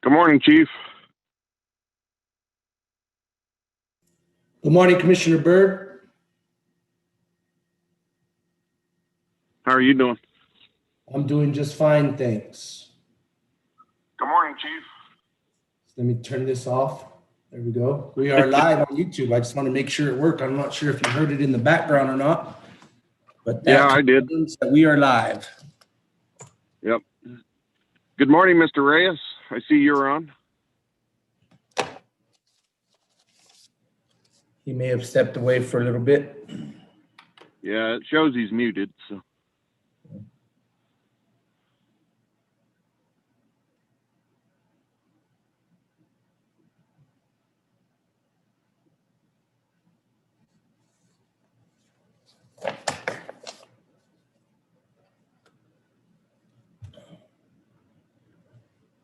Good morning, Chief. Good morning, Commissioner Byrd. How are you doing? I'm doing just fine, thanks. Good morning, Chief. Let me turn this off. There we go. We are live on YouTube. I just want to make sure it worked. I'm not sure if you heard it in the background or not, but Yeah, I did. That we are live. Yep. Good morning, Mr. Reyes. I see you're on. He may have stepped away for a little bit. Yeah, it shows he's muted, so.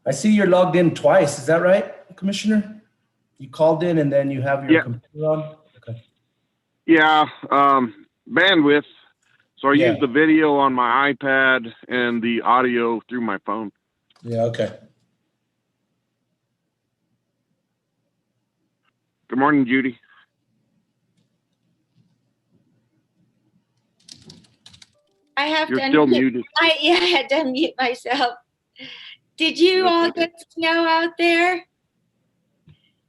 I see you're logged in twice. Is that right, Commissioner? You called in and then you have your computer on? Okay. Yeah, bandwidth. So I Yeah. use the video on my iPad and the audio through my phone. Yeah, okay. Good morning, Judy. I have You're to still muted. I had to unmute myself. Did you all get snow out there?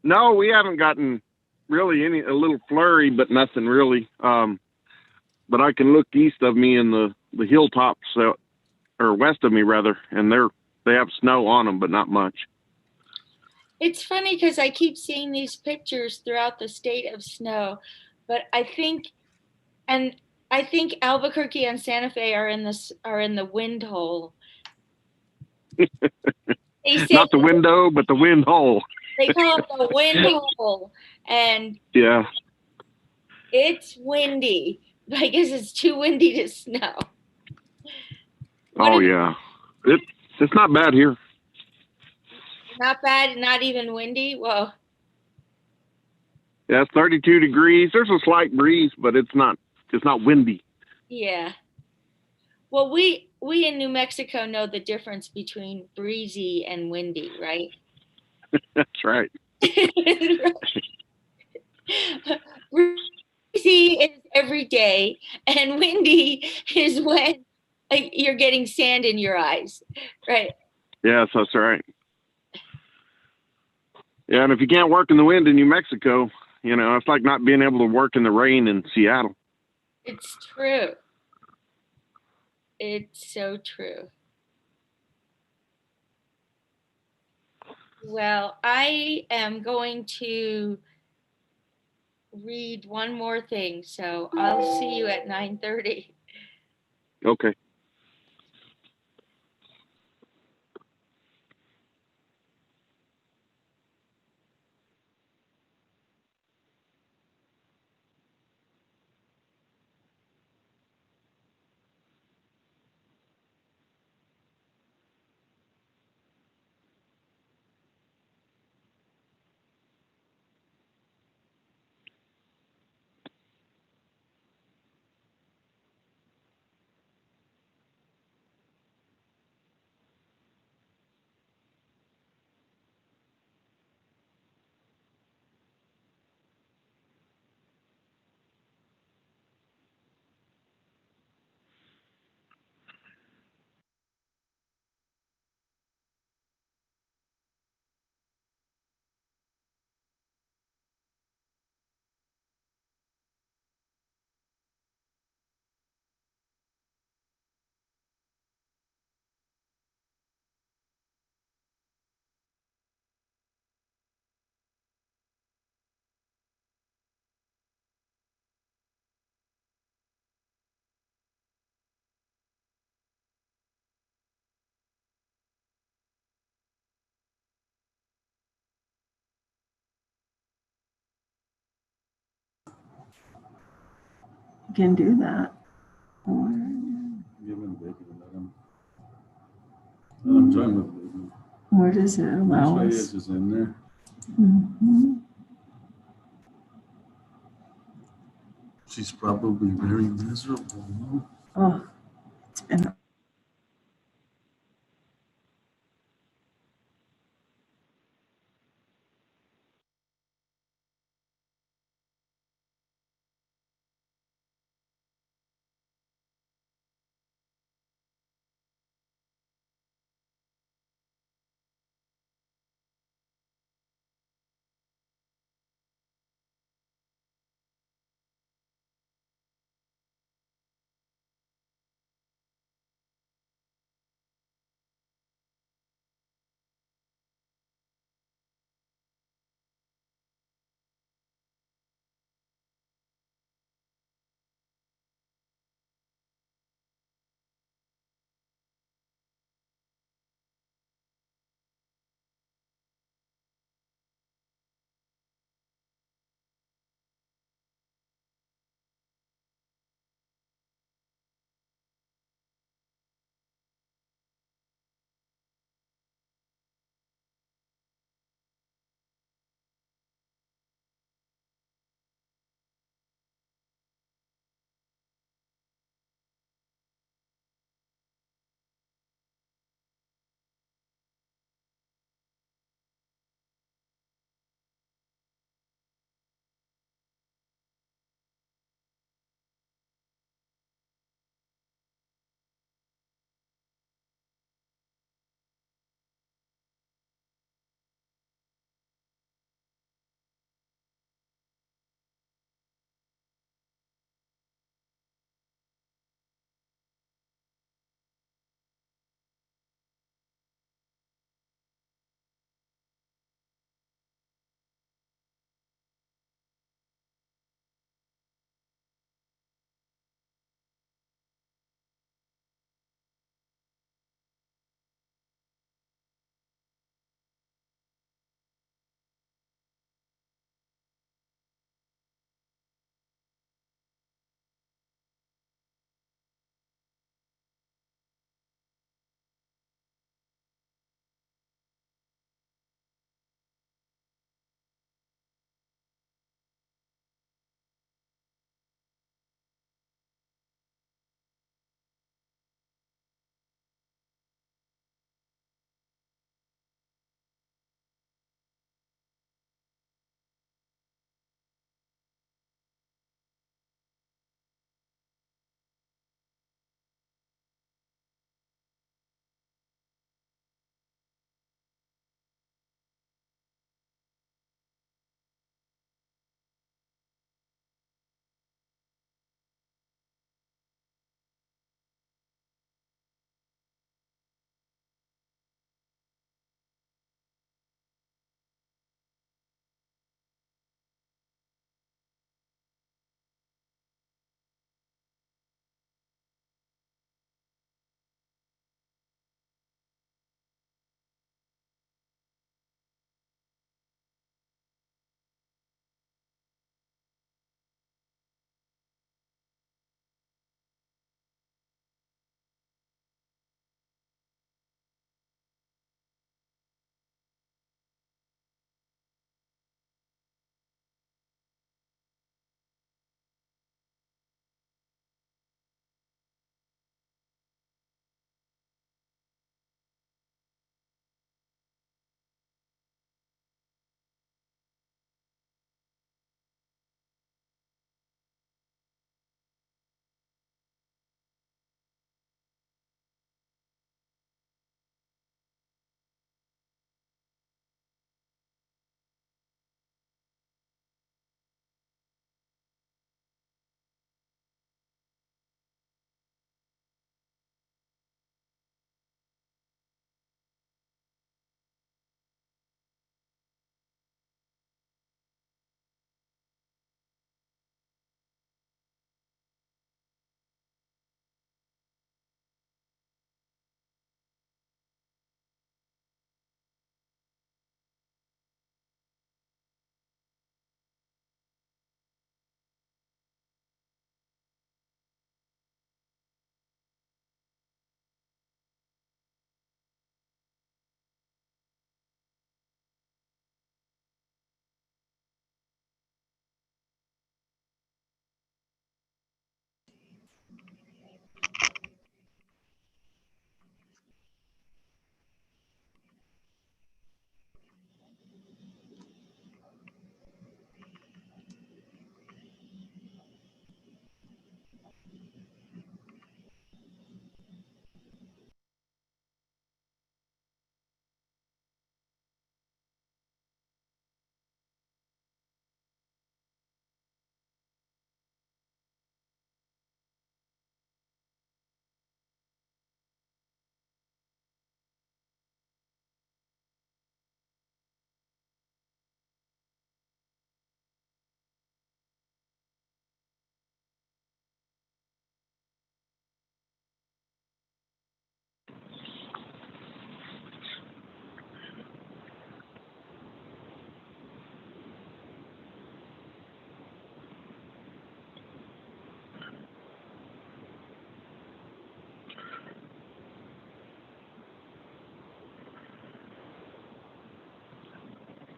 No, we haven't gotten really a little flurry, but nothing really. But I can look east of me in the hilltops, or west of me rather, and they have snow on them, but not much. It's funny because I keep seeing these pictures throughout the state of snow, but I think Albuquerque and Santa Fe are in the wind hole. Not the window, but the wind hole. They call it the wind hole, and yeah, it's windy. I guess it's too windy to snow. Yeah, it's not bad here. Not bad, not even windy. Whoa. Yeah, it's 32 degrees. There's a slight breeze, but it's not windy. Yeah. Well, we in New Mexico know the difference between breezy and windy, right? That's right. Breezy is every day, and windy is when you're getting sand in your eyes, right? Yes, that's right. Yeah, and if you can't work in the wind in New Mexico, it's like not being able to work in the rain in Seattle. It's true. It's so true. Well, I am going to read one more thing, so I'll see you at 9:30. Okay. You can do that. Or give him bacon and let him join with bacon. Where does it allow us? Is just in there. Mm-hmm. She's probably very miserable. Oh, it's been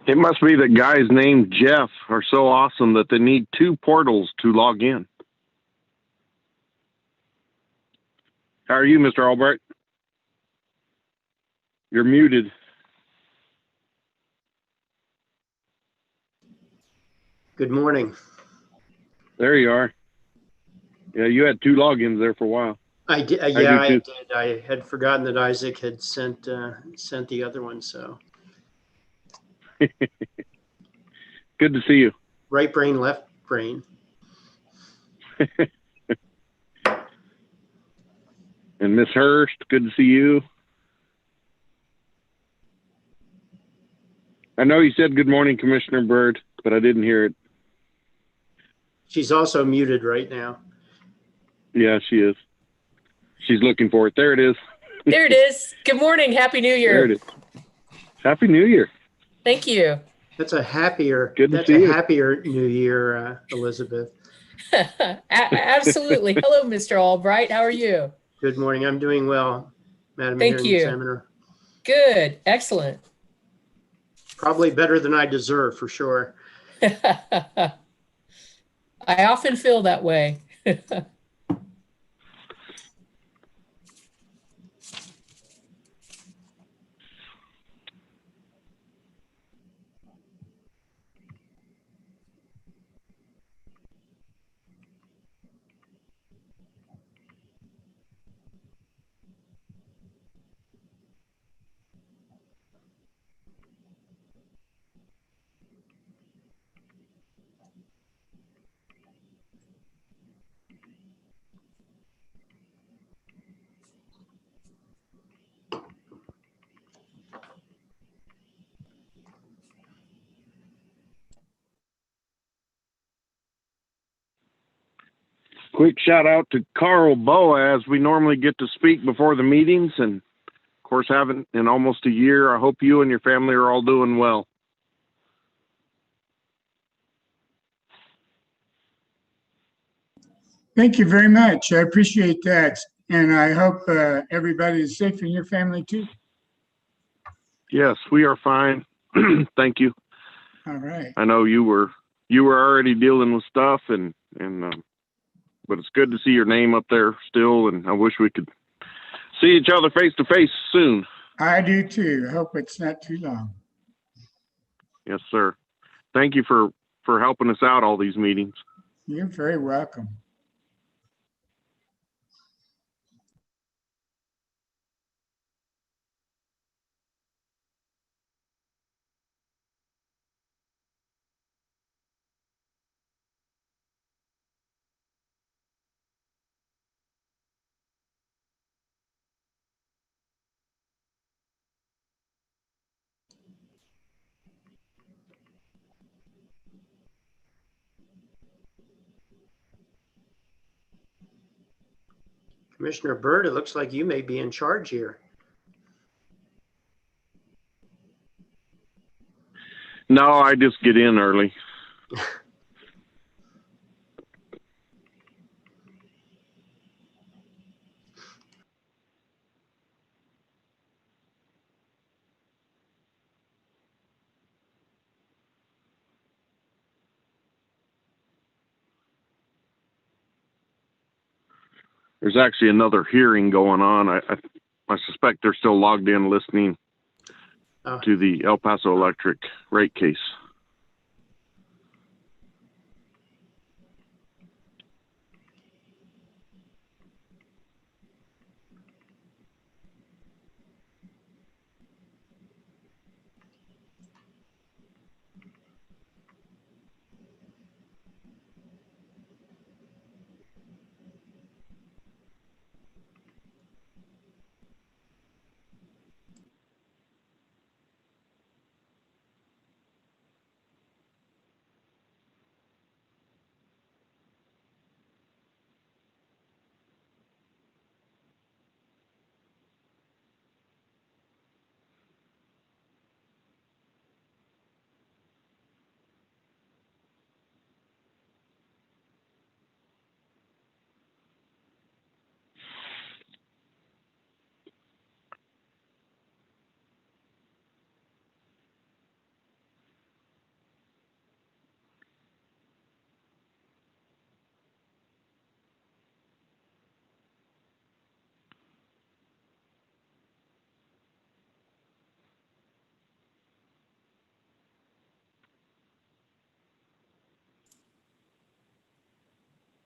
It must be that guys named Jeff are so awesome that they need 2 portals to log in. How are you, Mr. Albright? You're muted. Good morning. There you are. Yeah, you had 2 logins there for a while. I did. do Yeah, I too. did. I had forgotten that Isaac had sent the other one. So Good to see you. right brain, left brain. And Miss Hurst, good to see you. I know you said good morning, Commissioner Byrd, but I didn't hear it. She's also muted right now. Yeah, she is. She's looking for it. There it is. There it is. Good morning. Happy New Year. There it is. Happy New Year. Thank you. That's a happier. Good to That's see a you. happier New Year, Elizabeth. Absolutely. Hello, Mr. Albright. How are you? Good morning. I'm doing well, Madam Thank Hearing you. Examiner. Good. Excellent. Probably better than I deserve, for sure. I often feel that way. Quick shout out to Carl Boaz. We normally get to speak before the meetings, and of course haven't in almost a year. I hope you and your family are all doing well. Thank you very much. I appreciate that. And I hope everybody is safe and your family too. Yes, we are fine. Thank you. All right. I know you were already dealing with stuff, but it's good to see your name up there still, and I wish we could see each other face to face soon. I do too. I hope it's not too long. Yes, sir. Thank you for helping us out all these meetings. You're very welcome. Commissioner Byrd, it looks like you may be in charge here. No, I just get in early. There's actually another hearing going on. I suspect they're still logged in listening to the El Paso Electric rate case.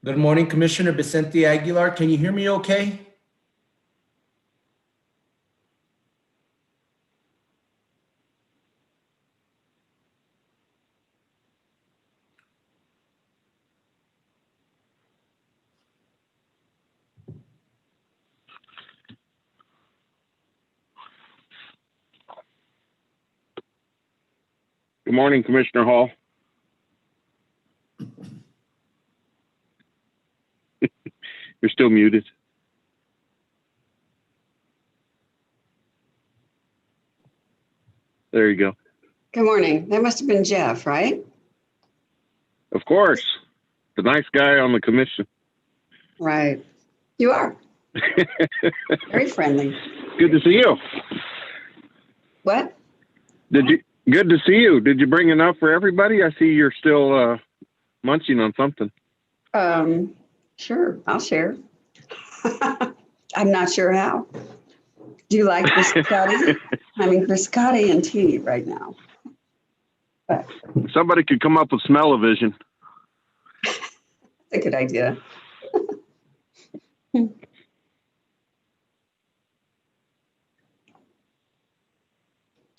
Good morning, Commissioner Vicente Aguilar. Can you hear me okay? Good morning, Commissioner Hall. You're still muted. There you go. Good morning. That must have been Jeff, right? Of course. The nice guy on the commission. Right. You are. Very friendly. Good to see you. What? Good to see you. Did you bring enough for everybody? I see you're still munching on something. Sure. I'll share. I'm not sure how. Do you like biscotti? Having biscotti and tea right now. But Somebody could come up with smell-o-vision. it's a good idea.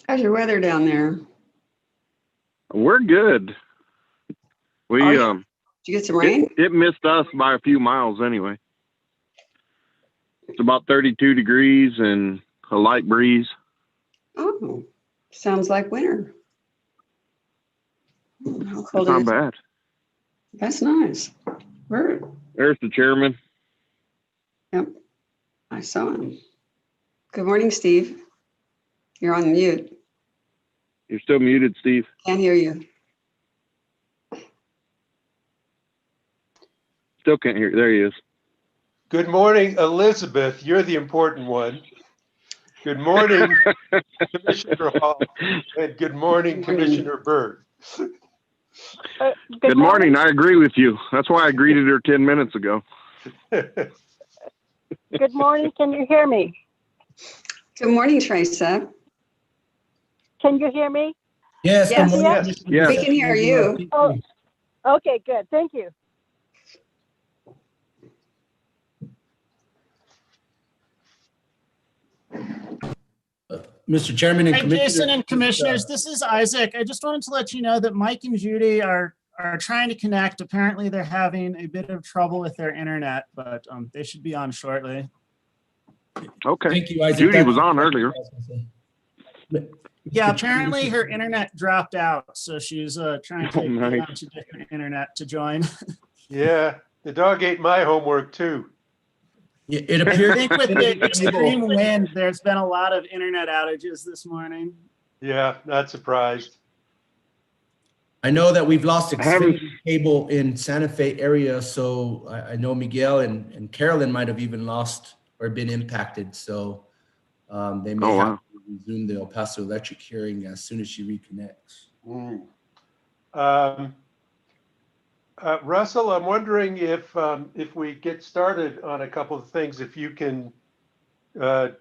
How's your weather down there? We're good. We Are you? Did you get some rain? it missed us by a few miles anyway. It's about 32 degrees and a light breeze. Oh, sounds like winter. How cold It's not is it? bad. That's nice. Where? There's the chairman. Yep, I saw him. Good morning, Steve. You're on mute. You're still muted, Steve. Can't hear you. Still can't hear. There he is. Good morning, Elizabeth. You're the important one. Good morning, Commissioner Hall, and good morning, Commissioner Byrd. Good morning. I agree with you. That's why I greeted her 10 minutes ago. Good morning. Can you hear me? Good morning, Teresa. Can you hear me? Yes. Yes. Good morning, Yes. Commissioner We can hear you. Oh, okay, good. Thank you. Mr. Chairman and Hi, Commissioners. Jason and Commissioners. This is Isaac. I just wanted to let you know that Mike and Judy are trying to connect. Apparently, they're having a bit of trouble with their internet, but they should be on shortly. Okay. Thank you, Isaac. Judy was on earlier. Yeah, apparently her internet dropped out, so she's trying to nice. get onto different internet to join. Yeah, the dog ate my homework too. It I appears. think with the extreme wind, there's been a lot of internet outages this morning. Yeah, not surprised. I know that we've lost haven't- Xfinity cable in Santa Fe area, so I know Miguel and Carolyn might have even lost or been impacted. So they may Oh, have wow. to resume the El Paso Electric hearing as soon as she reconnects. Russell, I'm wondering if we get started on a couple of things, if you can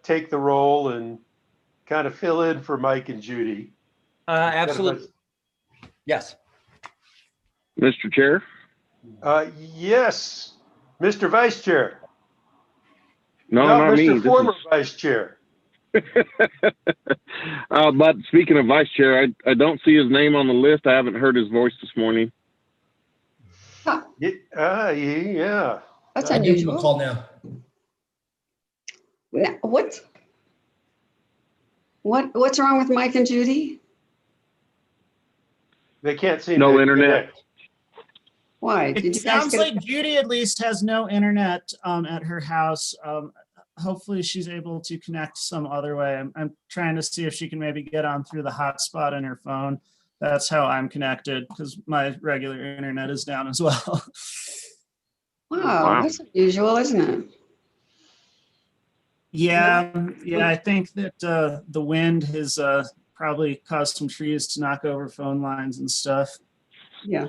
take the role and kind of fill in for Mike and Judy. Absolutely. Yes. Mr. Chair. Yes, Mr. Vice Chair. No, not Mr. me. This Former is- Vice Chair. But speaking of vice chair, I don't see his name on the list. I haven't heard his voice this morning. Yeah. That's I'll give him a unusual. call now. Now, what's wrong with Mike and Judy? They can't seem No to internet. connect. Why? It Did you guys sounds get like Judy at least has no internet at her house. Hopefully she's able to connect some other way. I'm trying to see if she can maybe get on through the hotspot in her phone. That's how I'm connected because my regular internet is down as well. Wow, that's unusual, isn't it? Yeah, I think that the wind has probably caused some trees to knock over phone lines and stuff. Yeah.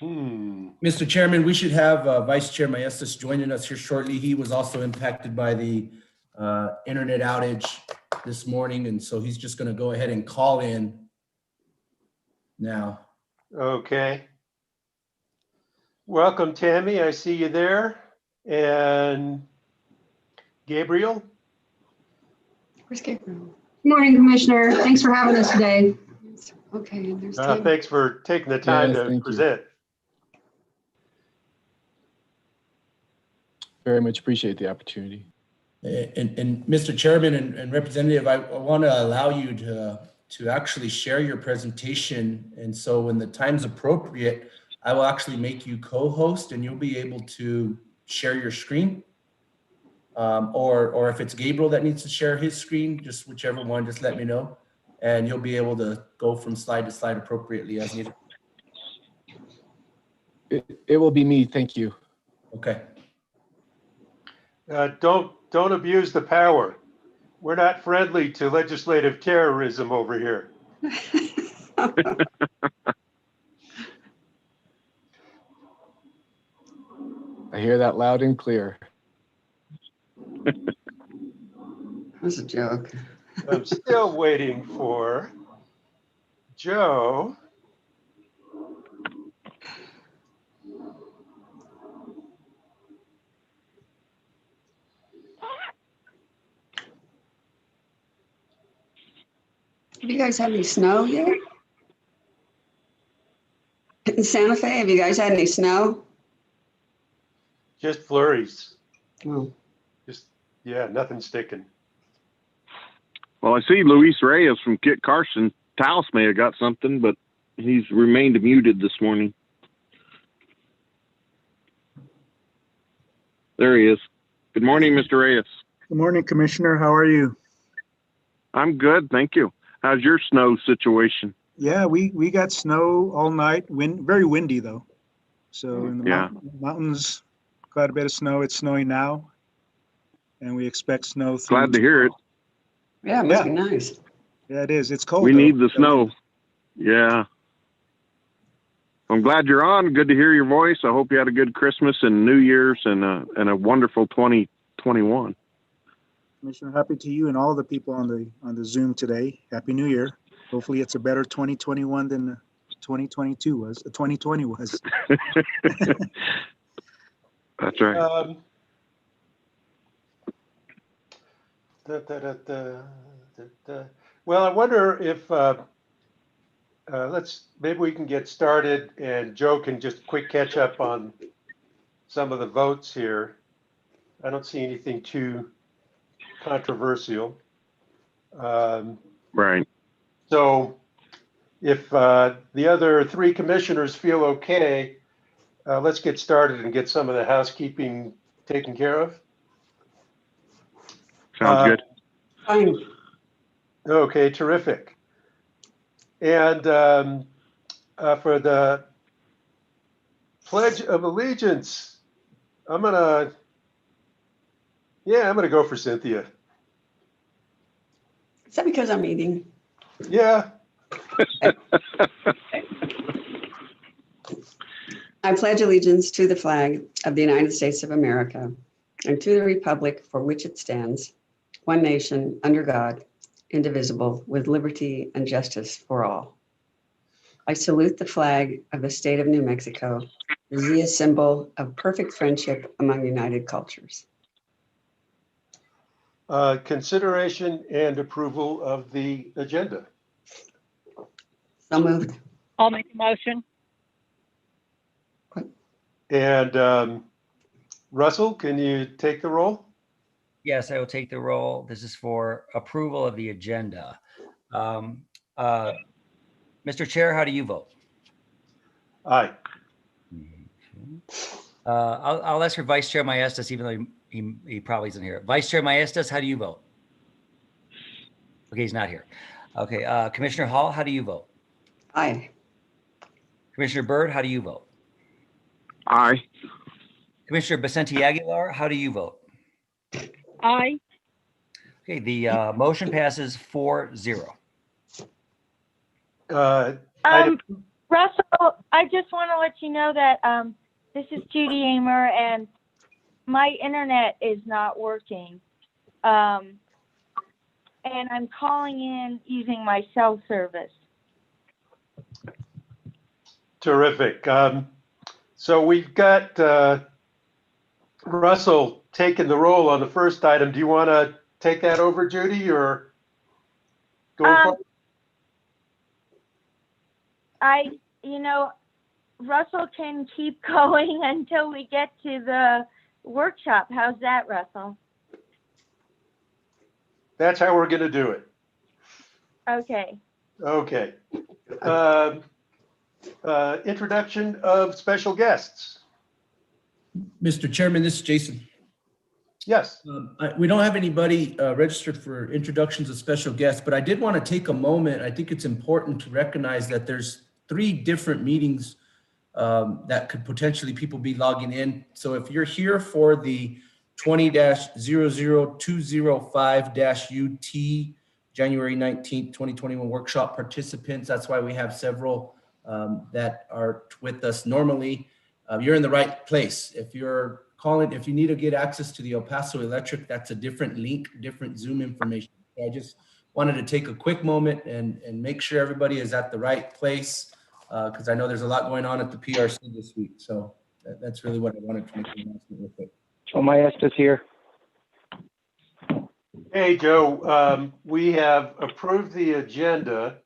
Mr. Chairman, we should have Vice Chair Maestas joining us here shortly. He was also impacted by the internet outage this morning, and so he's just going to go ahead and call in now. Okay. Welcome, Tammy. I see you there. And Gabriel? Where's Gabriel? Good morning, Commissioner. Thanks for having us today. Okay, and there's Tammy. Thanks for taking the time Yes, to thank you. present. Very much appreciate the opportunity. And Mr. Chairman and Representative, I want to allow you to actually share your presentation. And so when the time's appropriate, I will actually make you co-host and you'll be able to share your screen. Or if it's Gabriel that needs to share his screen, just whichever one, just let me know. And you'll be able to go from slide to slide appropriately as needed. It will be me, thank you. Okay. Don't abuse the power. We're not friendly to legislative terrorism over here. I hear that loud and clear. That's a joke. I'm still waiting for Joe. Have you guys had any snow yet? In Santa Fe, have you guys had any snow? Just flurries. Oh. Just, yeah, nothing sticking. Well, I see Luis Reyes from Kit Carson. Taos may have got something, but he's remained muted this morning. There he is. Good morning, Mr. Reyes. Good morning, Commissioner. How are you? I'm good, thank you. How's your snow situation? Yeah, we got snow all night. Very windy though. So in the mountains, quite a bit of snow. It's snowing now, and we expect snow. Glad to hear it. Yeah, it must be nice. Yeah, it is. It's cold. We though. need the snow. Yeah. I'm glad you're on. Good to hear your voice. I hope you had a good Christmas and New Year's and a wonderful 2021. Commissioner, happy to you and all the people on the Zoom today. Happy New Year. Hopefully it's a better 2021 than 2022 was. 2020 was. That's right. Well, I wonder if maybe we can get started and Joe can just quick catch up on some of the votes here. I don't see anything too controversial. Right. So if the other three commissioners feel okay, let's get started and get some of the housekeeping taken care of. Sounds good. Fine. Okay, terrific. And for the Pledge of Allegiance, I'm gonna go for Cynthia. Is that because I'm eating? Yeah. I pledge allegiance to the flag of the United States of America and to the republic for which it stands, one nation, under God, indivisible, with liberty and justice for all. I salute the flag of the state of New Mexico, the symbol of perfect friendship among united cultures. Consideration and approval of the agenda. So moved. I'll make a motion. And Russell, can you take the roll? Yes, I will take the roll. This is for approval of the agenda. Mr. Chair, how do you vote? Aye. I'll ask for Vice Chair Maestas, even though he probably isn't here. Vice Chair Maestas, how do you vote? Okay, he's not here. Okay, Commissioner Hall, how do you vote? Aye. Commissioner Byrd, how do you vote? Aye. Commissioner Vicente Aguilar, how do you vote? Aye. Okay, the motion passes 4-0. Russell, I just want to let you know that this is Judy Amer and my internet is not working. And I'm calling in using my cell service. Terrific. So we've got Russell taking the role on the first item. Do you want to take that over, Judy, or go for it? Russell can keep going until we get to the workshop. How's that, Russell? That's how we're going to do it. Okay. Okay. Introduction of special guests. Mr. Chairman, this is Jason. Yes. We don't have anybody registered for introductions of special guests, but I did want to take a moment. I think it's important to recognize that there's 3 different meetings that could potentially people be logging in. So if you're here for the 20-00205-UT January 19th, 2021 workshop participants, that's why we have several that are with us normally. You're in the right place. If you're calling, if you need to get access to the El Paso Electric, that's a different link, different Zoom information. I just wanted to take a quick moment and make sure everybody is at the right place, because I know there's a lot going on at the PRC this week. So that's really what I wanted to make an announcement real quick. Joe Maestas here. Hey, Joe. We have approved the agenda,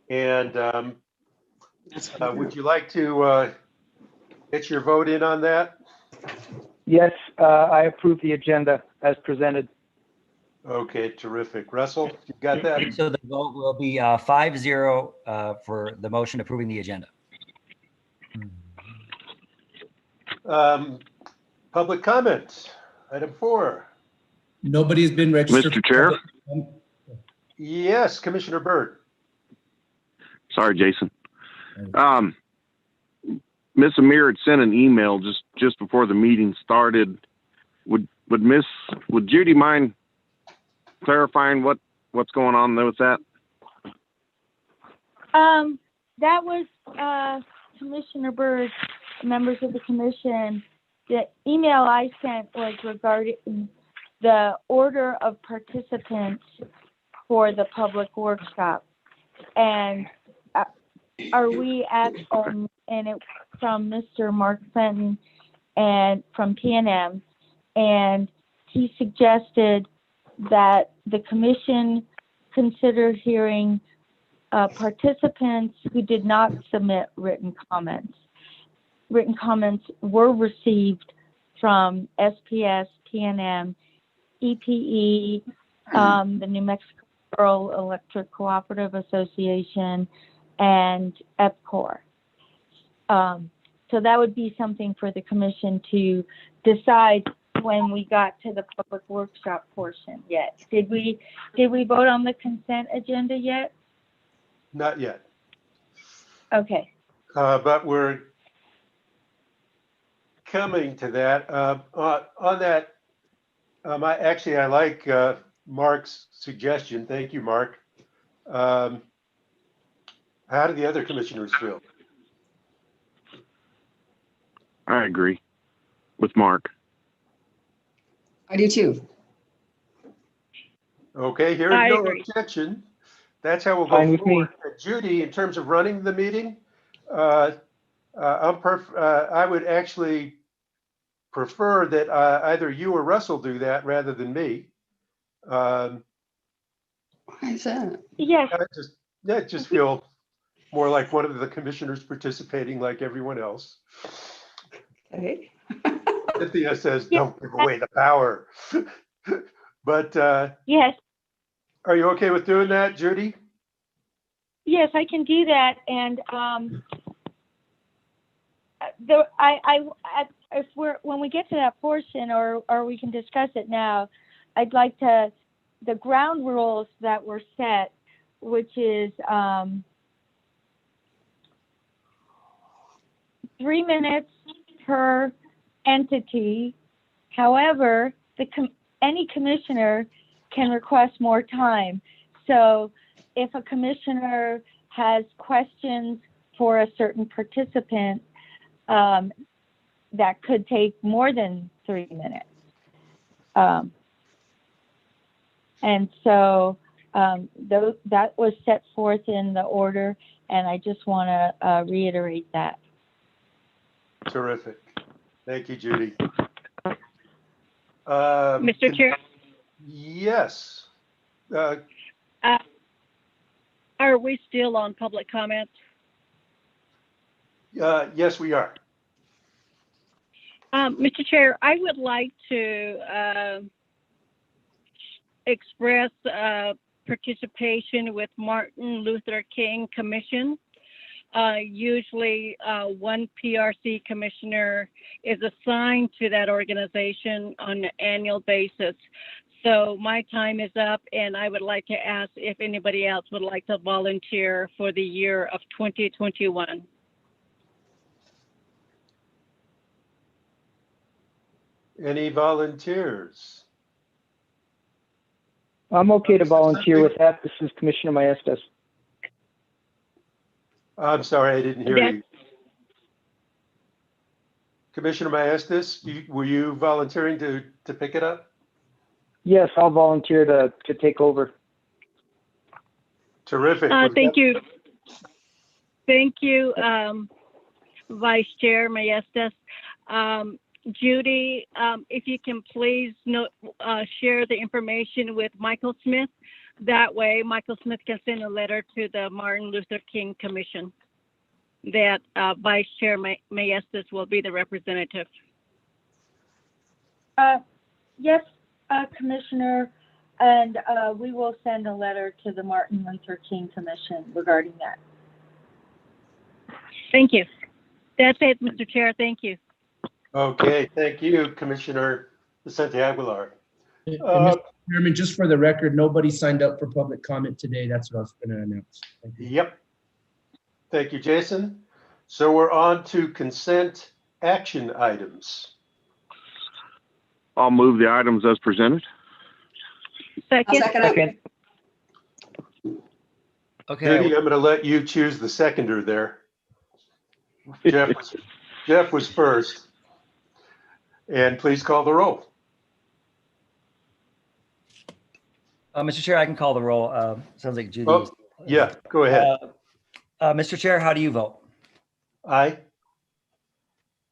and would you like to get your vote in on that? Yes, I approve the agenda as presented. Okay, terrific. Russell, you got that? So the vote will be 5-0 for the motion approving the agenda. Public comments, item 4. Nobody has been registered. Mr. Chair? Yes, Commissioner Byrd. Sorry, Jason. Miss Amir had sent an email just before the meeting started. Would Judy mind clarifying what's going on with that? That was Commissioner Byrd, members of the commission. The email I sent was regarding the order of participants for the public workshop. And are we at, and it from Mr. Mark Fenton and from PNM, and he suggested that the commission consider hearing participants who did not submit written comments. Written comments were received from SPS, PNM, EPE, the New Mexico Rural Electric Cooperative Association, and EPCOR. So that would be something for the commission to decide when we got to the public workshop portion yet. Did we vote on the consent agenda yet? Not yet. Okay. But we're coming to that. On that, I like Mark's suggestion. Thank you, Mark. How do the other commissioners feel? I agree with Mark. I do too. Okay, here's I no agree. objection. That's how we'll Fine go with me. forward. Judy, in terms of running the meeting, I would actually prefer that either you or Russell do that rather than me. Why is that? Yes. I just feel more like one of the commissioners participating like everyone else. Okay. Cynthia says, don't give away the power. But Yes. are you okay with doing that, Judy? Yes, I can do that. And when we get to that portion, or we can discuss it now, I'd like to, the ground rules that were set, which is 3 minutes per entity. However, any commissioner can request more time. So if a commissioner has questions for a certain participant, that could take more than 3 minutes. And so that was set forth in the order, and I just want to reiterate that. Terrific. Thank you, Judy. Mr. Chair, Yes. are we still on public comments? Yes, we are. Mr. Chair, I would like to express participation with Martin Luther King Commission. Usually one PRC commissioner is assigned to that organization on an annual basis. So my time is up, and I would like to ask if anybody else would like to volunteer for the year of 2021. Any volunteers? I'm okay to volunteer with that. This is Commissioner Maestas. I'm sorry, I didn't hear you. Commissioner Maestas, were you volunteering to pick it up? Yes, I'll volunteer to take over. Terrific. Thank you. Thank you, Vice Chair Maestas. Judy, if you can please share the information with Michael Smith. That way, Michael Smith can send a letter to the Martin Luther King Commission that Vice Chair Maestas will be the representative. Yes, Commissioner, and we will send a letter to the Martin Luther King Commission regarding that. Thank you. That's it, Mr. Chair. Thank you. Okay, thank you, Commissioner Vicente Aguilar. And Mr. Chairman, just for the record, nobody signed up for public comment today. That's what I was going to announce. Thank you. Yep. Thank you, Jason. So we're on to consent action items. I'll move the items as presented. Second. Okay. Judy, I'm going to let you choose the seconder there. Jeff was first. And please call the roll. Mr. Chair, I can call the roll. Sounds like Judy. Oh, yeah, go ahead. Mr. Chair, how do you vote? Aye.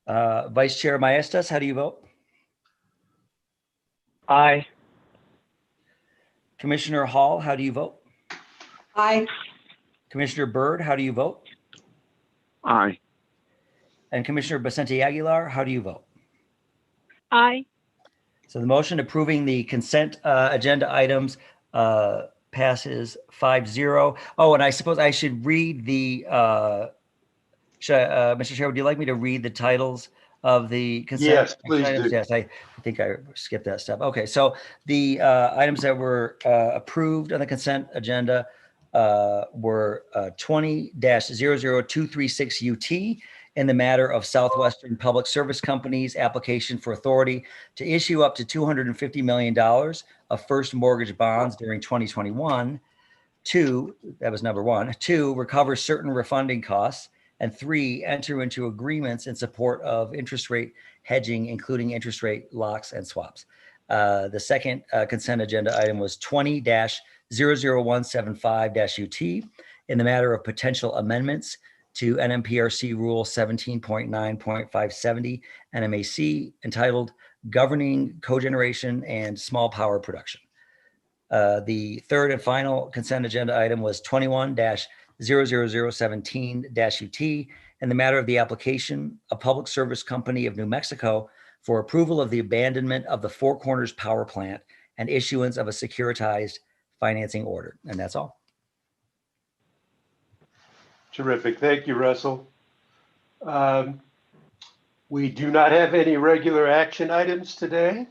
Vice Chair Maestas, how do you vote? Aye. Commissioner Hall, how do you vote? Aye. Commissioner Byrd, how do you vote? Aye. And Commissioner Vicente Aguilar, how do you vote? Aye. So the motion approving the consent agenda items passes 5-0. Oh, and I suppose I should read the, Mr. Chair, would you like me to read the titles of the consent? Yes, please items? do. Yes, I think I skipped that step. Okay, so the items that were approved on the consent agenda were 20-00236 UT in the matter of Southwestern Public Service Company's application for authority to issue up to $250 million of first mortgage bonds during 2021. 2, that was number 1. 2, recover certain refunding costs. And 3, enter into agreements in support of interest rate hedging, including interest rate locks and swaps. The second consent agenda item was 20-00175-UT in the matter of potential amendments to NMPRC Rule 17.9.570 NMAC entitled Governing Cogeneration and Small Power Production. The third and final consent agenda item was 21-00017-UT in the matter of the application of Public Service Company of New Mexico for approval of the abandonment of the Four Corners Power Plant and issuance of a securitized financing order. And that's all. Terrific. Thank you, Russell. We do not have any regular action items today,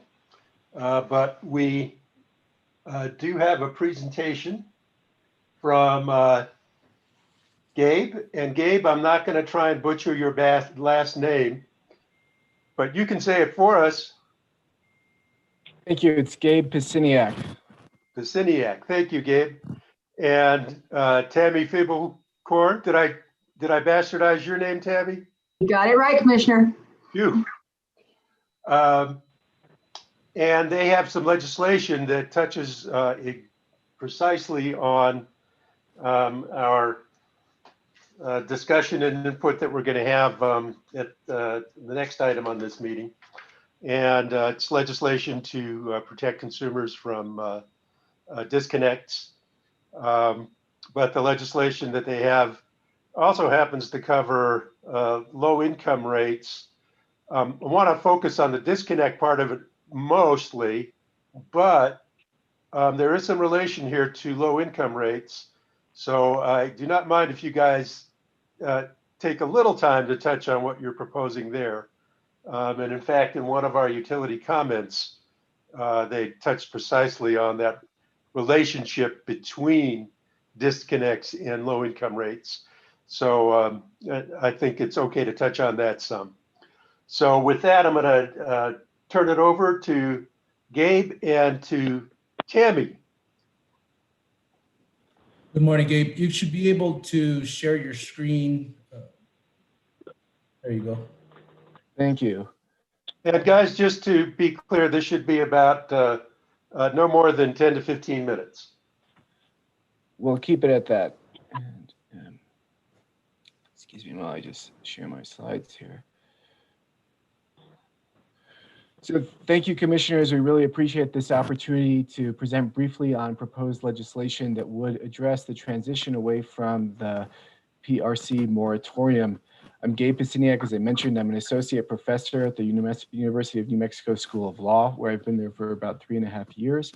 but we do have a presentation from Gabe. And Gabe, I'm not going to try and butcher your last name, but you can say it for us. Thank you. It's Gabe Pisciniak. Pisciniak. Thank you, Gabe. And Tammy Fibelcourt. Did I bastardize your name, Tammy? You got it right, Commissioner. Phew. And they have some legislation that touches precisely on our discussion and input that we're going to have at the next item on this meeting. And it's legislation to protect consumers from disconnects. But the legislation that they have also happens to cover low income rates. I want to focus on the disconnect part of it mostly, but there is some relation here to low income rates. So I do not mind if you guys take a little time to touch on what you're proposing there. And in fact, in one of our utility comments, they touched precisely on that relationship between disconnects and low income rates. So I think it's okay to touch on that some. So with that, I'm going to turn it over to Gabe and to Tammy. Good morning, Gabe. You should be able to share your screen. There you go. Thank you. And guys, just to be clear, this should be about no more than 10 to 15 minutes. We'll keep it at that. And, excuse me while I just share my slides here. So thank you, commissioners. We really appreciate this opportunity to present briefly on proposed legislation that would address the transition away from the PRC moratorium. I'm Gabe Pisciniak. As I mentioned, I'm an associate professor at the University of New Mexico School of Law, where I've been there for about 3.5 years.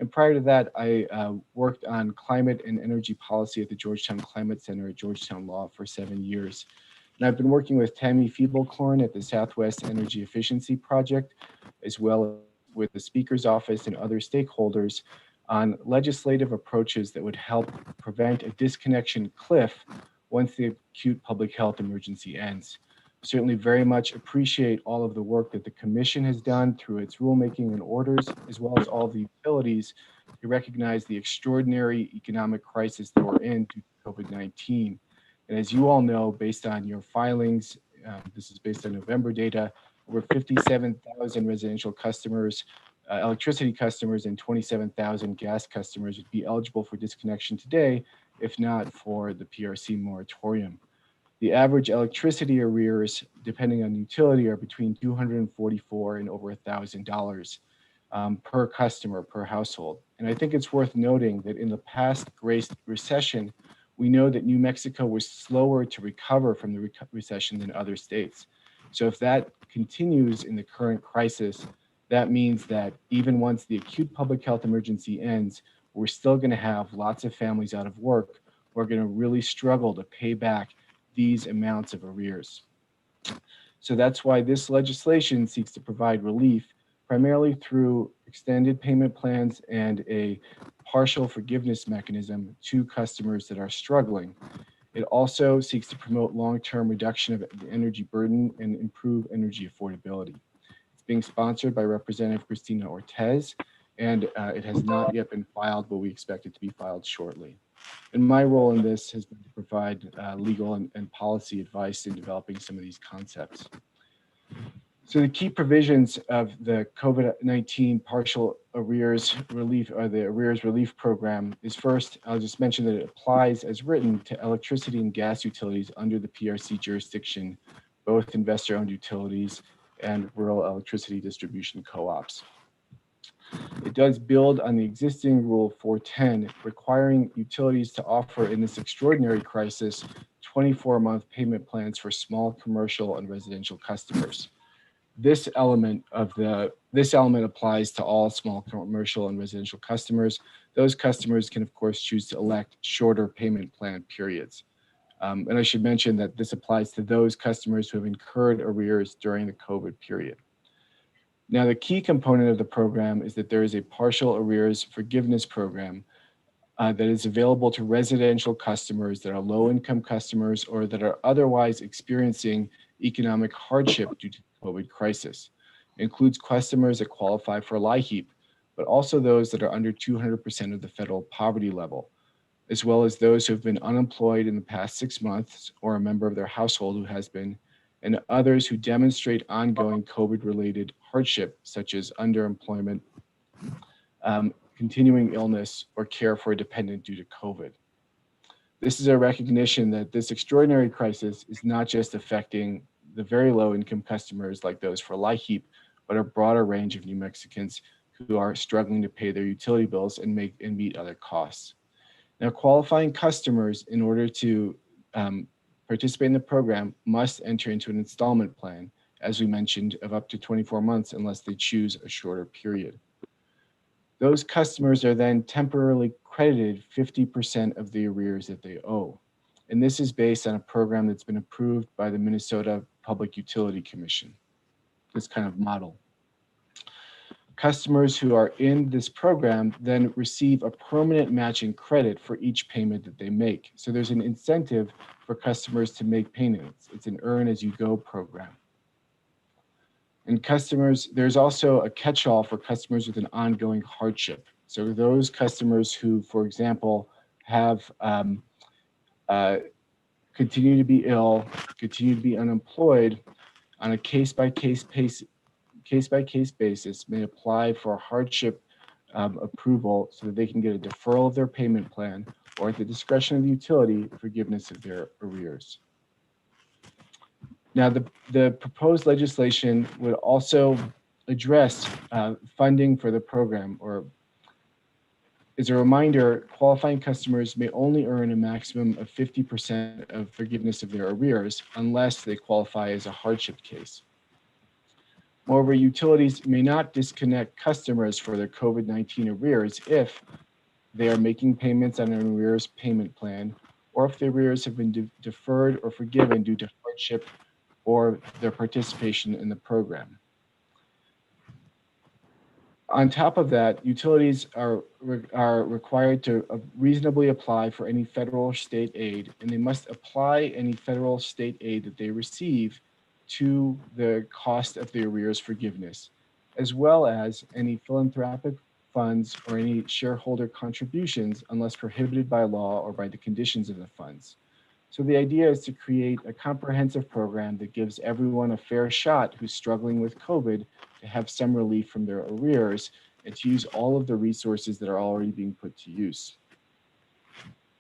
And prior to that, I worked on climate and energy policy at the Georgetown Climate Center at Georgetown Law for 7 years. And I've been working with Tammy Feeble-Klorn at the Southwest Energy Efficiency Project, as well as with the Speaker's Office and other stakeholders on legislative approaches that would help prevent a disconnection cliff once the acute public health emergency ends. Certainly very much appreciate all of the work that the Commission has done through its rulemaking and orders, as well as all the utilities to recognize the extraordinary economic crisis that we're in due to COVID-19. And as you all know, based on your filings, this is based on November data, over 57,000 residential customers, electricity customers, and 27,000 gas customers would be eligible for disconnection today, if not for the PRC moratorium. The average electricity arrears, depending on utility, are between $244 and over $1,000 per customer, per household. And I think it's worth noting that in the past Great Recession, we know that New Mexico was slower to recover from the recession than other states. So if that continues in the current crisis, that means that even once the acute public health emergency ends, we're still going to have lots of families out of work who are going to really struggle to pay back these amounts of arrears. So that's why this legislation seeks to provide relief primarily through extended payment plans and a partial forgiveness mechanism to customers that are struggling. It also seeks to promote long-term reduction of the energy burden and improve energy affordability. It's being sponsored by Representative Cristina Ortiz, and it has not yet been filed, but we expect it to be filed shortly. And my role in this has been to provide legal and policy advice in developing some of these concepts. So the key provisions of the COVID-19 partial arrears relief, or the arrears relief program, is first, I'll just mention that it applies as written to electricity and gas utilities under the PRC jurisdiction, both investor-owned utilities and rural electricity distribution co-ops. It does build on the existing Rule 410, requiring utilities to offer in this extraordinary crisis 24-month payment plans for small commercial and residential customers. This element applies to all small commercial and residential customers. Those customers can, of course, choose to elect shorter payment plan periods. And I should mention that this applies to those customers who have incurred arrears during the COVID period. Now, the key component of the program is that there is a partial arrears forgiveness program that is available to residential customers that are low-income customers or that are otherwise experiencing economic hardship due to the COVID crisis. It includes customers that qualify for LIHEAP, but also those that are under 200% of the federal poverty level, as well as those who have been unemployed in the past 6 months or a member of their household who has been, and others who demonstrate ongoing COVID-related hardship, such as underemployment, continuing illness, or care for a dependent due to COVID. This is a recognition that this extraordinary crisis is not just affecting the very low income customers like those for LIHEAP, but a broader range of New Mexicans who are struggling to pay their utility bills and meet other costs. Now, qualifying customers, in order to participate in the program, must enter into an installment plan, as we mentioned, of up to 24 months unless they choose a shorter period. Those customers are then temporarily credited 50% of the arrears that they owe. And this is based on a program that's been approved by the Minnesota Public Utility Commission, this kind of model. Customers who are in this program then receive a permanent matching credit for each payment that they make. So there's an incentive for customers to make payments. It's an earn as you go program. And customers, there's also a catch-all for customers with an ongoing hardship. So those customers who, for example, have continue to be ill, continue to be unemployed, on a case-by-case basis may apply for a hardship approval so that they can get a deferral of their payment plan, or at the discretion of the utility, forgiveness of their arrears. Now, the proposed legislation would also address funding for the program, or as a reminder, qualifying customers may only earn a maximum of 50% of forgiveness of their arrears unless they qualify as a hardship case. Moreover, utilities may not disconnect customers for their COVID-19 arrears if they are making payments on an arrears payment plan, or if the arrears have been deferred or forgiven due to hardship or their participation in the program. On top of that, utilities are required to reasonably apply for any federal or state aid, and they must apply any federal or state aid that they receive to the cost of the arrears forgiveness, as well as any philanthropic funds or any shareholder contributions unless prohibited by law or by the conditions of the funds. So the idea is to create a comprehensive program that gives everyone a fair shot who's struggling with COVID to have some relief from their arrears and to use all of the resources that are already being put to use.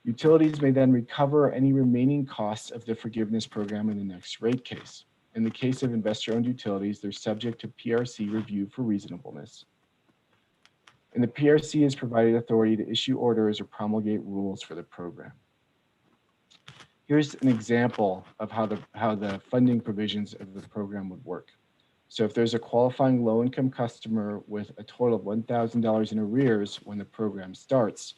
Utilities may then recover any remaining costs of the forgiveness program in the next rate case. In the case of investor-owned utilities, they're subject to PRC review for reasonableness. And the PRC is provided authority to issue orders or promulgate rules for the program. Here's an example of how the funding provisions of the program would work. So if there's a qualifying low-income customer with a total of $1,000 in arrears when the program starts,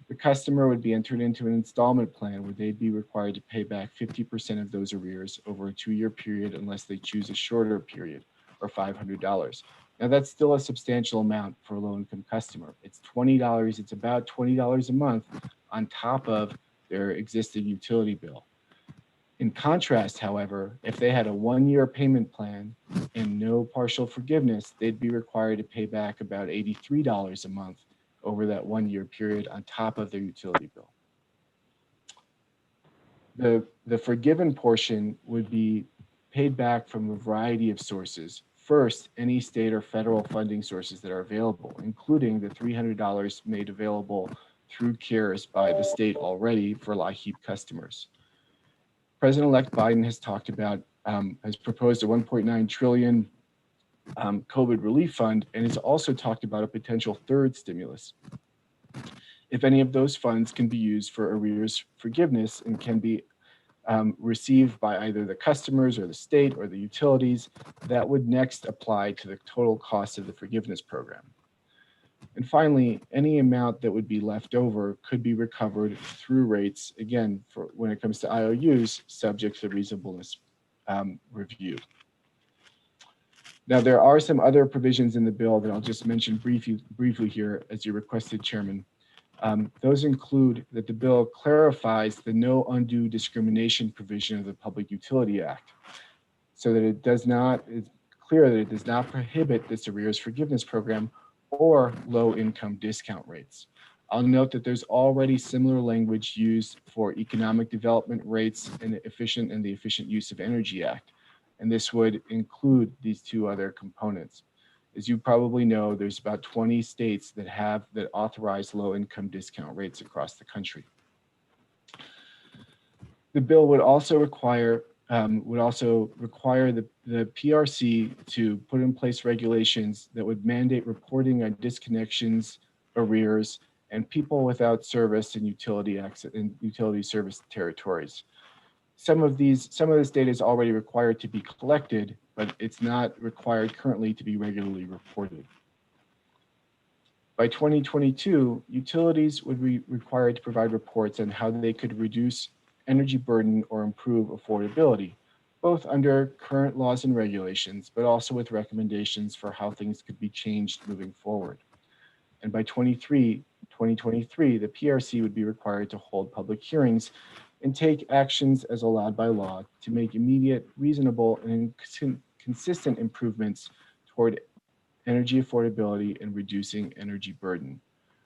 the customer would be entered into an installment plan where they'd be required to pay back 50% of those arrears over a 2-year period unless they choose a shorter period, or $500. Now that's still a substantial amount for a low-income customer. It's $20, it's about $20 a month on top of their existing utility bill. In contrast, however, if they had a 1-year payment plan and no partial forgiveness, they'd be required to pay back about $83 a month over that 1-year period on top of their utility bill. The forgiven portion would be paid back from a variety of sources. First, any state or federal funding sources that are available, including the $300 made available through CARES by the state already for LIHEAP customers. President-elect Biden has talked about, has proposed a $1.9 trillion COVID relief fund, and has also talked about a potential third stimulus. If any of those funds can be used for arrears forgiveness and can be received by either the customers or the state or the utilities, that would next apply to the total cost of the forgiveness program. And finally, any amount that would be left over could be recovered through rates, again, for when it comes to IOUs, subject to reasonableness review. Now, there are some other provisions in the bill that I'll just mention briefly here, as you requested, Chairman. Those include that the bill clarifies the no undue discrimination provision of the Public Utility Act, so that it's clear that it does not prohibit this arrears forgiveness program or low-income discount rates. I'll note that there's already similar language used for economic development rates and the Efficient Use of Energy Act, and this would include these two other components. As you probably know, there's about 20 states that authorize low-income discount rates across the country. The bill would also require the PRC to put in place regulations that would mandate reporting on disconnections, arrears, and people without service in utility service territories. Some of this data is already required to be collected, but it's not required currently to be regularly reported. By 2022, utilities would be required to provide reports on how they could reduce energy burden or improve affordability, both under current laws and regulations, but also with recommendations for how things could be changed moving forward. And by 2023, the PRC would be required to hold public hearings and take actions as allowed by law to make immediate, reasonable, and consistent improvements toward energy affordability and reducing energy burden,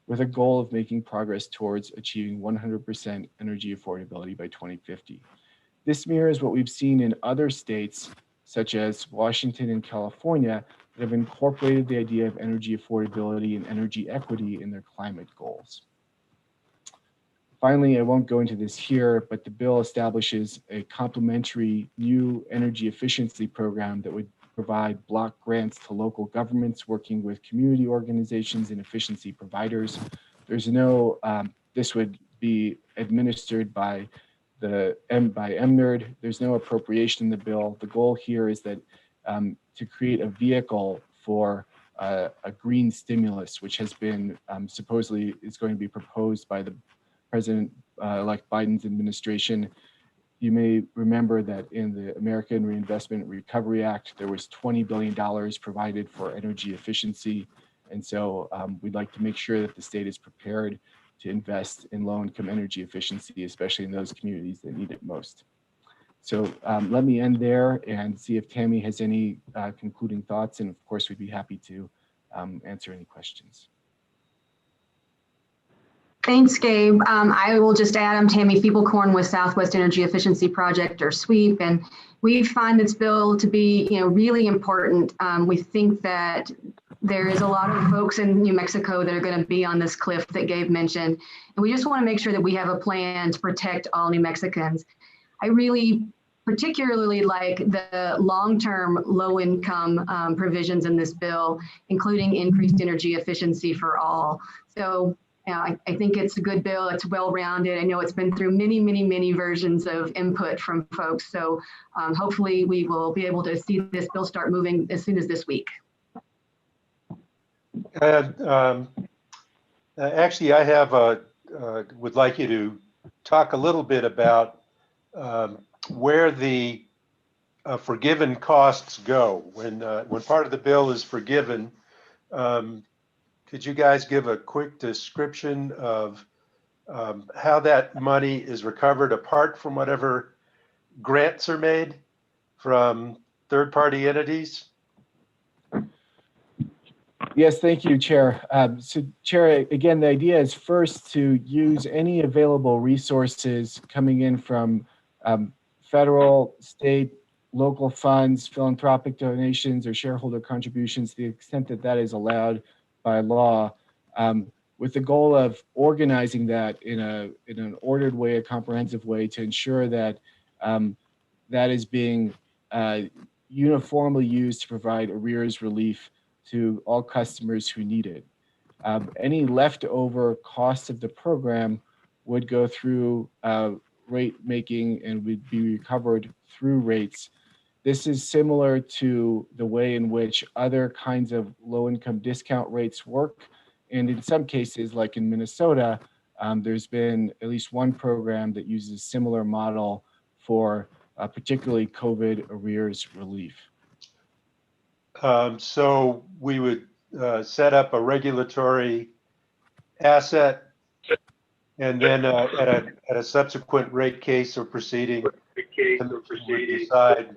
with a goal of making progress towards achieving 100% energy affordability by 2050. This mirrors what we've seen in other states, such as Washington and California, that have incorporated the idea of energy affordability and energy equity in their climate goals. Finally, I won't go into this here, but the bill establishes a complementary new energy efficiency program that would provide block grants to local governments working with community organizations and efficiency providers. There's no, this would be administered by MNERD. There's no appropriation in the bill. The goal here is that to create a vehicle for a green stimulus, which has been supposedly is going to be proposed by the President-elect Biden's administration. You may remember that in the American Reinvestment and Recovery Act, there was $20 billion provided for energy efficiency. And so we'd like to make sure that the state is prepared to invest in low-income energy efficiency, especially in those communities that need it most. So let me end there and see if Tammy has any concluding thoughts. And of course, we'd be happy to answer any questions. Thanks, Gabe. I will just add, I'm Tammy Feeblecorn with Southwest Energy Efficiency Project, or SWEEP, and we find this bill to be, really important. We think that there is a lot of folks in New Mexico that are going to be on this cliff that Gabe mentioned, and we just want to make sure that we have a plan to protect all New Mexicans. I really particularly like the long-term low-income provisions in this bill, including increased energy efficiency for all. So I think it's a good bill. It's well-rounded. I know it's been through many versions of input from folks. So hopefully we will be able to see this bill start moving as soon as this week. Actually, I have would like you to talk a little bit about where the forgiven costs go. When part of the bill is forgiven, could you guys give a quick description of how that money is recovered apart from whatever grants are made from third-party entities? Yes, thank you, Chair. So, Chair, again, the idea is first to use any available resources coming in from federal, state, local funds, philanthropic donations, or shareholder contributions to the extent that that is allowed by law, with the goal of organizing that in an ordered way, a comprehensive way, to ensure that that is being uniformly used to provide arrears relief to all customers who need it. Any leftover costs of the program would go through rate making and would be recovered through rates. This is similar to the way in which other kinds of low-income discount rates work. And in some cases, like in Minnesota, there's been at least one program that uses a similar model for particularly COVID arrears relief. So we would set up a regulatory asset, and then at a subsequent rate case or proceeding, would decide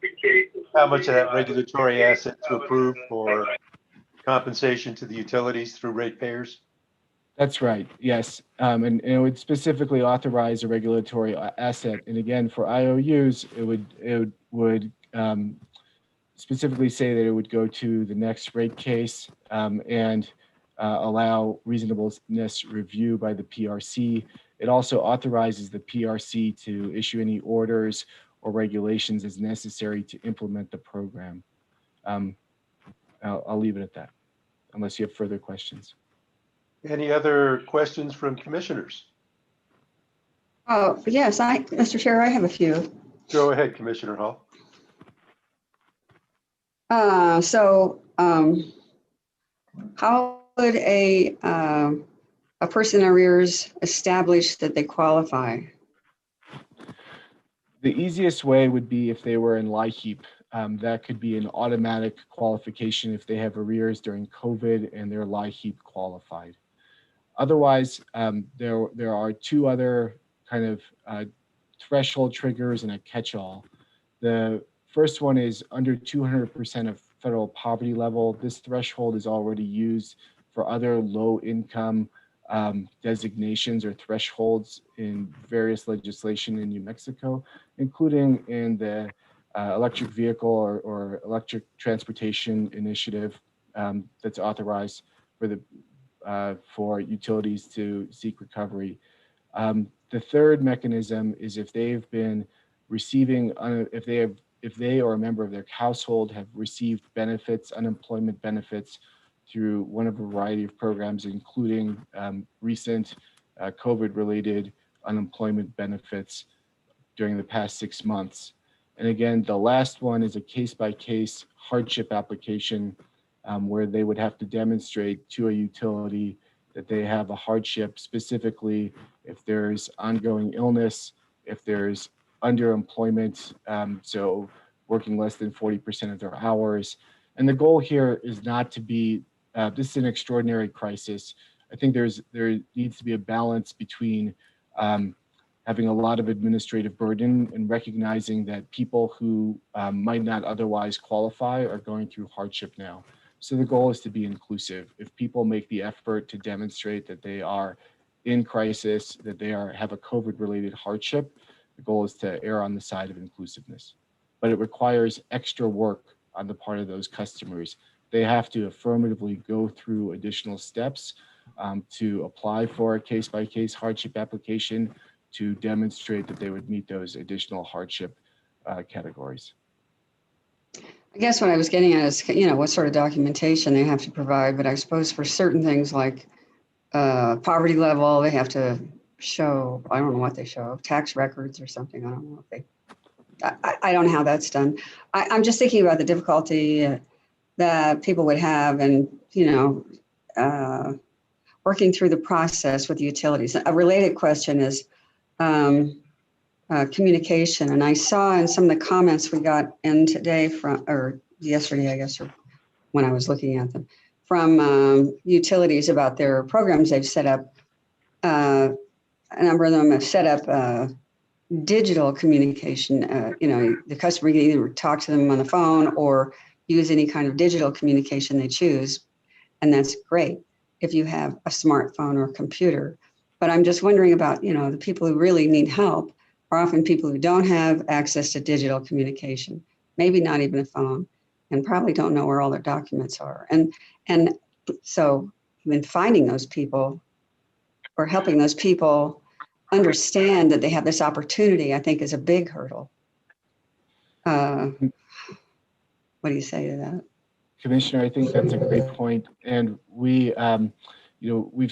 how much of that regulatory asset to approve for compensation to the utilities through ratepayers? That's right, yes. And it would specifically authorize a regulatory asset. And again, for IOUs, it would specifically say that it would go to the next rate case. And allow reasonableness review by the PRC. It also authorizes the PRC to issue any orders or regulations as necessary to implement the program. I'll leave it at that, unless you have further questions. Any other questions from commissioners? Oh, yes, Mr. Chair, I have a few. Go ahead, Commissioner Hall. How would a person in arrears establish that they qualify? The easiest way would be if they were in LIHEAP. That could be an automatic qualification if they have arrears during COVID and they're LIHEAP qualified. Otherwise, there are two other kind of threshold triggers and a catch-all. The first one is under 200% of federal poverty level. This threshold is already used for other low-income designations or thresholds in various legislation in New Mexico, including in the electric vehicle or electric transportation initiative that's authorized for utilities to seek recovery. The third mechanism is if they've been receiving, if they or a member of their household have received benefits, unemployment benefits through one of a variety of programs, including recent COVID-related unemployment benefits during the past 6 months. And again, the last one is a case-by-case hardship application where they would have to demonstrate to a utility that they have a hardship, specifically if there's ongoing illness, if there's underemployment, so working less than 40% of their hours. And the goal here is not to be, this is an extraordinary crisis. I think there needs to be a balance between having a lot of administrative burden and recognizing that people who might not otherwise qualify are going through hardship now. So the goal is to be inclusive. If people make the effort to demonstrate that they are in crisis, that they have a COVID-related hardship, the goal is to err on the side of inclusiveness. But it requires extra work on the part of those customers. They have to affirmatively go through additional steps to apply for a case-by-case hardship application to demonstrate that they would meet those additional hardship categories. I guess what I was getting at is, what sort of documentation they have to provide, but I suppose for certain things like poverty level, they have to show, I don't know what they show, tax records or something. I don't know if they, I don't know how that's done. I'm just thinking about the difficulty that people would have and, working through the process with the utilities. A related question is communication. And I saw in some of the comments we got in today or yesterday, I guess, or when I was looking at them, from utilities about their programs they've set up. A number of them have set up digital communication. The customer can either talk to them on the phone or use any kind of digital communication they choose. And that's great if you have a smartphone or computer. But I'm just wondering about, the people who really need help are often people who don't have access to digital communication, maybe not even a phone, and probably don't know where all their documents are. And so finding those people or helping those people understand that they have this opportunity, I think is a big hurdle. What do you say to that? Commissioner, I think that's a great point. And we've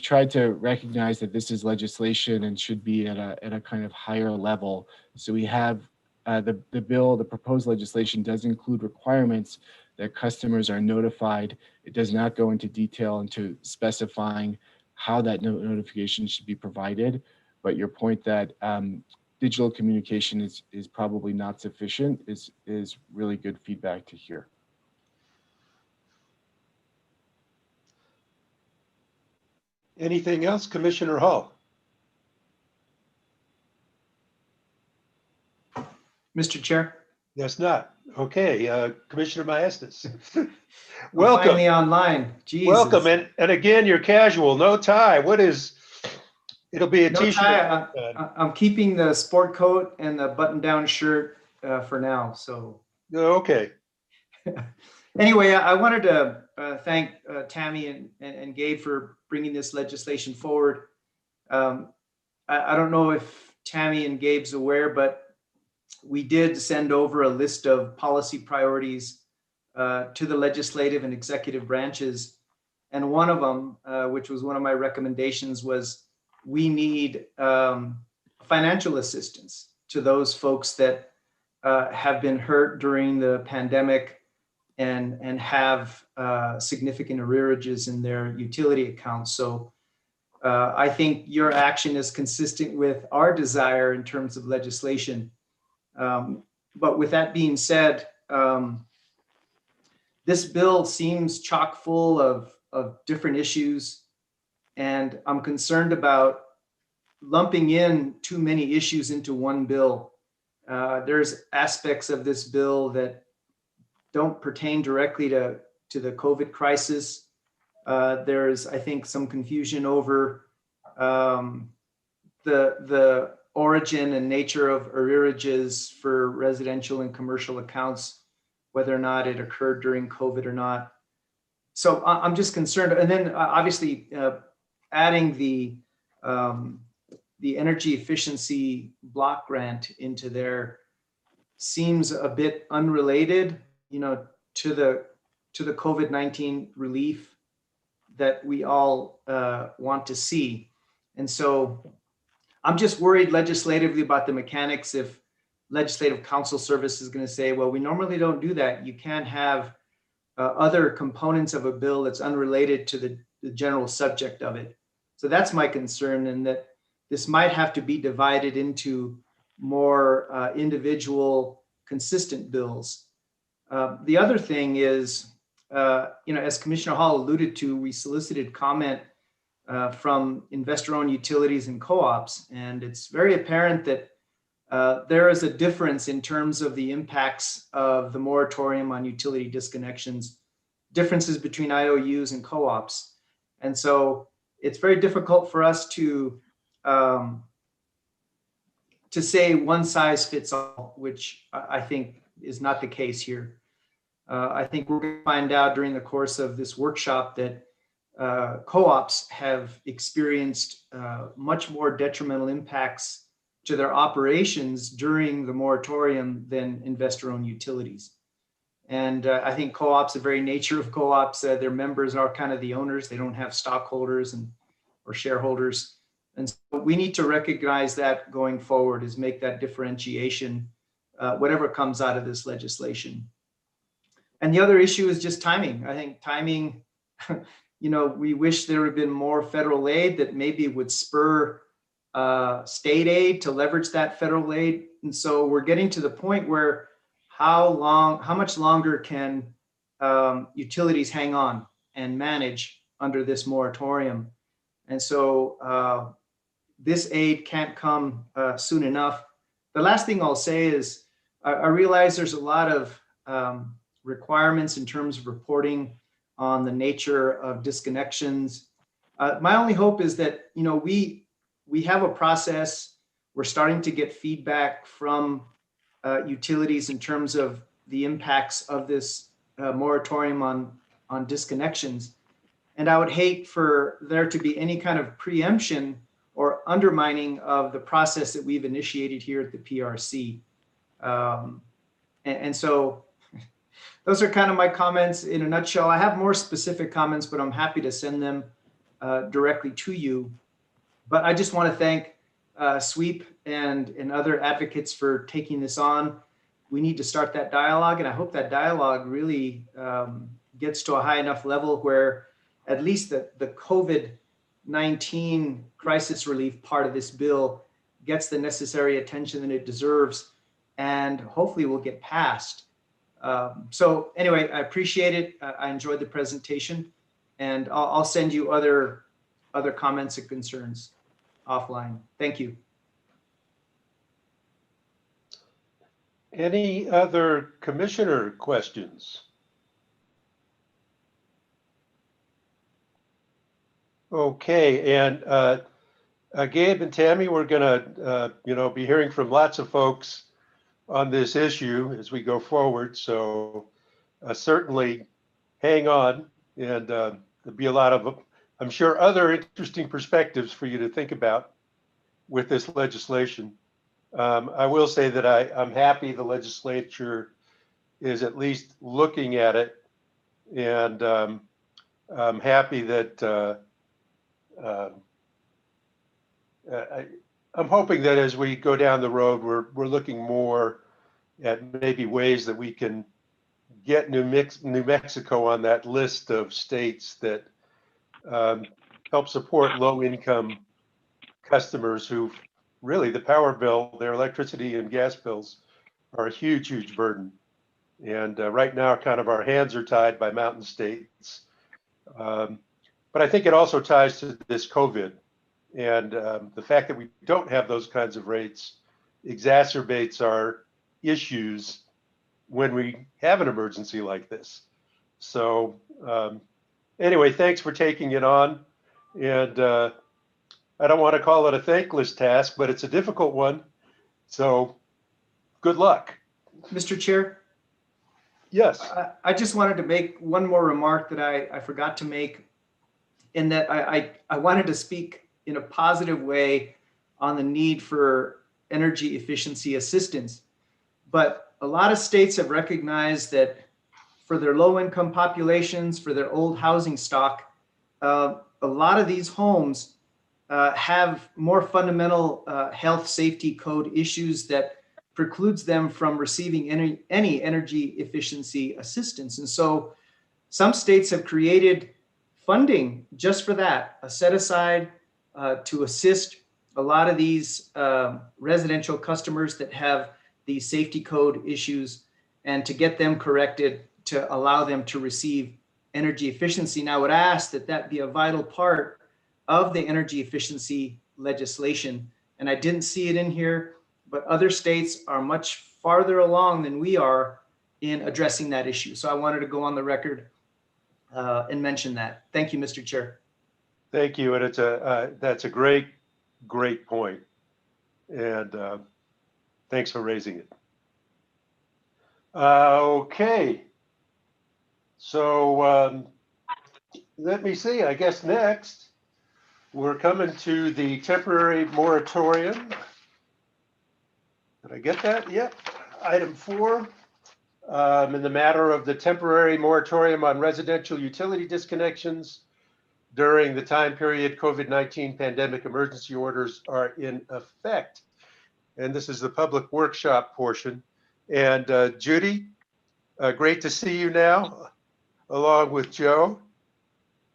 tried to recognize that this is legislation and should be at a kind of higher level. So we have the proposed legislation does include requirements that customers are notified. It does not go into detail into specifying how that notification should be provided. But your point that digital communication is probably not sufficient is really good feedback to hear. Anything else, Commissioner Hall? Mr. Chair? Yes, not. Okay, Commissioner Maestas. Welcome. Finally online. Jesus. Welcome, and again, you're casual, no tie. It'll be a t-shirt. I'm keeping the sport coat and the button-down shirt for now, so. Okay. Anyway, I wanted to thank Tammy and Gabe for bringing this legislation forward. I don't know if Tammy and Gabe's aware, but we did send over a list of policy priorities to the legislative and executive branches. And one of them, which was one of my recommendations, was we need financial assistance to those folks that have been hurt during the pandemic and have significant arrearages in their utility accounts. So I think your action is consistent with our desire in terms of legislation. But with that being said, this bill seems chock full of different issues, and I'm concerned about lumping in too many issues into one bill. There's aspects of this bill that don't pertain directly to the COVID crisis. There's, I think, some confusion over the origin and nature of arrearages for residential and commercial accounts, whether or not it occurred during COVID or not. So I'm just concerned. And then obviously adding the energy efficiency block grant into there seems a bit unrelated, to the COVID-19 relief that we all want to see. And so I'm just worried legislatively about the mechanics. If Legislative Counsel Service is going to say, well, we normally don't do that. You can't have other components of a bill that's unrelated to the general subject of it. So that's my concern, and that this might have to be divided into more individual consistent bills. The other thing is, as Commissioner Hall alluded to, we solicited comment from investor-owned utilities and co-ops, and it's very apparent that there is a difference in terms of the impacts of the moratorium on utility disconnections, differences between IOUs and co-ops. And so it's very difficult for us to say one size fits all, which I think is not the case here. I think we're going to find out during the course of this workshop that co-ops have experienced much more detrimental impacts to their operations during the moratorium than investor-owned utilities. And I think co-ops, the very nature of co-ops, their members are kind of the owners. They don't have stockholders or shareholders. And so we need to recognize that going forward, is make that differentiation, whatever comes out of this legislation. And the other issue is just timing. I think timing, we wish there had been more federal aid that maybe would spur state aid to leverage that federal aid. And so we're getting to the point where how much longer can utilities hang on and manage under this moratorium? And so this aid can't come soon enough. The last thing I'll say is I realize there's a lot of requirements in terms of reporting on the nature of disconnections. My only hope is that, we have a process. We're starting to get feedback from utilities in terms of the impacts of this moratorium on disconnections. And I would hate for there to be any kind of preemption or undermining of the process that we've initiated here at the PRC. And so those are kind of my comments in a nutshell. I have more specific comments, but I'm happy to send them directly to you. But I just want to thank SWEEP and other advocates for taking this on. We need to start that dialogue, and I hope that dialogue really gets to a high enough level where at least the COVID-19 crisis relief part of this bill gets the necessary attention that it deserves, and hopefully will get passed. So anyway, I appreciate it. I enjoyed the presentation, and I'll send you other comments and concerns offline. Thank you. Any other commissioner questions? Okay, and Gabe and Tammy, we're gonna be hearing from lots of folks on this issue as we go forward. So certainly hang on, and there'll be a lot of, I'm sure, other interesting perspectives for you to think about with this legislation. I will say that I'm happy the legislature is at least looking at it, and I'm happy that I'm hoping that as we go down the road, we're looking more at maybe ways that we can get New Mexico on that list of states that help support low-income customers who really, the power bill, their electricity and gas bills are a huge, huge burden. And right now, kind of our hands are tied by mountain states. But I think it also ties to this COVID. And the fact that we don't have those kinds of rates exacerbates our issues when we have an emergency like this. So anyway, thanks for taking it on. And I don't want to call it a thankless task, but it's a difficult one. So good luck. Mr. Chair? Yes. I just wanted to make one more remark that I forgot to make, in that I wanted to speak in a positive way on the need for energy efficiency assistance. But a lot of states have recognized that for their low-income populations, for their old housing stock, a lot of these homes have more fundamental health safety code issues that precludes them from receiving any energy efficiency assistance. And so some states have created funding just for that, a set aside to assist a lot of these residential customers that have these safety code issues, and to get them corrected to allow them to receive energy efficiency. And I would ask that that be a vital part of the energy efficiency legislation. And I didn't see it in here, but other states are much farther along than we are in addressing that issue. So I wanted to go on the record and mention that. Thank you, Mr. Chair. Thank you. And that's a great, great point. And thanks for raising it. Okay. So let me see, I guess next we're coming to the temporary moratorium. Did I get that? Yep. Item 4, in the matter of the temporary moratorium on residential utility disconnections during the time period COVID-19 pandemic emergency orders are in effect. And this is the public workshop portion. And Judy, great to see you now, along with Joe.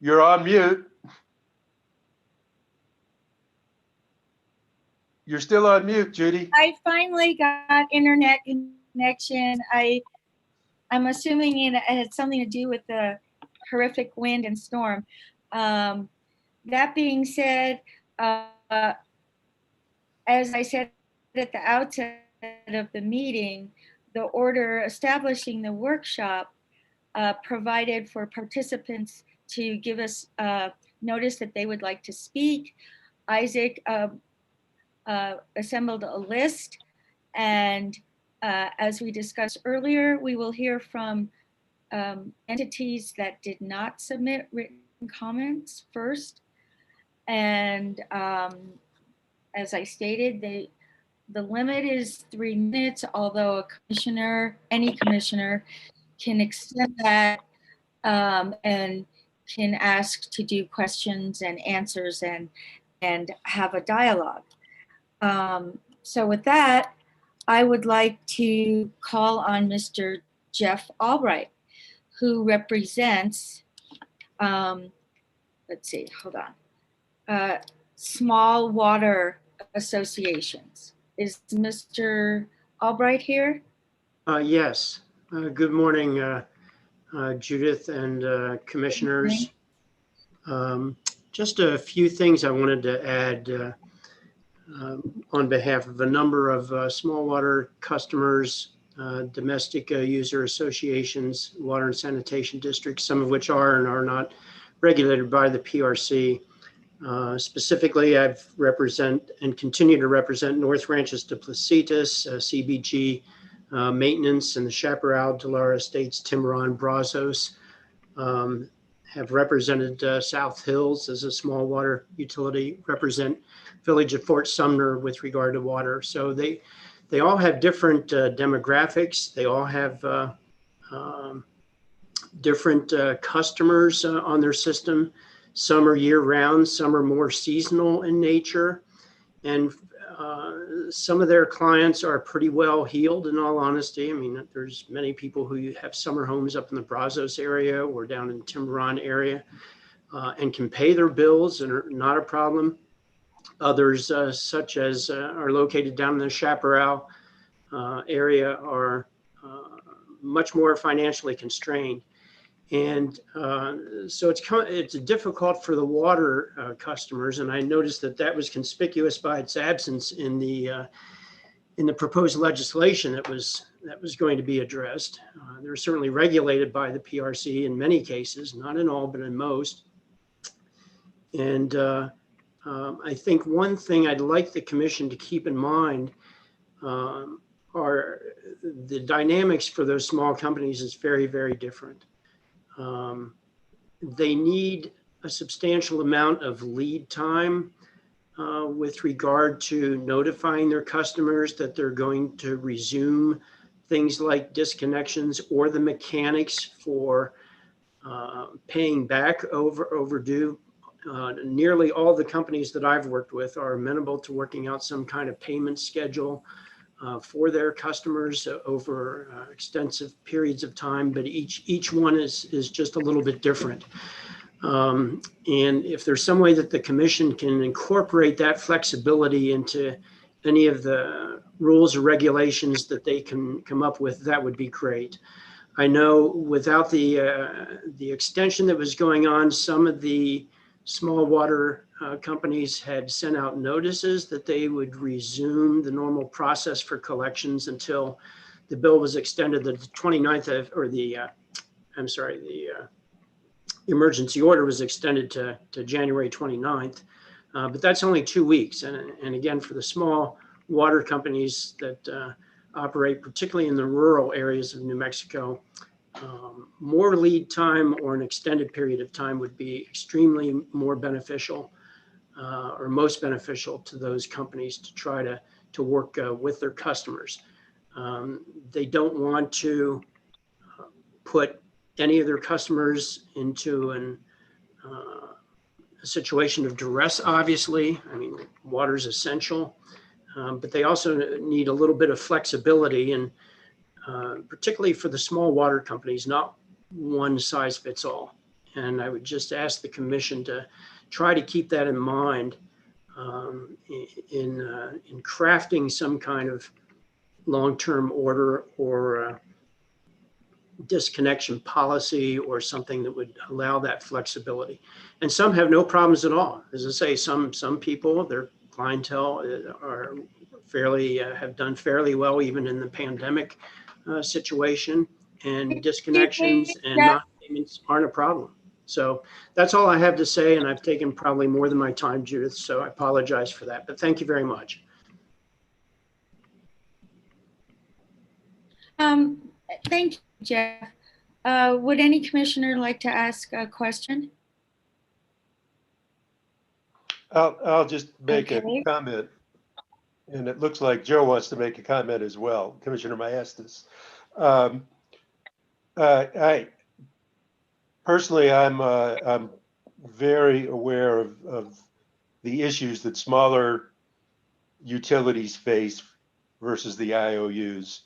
You're on mute. You're still on mute, Judy. I finally got internet connection. I'm assuming it had something to do with the horrific wind and storm. That being said, as I said at the outset of the meeting, the order establishing the workshop provided for participants to give us notice that they would like to speak. Isaac assembled a list, and as we discussed earlier, we will hear from entities that did not submit written comments first. And as I stated, the limit is 3 minutes, although a commissioner, any commissioner, can extend that and can ask to do questions and answers and have a dialogue. So with that, I would like to call on Mr. Jeff Albright, who represents, let's see, hold on, small water associations. Is Mr. Albright here? Yes. Good morning, Judith and commissioners. Just a few things I wanted to add on behalf of a number of small water customers, domestic user associations, water and sanitation districts, some of which are and are not regulated by the PRC. Specifically, I've represent and continue to represent North Ranches de Placitas, CBG, Maintenance and the Chaparral, Delara Estates, Tiburon, Brazos have represented South Hills as a small water utility, represent Village of Fort Sumner with regard to water. So they all have different demographics. They all have different customers on their system. Some are year round, some are more seasonal in nature. And some of their clients are pretty well heeled, in all honesty. I mean, there's many people who have summer homes up in the Brazos area or down in the Tiburon area and can pay their bills and are not a problem. Others, such as are located down in the Chaparral area, are much more financially constrained. And so it's difficult for the water customers. And I noticed that was conspicuous by its absence in the proposed legislation that was going to be addressed. They're certainly regulated by the PRC in many cases, not in all, but in most. And I think one thing I'd like the commission to keep in mind are the dynamics for those small companies is very, very different. They need a substantial amount of lead time with regard to notifying their customers that they're going to resume things like disconnections or the mechanics for paying back overdue. Nearly all the companies that I've worked with are amenable to working out some kind of payment schedule for their customers over extensive periods of time, but each one is just a little bit different. And if there's some way that the commission can incorporate that flexibility into any of the rules or regulations that they can come up with, that would be great. I know without the extension that was going on, some of the small water companies had sent out notices that they would resume the normal process for collections until the bill was extended to the 29th of, or the emergency order was extended to January 29th. But that's only 2 weeks. And again, for the small water companies that operate, particularly in the rural areas of New Mexico, more lead time or an extended period of time would be extremely more beneficial or most beneficial to those companies to try to work with their customers. They don't want to put any of their customers into a situation of duress, obviously. I mean, water is essential, but they also need a little bit of flexibility, and particularly for the small water companies, not one size fits all. And I would just ask the commission to try to keep that in mind in crafting some kind of long-term order or disconnection policy or something that would allow that flexibility. And some have no problems at all. As I say, some people, their clientele are fairly have done fairly well even in the pandemic situation, and disconnections and non-payments aren't a problem. So that's all I have to say, and I've taken probably more than my time, Judith, so I apologize for that, but thank you very much. Thank you, Jeff. Would any commissioner like to ask a question? I'll just make a comment. And it looks like Joe wants to make a comment as well, Commissioner Maestas. I personally, I'm very aware of the issues that smaller utilities face versus the IOUs,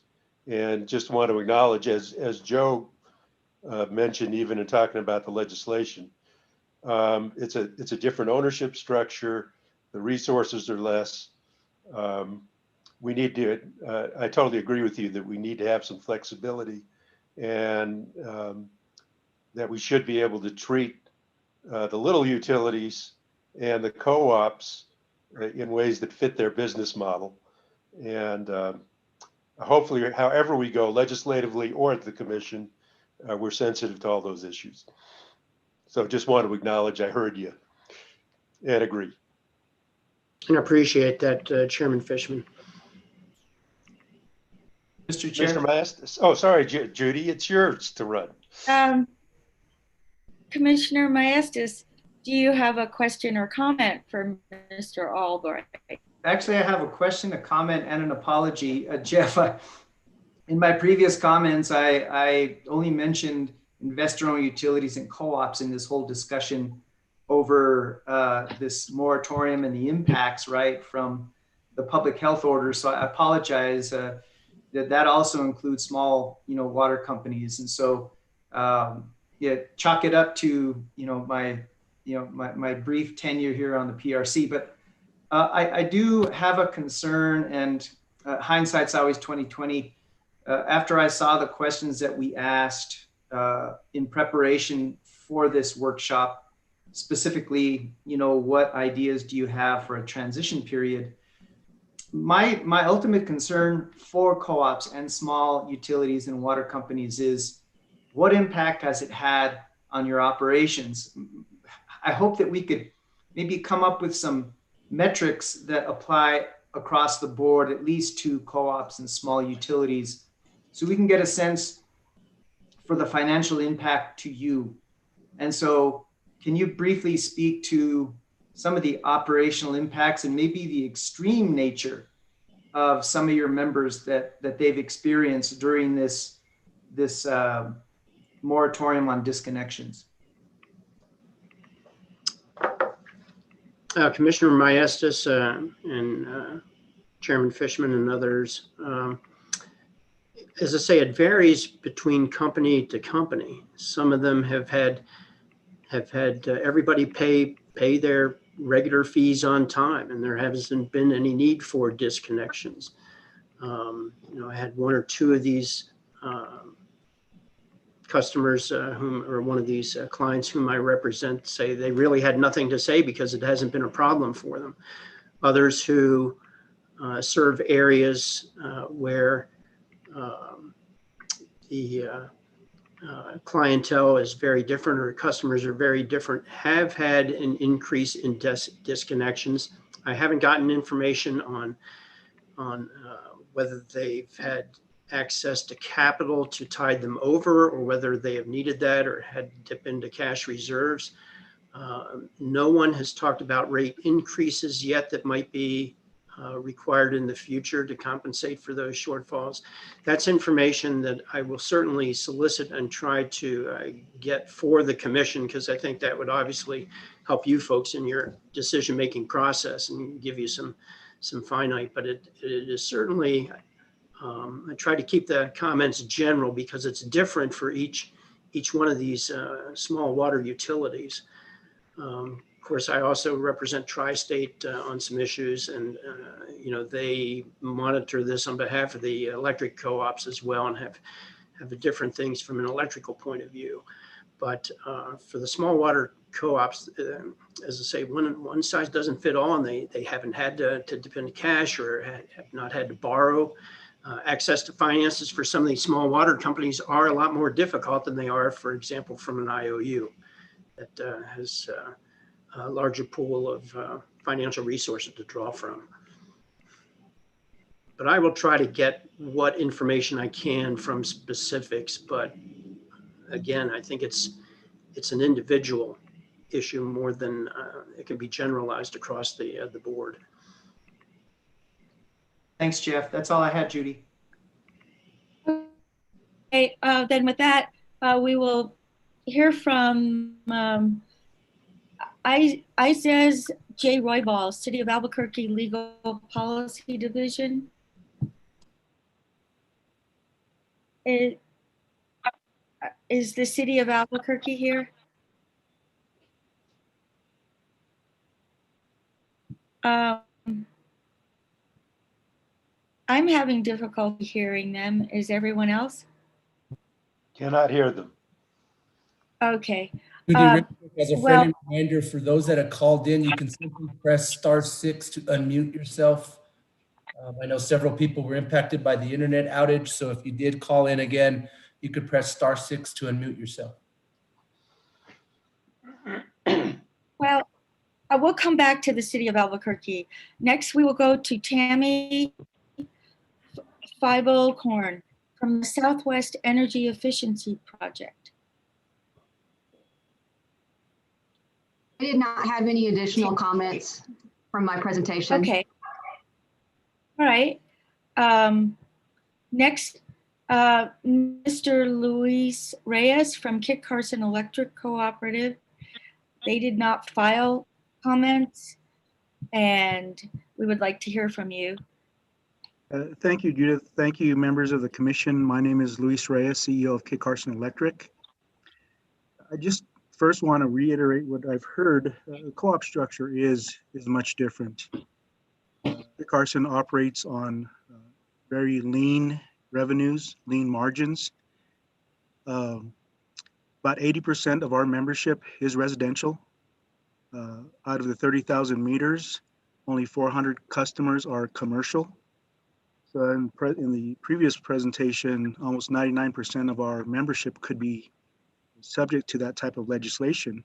and just want to acknowledge, as Joe mentioned, even in talking about the legislation, it's a different ownership structure. The resources are less. We need to, I totally agree with you that we need to have some flexibility, and that we should be able to treat the little utilities and the co-ops in ways that fit their business model. And hopefully, however we go, legislatively or at the commission, we're sensitive to all those issues. So just want to acknowledge I heard you and agree. And appreciate that, Chairman Fishman. Mr. Chair. Mr. Maestas. Oh, sorry, Judy, it's yours to run. Commissioner Maestas, do you have a question or comment for Mr. Albright? Actually, I have a question, a comment, and an apology. Jeff, in my previous comments, I only mentioned investor-owned utilities and co-ops in this whole discussion over this moratorium and the impacts, right, from the public health order. So I apologize that also includes small, water companies. And so, yeah, chalk it up to, my brief tenure here on the PRC. But I do have a concern, and hindsight's always 2020. After I saw the questions that we asked in preparation for this workshop, specifically, what ideas do you have for a transition period? My ultimate concern for co-ops and small utilities and water companies is, what impact has it had on your operations? I hope that we could maybe come up with some metrics that apply across the board, at least to co-ops and small utilities, so we can get a sense for the financial impact to you. And so, can you briefly speak to some of the operational impacts and maybe the extreme nature of some of your members that they've experienced during this moratorium on disconnections? Commissioner Maestas and Chairman Fishman and others, as I say, it varies between company to company. Some of them have had everybody pay their regular fees on time, and there hasn't been any need for disconnections. I had one or two of these customers or one of these clients whom I represent say they really had nothing to say because it hasn't been a problem for them. Others who serve areas where the clientele is very different or customers are very different have had an increase in disconnections. I haven't gotten information on whether they've had access to capital to tide them over or whether they have needed that or had to dip into cash reserves. No one has talked about rate increases yet that might be required in the future to compensate for those shortfalls. That's information that I will certainly solicit and try to get for the commission, because I think that would obviously help you folks in your decision-making process and give you some finite, but it is certainly, I try to keep the comments general because it's different for each one of these small water utilities. Of course, I also represent Tri-State on some issues, and they monitor this on behalf of the electric co-ops as well, and have different things from an electrical point of view. But for the small water co-ops, as I say, one size doesn't fit all, and they haven't had to depend on cash or have not had to borrow. Access to finances for some of these small water companies are a lot more difficult than they are, for example, from an IOU that has a larger pool of financial resources to draw from. But I will try to get what information I can from specifics. But again, I think it's an individual issue more than it can be generalized across the board. Thanks, Jeff. That's all I had, Judy. Okay, then with that, we will hear from Isaias J. Roybal, City of Albuquerque Legal Policy Division. Is the City of Albuquerque here? I'm having difficulty hearing them. Is everyone else? Cannot hear them. Okay. As a friendly reminder for those that have called in, you can simply press *6 to unmute yourself. I know several people were impacted by the internet outage, so if you did call in again, you could press *6 to unmute yourself. Well, we'll come back to the City of Albuquerque. Next, we will go to Tammy Five Corn from the Southwest Energy Efficiency Project. I did not have any additional comments from my presentation. Okay. All right. Next, Mr. Luis Reyes from Kit Carson Electric Cooperative. They did not file comments, and we would like to hear from you. Thank you, Judith. Thank you, members of the commission. My name is Luis Reyes, CEO of Kit Carson Electric. I just first want to reiterate what I've heard. The co-op structure is much different. Kit Carson operates on very lean revenues, lean margins. About 80% of our membership is residential. Out of the 30,000 meters, only 400 customers are commercial. So in the previous presentation, almost 99% of our membership could be subject to that type of legislation,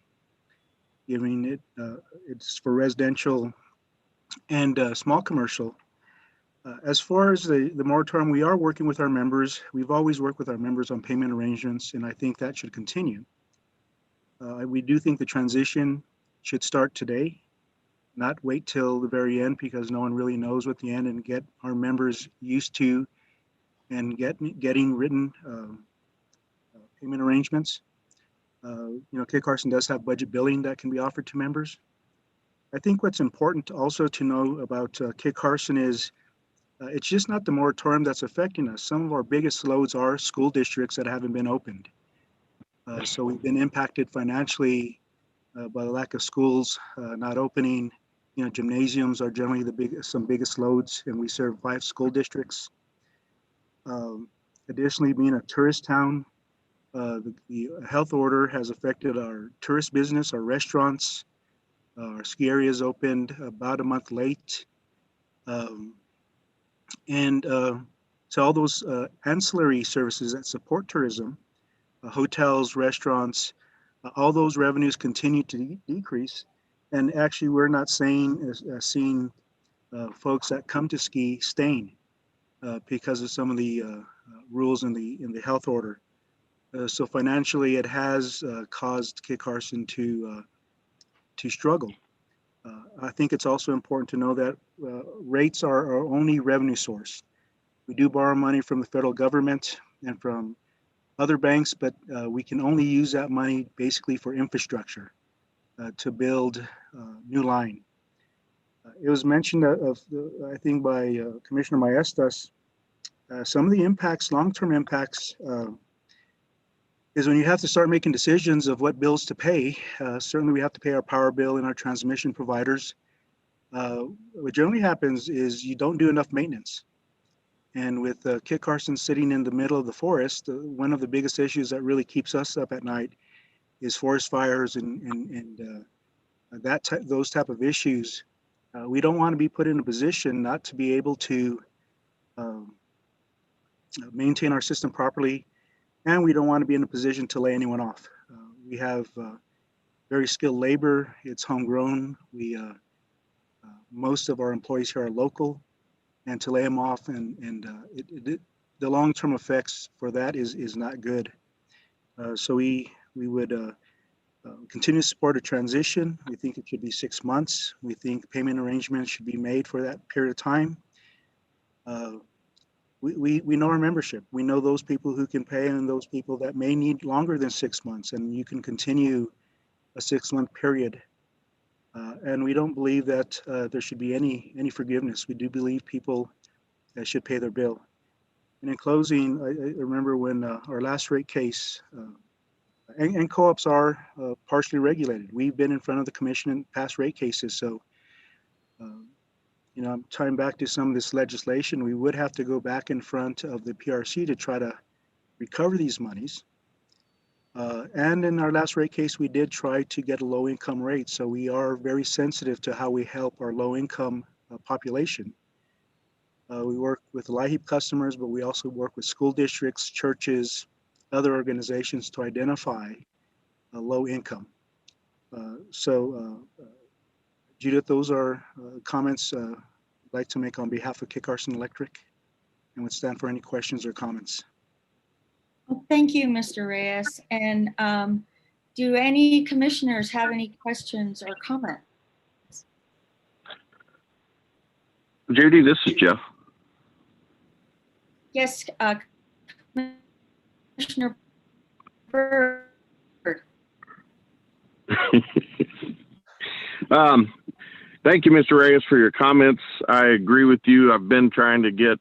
giving it's for residential and small commercial. As far as the moratorium, we are working with our members. We've always worked with our members on payment arrangements, and I think that should continue. We do think the transition should start today, not wait till the very end, because no one really knows what the end, and get our members used to and getting written payment arrangements. Kit Carson does have budget billing that can be offered to members. I think what's important also to know about Kit Carson is it's just not the moratorium that's affecting us. Some of our biggest loads are school districts that haven't been opened. So we've been impacted financially by the lack of schools not opening. Gymnasiums are generally some biggest loads, and we serve 5 school districts. Additionally, being a tourist town, the health order has affected our tourist business, our restaurants. Our ski areas opened about a month late. So all those ancillary services that support tourism, hotels, restaurants, all those revenues continue to decrease. And actually, we're not seeing folks that come to ski staying because of some of the rules in the health order. So financially, it has caused Kit Carson to struggle. I think it's also important to know that rates are our only revenue source. We do borrow money from the federal government and from other banks, but we can only use that money basically for infrastructure to build new line. It was mentioned I think by Commissioner Maestas, some of the impacts, long-term impacts, is when you have to start making decisions of what bills to pay. Certainly we have to pay our power bill and our transmission providers. What generally happens is you don't do enough maintenance. And with Kit Carson sitting in the middle of the forest, one of the biggest issues that really keeps us up at night is forest fires and those type of issues. We don't want to be put in a position not to be able to maintain our system properly, and we don't want to be in a position to lay anyone off. We have very skilled labor. It's homegrown. Most of our employees here are local, and to lay them off the long-term effects for that is not good. So we would continue to support a transition. We think it should be 6 months. We think payment arrangements should be made for that period of time. We know our membership. We know those people who can pay and those people that may need longer than 6 months, and you can continue a 6-month period. And we don't believe that there should be any forgiveness. We do believe people should pay their bill. And in closing, I remember when our last rate case, and co-ops are partially regulated. We've been in front of the commission in past rate cases. So, I'm tying back to some of this legislation. We would have to go back in front of the PRC to try to recover these monies. And in our last rate case, we did try to get a low income rate. So we are very sensitive to how we help our low income population. We work with LIHEAP customers, but we also work with school districts, churches, other organizations to identify a low income. Judith, those are comments I'd like to make on behalf of Kit Carson Electric. and would stand for any questions or comments. Well, thank you, Mr. Reyes. And do any commissioners have any questions or comments? Judy, this is Jeff. Yes, Commissioner Byrd. Thank you, Mr. Reyes, for your comments. I agree with you. I've been trying to get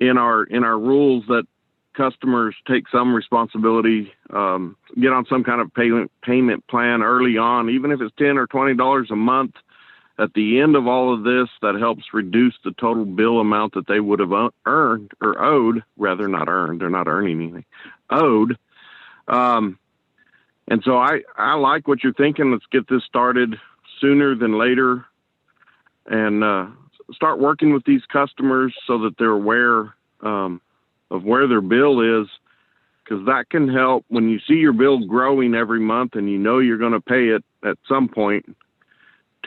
in our rules that customers take some responsibility, get on some kind of payment plan early on, even if it's $10 or $20 a month. At the end of all of this, that helps reduce the total bill amount that they would have earned or owed, rather not earned. They're not earning anything, owed. And so I like what you're thinking. Let's get this started sooner than later and start working with these customers so that they're aware of where their bill is, because that can help when you see your bill growing every month and you know you're going to pay it at some point,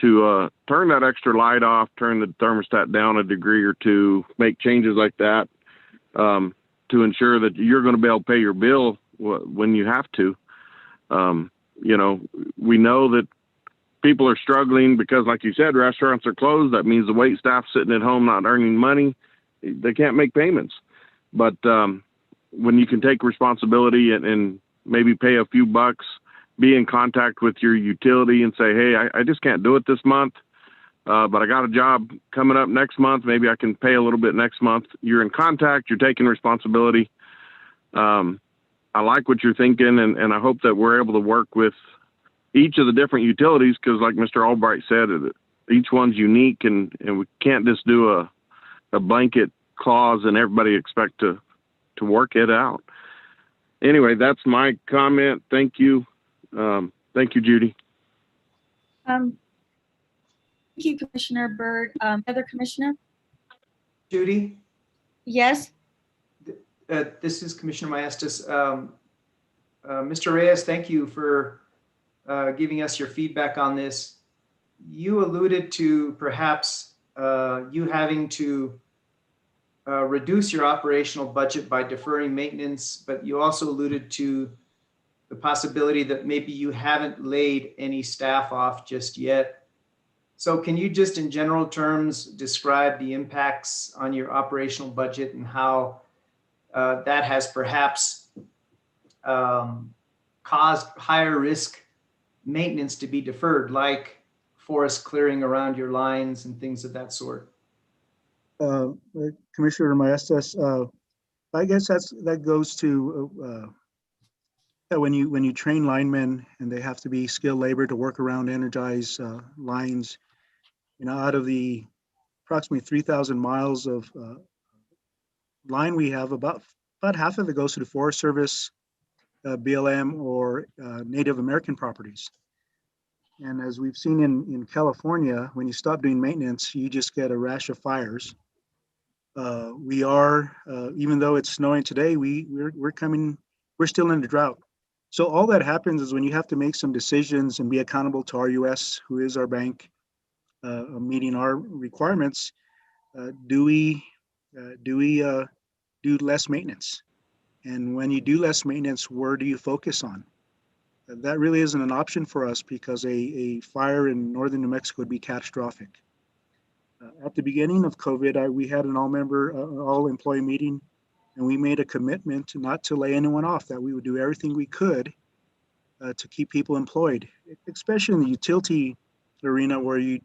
to turn that extra light off, turn the thermostat down a degree or two, make changes like that to ensure that you're going to be able to pay your bill when you have to. You know, we know that people are struggling because, like you said, restaurants are closed. That means the wait staff sitting at home not earning money. They can't make payments. But when you can take responsibility and maybe pay a few bucks, be in contact with your utility and say, hey, I just can't do it this month, but I got a job coming up next month. Maybe I can pay a little bit next month. You're in contact. You're taking responsibility. I like what you're thinking, and I hope that we're able to work with each of the different utilities, because like Mr. Albright said, each one's unique, and we can't just do a blanket clause and everybody expect to work it out. Anyway, that's my comment. Thank you. Thank you, Judy. Thank you, Commissioner Byrd. Other commissioner? Judy, Yes. this is Commissioner Maestas. Mr. Reyes, thank you for giving us your feedback on this. You alluded to perhaps you having to reduce your operational budget by deferring maintenance, but you also alluded to the possibility that maybe you haven't laid any staff off just yet. So can you just in general terms describe the impacts on your operational budget and how that has perhaps caused higher risk maintenance to be deferred, like forest clearing around your lines and things of that sort? Commissioner Maestas, I guess that goes to when you train linemen and they have to be skilled labor to work around energized lines, you know, out of the approximately 3,000 miles of line we have, about half of it goes to the Forest Service, BLM, or Native American properties. And as we've seen in California, when you stop doing maintenance, you just get a rash of fires. We are, even though it's snowing today, we're still in the drought. So all that happens is when you have to make some decisions and be accountable to RUS, who is our bank, meeting our requirements. Do we do less maintenance? And when you do less maintenance, where do you focus on? That really isn't an option for us, because a fire in northern New Mexico would be catastrophic. At the beginning of COVID, we had an all-employee meeting, and we made a commitment not to lay anyone off, that we would do everything we could to keep people employed, especially in the utility arena where it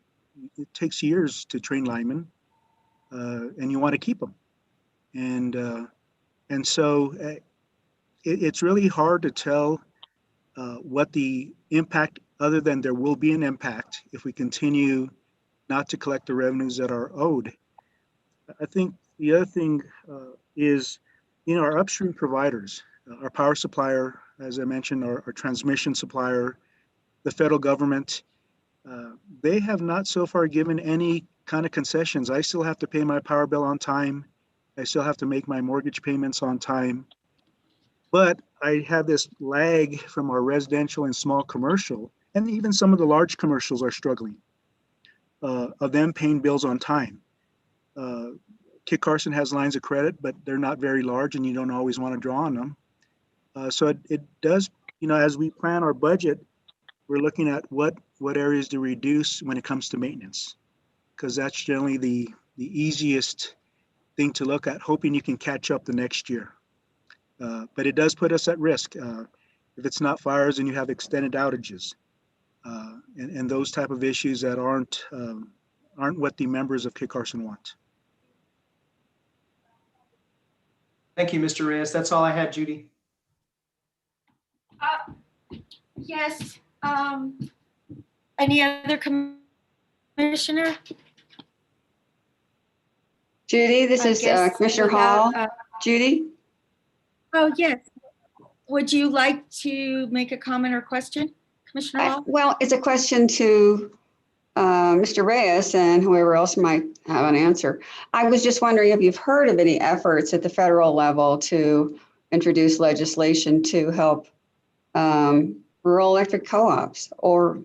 takes years to train linemen, and you want to keep them. And so it's really hard to tell what the impact, other than there will be an impact if we continue not to collect the revenues that are owed. I think the other thing is, you know, our upstream providers, our power supplier, as I mentioned, our transmission supplier, the federal government, they have not so far given any kind of concessions. I still have to pay my power bill on time. I still have to make my mortgage payments on time. But I have this lag from our residential and small commercial, and even some of the large commercials are struggling, of them paying bills on time. Kit Carson has lines of credit, but they're not very large and you don't always want to draw on them. So it does, as we plan our budget, we're looking at what areas to reduce when it comes to maintenance, because that's generally the easiest thing to look at, hoping you can catch up the next year. But it does put us at risk. If it's not fires and you have extended outages and those type of issues that aren't what the members of Kit Carson want. Thank you, Mr. Reyes. That's all I had, Judy. Yes. Any other commissioner? Judy, this is Commissioner Hall. Judy? Oh, yes. Would you like to make a comment or question, Commissioner Hall? Well, it's a question to Mr. Reyes and whoever else might have an answer. I was just wondering if you've heard of any efforts at the federal level to introduce legislation to help rural electric co-ops or,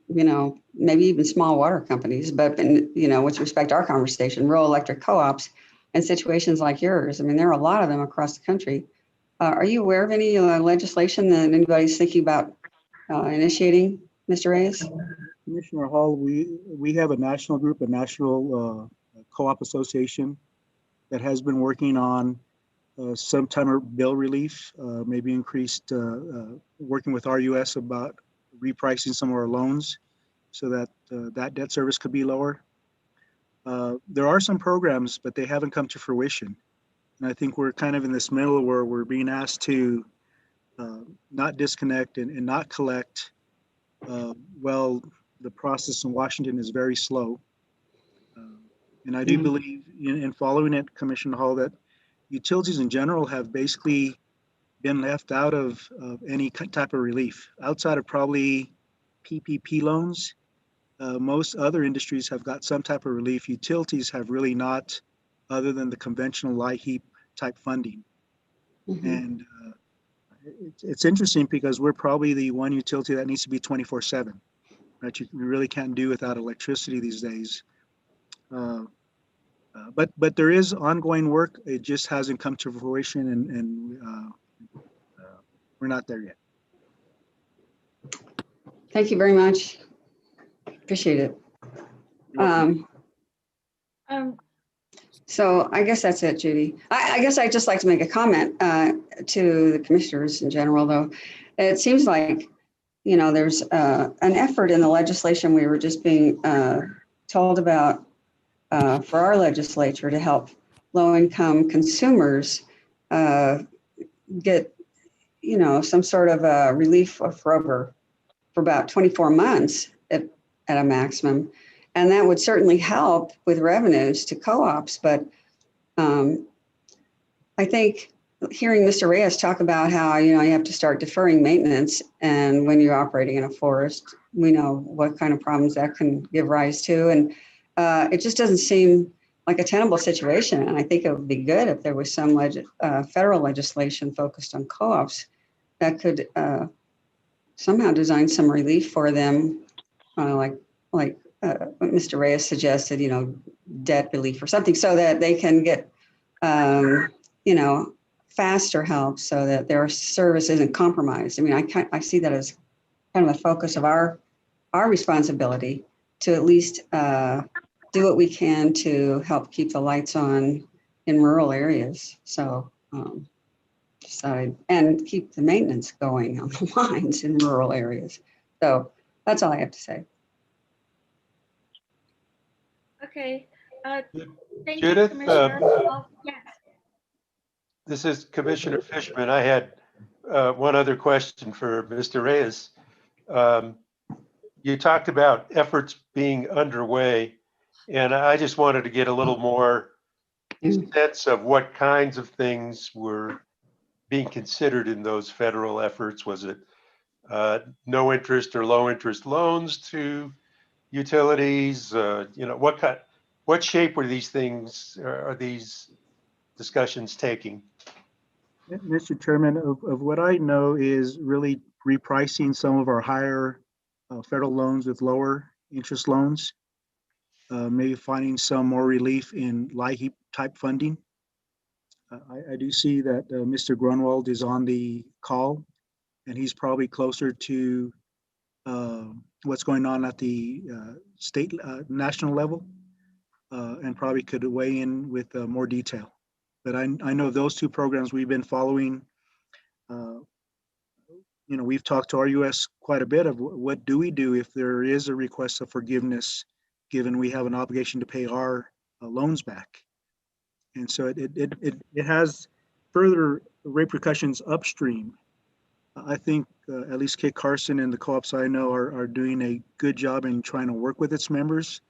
maybe even small water companies, but, with respect to our conversation, rural electric co-ops in situations like yours. I mean, there are a lot of them across the country. Are you aware of any legislation that anybody's thinking about initiating, Mr. Reyes? Commissioner Hall, we have a national group, a national co-op association that has been working on some type of bill relief, maybe increased working with RUS about repricing some of our loans so that that debt service could be lower. There are some programs, but they haven't come to fruition. And I think we're kind of in this middle where we're being asked to not disconnect and not collect. Well, the process in Washington is very slow. And I do believe in following it, Commissioner Hall, that utilities in general have basically been left out of any type of relief outside of probably PPP loans. Most other industries have got some type of relief. Utilities have really not, other than the conventional LIHEAP type funding. And it's interesting because we're probably the one utility that needs to be 24/7, right? You really can't do without electricity these days. But there is ongoing work. It just hasn't come to fruition, and we're not there yet. Thank you very much. Appreciate it. So I guess that's it, Judy. I guess I'd just like to make a comment to the commissioners in general, though. It seems like, there's an effort in the legislation we were just being told about for our legislature to help low-income consumers get, some sort of relief for about 24 months at a maximum. And that would certainly help with revenues to co-ops. But I think hearing Mr. Reyes talk about how, you have to start deferring maintenance, and when you're operating in a forest, we know what kind of problems that can give rise to. And it just doesn't seem like a tenable situation. And I think it would be good if there was some federal legislation focused on co-ops that could somehow design some relief for them, like what Mr. Reyes suggested, debt relief or something, so that they can get, faster help so that their service isn't compromised. I mean, I see that as kind of the focus of our responsibility to at least do what we can to help keep the lights on in rural areas. So, and keep the maintenance going on the lines in rural areas. So that's all I have to say. Okay. Thank Judith, you, Commissioner. Yes. This is Commissioner Fishman. I had one other question for Mr. Reyes. You talked about efforts being underway, and I just wanted to get a little more sense of what kinds of things were being considered in those federal efforts. Was it no interest or low interest loans to utilities? What shape were these things, are these discussions taking? Mr. Chairman, of what I know is really repricing some of our higher federal loans with lower interest loans. maybe finding some more relief in LIHEAP type funding. I do see that Mr. Grunwald is on the call, and he's probably closer to what's going on at the state, national level, and probably could weigh in with more detail. But I know those two programs we've been following. You know, we've talked to our US quite a bit of what do we do if there is a request of forgiveness, given we have an obligation to pay our loans back. And so it has further repercussions upstream. I think at least Kit Carson and the co-ops I know are doing a good job in trying to work with its members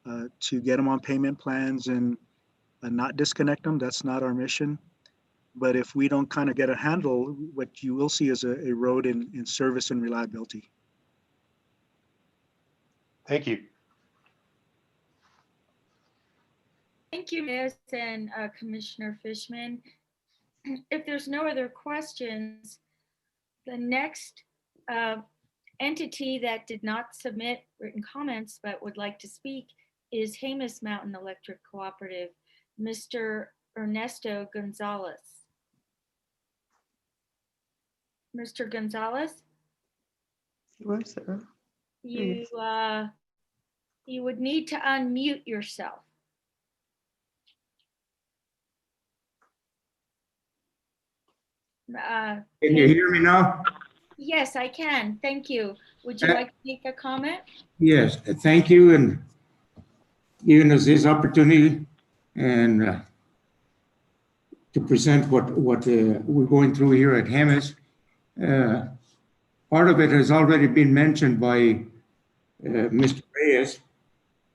to get them on payment plans and not disconnect them. That's not our mission. But if we don't kind of get a handle, what you will see is a road in service and reliability. Thank you. Thank you, Ms. and Commissioner Fishman. If there's no other questions, the next entity that did not submit written comments but would like to speak is Jemez Mountain Electric Cooperative, Mr. Ernesto Gonzalez. Mr. Gonzalez? Was there? You would need to unmute yourself. Can you hear me now? Yes, I can. Thank you. Would you like to make a comment? Yes, thank you, and giving us this opportunity and to present what we're going through here at Jemez. Part of it has already been mentioned by Mr. Reyes,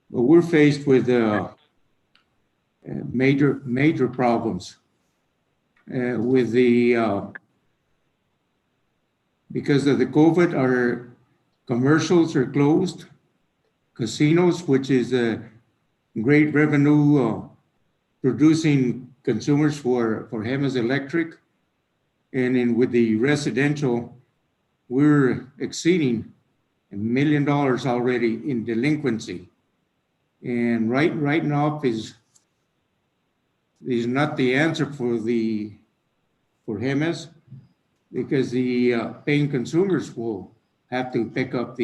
but we're faced with major problems with the because of the COVID. Our commercials are closed. Casinos, which is a great revenue producing consumers for Jemez Electric, and with the residential, we're exceeding $1 million already in delinquency. And right now is not the answer for Jemez, because the paying consumers will have to pick up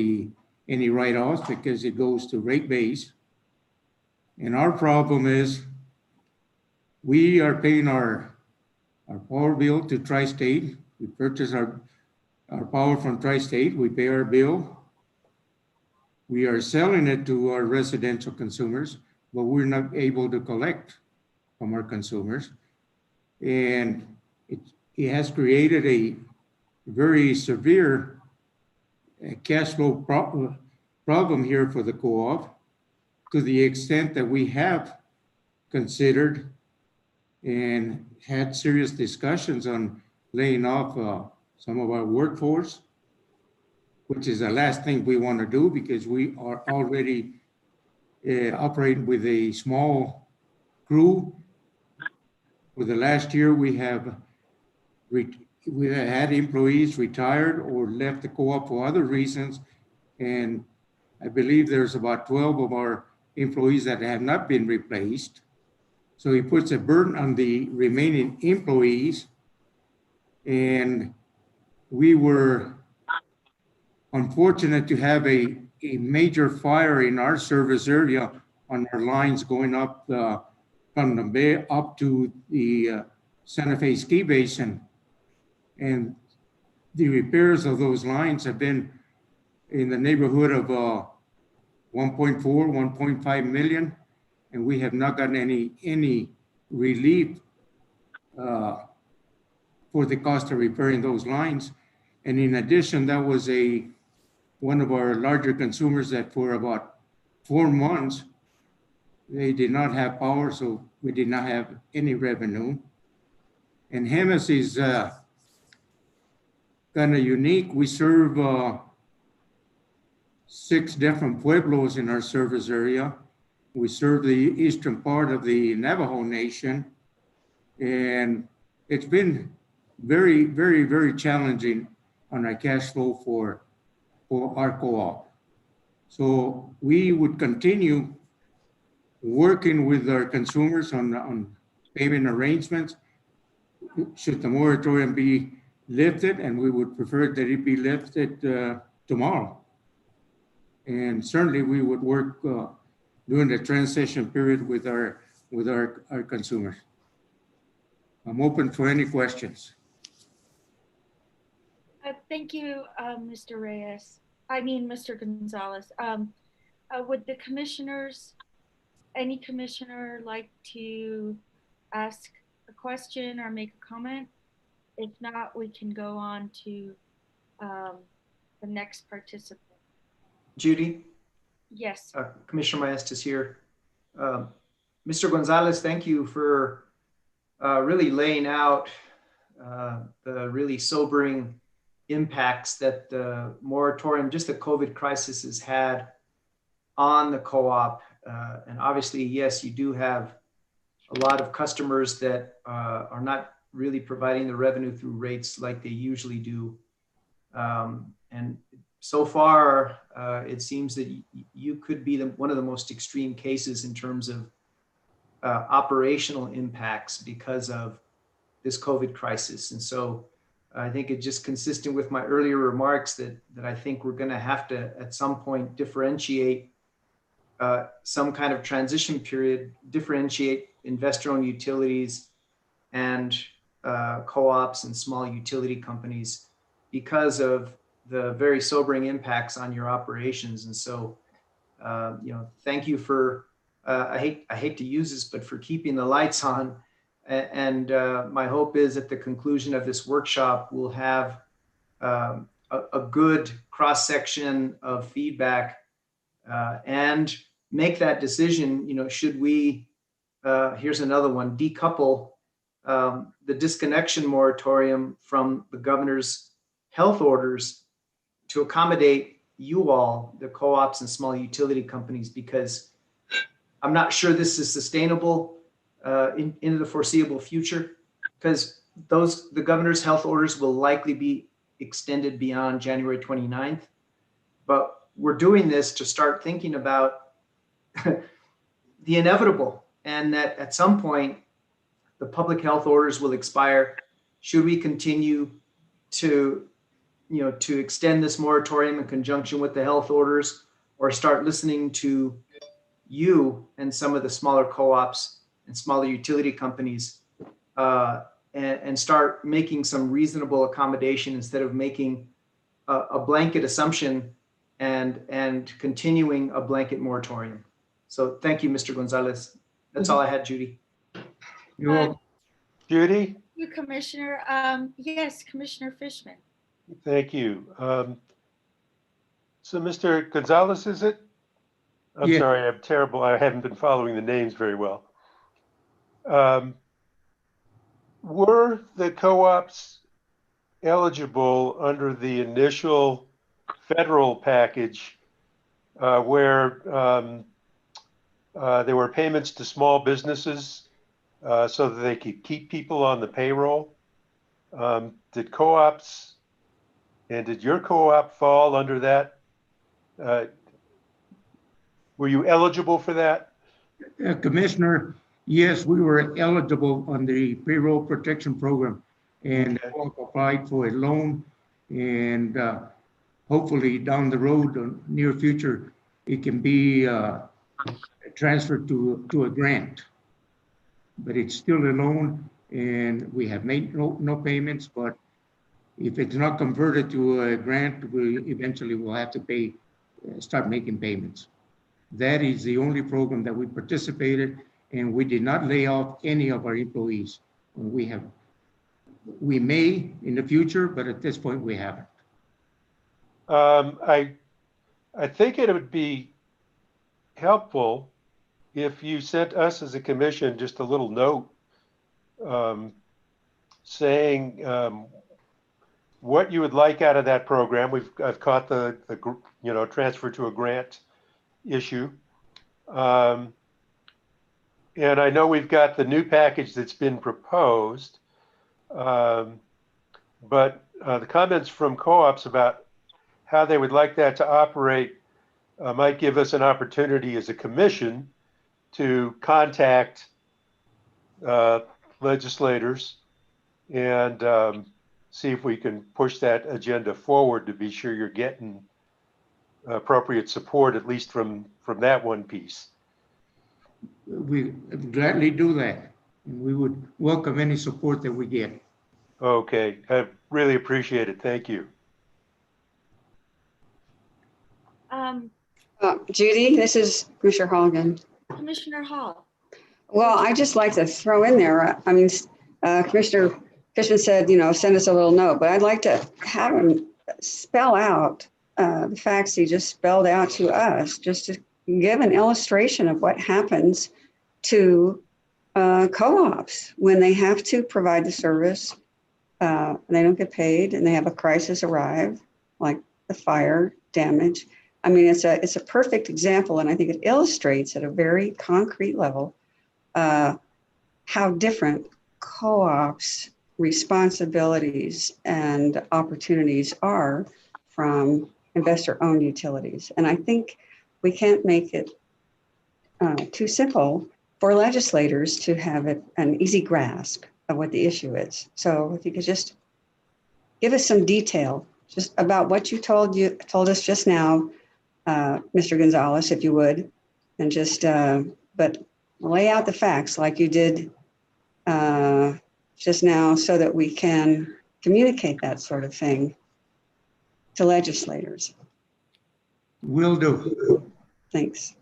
any write-offs because it goes to rate base. And our problem is we are paying our power bill to Tri-State. We purchase our power from Tri-State. We pay our bill. We are selling it to our residential consumers, but we're not able to collect from our consumers. And it has created a very severe cash flow problem here for the co-op, to the extent that we have considered and had serious discussions on laying off some of our workforce, which is the last thing we want to do, because we are already operating with a small crew. For the last year, we have had employees retired or left the co-op for other reasons, and I believe there's about 12 of our employees that have not been replaced. So he puts a burden on the remaining employees, and we were unfortunate to have a major fire in our service area on our lines going up from the bay up to the Santa Fe ski basin. And the repairs of those lines have been in the neighborhood of 1.4, 1.5 million, and we have not gotten any relief for the cost of repairing those lines. And in addition, that was one of our larger consumers that for about 4 months, they did not have power, so we did not have any revenue. And Jemez is kind of unique. We serve 6 different pueblos in our service area. We serve the eastern part of the Navajo Nation, and it's been very, very, very challenging on our cash flow for our co-op. So we would continue working with our consumers on payment arrangements should the moratorium be lifted, and we would prefer that it be lifted tomorrow. And certainly we would work during the transition period with our consumers. I'm open for any questions. Thank you, Mr. Reyes. Mr. Gonzalez. Would the commissioners, any commissioner, like to ask a question or make a comment? If not, we can go on to the next participant. Judy? Yes. Commissioner Maestas here. Mr. Gonzalez, thank you for really laying out the really sobering impacts that the moratorium, just the COVID crisis, has had on the co-op. And obviously, yes, you do have a lot of customers that are not really providing the revenue through rates like they usually do. And so far, it seems that you could be one of the most extreme cases in terms of operational impacts because of this COVID crisis. And so I think it's just consistent with my earlier remarks that I think we're going to have to, at some point, differentiate some kind of transition period, differentiate investor-owned utilities and co-ops and small utility companies because of the very sobering impacts on your operations. And so, thank you for, I hate to use this, but for keeping the lights on. And my hope is at the conclusion of this workshop, we'll have a good cross-section of feedback and make that decision. Should we, here's another one, decouple the disconnection moratorium from the governor's health orders to accommodate you all, the co-ops and small utility companies, because I'm not sure this is sustainable into the foreseeable future, because the governor's health orders will likely be extended beyond January 29th. But we're doing this to start thinking about the inevitable, and that at some point the public health orders will expire. Should we continue to extend this moratorium in conjunction with the health orders, or start listening to you and some of the smaller co-ops and smaller utility companies and start making some reasonable accommodation instead of making a blanket assumption and continuing a blanket moratorium? So thank you, Mr. Gonzalez. That's all I had, Judy. You're welcome. Judy? Thank you, Commissioner. Yes, Commissioner Fishman. Thank you. So Mr. Gonzalez, is it? I'm sorry, I'm terrible. I haven't been following the names very well. Were the co-ops eligible under the initial federal package where there were payments to small businesses so that they could keep people on the payroll? Did co-ops and did your co-op fall under that? Were you eligible for that? Commissioner, yes, we were eligible on the payroll protection program and applied for a loan, and hopefully down the road, near future, it can be transferred to a grant. But it's still a loan, and we have made no payments, but if it's not converted to a grant, we eventually will have to start making payments. That is the only program that we participated, and we did not lay off any of our employees. We may in the future, but at this point we haven't. I think it would be helpful if you sent us as a commission just a little note saying what you would like out of that program. I've caught the transfer to a grant issue. And I know we've got the new package that's been proposed, but the comments from co-ops about how they would like that to operate might give us an opportunity as a commission to contact legislators and see if we can push that agenda forward to be sure you're getting appropriate support, at least from that one piece. We gladly do that. And we would welcome any support that we get. Okay, I really appreciate it. Thank you. Judy, this is Commissioner Hall again. Commissioner Hall. Well, I just like to throw in there, I mean, Commissioner Fishman said, send us a little note, but I'd like to have him spell out the facts he just spelled out to us, just to give an illustration of what happens to co-ops when they have to provide the service, and they don't get paid, and they have a crisis arrive, like the fire damage. I mean, it's a perfect example, and I think it illustrates at a very concrete level how different co-ops' responsibilities and opportunities are from investor-owned utilities. And I think we can't make it too simple for legislators to have an easy grasp of what the issue is. So if you could just give us some detail just about what you told us just now, Mr. Gonzalez, if you would, and just, but lay out the facts like you did just now so that we can communicate that sort of thing to legislators. Will do. Thanks.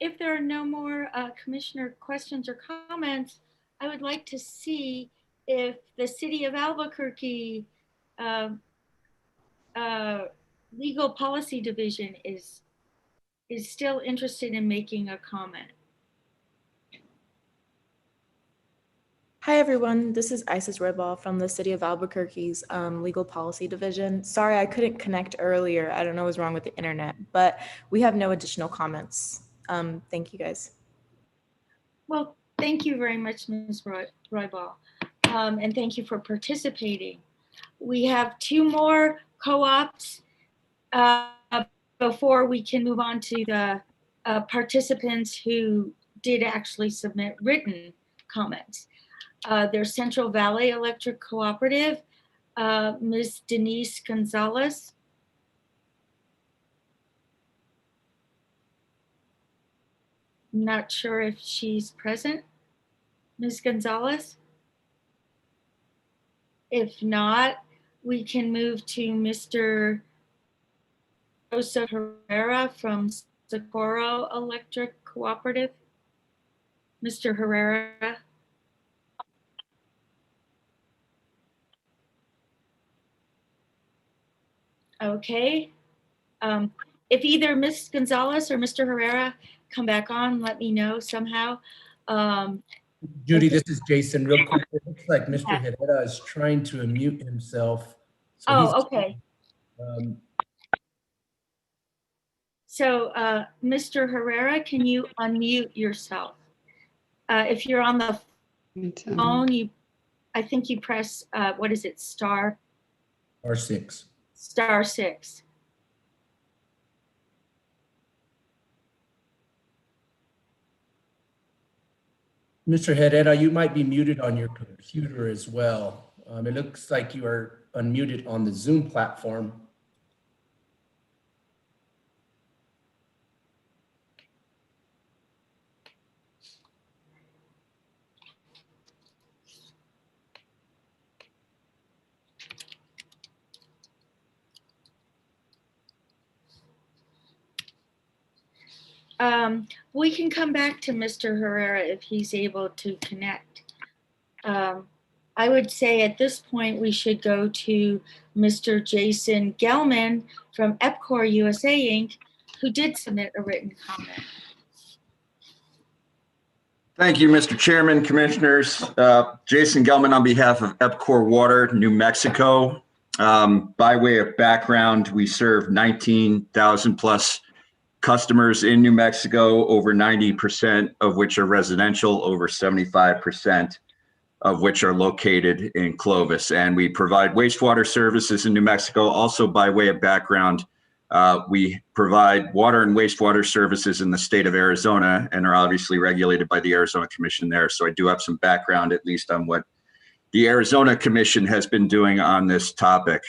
If there are no more commissioner questions or comments, I would like to see if the City of Albuquerque Legal Policy Division is still interested in making a comment. Hi, everyone. This is Isis Redball from the City of Albuquerque's Legal Policy Division. Sorry, I couldn't connect earlier. I don't know what's wrong with the internet, but we have no additional comments. Thank you, guys. Well, thank you very much, Ms. Roybal, and thank you for participating. We have two more co-ops before we can move on to the participants who did actually submit written comments. There's Central Valley Electric Cooperative, Ms. Denise Gonzalez. Not sure if she's present. Ms. Gonzalez? If not, we can move to Mr. Joseph Herrera from Socorro Electric Cooperative. Mr. Herrera? Okay. If either Ms. Gonzalez or Mr. Herrera come back on, let me know somehow. Judy, this is Jason. Real quick, it looks like Mr. Herrera is trying to unmute himself. So okay. So, Mr. Herrera, can you unmute yourself? If you're on the phone, I think you press, what is it, star? R6. Star 6. Mr. Herrera, you might be muted on your computer as well. It looks like you are unmuted on the Zoom platform. We can come back to Mr. Herrera if he's able to connect. I would say at this point, we should go to Mr. Jason Gelman from EPCOR USA Inc., who did submit a written comment. Thank you, Mr. Chairman, Commissioners. Jason Gelman on behalf of EPCOR Water, New Mexico. By way of background, we serve 19,000 plus customers in New Mexico, over 90% of which are residential, over 75% of which are located in Clovis. And we provide wastewater services in New Mexico. Also, by way of background, We provide water and wastewater services in the state of Arizona and are obviously regulated by the Arizona Commission there. So I do have some background, at least on what the Arizona Commission has been doing on this topic.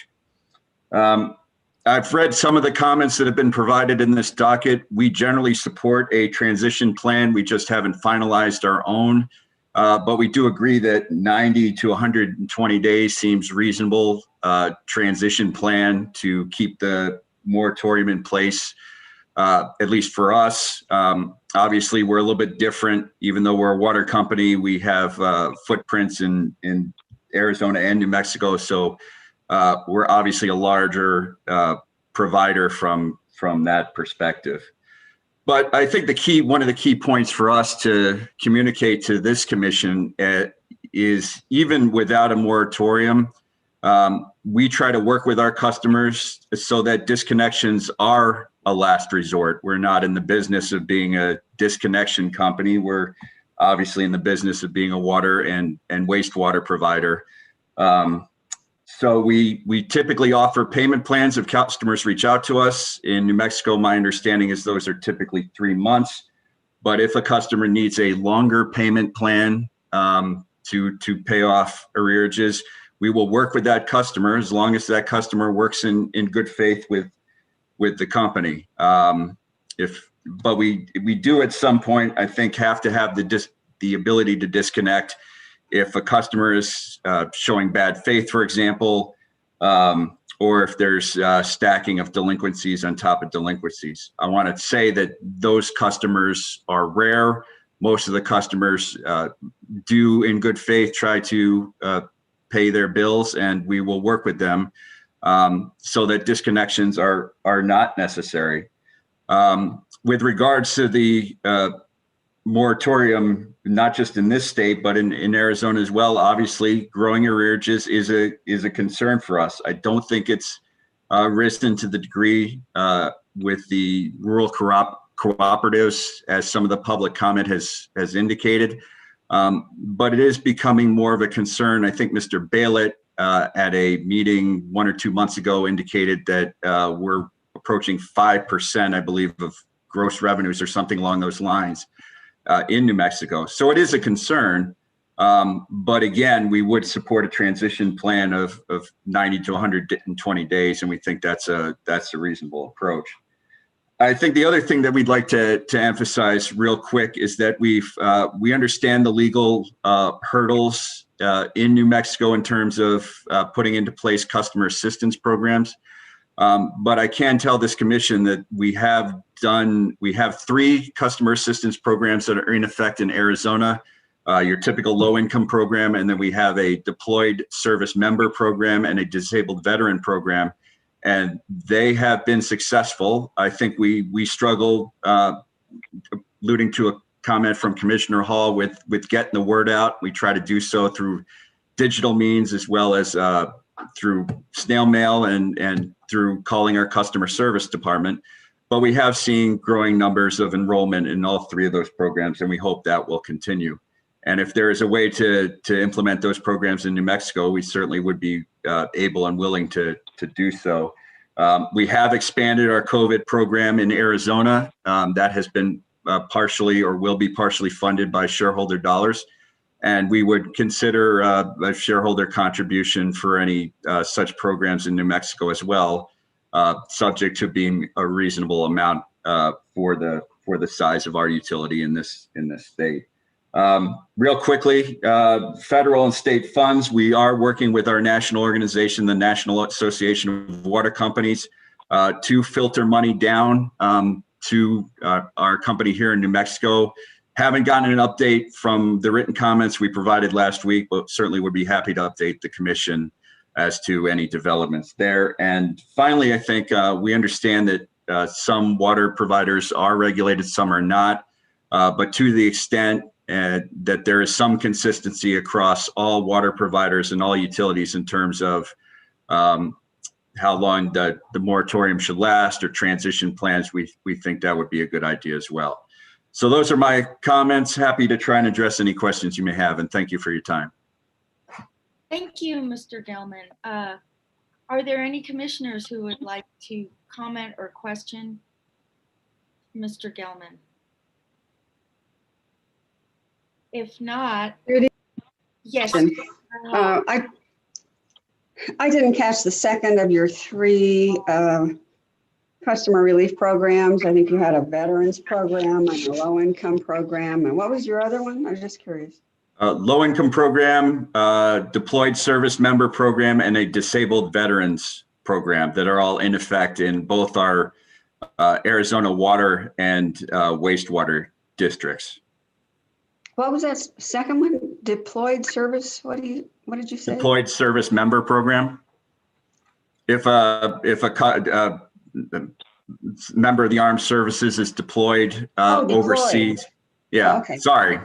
I've read some of the comments that have been provided in this docket. We generally support a transition plan. We just haven't finalized our own, but we do agree that 90 to 120 days seems reasonable transition plan to keep the moratorium in place, at least for us. Obviously, we're a little bit different. Even though we're a water company, we have footprints in Arizona and New Mexico. So we're obviously a larger provider from that perspective. But I think one of the key points for us to communicate to this commission is even without a moratorium, we try to work with our customers so that disconnections are a last resort. We're not in the business of being a disconnection company. We're obviously in the business of being a water and wastewater provider. So we typically offer payment plans if customers reach out to us. In New Mexico, my understanding is those are typically 3 months. But if a customer needs a longer payment plan to pay off arrearages, we will work with that customer as long as that customer works in good faith with the company. But we do at some point, I think, have to have the ability to disconnect if a customer is showing bad faith, for example, or if there's stacking of delinquencies on top of delinquencies. I want to say that those customers are rare. Most of the customers do, in good faith, try to pay their bills, and we will work with them so that disconnections are not necessary. With regards to the moratorium, not just in this state, but in Arizona as well, obviously growing arrearages is a concern for us. I don't think it's risen to the degree with the rural cooperatives as some of the public comment has indicated. But it is becoming more of a concern. I think Mr. Baylett at a meeting 1 or 2 months ago indicated that we're approaching 5%, I believe, of gross revenues or something along those lines in New Mexico. So it is a concern. But again, we would support a transition plan of 90 to 120 days, and we think that's a reasonable approach. I think the other thing that we'd like to emphasize real quick is that we understand the legal hurdles in New Mexico in terms of putting into place customer assistance programs. But I can tell this commission that we have 3 customer assistance programs that are in effect in Arizona. Your typical low-income program, and then we have a deployed service member program and a disabled veteran program. And they have been successful. I think we struggle, alluding to a comment from Commissioner Hall, with getting the word out. We try to do so through digital means as well as through snail mail and through calling our customer service department. But we have seen growing numbers of enrollment in all 3 of those programs, and we hope that will continue. And if there is a way to implement those programs in New Mexico, we certainly would be able and willing to do so. We have expanded our COVID program in Arizona. That has been partially or will be partially funded by shareholder dollars. And we would consider a shareholder contribution for any such programs in New Mexico as well, subject to being a reasonable amount for the size of our utility in this state. Real quickly, federal and state funds, we are working with our national organization, the National Association of Water Companies, to filter money down to our company here in New Mexico. Haven't gotten an update from the written comments we provided last week, but certainly would be happy to update the commission as to any developments there. And finally, I think we understand that some water providers are regulated, some are not, but to the extent that there is some consistency across all water providers and all utilities in terms of how long the moratorium should last or transition plans, we think that would be a good idea as well. So those are my comments. Happy to try and address any questions you may have, and thank you for your time. Thank you, Mr. Gelman. Are there any commissioners who would like to comment or question? Mr. Gelman? If not, yes. I didn't catch the second of your three customer relief programs. I think you had a veterans program and a low-income program. And what was your other one? I was just curious. Low-income program, deployed service member program, and a disabled veterans program that are all in effect in both our Arizona water and wastewater districts. What was that second one? Deployed service? What did you say? Deployed service member program. If a member of the armed services is deployed, overseas. Yeah. Okay. Sorry.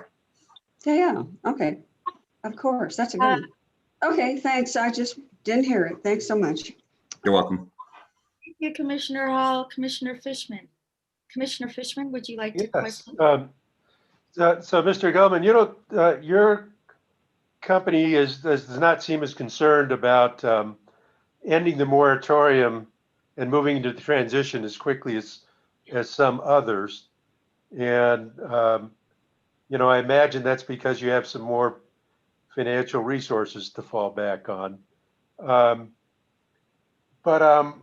Yeah. Okay. Of course. That's a good one. Okay. Thanks. I just didn't hear it. Thanks so much. You're welcome. Thank you, Commissioner Hall. Commissioner Fishman. Commissioner Fishman, would you like to question? So Mr. Gelman, your company does not seem as concerned about ending the moratorium and moving into the transition as quickly as some others. And, I imagine that's because you have some more financial resources to fall back on. But I'm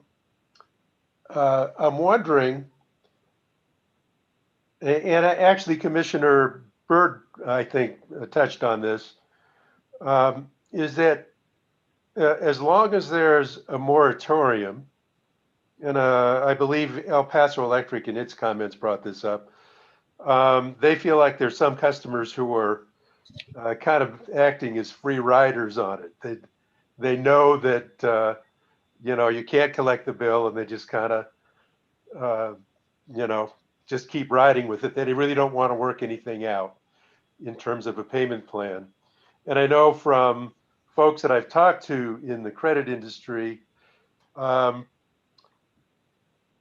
wondering, and actually Commissioner Byrd, I think, touched on this, is that as long as there's a moratorium, and I believe El Paso Electric in its comments brought this up, they feel like there's some customers who are kind of acting as free riders on it. They know that, you can't collect the bill, and they just kind of, just keep riding with it. They really don't want to work anything out in terms of a payment plan. And I know from folks that I've talked to in the credit industry,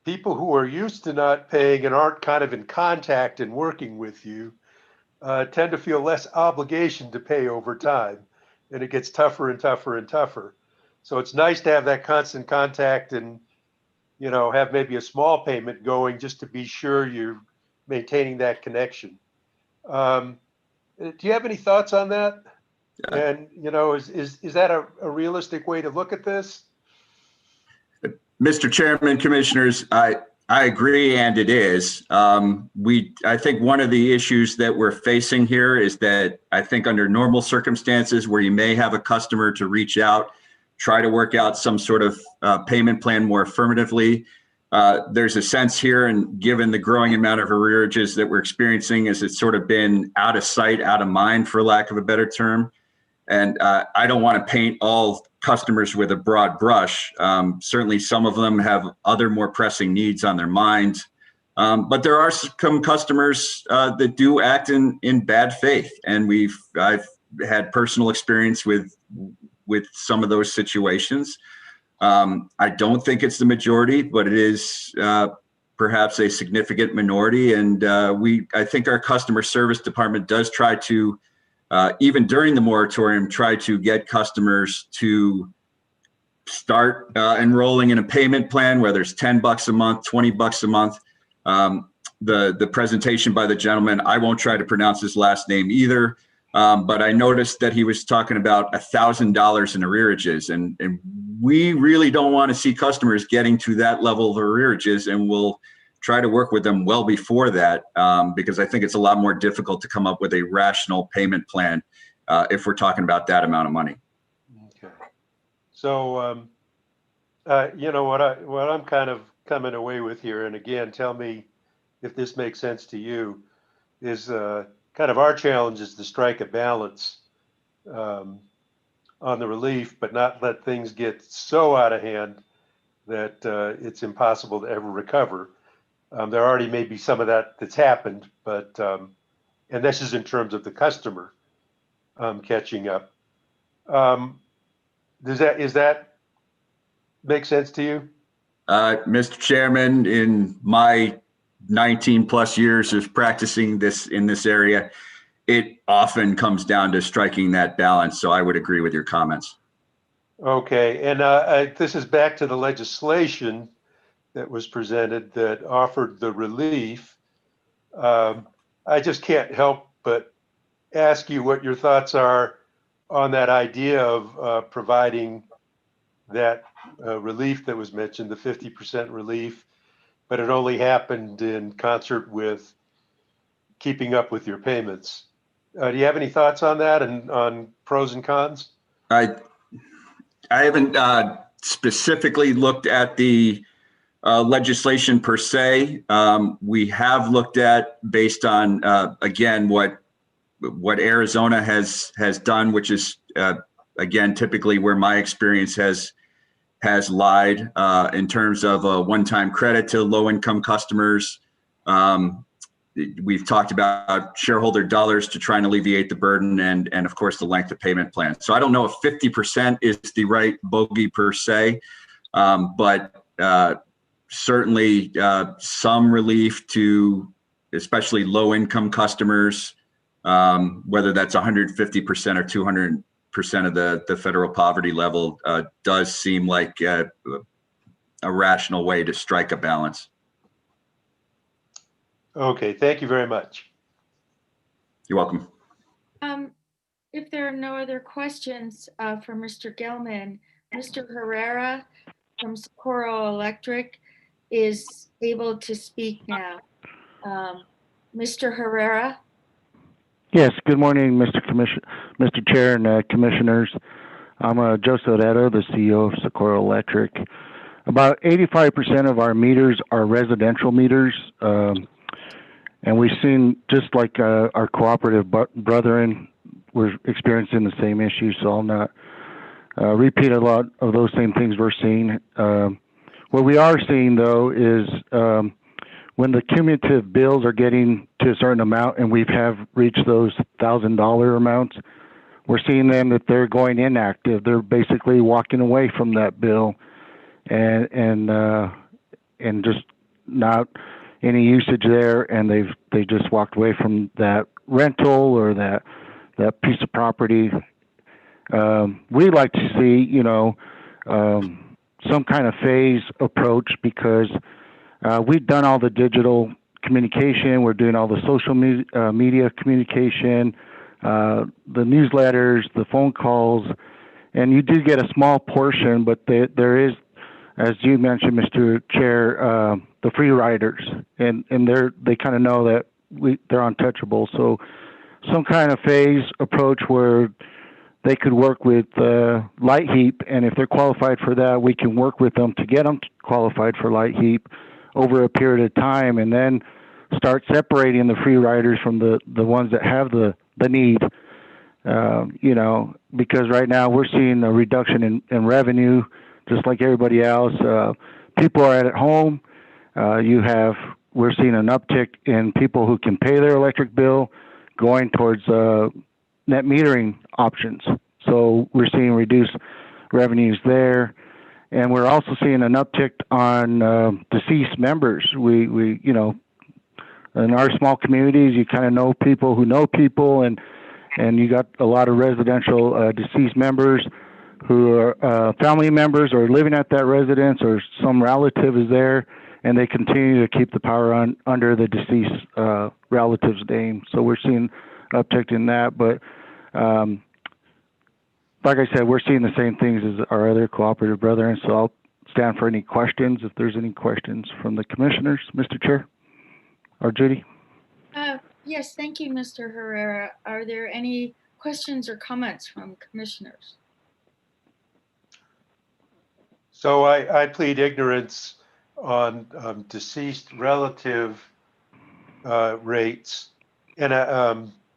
people who are used to not paying and aren't kind of in contact and working with you tend to feel less obligation to pay over time. And it gets tougher and tougher and tougher. So it's nice to have that constant contact and have maybe a small payment going just to be sure you're maintaining that connection. Do you have any thoughts on that? And, is that a realistic way to look at this? Mr. Chairman, Commissioners, I agree, and it is. I think one of the issues that we're facing here is that I think under normal circumstances where you may have a customer to reach out, try to work out some sort of payment plan more affirmatively. There's a sense here, and given the growing amount of arrearages that we're experiencing, is it's sort of been out of sight, out of mind, for lack of a better term. And I don't want to paint all customers with a broad brush. Certainly some of them have other more pressing needs on their minds. But there are some customers that do act in bad faith. And I've had personal experience with some of those situations. I don't think it's the majority, but it is perhaps a significant minority. And I think our customer service department does try to, even during the moratorium, try to get customers to start enrolling in a payment plan, whether it's $10 a month, $20 a month. The presentation by the gentleman, I won't try to pronounce his last name either, but I noticed that he was talking about $1,000 in arrearages, and we really don't want to see customers getting to that level of arrearages, and we'll try to work with them well before that, because I think it's a lot more difficult to come up with a rational payment plan if we're talking about that amount of money. Okay. So, what I'm kind of coming away with here, and again, tell me if this makes sense to you, is kind of our challenge is to strike a balance on the relief, but not let things get so out of hand that it's impossible to ever recover. There already may be some of that's happened, but and this is in terms of the customer catching up. Is that make sense to you? Mr. Chairman, in my 19 plus years of practicing this in this area, it often comes down to striking that balance. So I would agree with your comments. Okay, and this is back to the legislation. that was presented that offered the relief. I just can't help but ask you what your thoughts are on that idea of providing that relief that was mentioned, the 50% relief, but it only happened in concert with keeping up with your payments. Do you have any thoughts on that and on pros and cons? I haven't specifically looked at the legislation per se. We have looked at, based on again what Arizona has done, which is again typically where my experience has lied in terms of a one-time credit to low-income customers. We've talked about shareholder dollars to try and alleviate the burden, and of course the length of payment plan. So I don't know if 50% is the right bogey per se, but certainly some relief to especially low-income customers, whether that's 150% or 200% of the federal poverty level, does seem like a rational way to strike a balance. Okay, thank you very much. You're welcome. If there are no other questions for Mr. Gelman, Mr. Herrera from Socorro Electric is able to speak now. Mr. Herrera? Yes, good morning, Mr. Chair and Commissioners. I'm Joe Sodeto, the CEO of Socorro Electric. About 85% of our meters are residential meters. And we've seen, just like our cooperative brethren, we're experiencing the same issues, so I'll not repeat a lot of those same things we're seeing. What we are seeing, though, is when the cumulative bills are getting to a certain amount, and we have reached those $1,000 amounts, we're seeing them that they're going inactive. They're basically walking away from that bill, and just not any usage there, and they just walked away from that rental or that piece of property. We like to see, some kind of phase approach, because we've done all the digital communication, we're doing all the social media communication, the newsletters, the phone calls, and you do get a small portion, but there is, as you mentioned, Mr. Chair, the free riders, and they kind of know that they're untouchable. So some kind of phase approach where they could work with Light Heap, and if they're qualified for that, we can work with them to get them qualified for Light Heap over a period of time, and then start separating the free riders from the ones that have the need. Because right now we're seeing a reduction in revenue, just like everybody else. People are at home. We're seeing an uptick in people who can pay their electric bill going towards net metering options. So we're seeing reduced revenues there. And we're also seeing an uptick on deceased members. We in our small communities, you kind of know people who know people, and you got a lot of residential deceased members who are family members or living at that residence, or some relative is there, and they continue to keep the power on under the deceased relative's name. So we're seeing uptick in that. But like I said, we're seeing the same things as our other cooperative brethren. So I'll stand for any questions if there's any questions from the commissioners, Mr. Chair or Judy. Yes, thank you, Mr. Herrera. Are there any questions or comments from commissioners? So I plead ignorance on deceased relative rates. And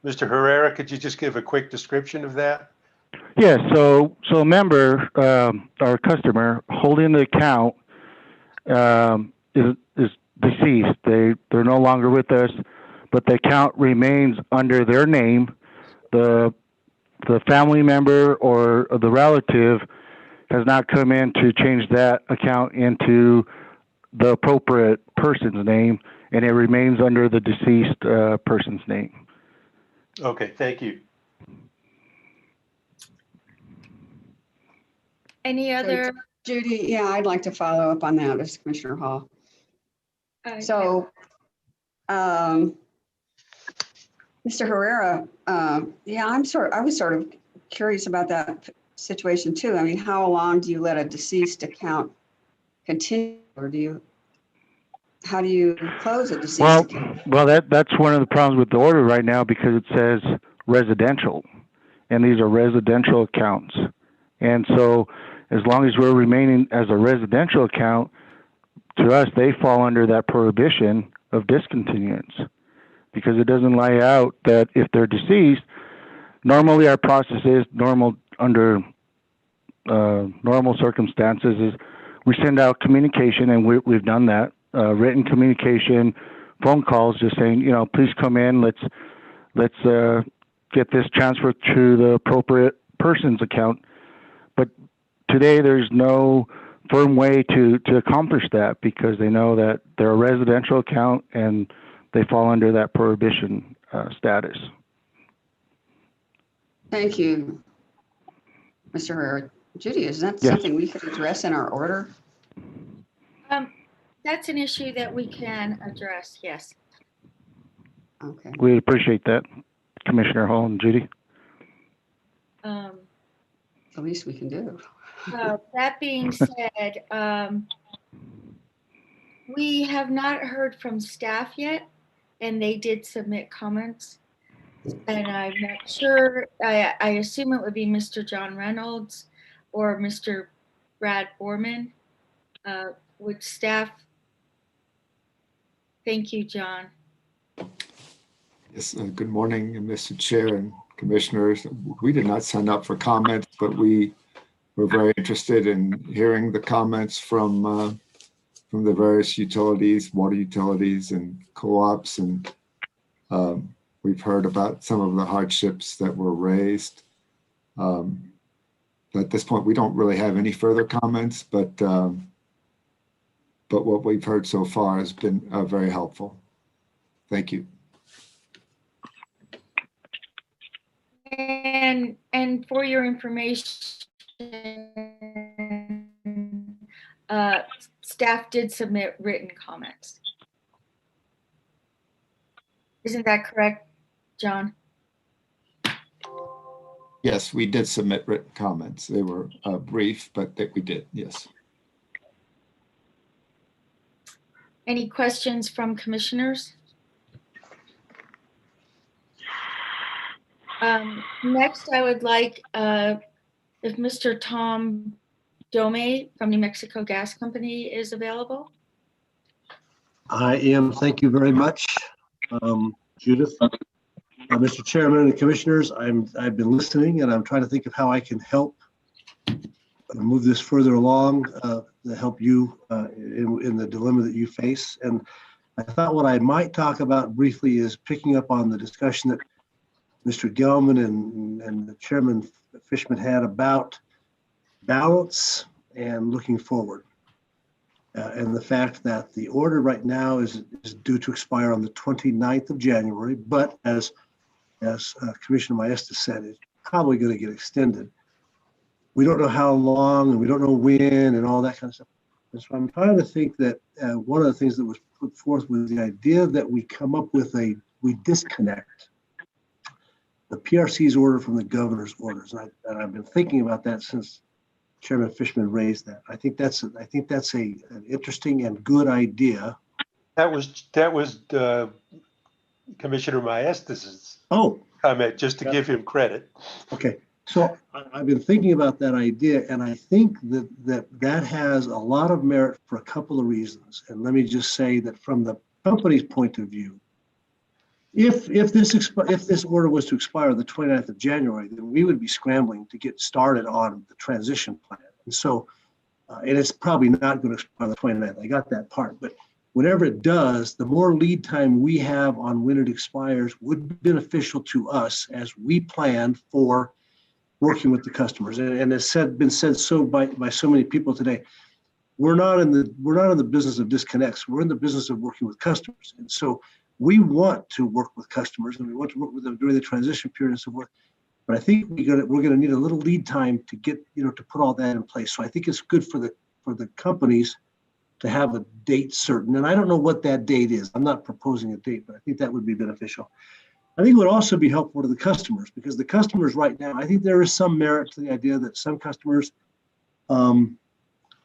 Mr. Herrera, could you just give a quick description of that? Yeah, so a member, our customer holding the account is deceased. They're no longer with us, but the account remains under their name. The family member or the relative has not come in to change that account into the appropriate person's name, and it remains under the deceased person's name. Okay, thank you. Any other? Judy, yeah, I'd like to follow up on that as Commissioner Hall. So, Mr. Herrera, yeah, I was sort of curious about that situation too. I mean, how long do you let a deceased account continue, or how do you close a deceased account? Well, that's one of the problems with the order right now, because it says residential, and these are residential accounts. And so as long as we're remaining as a residential account, to us, they fall under that prohibition of discontinuance, because it doesn't lay out that if they're deceased, normally our process is under normal circumstances is we send out communication, and we've done that, written communication, phone calls, just saying, please come in, let's get this transferred to the appropriate person's account. But today there's no firm way to accomplish that, because they know that they're a residential account and they fall under that prohibition status. Thank you, Mr. Herrera. Judy, is that Yes. something we could address in our order? That's an issue that we can address, yes. Okay. We appreciate that, Commissioner Hall and Judy. The least we can do. That being said, we have not heard from staff yet, and they did submit comments. And I'm not sure, I assume it would be Mr. John Reynolds or Mr. Brad Borman. Would staff? Thank you, John. Yes, good morning, Mr. Chair and Commissioners. We did not sign up for comments, but we were very interested in hearing the comments from the various utilities, water utilities and co-ops, and we've heard about some of the hardships that were raised. At this point, we don't really have any further comments, but what we've heard so far has been very helpful. Thank you. And for your information, staff did submit written comments. Isn't that correct, John? Yes, we did submit written comments. They were brief, but we did, yes. Any questions from commissioners? Next, I would like if Mr. Tom Dome from New Mexico Gas Company is available. I am. Thank you very much, Judith. Mr. Chairman and Commissioners, I've been listening, and I'm trying to think of how I can help move this further along to help you in the dilemma that you face. And I thought what I might talk about briefly is picking up on the discussion that Mr. Gelman and the Chairman Fishman had about balance and looking forward. And the fact that the order right now is due to expire on the 29th of January, but as Commissioner Maesta said, it's probably going to get extended. We don't know how long, and we don't know when, and all that kind of stuff. And so I'm trying to think that one of the things that was put forth was the idea that we come up with we disconnect the PRC's order from the governor's orders. And I've been thinking about that since Chairman Fishman raised that. I think that's an interesting and good idea. That was Commissioner Maestas' comment, just to give him credit. Okay, so I've been thinking about that idea, and I think that has a lot of merit for a couple of reasons. And let me just say that from the company's point of view, if this order was to expire the 29th of January, then we would be scrambling to get started on the transition plan. And so, and it's probably not going to expire the 29th. I got that part, but whenever it does, the more lead time we have on when it expires would be beneficial to us as we plan for working with the customers. And it's been said so by so many people today. We're not in the business of disconnects. We're in the business of working with customers, and so we want to work with customers, and we want to work with them during the transition period and so forth. But I think we're going to need a little lead time to get, to put all that in place. So I think it's good for the companies to have a date certain. And I don't know what that date is. I'm not proposing a date, but I think that would be beneficial. I think it would also be helpful to the customers, because the customers right now, I think there is some merit to the idea that some customers are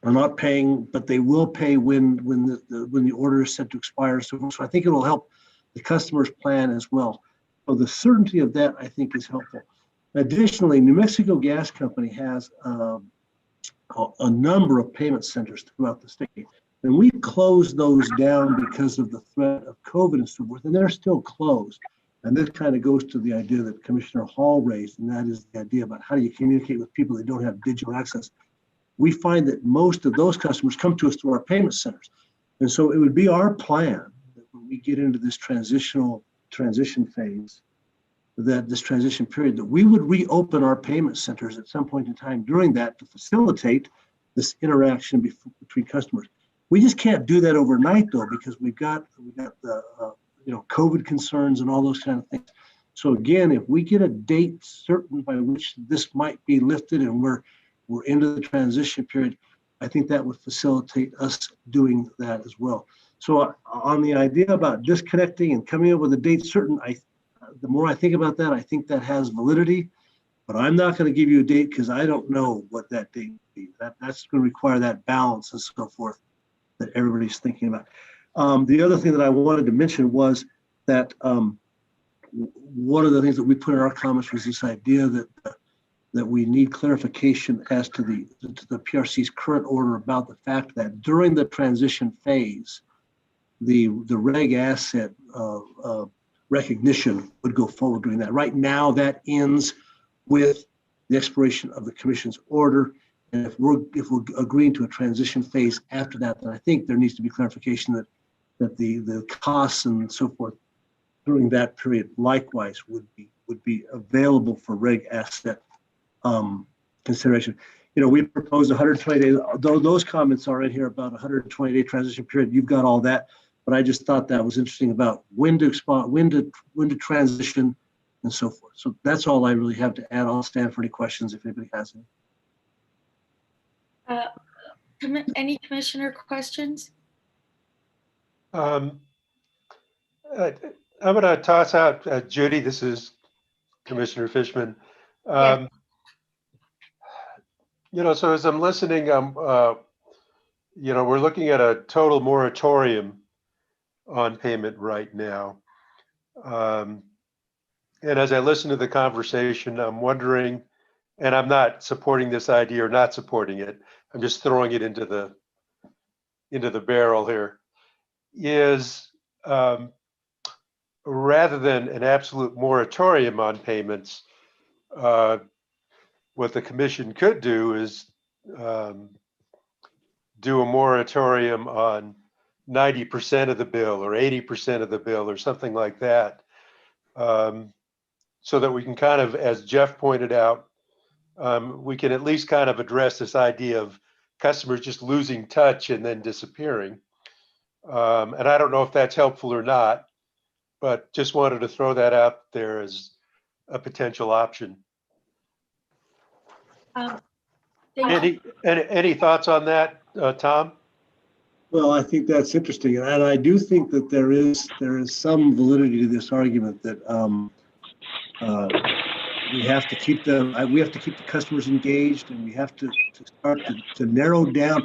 not paying, but they will pay when the order is set to expire. So I think it will help the customers plan as well. So the certainty of that, I think, is helpful. Additionally, New Mexico Gas Company has a number of payment centers throughout the state. And we closed those down because of the threat of COVID and so forth, and they're still closed. And this kind of goes to the idea that Commissioner Hall raised, and that is the idea about how do you communicate with people that don't have digital access. We find that most of those customers come to us through our payment centers. And so it would be our plan that when we get into this transition phase, that this transition period, that we would reopen our payment centers at some point in time during that to facilitate this interaction between customers. We just can't do that overnight though, because we've got the COVID concerns and all those kind of things. So again, if we get a date certain by which this might be lifted and we're into the transition period, I think that would facilitate us doing that as well. So on the idea about disconnecting and coming up with a date certain, the more I think about that, I think that has validity, but I'm not going to give you a date because I don't know what that date will be. That's going to require that balance and so forth that everybody's thinking about. The other thing that I wanted to mention was that one of the things that we put in our comments was this idea that we need clarification as to the PRC's current order about the fact that during the transition phase, the reg asset recognition would go forward doing that. Right now, that ends with the expiration of the commission's order. And if we're agreeing to a transition phase after that, then I think there needs to be clarification that the costs and so forth during that period likewise would be available for reg asset consideration. We proposed 120 days. Those comments are in here about 120-day transition period. You've got all that. But I just thought that was interesting about when to transition and so forth. So that's all I really have to add. I'll stand for any questions if anybody has any. Any commissioner questions? I'm going to toss out Judy. This is Commissioner Fishman. Yeah. So as I'm listening, we're looking at a total moratorium on payment right now. And as I listen to the conversation, I'm wondering, and I'm not supporting this idea or not supporting it, I'm just throwing it into the barrel here, is rather than an absolute moratorium on payments, what the commission could do is do a moratorium on 90% of the bill or 80% of the bill or something like that, so that we can kind of, as Jeff pointed out, we can at least kind of address this idea of customers just losing touch and then disappearing. And I don't know if that's helpful or not, but just wanted to throw that out there as a potential option. Any thoughts on that, Tom? Well, I think that's interesting, and I do think that there is some validity to this argument that we have to keep the customers engaged, and we have to start to narrow down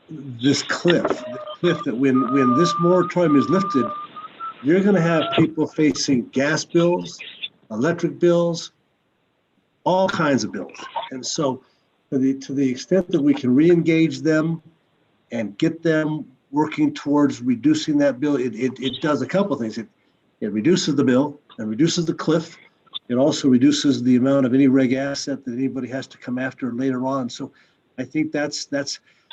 this cliff that when this moratorium is lifted, you're going to have people facing gas bills, electric bills, all kinds of bills, and so to the extent that we can re-engage them and get them working towards reducing that bill, it does a couple of things. It reduces the bill and reduces the cliff. It also reduces the amount of any reg asset that anybody has to come after later on. So I think that's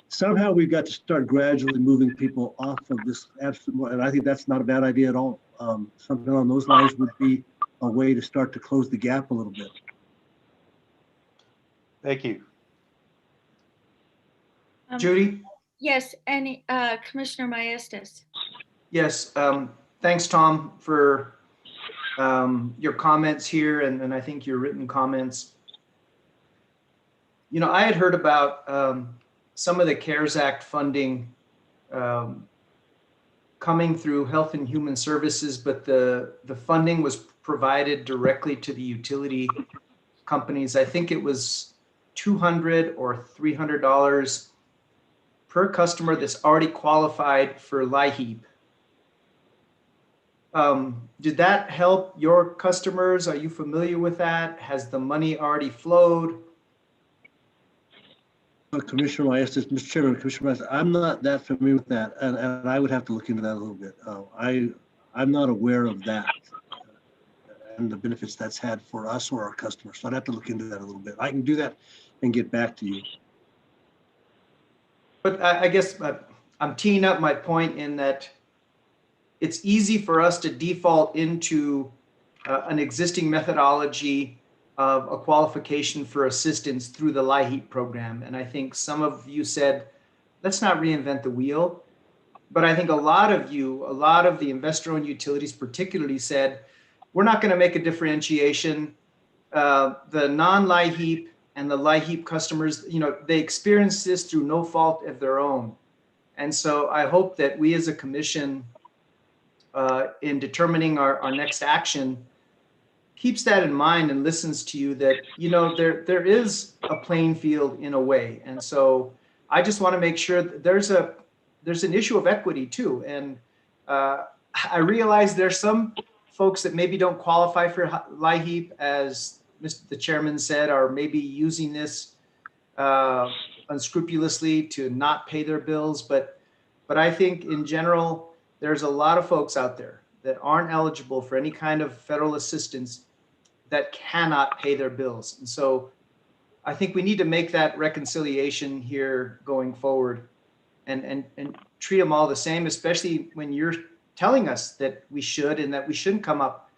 somehow we've got to start gradually moving people off of this absolute, and I think that's not a bad idea at all. Something on those lines would be a way to start to close the gap a little bit. Thank you. Judy? Yes, and Commissioner Maestas. Yes, thanks, Tom, for your comments here, and I think your written comments. You know, I had heard about some of the CARES Act funding coming through Health and Human Services, but the funding was provided directly to the utility companies. I think it was $200 or $300 per customer that's already qualified for LIHEAP. Did that help your customers? Are you familiar with that? Has the money already flowed? Commissioner Maestas, Mr. Chairman, Commissioner Maestas, I'm not that familiar with that, and I would have to look into that a little bit. I'm not aware of that and the benefits that's had for us or our customers. So I'd have to look into that a little bit. I can do that and get back to you. But I guess I'm teeing up my point in that it's easy for us to default into an existing methodology of a qualification for assistance through the LIHEAP program. And I think some of you said, let's not reinvent the wheel. But I think a lot of the investor-owned utilities particularly said, we're not going to make a differentiation. The non-LIHEAP and the LIHEAP customers, you know, they experience this through no fault of their own. And so I hope that we as a commission, in determining our next action, keeps that in mind and listens to you that, you know, there is a playing field in a way. And so I just want to make sure that there's an issue of equity too. And I realize there's some folks that maybe don't qualify for LIHEAP, as the chairman said, are maybe using this unscrupulously to not pay their bills. But I think in general, there's a lot of folks out there that aren't eligible for any kind of federal assistance that cannot pay their bills. And so I think we need to make that reconciliation here going forward and treat them all the same, especially when you're telling us that we should and that we shouldn't come up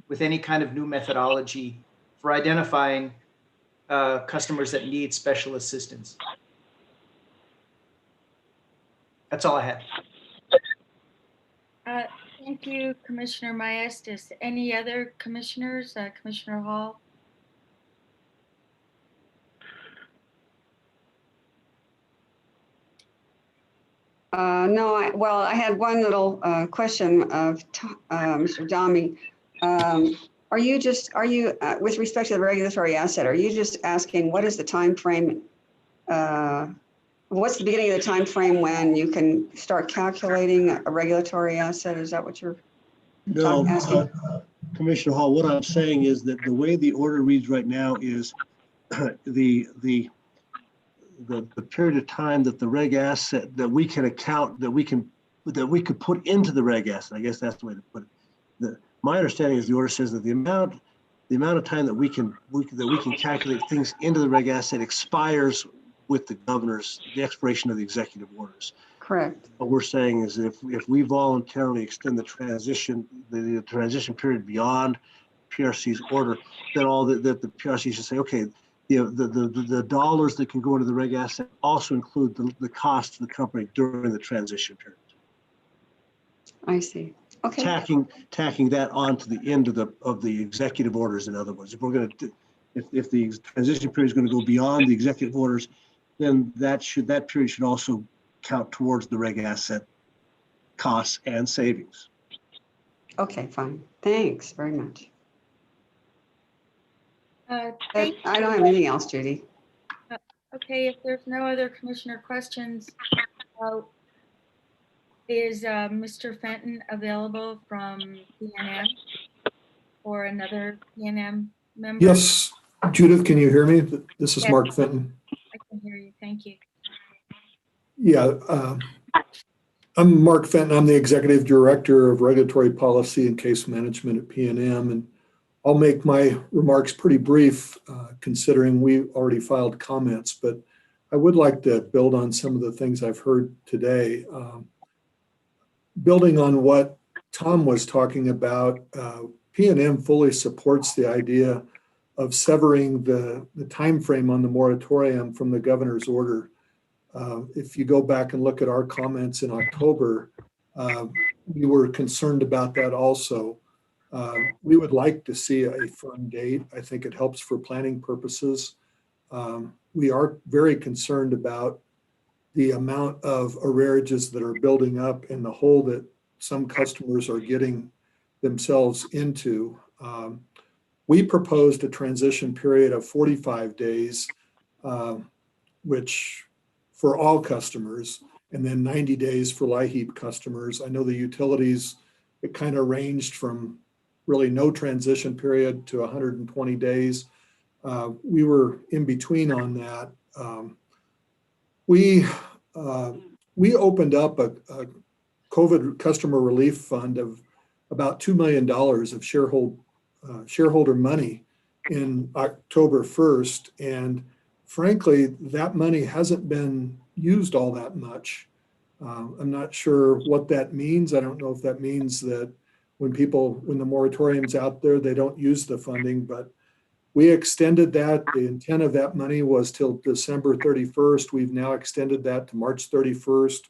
with any kind of new methodology for identifying customers that need special assistance. That's all I had. Thank you, Commissioner Maestas. Any other commissioners? Commissioner Hall? No, I had one little question of Mr. Dami. Are you with respect to the regulatory asset, are you just asking what is the time frame? What's the beginning of the time frame when you can start calculating a regulatory asset? Is that what you're asking? Commissioner Hall, what I'm saying is that the way the order reads right now is the period of time that the reg asset that we can account that we could put into the reg asset. I guess that's the way to put it. My understanding is the order says that the amount of time that we can calculate things into the reg asset expires with the expiration of the executive orders. Correct. What we're saying is if we voluntarily extend the transition period beyond PRC's order, then all that the PRC should say, okay, the dollars that can go into the reg asset also include the cost to the company during the transition period. I see. Okay. Tacking that on to the end of the executive orders. In other words, if we're going to, if the transition period is going to go beyond the executive orders, then that period should also count towards the reg asset costs and savings. Okay, fine. Thanks very much. I don't have anything else, Judy. Okay, if there's no other commissioner questions, is Mr. Fenton available from PNM or another PNM member? Yes, Judith, can you hear me? This is Yes. Mark Fenton. I can hear you. Thank you. Yeah, I'm Mark Fenton. I'm the Executive Director of Regulatory Policy and Case Management at PNM, and I'll make my remarks pretty brief, considering we already filed comments, but I would like to build on some of the things I've heard today. Building on what Tom was talking about, PNM fully supports the idea of severing the time frame on the moratorium from the governor's order. If you go back and look at our comments in October, we were concerned about that also. We would like to see a firm date. I think it helps for planning purposes. We are very concerned about the amount of arrearages that are building up and the hole that some customers are getting themselves into. We proposed a transition period of 45 days, which for all customers, and then 90 days for LIHEAP customers. I know the utilities, it kind of ranged from really no transition period to 120 days. We were in between on that. We opened up a COVID customer relief fund of about $2 million of shareholder money in October 1st. And frankly, that money hasn't been used all that much. I'm not sure what that means. I don't know if that means that when the moratorium's out there, they don't use the funding, but we extended that. The intent of that money was till December 31st. We've now extended that to March 31st.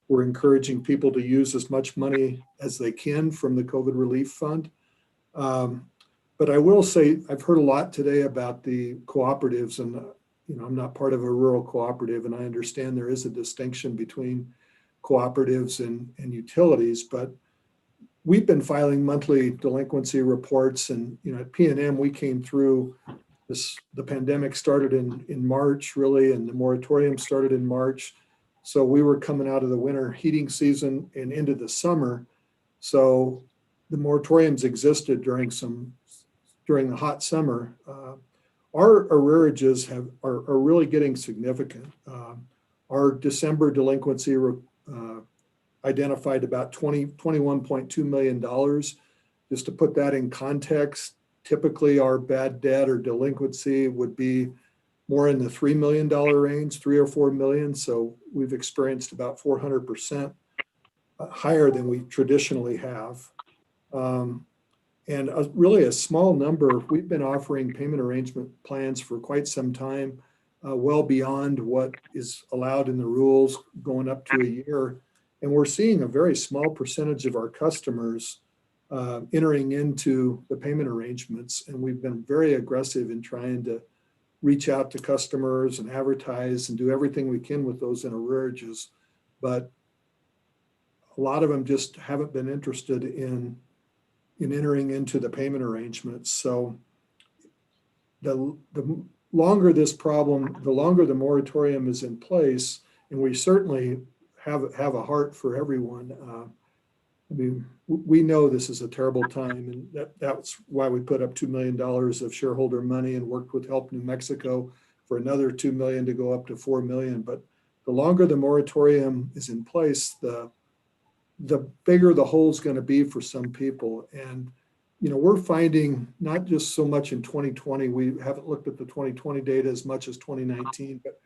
We're encouraging people to use as much money as they can from the COVID relief fund. But I will say, I've heard a lot today about the cooperatives, and I'm not part of a rural cooperative, and I understand there is a distinction between cooperatives and utilities, but we've been filing monthly delinquency reports, and at PNM we came through this. The pandemic started in March, really, and the moratorium started in March. So we were coming out of the winter heating season and into the summer. So the moratoriums existed during the hot summer. Our arrearages are really getting significant. Our December delinquency identified about $21.2 million. Just to put that in context, typically our bad debt or delinquency would be more in the $3 million range, 3 or 4 million. So we've experienced about 400% higher than we traditionally have. And really a small number, we've been offering payment arrangement plans for quite some time, well beyond what is allowed in the rules, going up to a year. And we're seeing a very small percentage of our customers entering into the payment arrangements. And we've been very aggressive in trying to reach out to customers and advertise and do everything we can with those in arrearages. But a lot of them just haven't been interested in entering into the payment arrangements. So the longer the longer the moratorium is in place, and we certainly have a heart for everyone. I mean, we know this is a terrible time, and that's why we put up $2 million of shareholder money and worked with Help New Mexico for another $2 million to go up to $4 million. But the longer the moratorium is in place, the bigger the hole is going to be for some people. And we're finding not just so much in 2020. We haven't looked at the 2020 data as much as 2019, but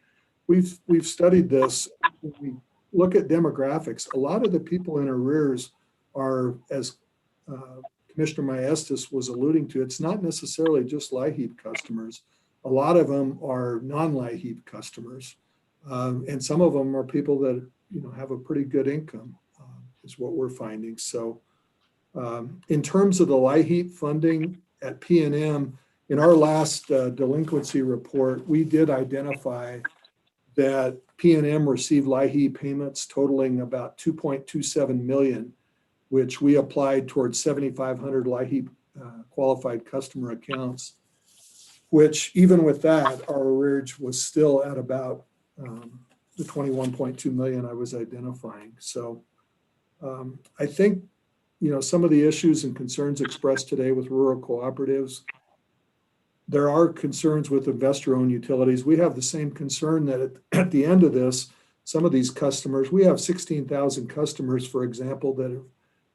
we've studied this. When we look at demographics, a lot of the people in arrears are, as Commissioner Maestas was alluding to, it's not necessarily just LIHEAP customers. A lot of them are non-LIHEAP customers. And some of them are people that have a pretty good income, is what we're finding. So in terms of the LIHEAP funding at PNM, in our last delinquency report, we did identify that PNM received LIHEAP payments totaling about $2.27 million, which we applied towards 7,500 LIHEAP qualified customer accounts, which even with that, our arrearage was still at about the 21.2 million I was identifying. So I think, some of the issues and concerns expressed today with rural cooperatives, there are concerns with investor-owned utilities. We have the same concern that at the end of this, some of these customers, we have 16,000 customers, for example, that have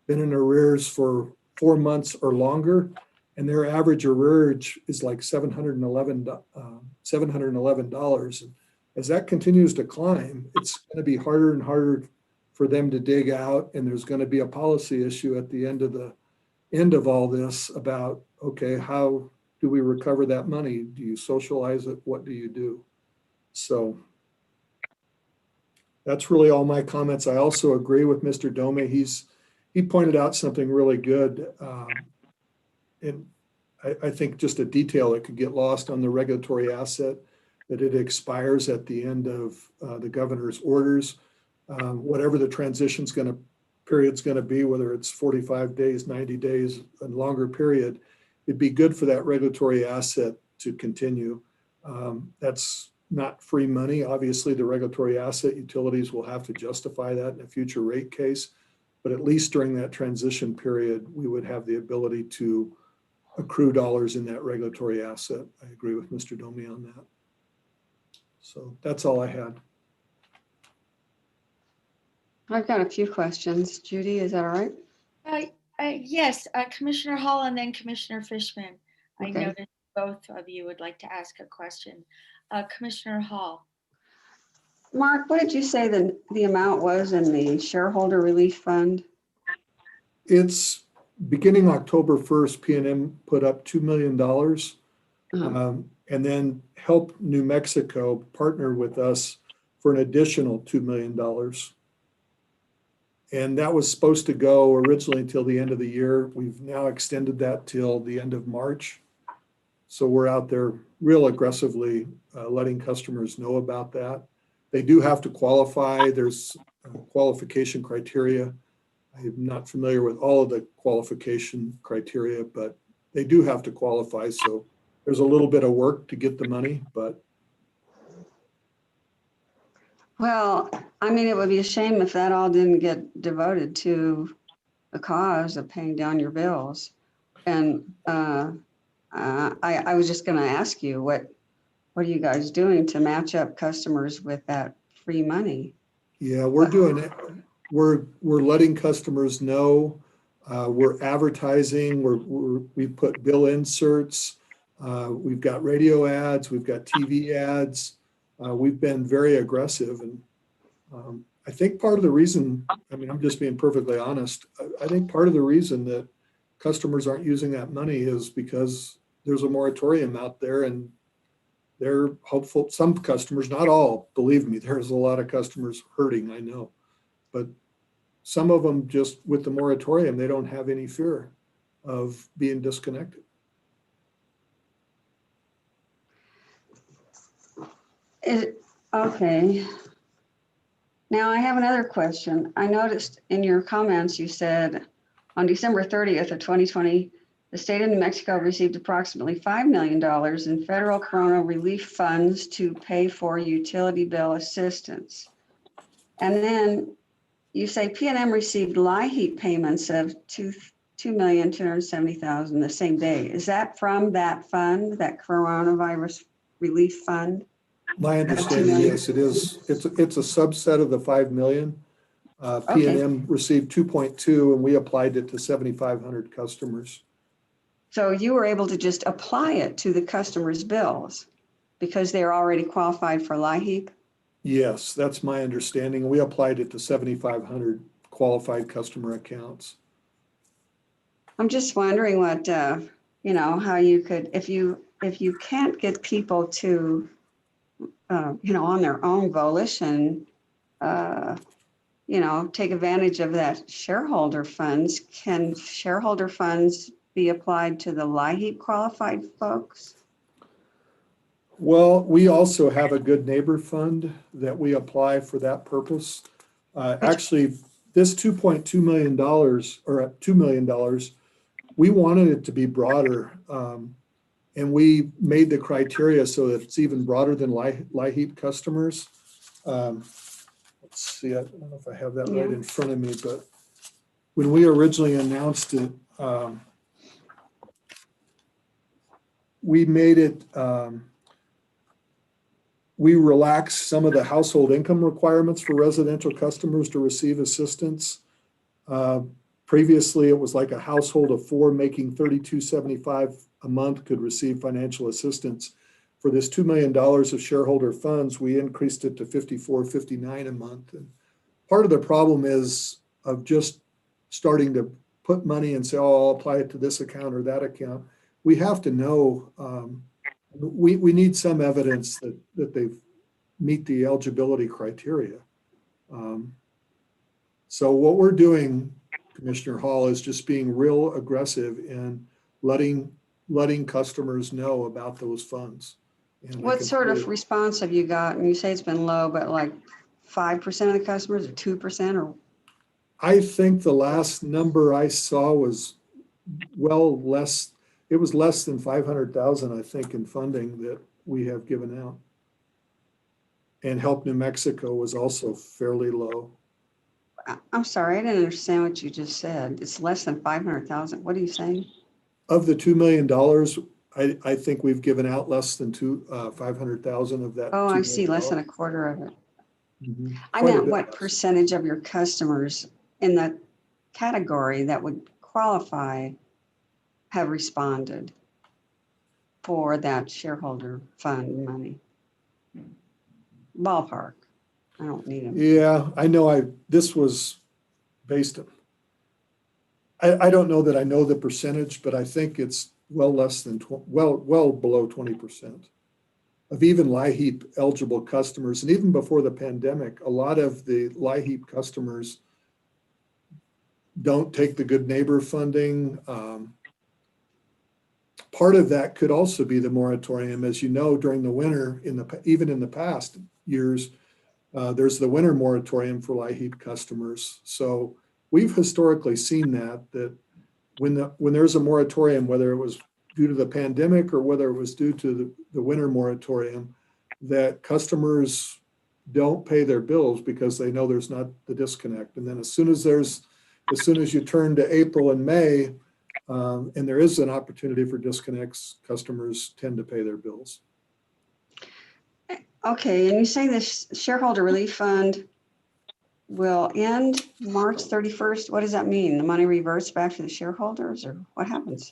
been in arrears for 4 months or longer, and their average arrearage is like $711. And as that continues to climb, it's going to be harder and harder for them to dig out, and there's going to be a policy issue at the end of all this about, okay, how do we recover that money? Do you socialize it? What do you do? So that's really all my comments. I also agree with Mr. Dome. He pointed out something really good. and I think just a detail that could get lost on the regulatory asset, that it expires at the end of the governor's orders. Whatever the period's going to be, whether it's 45 days, 90 days, a longer period, it'd be good for that regulatory asset to continue. That's not free money. Obviously, the regulatory asset utilities will have to justify that in a future rate case, but at least during that transition period, we would have the ability to accrue dollars in that regulatory asset. I agree with Mr. Domi on that. So that's all I had. I've got a few questions. Judy, is that all right? Yes, Commissioner Hall and then Commissioner Fishman. I Okay. noticed both of you would like to ask a question. Commissioner Hall. Mark, what did you say the amount was in the shareholder relief fund? It's beginning October 1st, PNM put up $2 million and then help New Mexico partner with us for an additional $2 million. And that was supposed to go originally till the end of the year. We've now extended that till the end of March. So we're out there real aggressively letting customers know about that. They do have to qualify. There's qualification criteria. I'm not familiar with all of the qualification criteria, but they do have to qualify. So there's a little bit of work to get the money, but. Well, I mean, it would be a shame if that all didn't get devoted to the cause of paying down your bills. And I was just going to ask you, what are you guys doing to match up customers with that free money? Yeah, we're doing it. We're letting customers know. We're advertising. We put bill inserts. We've got radio ads. We've got TV ads. We've been very aggressive, and I think part of the reason, I mean, I'm just being perfectly honest, I think part of the reason that customers aren't using that money is because there's a moratorium out there, and they're hopeful. Some customers, not all, believe me, there's a lot of customers hurting, I know, but some of them just with the moratorium, they don't have any fear of being disconnected. Okay. Now I have another question. I noticed in your comments, you said on December 30th of 2020, the state of New Mexico received approximately $5 million in federal corona relief funds to pay for utility bill assistance. And then you say PNM received LIHEAP payments of $2,270,000 the same day. Is that from that fund, that coronavirus relief fund? My understanding, yes, it is. It's a subset of the 5 million. PNM received 2.2, and we applied it to 7,500 customers. So you were able to just apply it to the customers' bills because they're already qualified for LIHEAP? Yes, that's my understanding. We applied it to 7,500 qualified customer accounts. I'm just wondering what, how you could, if you can't get people to, on their own volition, take advantage of that shareholder funds, can shareholder funds be applied to the LIHEAP qualified folks? Well, we also have a Good Neighbor Fund that we apply for that purpose. Actually, this $2.2 million or $2 million, we wanted it to be broader. And we made the criteria so that it's even broader than LIHEAP customers. Let's see, I don't know if I have that right in front of me, but when we originally announced it, we made it, we relaxed some of the household income requirements for residential customers to receive assistance. Previously, it was like a household of 4 making $32.75 a month could receive financial assistance. For this $2 million of shareholder funds, we increased it to $54.59 a month. And part of the problem is of just starting to put money and say, oh, I'll apply it to this account or that account. We have to know, we need some evidence that they meet the eligibility criteria. So what we're doing, Commissioner Hall, is just being real aggressive in letting customers know about those funds. And I What can sort tell of you, response have you got? And you say it's been low, but like 5% of the customers or 2% or? I think the last number I saw was well less, it was less than 500,000, I think, in funding that we have given out. And Help New Mexico was also fairly low. I'm sorry, I didn't understand what you just said. It's less than 500,000. What are you saying? Of the $2 million, I think we've given out less than 500,000 of that. Oh, $2 I see, less than million. a quarter of it. Mhm. I Quite a meant bit what less. percentage of your customers in that category that would qualify have responded for that shareholder fund money? Ballpark. I don't need them. Yeah, I know this was based on, I don't know that I know the percentage, but I think it's well less than, well below 20% of even LIHEAP eligible customers. And even before the pandemic, a lot of the LIHEAP customers don't take the Good Neighbor funding. Part of that could also be the moratorium. As you know, during the winter, even in the past years, there's the winter moratorium for LIHEAP customers. So we've historically seen that when there's a moratorium, whether it was due to the pandemic or whether it was due to the winter moratorium, that customers don't pay their bills because they know there's not the disconnect. And then as soon as you turn to April and May, and there is an opportunity for disconnects, customers tend to pay their bills. Okay, and you say this shareholder relief fund will end March 31st. What does that mean? The money reverts back to the shareholders, or what happens?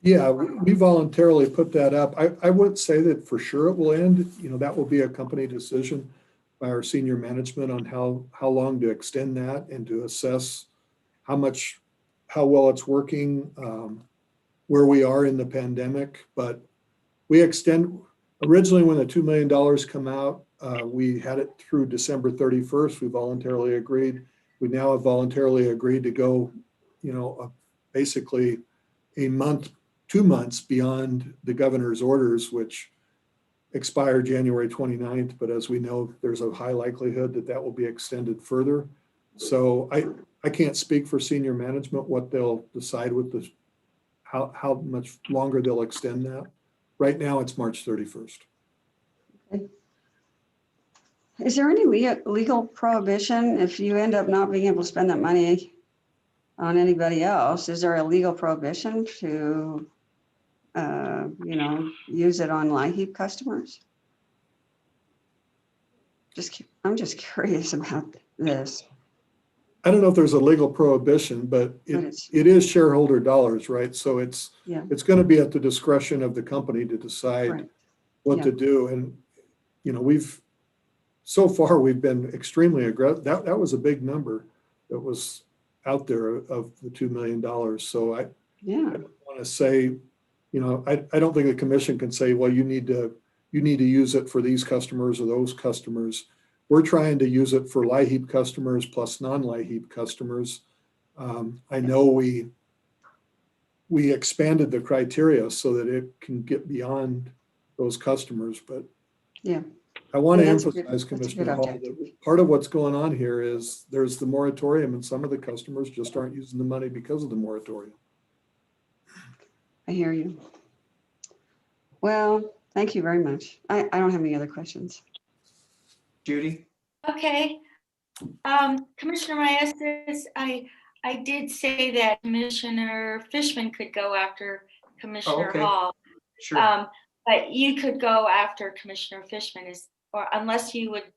Yeah, we voluntarily put that up. I wouldn't say that for sure it will end. That will be a company decision by our senior management on how long to extend that and to assess how well it's working, where we are in the pandemic. But we extend, originally when the $2 million come out, we had it through December 31st. We voluntarily agreed. We now have voluntarily agreed to go, basically a month, 2 months beyond the governor's orders, which expire January 29th. But as we know, there's a high likelihood that will be extended further. So I can't speak for senior management what they'll decide with how much longer they'll extend that. Right now, it's March 31st. Okay. Is there any legal prohibition if you end up not being able to spend that money on anybody else? Is there a legal prohibition to, use it on LIHEAP customers? I'm just curious about this. I don't know if there's a legal prohibition, but it is shareholder dollars, right? So it's going to be at the discretion of the company to decide what to do. And, so far we've been extremely aggressive. That was a big number that was out there of the $2 million. So I don't want to say, I don't think the commission can say, well, you need to use it for these customers or those customers. We're trying to use it for LIHEAP customers plus non-LIHEAP customers. I know we expanded the criteria so that it can get beyond those customers, but I want to emphasize, Commissioner Hall, that part of what's going on here is there's the moratorium and some of the customers just aren't using the money because of the moratorium. I hear you. Well, thank you very much. I don't have any other questions. Judy? Okay. Commissioner Maestas, I did say that Commissioner Fishman could go after Commissioner Hall. Sure. But you could go after Commissioner Fishman, or unless you would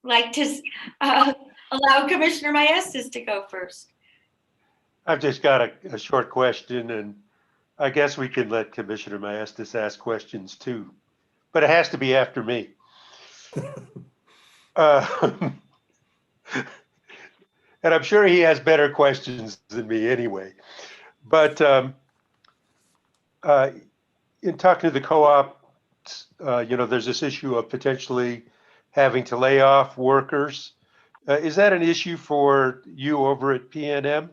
like to allow Commissioner Maestas to go first. I've just got a short question, and I guess we can let Commissioner Maestas ask questions too, but it has to be after me. And I'm sure he has better questions than me anyway. But in talking to the co-op, there's this issue of potentially having to lay off workers. Is that an issue for you over at PNM?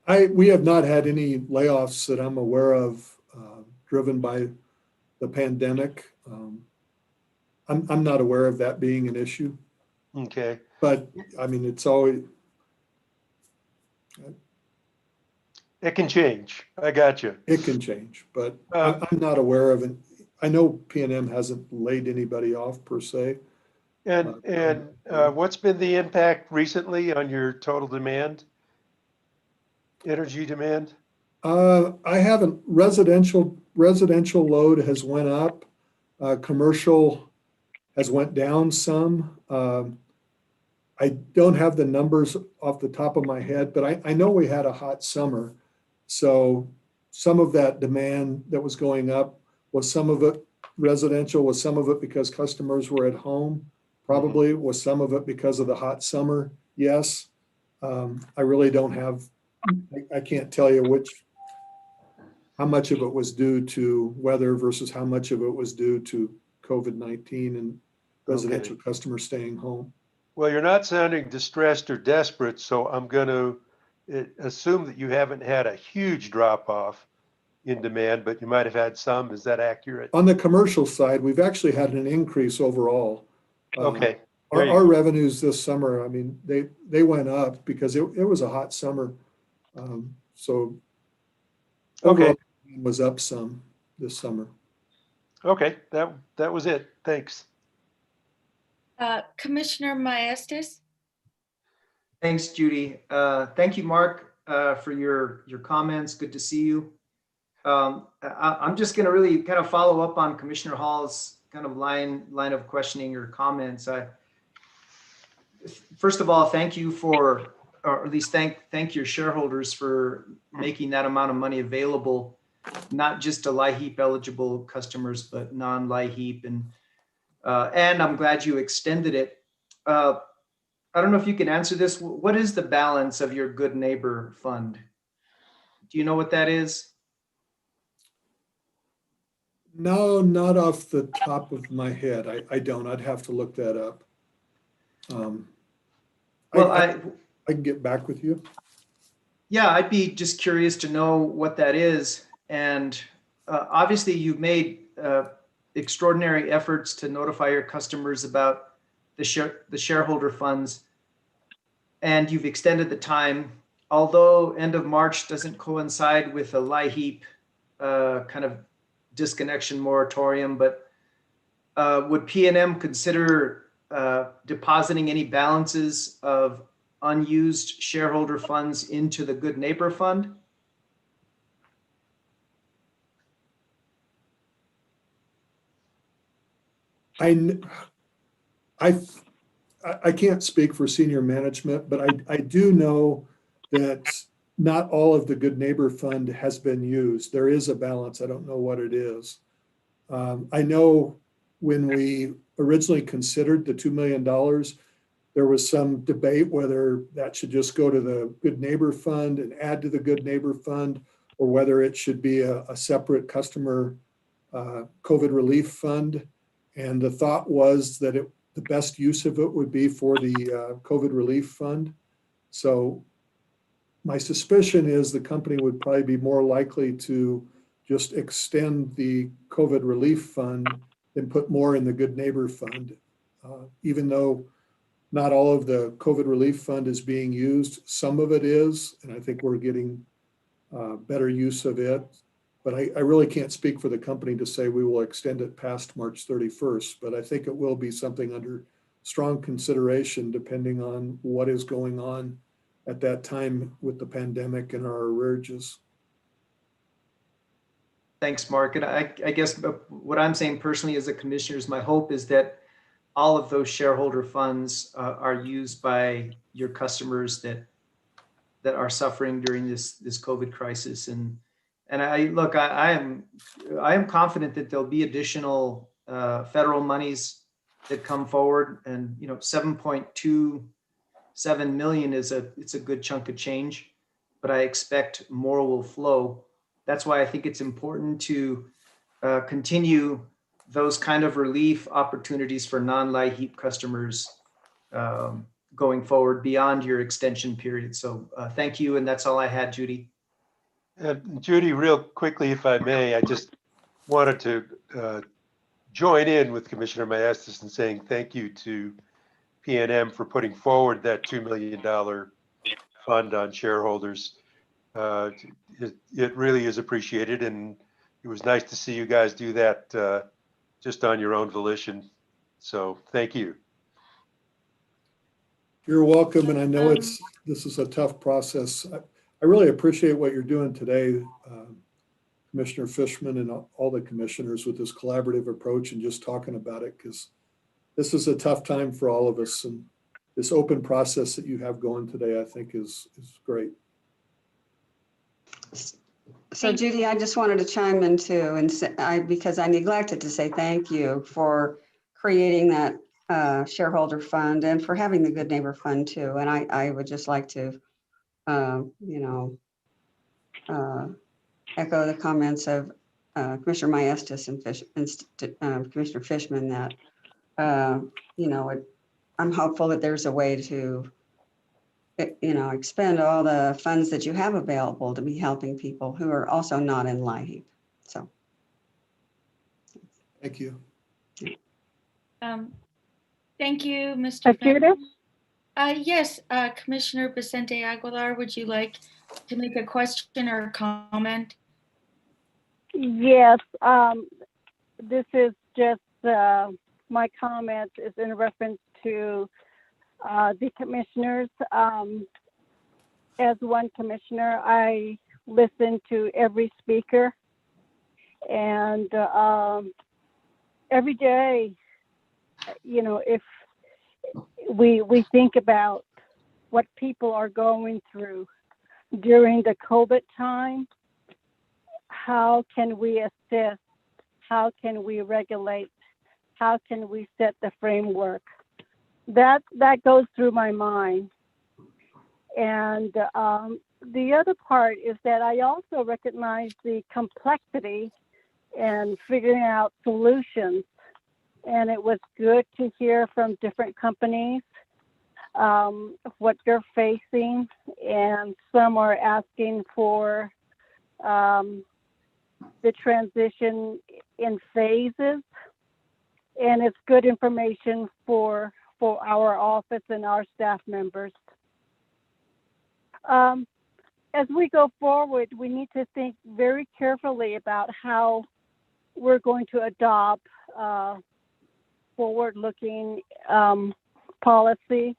We have not had any layoffs that I'm aware of driven by the pandemic. I'm not aware of that being an issue, Okay. but I mean, it's always, It can change. I got you. it can change, but I'm not aware of it. I know PNM hasn't laid anybody off per se. And what's been the impact recently on your total demand, energy demand? I haven't, residential load has went up. Commercial has went down some. I don't have the numbers off the top of my head, but I know we had a hot summer. So some of that demand that was going up, was some of it residential, was some of it because customers were at home? Probably. Was some of it because of the hot summer? Yes. I really don't have, I can't tell you how much of it was due to weather versus how much of it was due to COVID-19 and residential customers staying home. Well, you're not sounding distressed or desperate, so I'm going to assume that you haven't had a huge drop off in demand, but you might have had some. Is that accurate? On the commercial side, we've actually had an increase overall. Okay. Our revenues this summer, I mean, they went up because it was a hot summer. So overall, it was up some this summer. Okay, that was it. Thanks. Commissioner Maestas? Thanks, Judy. Thank you, Mark, for your comments. Good to see you. I'm just going to really kind of follow up on Commissioner Hall's kind of line of questioning or comments. First of all, thank you for, or at least thank your shareholders for making that amount of money available, not just to LIHEAP eligible customers, but non-LIHEAP. And I'm glad you extended it. I don't know if you can answer this. What is the balance of your Good Neighbor Fund? Do you know what that is? No, not off the top of my head. I don't. I'd have to look that up. Well, I can get back with you. Yeah, I'd be just curious to know what that is. And obviously, you've made extraordinary efforts to notify your customers about the shareholder funds, and you've extended the time. Although end of March doesn't coincide with a LIHEAP kind of disconnection moratorium, but would PNM consider depositing any balances of unused shareholder funds into the Good Neighbor Fund? I can't speak for senior management, but I do know that not all of the Good Neighbor Fund has been used. There is a balance. I don't know what it is. I know when we originally considered the $2 million, there was some debate whether that should just go to the Good Neighbor Fund and add to the Good Neighbor Fund, or whether it should be a separate customer COVID relief fund. And the thought was that the best use of it would be for the COVID relief fund. So my suspicion is the company would probably be more likely to just extend the COVID relief fund and put more in the Good Neighbor Fund. Even though not all of the COVID relief fund is being used, some of it is, and I think we're getting better use of it. But I really can't speak for the company to say we will extend it past March 31st, but I think it will be something under strong consideration depending on what is going on at that time with the pandemic and our arrearages. Thanks, Mark. And I guess what I'm saying personally as a commissioner is my hope is that all of those shareholder funds are used by your customers that are suffering during this COVID crisis. And I am confident that there'll be additional federal monies that come forward, and 7.27 million it's a good chunk of change, but I expect more will flow. That's why I think it's important to continue those kind of relief opportunities for non-LIHEAP customers going forward beyond your extension period. So thank you. And that's all I had, Judy. Judy, real quickly, if I may, I just wanted to join in with Commissioner Maestas in saying thank you to PNM for putting forward that $2 million fund on shareholders. It really is appreciated, and it was nice to see you guys do that just on your own volition. So thank you. You're welcome, and I know this is a tough process. I really appreciate what you're doing today, Commissioner Fishman and all the commissioners, with this collaborative approach and just talking about it, because this is a tough time for all of us. And this open process that you have going today, I think is great. So Judy, I just wanted to chime in too, and say, because I neglected to say thank you for creating that shareholder fund and for having the Good Neighbor Fund too. And I would just like to, echo the comments of Commissioner Maestas and Commissioner Fishman that, I'm hopeful that there's a way to, expend all the funds that you have available to be helping people who are also not in LIHEAP. So. Thank you. Thank you, Mr. Judith? Yes, Commissioner Vicente Aguilar, would you like to make a question or comment? Yes, this is just my comment is in reference to the commissioners. As one commissioner, I listen to every speaker, and every day, if we think about what people are going through during the COVID time, how can we assist? How can we regulate? How can we set the framework? That goes through my mind. And the other part is that I also recognize the complexity and figuring out solutions. And it was good to hear from different companies what they're facing. And some are asking for the transition in phases. And it's good information for our office and our staff members. As we go forward, we need to think very carefully about how we're going to adopt forward-looking policy.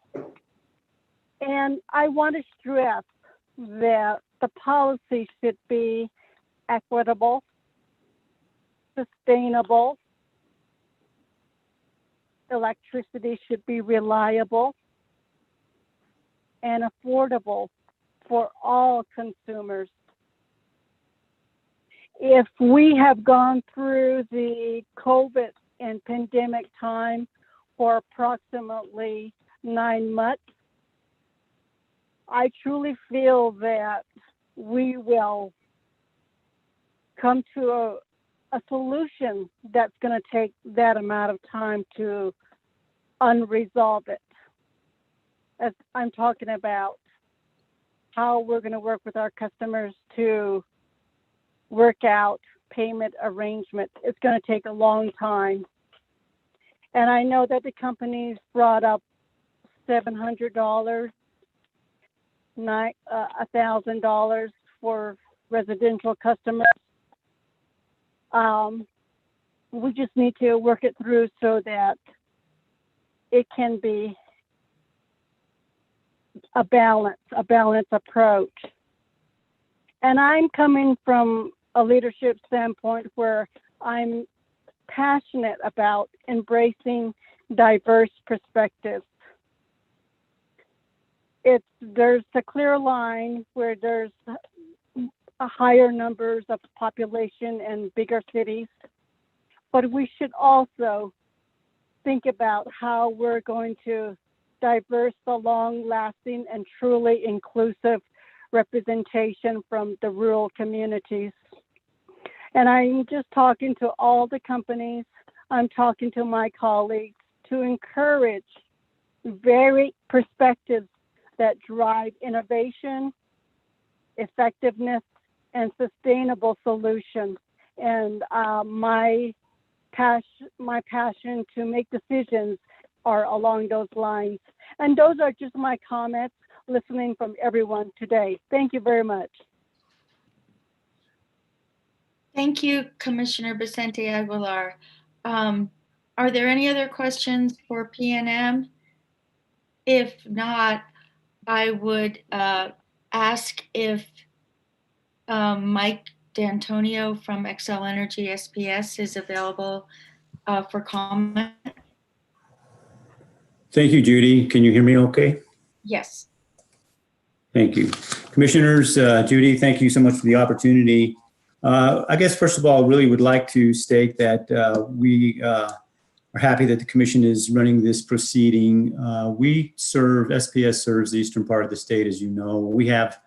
And I want to stress that the policy should be equitable, sustainable. Electricity should be reliable and affordable for all consumers. If we have gone through the COVID and pandemic time for approximately 9 months, I truly feel that we will come to a solution that's going to take that amount of time to unresolve it. As I'm talking about how we're going to work with our customers to work out payment arrangements. It's going to take a long time. And I know that the companies brought up $700, $1,000 for residential customers. We just need to work it through so that it can be a balanced approach. And I'm coming from a leadership standpoint where I'm passionate about embracing diverse perspectives. There's a clear line where there's a higher numbers of population in bigger cities, but we should also think about how we're going to diverse the long-lasting and truly inclusive representation from the rural communities. And I'm just talking to all the companies, I'm talking to my colleagues to encourage very perspectives that drive innovation, effectiveness, and sustainable solutions. And my passion to make decisions are along those lines. And those are just my comments, listening from everyone today. Thank you very much. Thank you, Commissioner Vicente Aguilar. Are there any other questions for PNM? If not, I would ask if Mike D'Antonio from Xcel Energy SPS is available for comment. Thank you, Judy. Can you hear me okay? Yes. Thank you. Commissioners, Judy, thank you so much for the opportunity. I guess, first of all, really would like to state that we are happy that the commission is running this proceeding. SPS serves the eastern part of the state, as you know. We have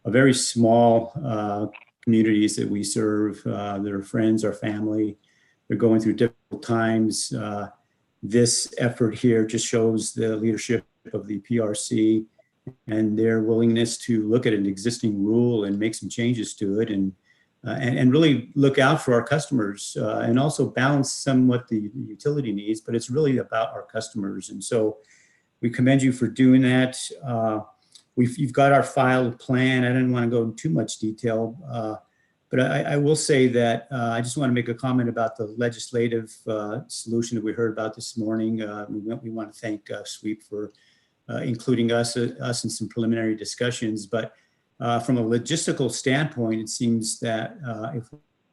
a very small communities that we serve. They're friends, our family. They're going through difficult times. This effort here just shows the leadership of the PRC and their willingness to look at an existing rule and make some changes to it and really look out for our customers and also balance somewhat the utility needs, but it's really about our customers. And so we commend you for doing that. You've got our filed plan. I didn't want to go into too much detail, but I will say that I just want to make a comment about the legislative solution that we heard about this morning. We want to thank SWEEP for including us in some preliminary discussions. But from a logistical standpoint, it seems that if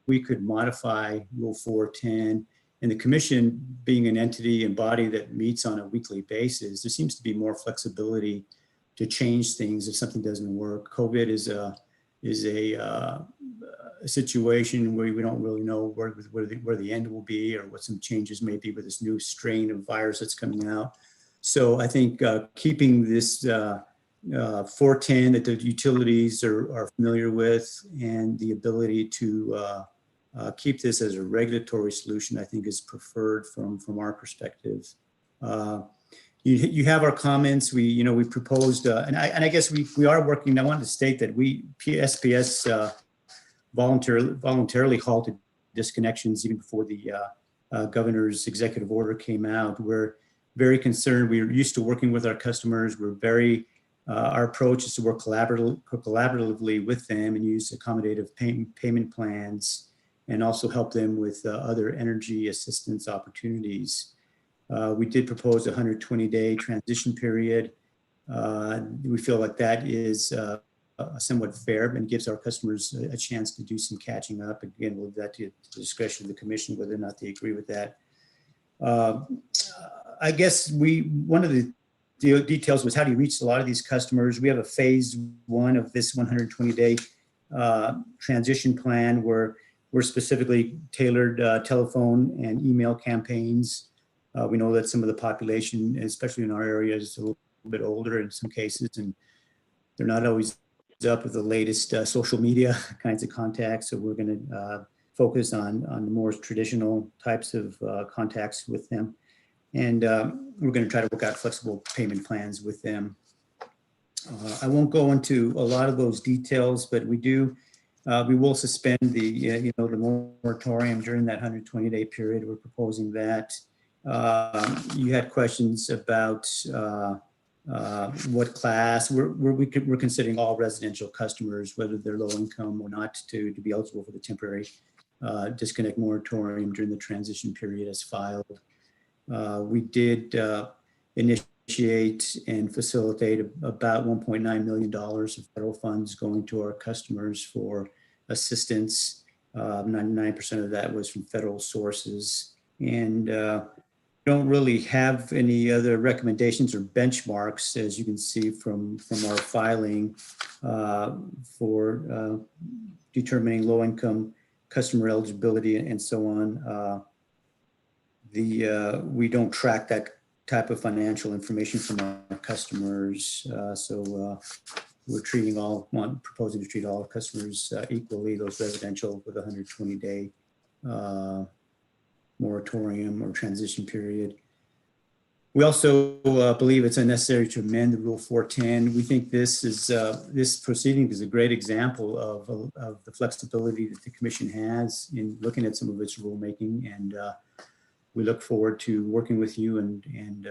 we could modify Rule 410 and the commission being an entity and body that meets on a weekly basis, there seems to be more flexibility to change things if something doesn't work. COVID is a situation where we don't really know where the end will be or what some changes may be with this new strain of virus that's coming out. So I think keeping this 410 that the utilities are familiar with and the ability to keep this as a regulatory solution, I think is preferred from our perspective. You have our comments. We proposed, and I guess we are working. I wanted to state that SPS voluntarily halted disconnections even before the governor's executive order came out. We're very concerned. We're used to working with our customers. Our approach is to work collaboratively with them and use accommodative payment plans and also help them with other energy assistance opportunities. We did propose a 120-day transition period. We feel like that is somewhat fair and gives our customers a chance to do some catching up. Again, we'll leave that to the discretion of the commission, whether or not they agree with that. I guess one of the details was how do you reach a lot of these customers? We have a phase one of this 120-day transition plan where we're specifically tailored telephone and email campaigns. We know that some of the population, especially in our area, is a little bit older in some cases, and they're not always up with the latest social media kinds of contacts. So we're going to focus on the more traditional types of contacts with them. And we're going to try to work out flexible payment plans with them. I won't go into a lot of those details, but we will suspend the moratorium during that 120-day period. We're proposing that. You had questions about what class. We're considering all residential customers, whether they're low income or not, to be eligible for the temporary disconnect moratorium during the transition period as filed. We did initiate and facilitate about $1.9 million of federal funds going to our customers for assistance. 99% of that was from federal sources. And don't really have any other recommendations or benchmarks, as you can see from our filing for determining low-income customer eligibility and so on. We don't track that type of financial information from our customers. So we're proposing to treat all our customers equally, those residential with a 120-day moratorium or transition period. We also believe it's unnecessary to amend the Rule 410. We think this proceeding is a great example of the flexibility that the commission has in looking at some of its rulemaking, and we look forward to working with you and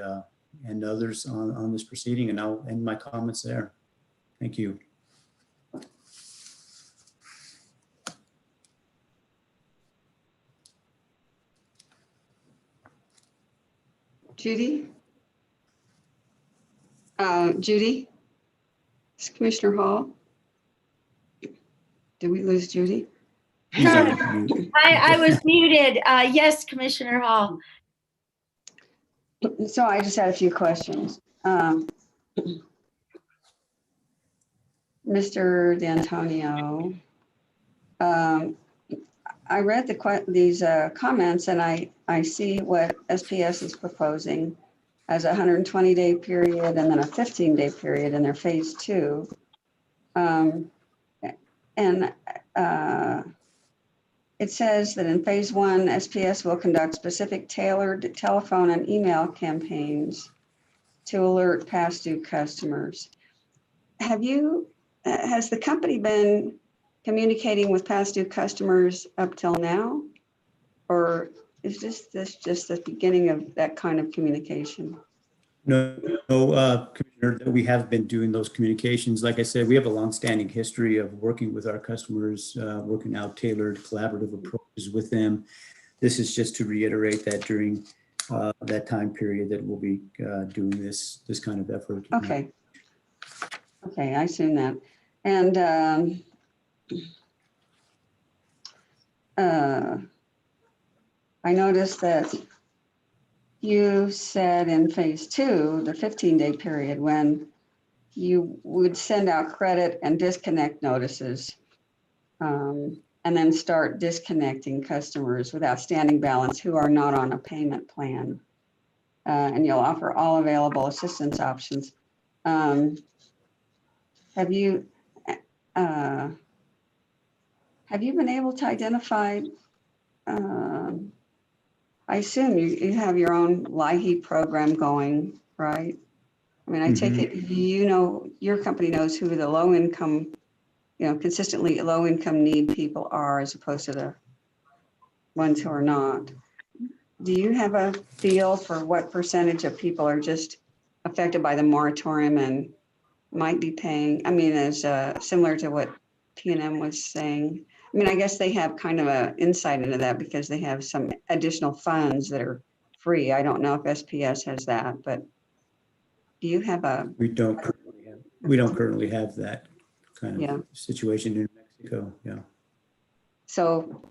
others on this proceeding. And I'll end my comments there. Thank you. Judy? Judy? Is Commissioner Hall? Did we lose Judy? I was muted. Yes, Commissioner Hall. So I just had a few questions. Mr. D'Antonio, I read these comments, and I see what SPS is proposing as a 120-day period and then a 15-day period in their phase 2. It says that in phase 1, SPS will conduct specific tailored telephone and email campaigns to alert past due customers. Has the company been communicating with past due customers up till now? Or is this just the beginning of that kind of communication? No, Commissioner, we have been doing those communications. Like I said, we have a longstanding history of working with our customers, working out tailored collaborative approaches with them. This is just to reiterate that during that time period that we'll be doing this kind of effort. Okay. Okay, I assume that. And I noticed that you said in phase 2, the 15-day period, when you would send out credit and disconnect notices, and then start disconnecting customers with outstanding balance who are not on a payment plan. And you'll offer all available assistance options. Have you been able to identify, I assume you have your own LIHEAP program going, right? I mean, I take it, your company knows who the low income, consistently low income need people are as opposed to the ones who are not. Do you have a feel for what percentage of people are just affected by the moratorium and might be paying? I mean, as similar to what P&M was saying. I mean, I guess they have kind of an insight into that because they have some additional funds that are free. I don't know if SPS has that, but do you have a? We don't currently have that kind of situation in Mexico. Yeah. So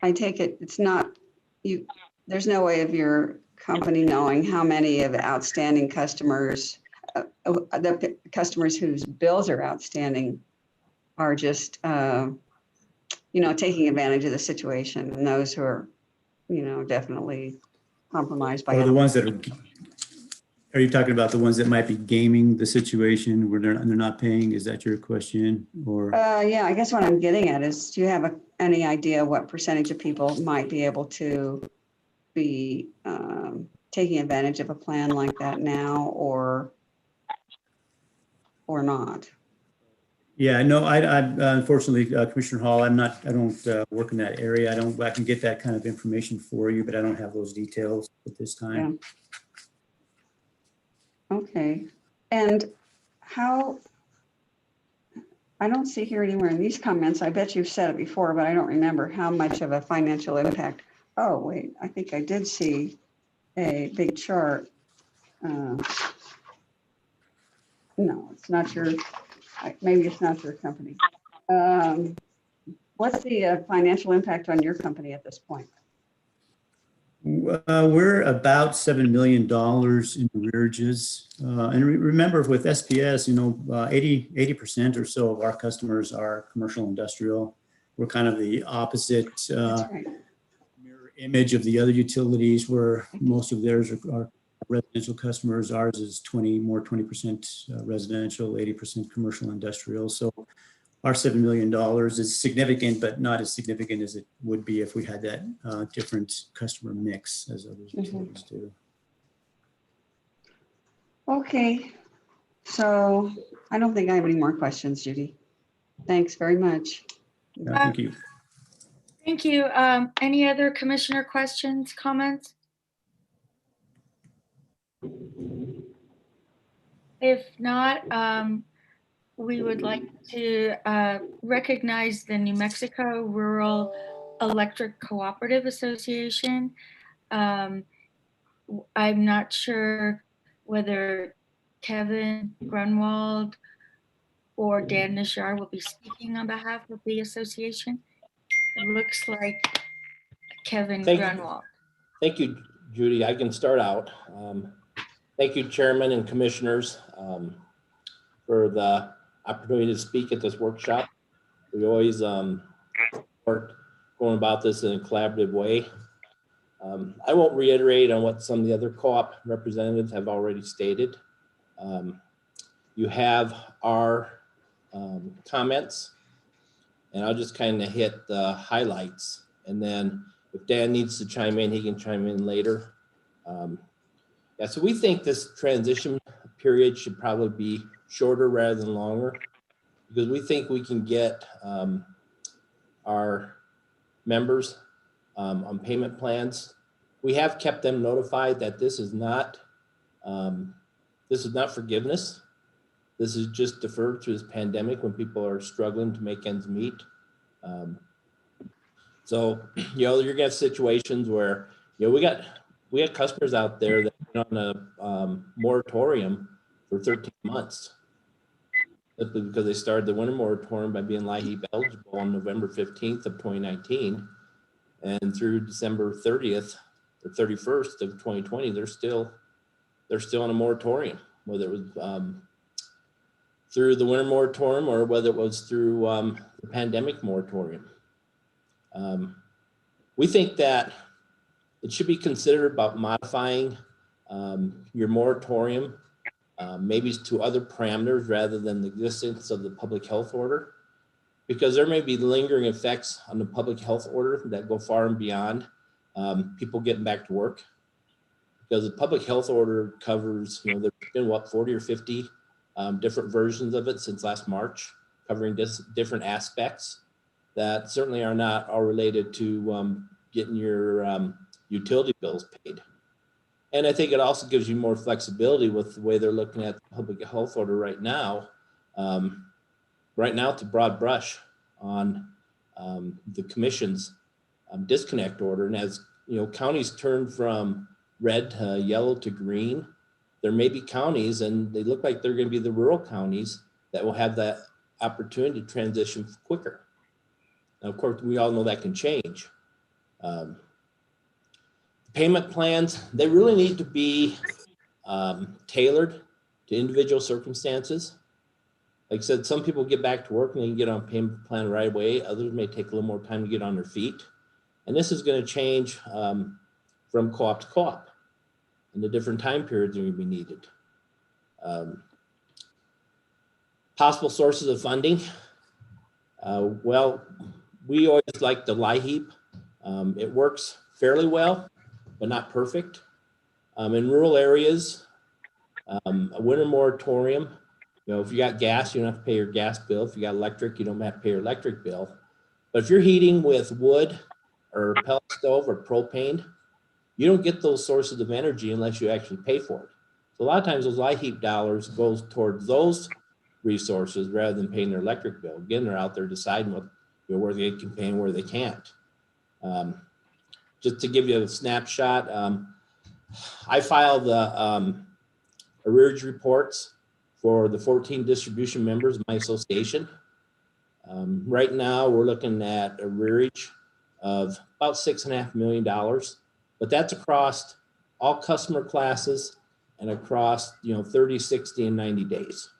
I take it it's not you. There's no way of your company knowing how many of the outstanding customers, the customers whose bills are outstanding, are just taking advantage of the situation, and those who are, definitely compromised by. Or the ones that are you talking about the ones that might be gaming the situation where they're not paying? Is that your question? Or yeah, I guess what I'm getting at is, do you have any idea what percentage of people might be able to be taking advantage of a plan like that now, or not? Yeah, no, I unfortunately, Commissioner Hall, I don't work in that area. I can get that kind of information for you, but I don't have those details at this time. Yeah. Okay. And how, I don't see here anywhere in these comments, I bet you've said it before, but I don't remember how much of a financial impact. Oh, wait, I think I did see a big chart. No, it's not your, maybe it's not your company. What's the financial impact on your company at this point? We're about $7 million in arrearages. And remember, with SPS, 80% or so of our customers are commercial industrial. We're kind of the opposite mirror image of the other utilities, where most of theirs are residential customers. Ours is 20% residential, 80% commercial industrial. So our $7 million is significant, but not as significant as it would be if we had that different customer mix as other utilities do. Okay, so I don't think I have any more questions, Judy. Thanks very much. Thank you. Thank you. Any other commissioner questions, comments? If not, we would like to recognize the New Mexico Rural Electric Cooperative Association. I'm not sure whether Kevin Grunwald or Dan Nishar will be speaking on behalf of the association. It looks like Kevin Grunwald. Thank you, Judy. I can start out. Thank you, Chairman and Commissioners, for the opportunity to speak at this workshop. We always support going about this in a collaborative way. I won't reiterate on what some of the other co-op representatives have already stated. You have our comments, and I'll just kind of hit the highlights. And then if Dan needs to chime in, he can chime in later. Yeah, so we think this transition period should probably be shorter rather than longer, because we think we can get our members on payment plans. We have kept them notified that this is not forgiveness. This is just deferred through this pandemic when people are struggling to make ends meet. So, you're gonna have situations where, we got customers out there that are on a moratorium for 13 months. Simply because they started the winter moratorium by being LIHEAP eligible on November 15th of 2019. And through December 30th or 31st of 2020, they're still in a moratorium, whether it was through the winter moratorium or whether it was through the pandemic moratorium. We think that it should be considered about modifying your moratorium, maybe to other parameters rather than the existence of the public health order, because there may be lingering effects on the public health order that go far and beyond people getting back to work. Because the public health order covers, there's been 40 or 50 different versions of it since last March, covering different aspects that certainly are not all related to getting your utility bills paid. And I think it also gives you more flexibility with the way they're looking at the public health order right now. Right now, it's a broad brush on the commission's disconnect order. And as counties turn from red to yellow to green, there may be counties, and they look like they're going to be the rural counties, that will have that opportunity to transition quicker. Now, of course, we all know that can change. Payment plans, they really need to be tailored to individual circumstances. Like I said, some people get back to work and they can get on payment plan right away. Others may take a little more time to get on their feet. And this is going to change from co-op to co-op, and the different time periods are going to be needed. Possible sources of funding. Well, we always like the LIHEAP. It works fairly well, but not perfect. In rural areas, a winter moratorium, if you got gas, you don't have to pay your gas bill. If you got electric, you don't have to pay your electric bill. But if you're heating with wood or pellet stove or propane, you don't get those sources of energy unless you actually pay for it. So a lot of times those LIHEAP dollars goes towards those resources rather than paying their electric bill. Again, they're out there deciding what, where they can pay and where they can't. Just to give you a snapshot, I filed the arrearage reports for the 14 distribution members of my association. Right now, we're looking at arrearage of about $6.5 million, but that's across all customer classes and across 30, 60, and 90 days.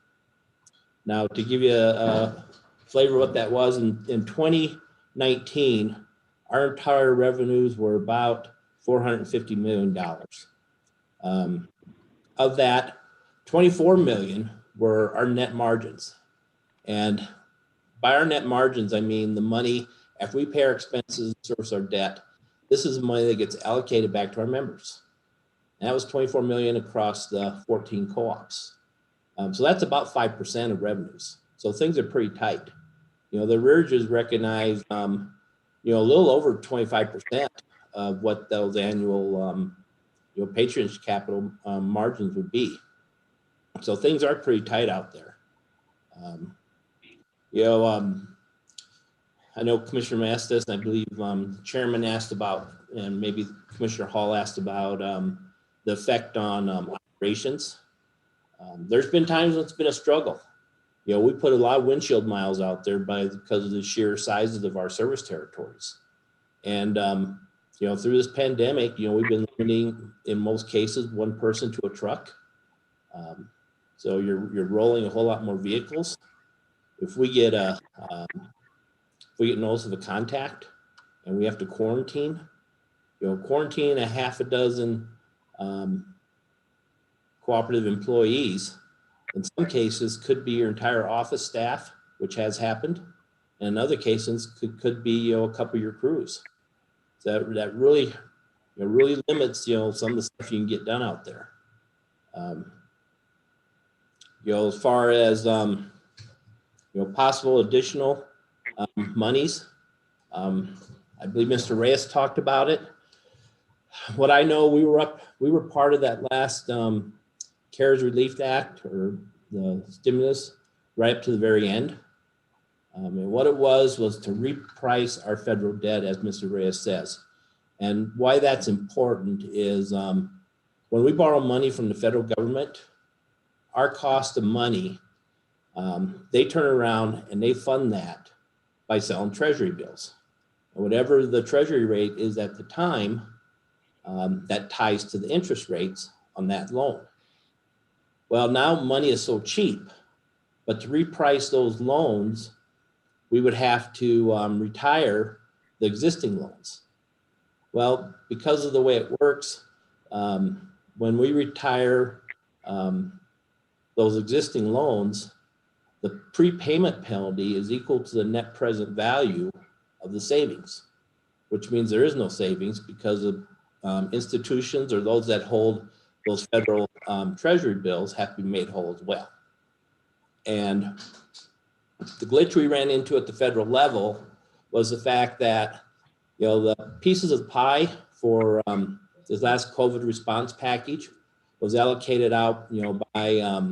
Now, to give you a flavor of what that was, in 2019, our entire revenues were about $450 million. Of that, 24 million were our net margins. And by our net margins, I mean the money, after we pay our expenses, service our debt, this is the money that gets allocated back to our members. And that was 24 million across the 14 co-ops. So that's about 5% of revenues. So things are pretty tight. The arrearages recognize, a little over 25% of what those annual, patronage capital margins would be. So things are pretty tight out there. I know Commissioner asked this, and I believe the Chairman asked about, and maybe Commissioner Hall asked about the effect on operations. There's been times when it's been a struggle. We put a lot of windshield miles out there because of the sheer sizes of our service territories. And, through this pandemic, we've been limiting, in most cases, one person to a truck. So you're rolling a whole lot more vehicles. If we get notice of a contact and we have to quarantine, quarantine a half a dozen cooperative employees, in some cases could be your entire office staff, which has happened. And in other cases could be, a couple of your crews. So that really, really limits, some of the stuff you can get done out there. As far as, possible additional monies, I believe Mr. Reyes talked about it. What I know, we were part of that last CARES Relief Act, or the stimulus, right up to the very end. And what it was to reprice our federal debt, as Mr. Reyes says. And why that's important is when we borrow money from the federal government, our cost of money, they turn around and they fund that by selling treasury bills. And whatever the treasury rate is at the time, that ties to the interest rates on that loan. Well, now money is so cheap, but to reprice those loans, we would have to retire the existing loans. Well, because of the way it works, when we retire those existing loans, the prepayment penalty is equal to the net present value of the savings, which means there is no savings because of institutions or those that hold those federal treasury bills have to be made whole as well. And the glitch we ran into at the federal level was the fact that, the pieces of the pie for this last COVID response package was allocated out, by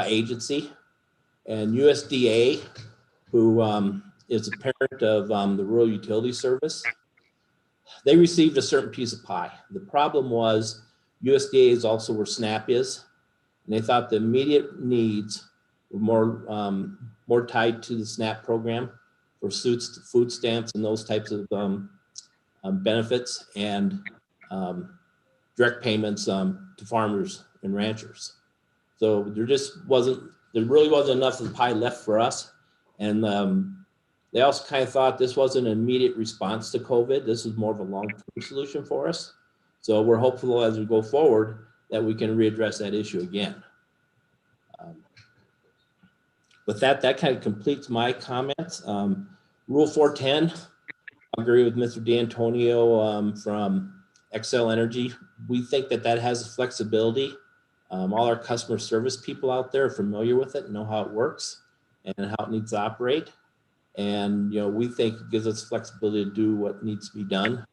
agency, and USDA, who is a parent of the Rural Utility Service, they received a certain piece of pie. The problem was USDA's also where SNAP is, and they thought the immediate needs were more tied to the SNAP program for food stamps and those types of benefits, and direct payments to farmers and ranchers. So there really wasn't enough of the pie left for us. And they also kind of thought this wasn't an immediate response to COVID. This is more of a long-term solution for us. So we're hopeful as we go forward that we can readdress that issue again. With that kind of completes my comments. Rule 410, I agree with Mr. D'Antonio from Xcel Energy. We think that has flexibility. All our customer service people out there are familiar with it, know how it works and how it needs to operate. And, we think it gives us flexibility to do what needs to be done.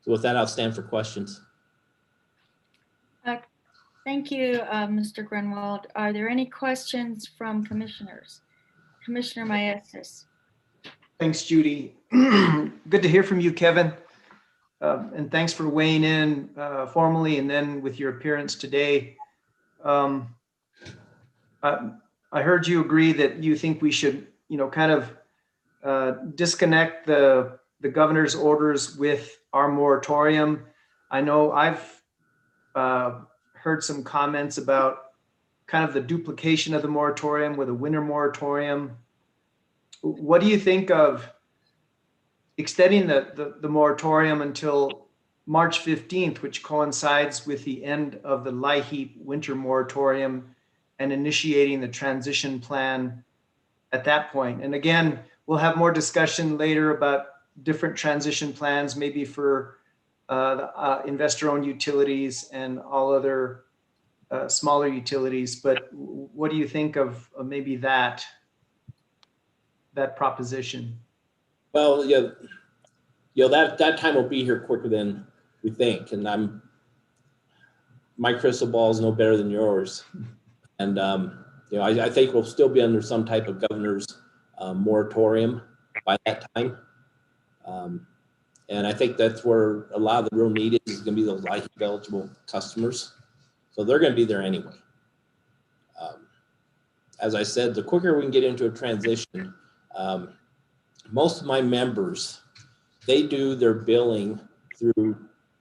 So with that, I'll stand for questions. Thank you, Mr. Grunwald. Are there any questions from commissioners? Commissioner Maestas. Thanks, Judy. Good to hear from you, Kevin. And thanks for weighing in formally and then with your appearance today. I heard you agree that you think we should, kind of disconnect the governor's orders with our moratorium. I know I've heard some comments about kind of the duplication of the moratorium with a winter moratorium. What do you think of extending the moratorium until March 15th, which coincides with the end of the LIHEAP winter moratorium, and initiating the transition plan at that point? And again, we'll have more discussion later about different transition plans, maybe for investor-owned utilities and all other smaller utilities. But what do you think of maybe that proposition? Well, that time will be here quicker than we think, and my crystal ball is no better than yours. And I think we'll still be under some type of governor's moratorium by that time. And I think that's where a lot of the real need is going to be those LIHEAP eligible customers. So they're going to be there anyway. As I said, the quicker we can get into a transition, most of my members, they do their billing through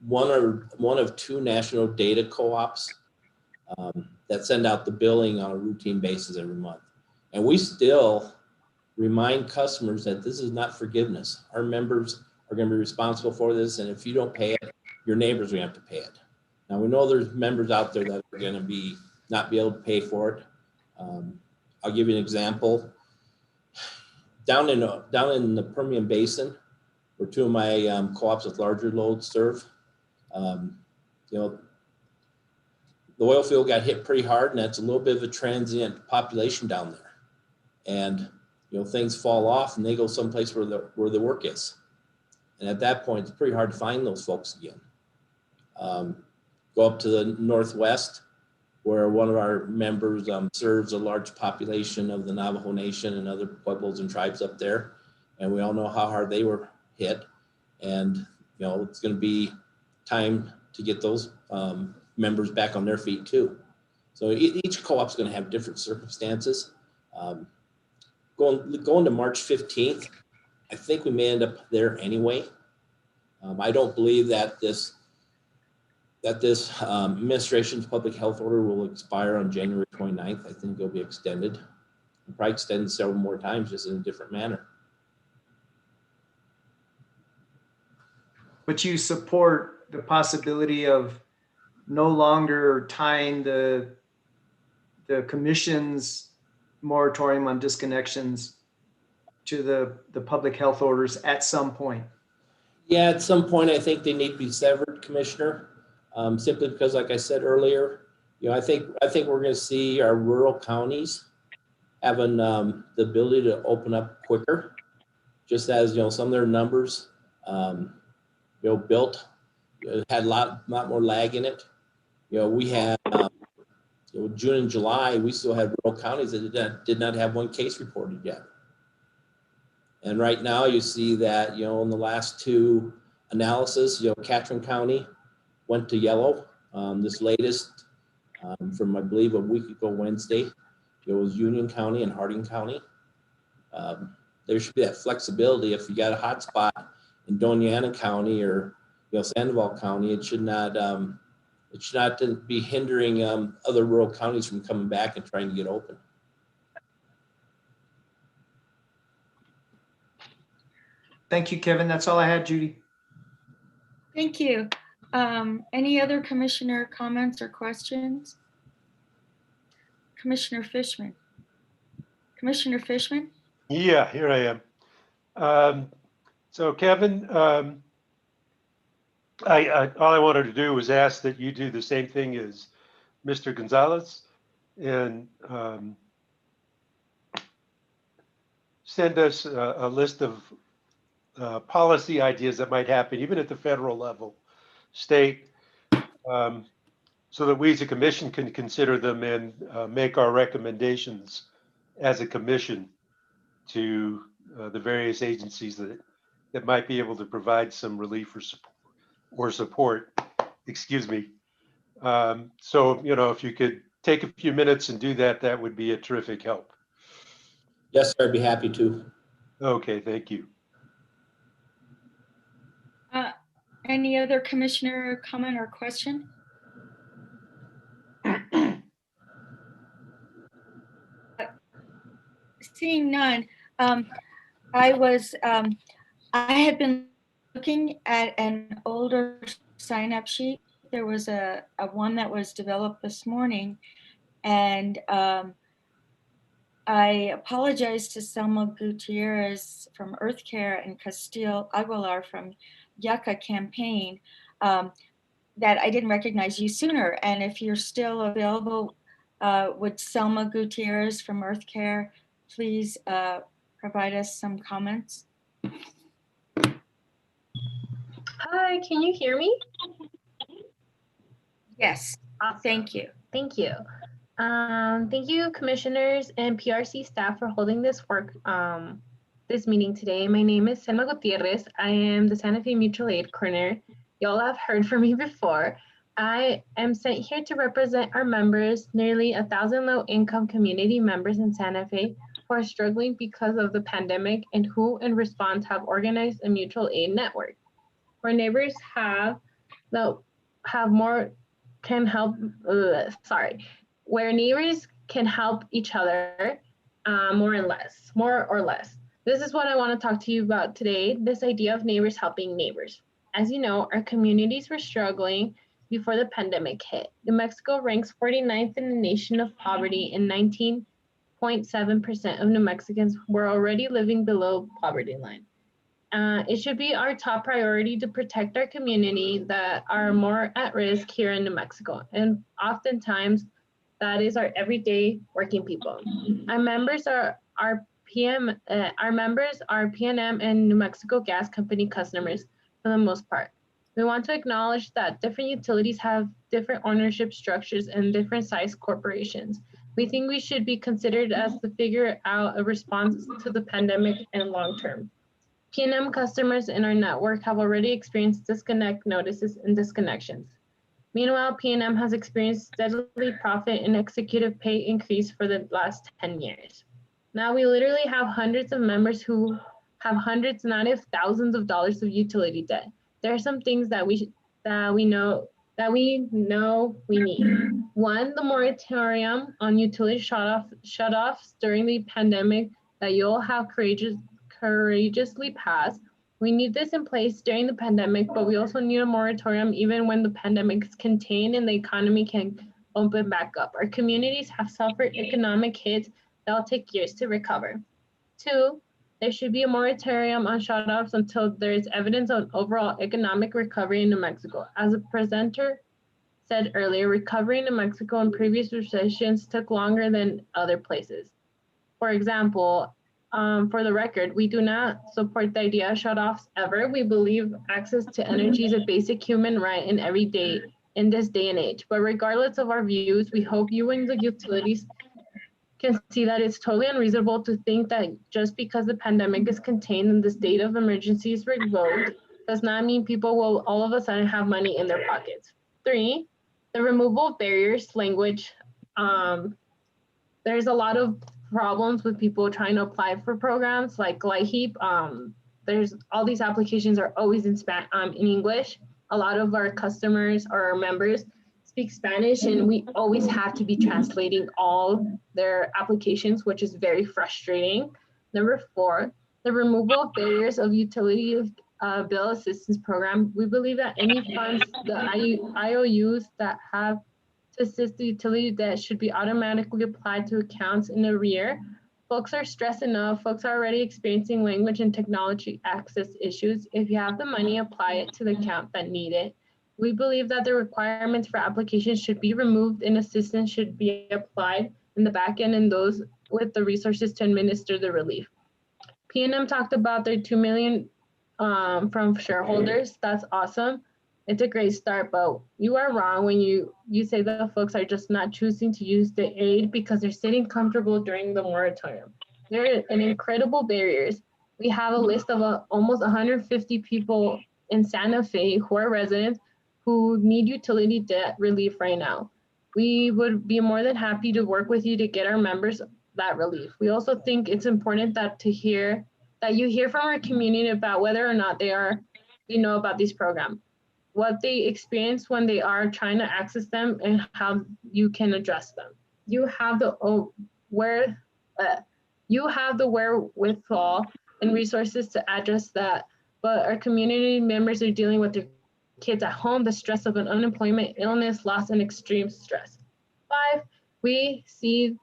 one of two national data co-ops that send out the billing on a routine basis every month. And we still remind customers that this is not forgiveness. Our members are going to be responsible for this, and if you don't pay it, your neighbors are going to have to pay it. Now we know there's members out there that are going to not be able to pay for it. I'll give you an example. Down in the Permian Basin, where two of my co-ops with larger loads serve, the oil field got hit pretty hard, and that's a little bit of a transient population down there. And things fall off, and they go someplace where the work is. And at that point, it's pretty hard to find those folks again. Go up to the Northwest, where one of our members serves a large population of the Navajo Nation and other pueblos and tribes up there. And we all know how hard they were hit. And, it's going to be time to get those members back on their feet too. So each co-op is going to have different circumstances. Going to March 15th, I think we may end up there anyway. I don't believe that this administration's public health order will expire on January 29th. I think it'll be extended. It'll probably extend several more times, just in a different manner. But you support the possibility of no longer tying the commission's moratorium on disconnections to the public health orders at some point? Yeah, at some point, I think they need to be severed, Commissioner. Simply because, like I said earlier, I think we're going to see our rural counties having the ability to open up quicker, just as some of their numbers built had a lot more lag in it. We had June and July, we still had rural counties that did not have one case reported yet. And right now, you see that in the last two analysis, Catron County went to yellow. This latest, from I believe a week ago Wednesday, it was Union County and Harding County. There should be that flexibility. If you got a hot spot in Doña Ana County or Sandoval County, it should not be hindering other rural counties from coming back and trying to get open. Thank you, Kevin. That's all I had, Judy. Thank you. Any other commissioner comments or questions? Commissioner Fishman. Commissioner Fishman? Yeah, here I am. So Kevin, all I wanted to do was ask that you do the same thing as Mr. Gonzalez and send us a list of policy ideas that might happen, even at the federal level, state, so that we as a commission can consider them and make our recommendations as a commission to the various agencies that might be able to provide some relief or support. Excuse me. So, if you could take a few minutes and do that, that would be a terrific help. Yes, sir, I'd be happy to. Okay, thank you. Any other commissioner comment or question? Seeing none, I had been looking at an older sign-up sheet. There was a one that was developed this morning, and I apologize to Selma Gutierrez from Earth Care and Castile Aguilar from Yucca Campaign. that I didn't recognize you sooner. And if you're still available, would Selma Gutierrez from Earth Care please provide us some comments? Hi, can you hear me? Yes, thank you. Thank you. Thank you, commissioners and PRC staff for holding this this meeting today. My name is Selma Gutierrez. I am the Santa Fe Mutual Aid Coordinator. Y'all have heard from me before. I am sent here to represent our members, nearly 1,000 low-income community members in Santa Fe who are struggling because of the pandemic and who, in response, have organized a mutual aid network where neighbors where neighbors can help each other more or less. This is what I want to talk to you about today, this idea of neighbors helping neighbors. As you know, our communities were struggling before the pandemic hit. New Mexico ranks 49th in the nation of poverty, and 19.7% of New Mexicans were already living below poverty line. It should be our top priority to protect our community that are more at risk here in New Mexico. And oftentimes, that is our everyday working people. Our members are PNM and New Mexico Gas Company customers for the most part. We want to acknowledge that different utilities have different ownership structures and different size corporations. We think we should be considered as to figure out a response to the pandemic and long term. PNM customers in our network have already experienced disconnect notices and disconnections. Meanwhile, PNM has experienced steadily profit and executive pay increase for the last 10 years. Now we literally have hundreds of members who have hundreds, not if thousands of dollars of utility debt. There are some things that we know we need. One, the moratorium on utility shutoffs during the pandemic that you all have courageously passed. We need this in place during the pandemic, but we also need a moratorium even when the pandemic is contained and the economy can open back up. Our communities have suffered economic hits that will take years to recover. Two, there should be a moratorium on shutoffs until there is evidence of overall economic recovery in New Mexico. As the presenter said earlier, recovery in New Mexico in previous recessions took longer than other places. For example, for the record, we do not support the idea of shutoffs ever. We believe access to energy is a basic human right in this day and age. But regardless of our views, we hope you and the utilities can see that it's totally unreasonable to think that just because the pandemic is contained and the state of emergency is revoked does not mean people will all of a sudden have money in their pockets. Three, the removal of barriers language. There's a lot of problems with people trying to apply for programs like LIHEAP. There's all these applications are always in English. A lot of our customers or our members speak Spanish, and we always have to be translating all their applications, which is very frustrating. Number four, the removal of barriers of utility bill assistance program. We believe that any funds, the IOUs that have to assist the utility debt should be automatically applied to accounts in arrear. Folks are stressed enough. Folks are already experiencing language and technology access issues. If you have the money, apply it to the account that need it. We believe that the requirements for applications should be removed and assistance should be applied in the back end and those with the resources to administer the relief. PNM talked about their $2 million from shareholders. That's awesome. It's a great start, but you are wrong when you say that folks are just not choosing to use the aid because they're sitting comfortable during the moratorium. There are incredible barriers. We have a list of almost 150 people in Santa Fe who are residents who need utility debt relief right now. We would be more than happy to work with you to get our members that relief. We also think it's important that you hear from our community about whether or not they know about these programs, what they experience when they are trying to access them, and how you can address them. You have the wherewithal and resources to address that, but our community members are dealing with their kids at home, the stress of an unemployment, illness, loss, and extreme stress. 5, we see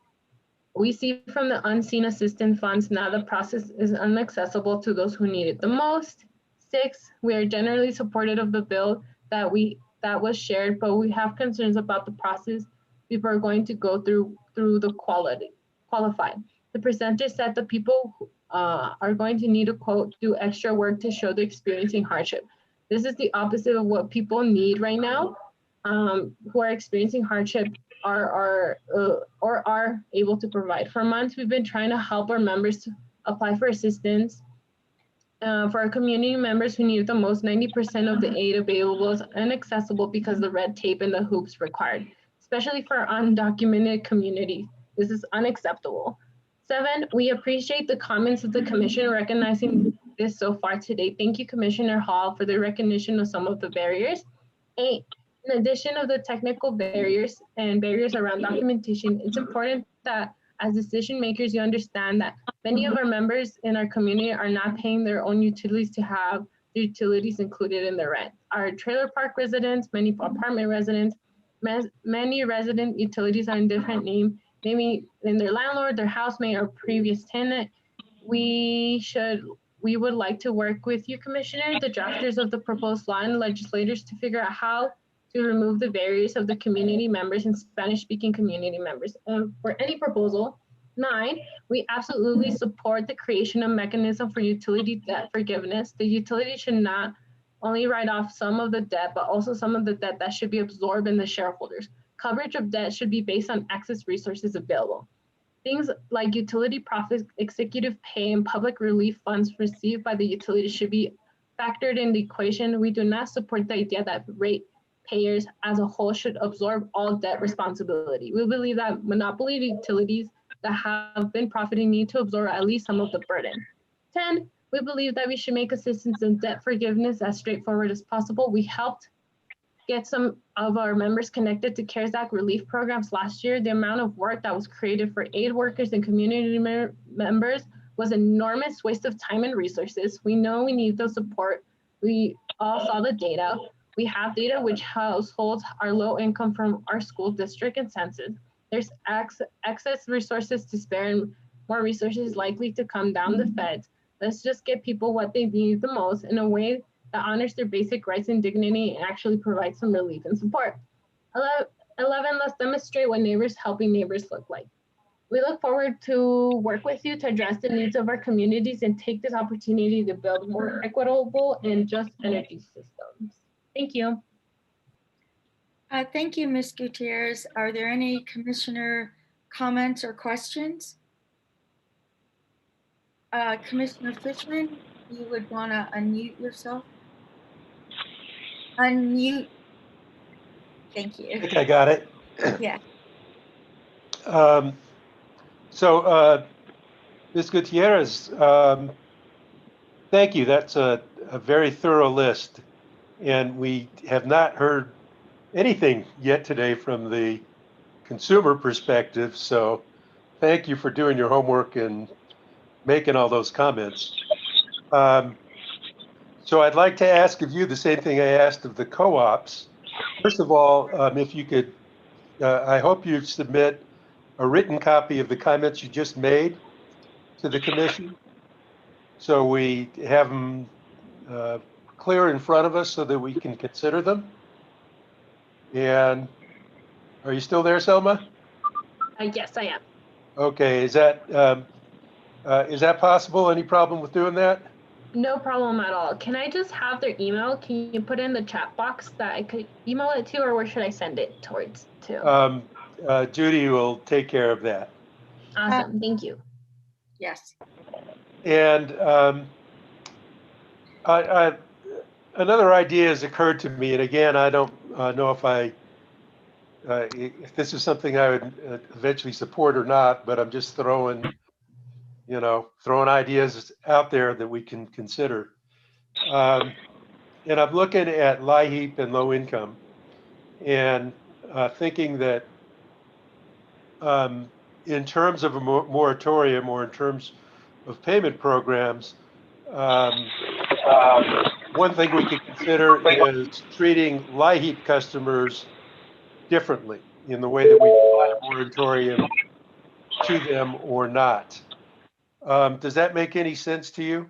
from the unseen assistance funds now the process is inaccessible to those who need it the most. 6, we are generally supportive of the bill that was shared, but we have concerns about the process people are going to go through the qualified. The presenter said the people are going to need to quote do extra work to show they're experiencing hardship. This is the opposite of what people need right now, who are experiencing hardship are able to provide. For months, we've been trying to help our members to apply for assistance. For our community members who need the most, 90% of the aid available is inaccessible because of the red tape and the hoops required, especially for undocumented community. This is unacceptable. 7, we appreciate the comments of the commission recognizing this so far today. Thank you, Commissioner Hall, for the recognition of some of the barriers. 8, in addition of the technical barriers and barriers around documentation, it's important that as decision makers, you understand that many of our members in our community are not paying their own utilities to have the utilities included in their rent. Our trailer park residents, many apartment residents, many resident utilities are in different name, maybe in their landlord, their housemate, or previous tenant. We would like to work with you, Commissioner, the drafters of the proposed law and legislators to figure out how to remove the barriers of the community members and Spanish-speaking community members. For any proposal. 9, we absolutely support the creation of mechanism for utility debt forgiveness. The utility should not only write off some of the debt, but also some of the debt that should be absorbed in the shareholders. Coverage of debt should be based on excess resources available. Things like utility profits, executive pay, and public relief funds received by the utility should be factored in the equation. We do not support the idea that ratepayers as a whole should absorb all debt responsibility. We believe that monopoly utilities that have been profiting need to absorb at least some of the burden. 10, we believe that we should make assistance in debt forgiveness as straightforward as possible. We helped get some of our members connected to CARES Act relief programs last year. The amount of work that was created for aid workers and community members was an enormous waste of time and resources. We know we need the support. We all saw the data. We have data which households are low income from our school district and census. There's excess resources to spare and more resources likely to come down the feds. Let's just get people what they need the most in a way that honors their basic rights and dignity and actually provides some relief and support. 11, let's demonstrate what neighbors helping neighbors look like. We look forward to work with you to address the needs of our communities and take this opportunity to build more equitable and just energy systems. Thank you. Thank you, Ms. Gutierrez. Are there any commissioner comments or questions? Commissioner Fishman, you would want to unmute yourself. Unmute. Thank you. I think I got it. Yeah. Ms. Gutierrez, thank you. That's a very thorough list. And we have not heard anything yet today from the consumer perspective. So thank you for doing your homework and making all those comments. So I'd like to ask of you the same thing I asked of the co-ops. First of all, if you could, I hope you submit a written copy of the comments you just made to the commission, so we have them clear in front of us so that we can consider them. And are you still there, Selma? Yes, I am. Okay, is that possible? Any problem with doing that? No problem at all. Can I just have their email? Can you put in the chat box that I could email it to, or where should I send it towards to? Judy will take care of that. Awesome, thank you. Yes. And another idea has occurred to me, and again, I don't know if this is something I would eventually support or not, but I'm just throwing ideas out there that we can consider. And I'm looking at LIHEAP and low income, and thinking that in terms of a moratorium or in terms of payment programs, one thing we could consider is treating LIHEAP customers differently in the way that we apply a moratorium to them or not. Does that make any sense to you?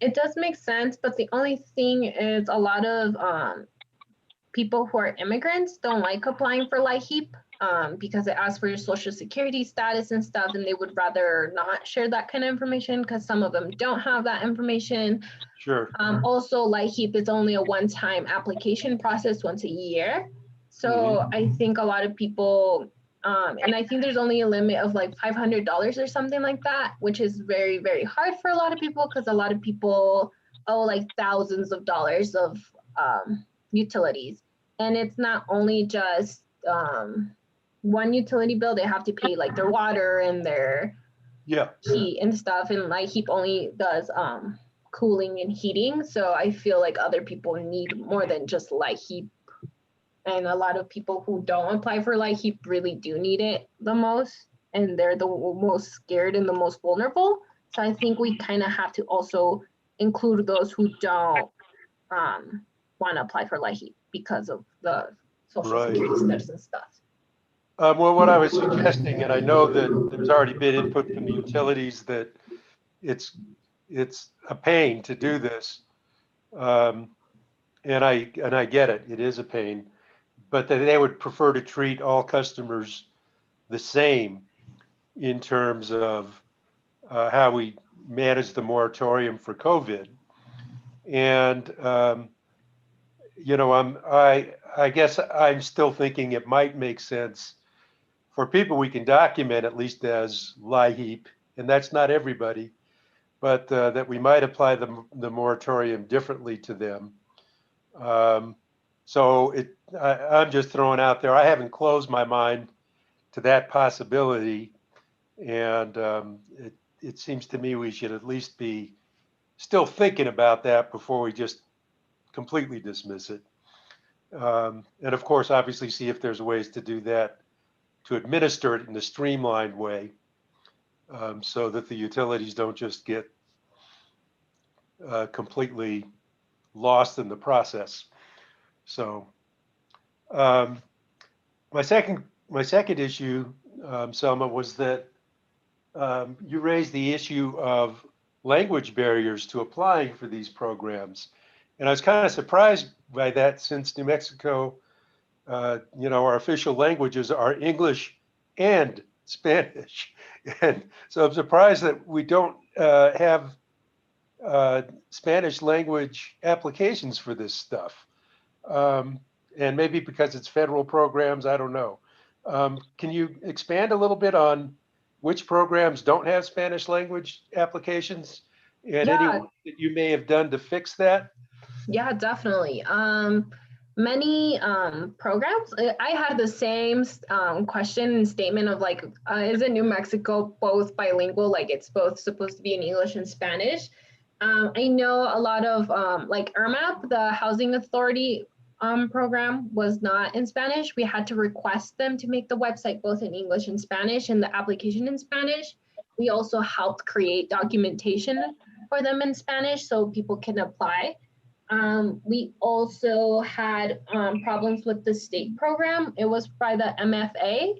It does make sense, but the only thing is a lot of people who are immigrants don't like applying for LIHEAP because it asks for your social security status and stuff, and they would rather not share that kind of information because some of them don't have that information. Sure. Also, LIHEAP is only a one-time application process once a year. So I think a lot of people, and I think there's only a limit of like $500 or something like that, which is very, very hard for a lot of people because a lot of people owe like thousands of dollars of utilities. And it's not only just one utility bill, they have to pay like their water and their heat and stuff. And LIHEAP only does cooling and heating. So I feel like other people need more than just LIHEAP. And a lot of people who don't apply for LIHEAP really do need it the most. And they're the most scared and the most vulnerable. So I think we kind of have to also include those who don't want to apply for LIHEAP because of the social security status and stuff. Well, what I was suggesting, and I know that there's already been input from the utilities that it's a pain to do this, and I get it. It is a pain, but that they would prefer to treat all customers the same in terms of how we manage the moratorium for COVID. And you know, I guess I'm still thinking it might make sense for people we can document at least as LIHEAP, and that's not everybody, but that we might apply the moratorium differently to them. So I'm just throwing out there, I haven't closed my mind to that possibility. And it seems to me we should at least be still thinking about that before we just completely dismiss it. And of course, obviously see if there's ways to do that, to administer it in a streamlined way, so that the utilities don't just get completely lost in the process. So my second issue, Selma, was that you raised the issue of language barriers to applying for these programs. And I was kind of surprised by that, since New Mexico, you know, our official languages are English and Spanish. And so I'm surprised that we don't have Spanish language applications for this stuff. And maybe because it's federal programs, I don't know. Can you expand a little bit on which programs don't have Spanish language applications and anything that you may have done to fix that? Yeah, definitely. Many programs, I had the same question and statement of like, isn't New Mexico both bilingual? Like it's both supposed to be in English and Spanish. I know a lot of like ERMAP, the Housing Authority program, was not in Spanish. We had to request them to make the website both in English and Spanish and the application in Spanish. We also helped create documentation for them in Spanish so people can apply. We also had problems with the state program. It was by the MFFA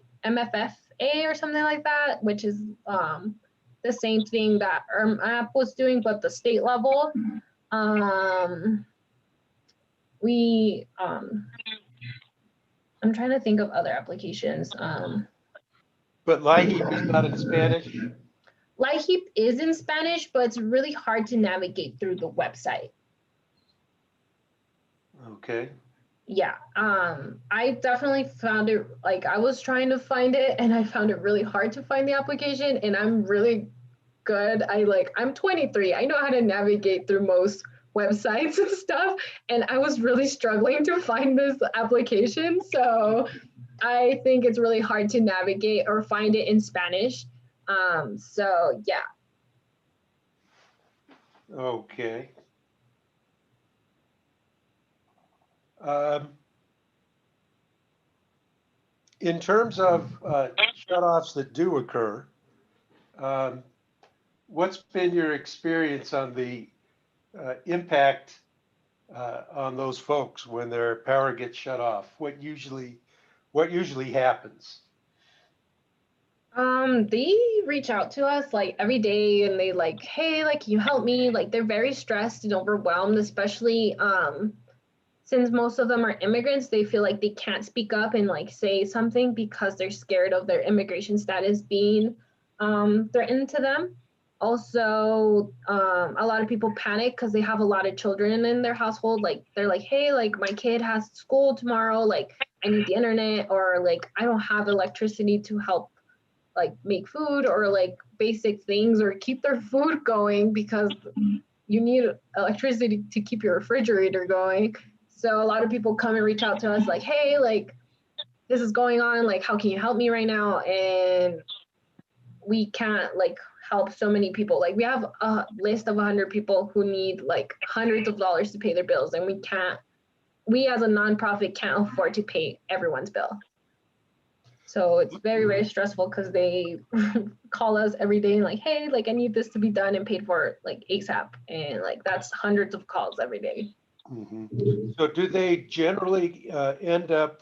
or something like that, which is the same thing that ERMAP was doing, but the state level. I'm trying to think of other applications. But LIHEAP is not in Spanish? LIHEAP is in Spanish, but it's really hard to navigate through the website. Okay. Yeah, I definitely found it, like I was trying to find it and I found it really hard to find the application, and I'm really good. I'm 23. I know how to navigate through most websites and stuff, and I was really struggling to find this application. So I think it's really hard to navigate or find it in Spanish. So yeah. Okay. In terms of shutoffs that do occur, what's been your experience on the impact on those folks when their power gets shut off? What usually happens? They reach out to us like every day and they like, hey, like, can you help me? Like they're very stressed and overwhelmed, especially since most of them are immigrants, they feel like they can't speak up and like say something because they're scared of their immigration status being threatened to them. Also, a lot of people panic because they have a lot of children in their household. Like they're like, hey, like my kid has school tomorrow. Like I need the internet, or like I don't have electricity to help like make food or like basic things or keep their food going because you need electricity to keep your refrigerator going. So a lot of people come and reach out to us like, hey, like this is going on, like how can you help me right now? And we can't like help so many people. Like we have a list of 100 people who need like hundreds of dollars to pay their bills, and we as a nonprofit can't afford to pay everyone's bill. So it's very, very stressful because they call us every day and like, hey, like I need this to be done and paid for like ASAP. And like that's hundreds of calls every day. So do they generally end up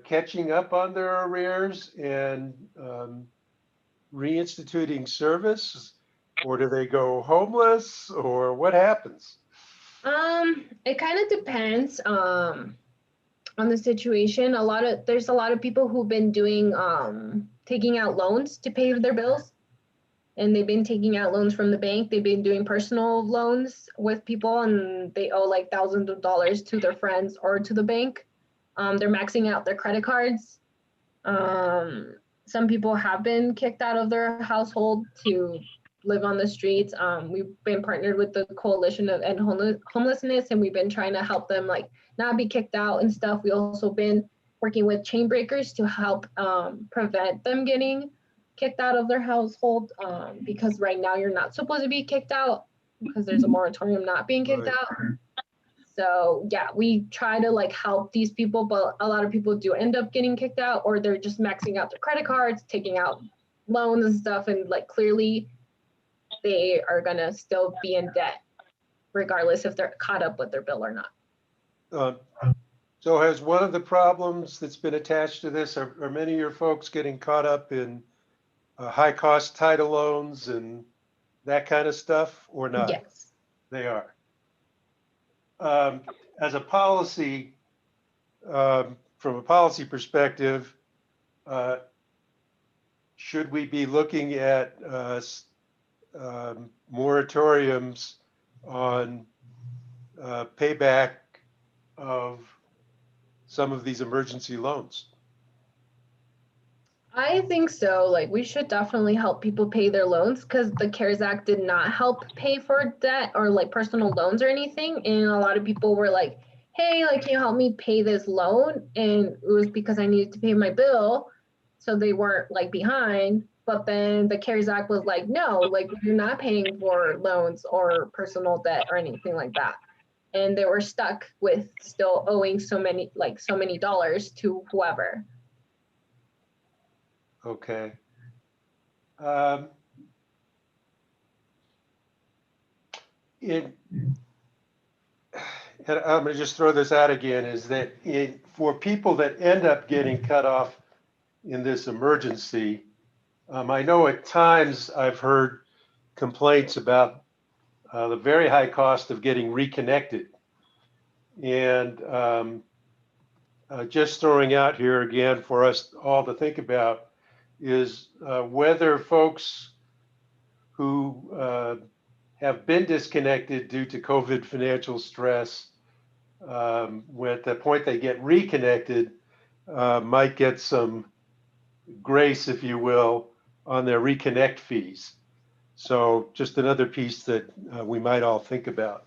catching up on their arrears and reinstituting service, or do they go homeless, or what happens? It kind of depends on the situation. There's a lot of people who've been doing taking out loans to pay their bills, and they've been taking out loans from the bank. They've been doing personal loans with people, and they owe like thousands of dollars to their friends or to the bank. They're maxing out their credit cards. Some people have been kicked out of their household to live on the streets. We've been partnered with the Coalition of End Homelessness, and we've been trying to help them like not be kicked out and stuff. We also been working with chain breakers to help prevent them getting kicked out of their household, because right now you're not supposed to be kicked out because there's a moratorium not being kicked out. So yeah, we try to like help these people, but a lot of people do end up getting kicked out, or they're just maxing out their credit cards, taking out loans and stuff, and like clearly they are gonna still be in debt regardless if they're caught up with their bill or not. So has one of the problems that's been attached to this, are many of your folks getting caught up in high cost title loans and that kind of stuff, or not? Yes. They are. As a policy, from a policy perspective, should we be looking at moratoriums on payback of some of these emergency loans? I think so. Like we should definitely help people pay their loans because the CARES Act did not help pay for debt or like personal loans or anything. And a lot of people were like, hey, like, can you help me pay this loan? And it was because I needed to pay my bill. So they weren't like behind. But then the CARES Act was like, no, like you're not paying for loans or personal debt or anything like that. And they were stuck with still owing so many dollars to whoever. Okay. And I'm going to just throw this out again, is that for people that end up getting cut off in this emergency, I know at times I've heard complaints about the very high cost of getting reconnected. And just throwing out here again for us all to think about is whether folks who have been disconnected due to COVID financial stress, at the point they get reconnected, might get some grace, if you will, on their reconnect fees. So just another piece that we might all think about.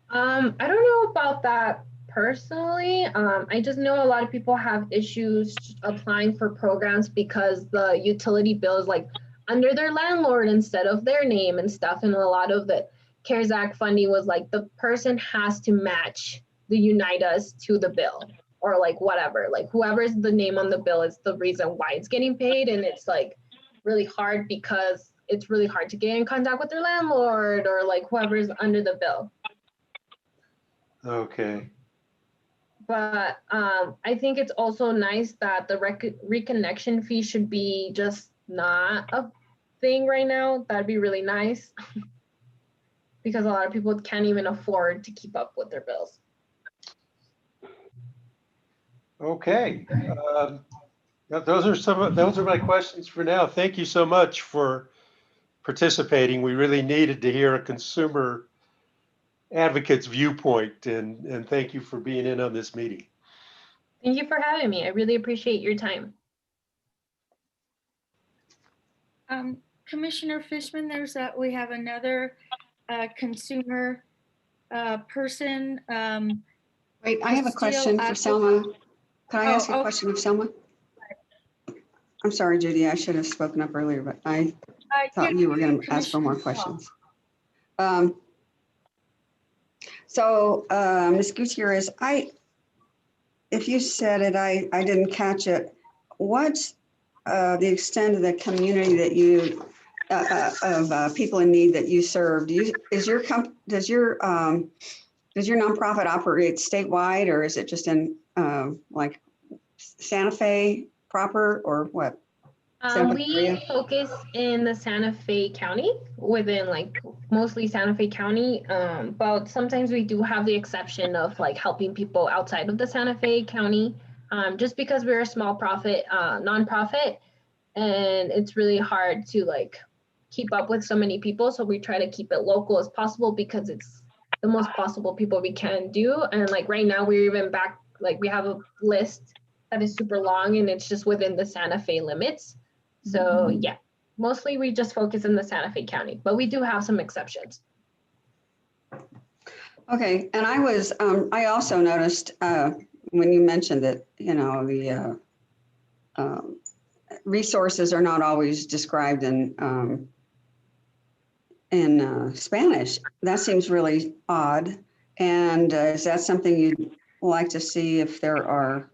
I don't know about that personally. I just know a lot of people have issues applying for programs because the utility bill is like under their landlord instead of their name and stuff. And a lot of the CARES Act funding was like the person has to match the Unitas to the bill or like whatever. Like whoever's the name on the bill is the reason why it's getting paid. And it's like really hard because it's really hard to get in contact with their landlord or like whoever's under the bill. Okay. But I think it's also nice that the reconnection fee should be just not a thing right now. That'd be really nice because a lot of people can't even afford to keep up with their bills. Okay. Those are my questions for now. Thank you so much for participating. We really needed to hear a consumer advocate's viewpoint, and thank you for being in on this meeting. Thank you for having me. I really appreciate your time. Commissioner Fishman, we have another consumer person. Wait, I have a question for Selma. Can I ask a question of Selma? I'm sorry, Judy, I should have spoken up earlier, but I thought you were going to ask for more questions. Ms. Gutierrez, if you said it, I didn't catch it. What's the extent of the community that you, of people in need that you serve? Does your nonprofit operate statewide, or is it just in like Santa Fe proper, or what? We focus in the Santa Fe County, within like mostly Santa Fe County, but sometimes we do have the exception of like helping people outside of the Santa Fe County, just because we're a small profit nonprofit, and it's really hard to like keep up with so many people. So we try to keep it local as possible because it's the most possible people we can do. And like right now we're even back, like we have a list that is super long and it's just within the Santa Fe limits. So yeah, mostly we just focus in the Santa Fe County, but we do have some exceptions. Okay, and I also noticed when you mentioned that, you know, the resources are not always described in Spanish. That seems really odd. And is that something you'd like to see if there are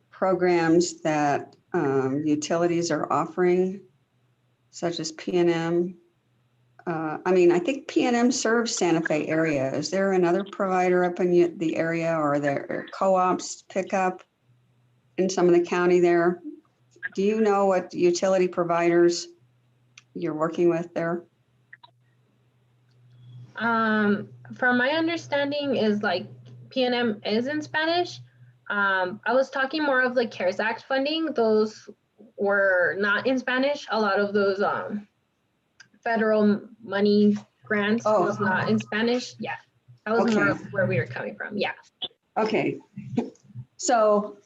programs that utilities are offering, such as PNM? I mean, I think PNM serves Santa Fe area. Is there another provider up in the area, or are there co-ops pick up in some of the county there? Do you know what utility providers you're working with there? From my understanding is like PNM is in Spanish. I was talking more of the CARES Act funding. Those were not in Spanish. A lot of those federal money grants was not in Spanish. Yeah, that was more of where we were coming from. Yeah. Okay. So,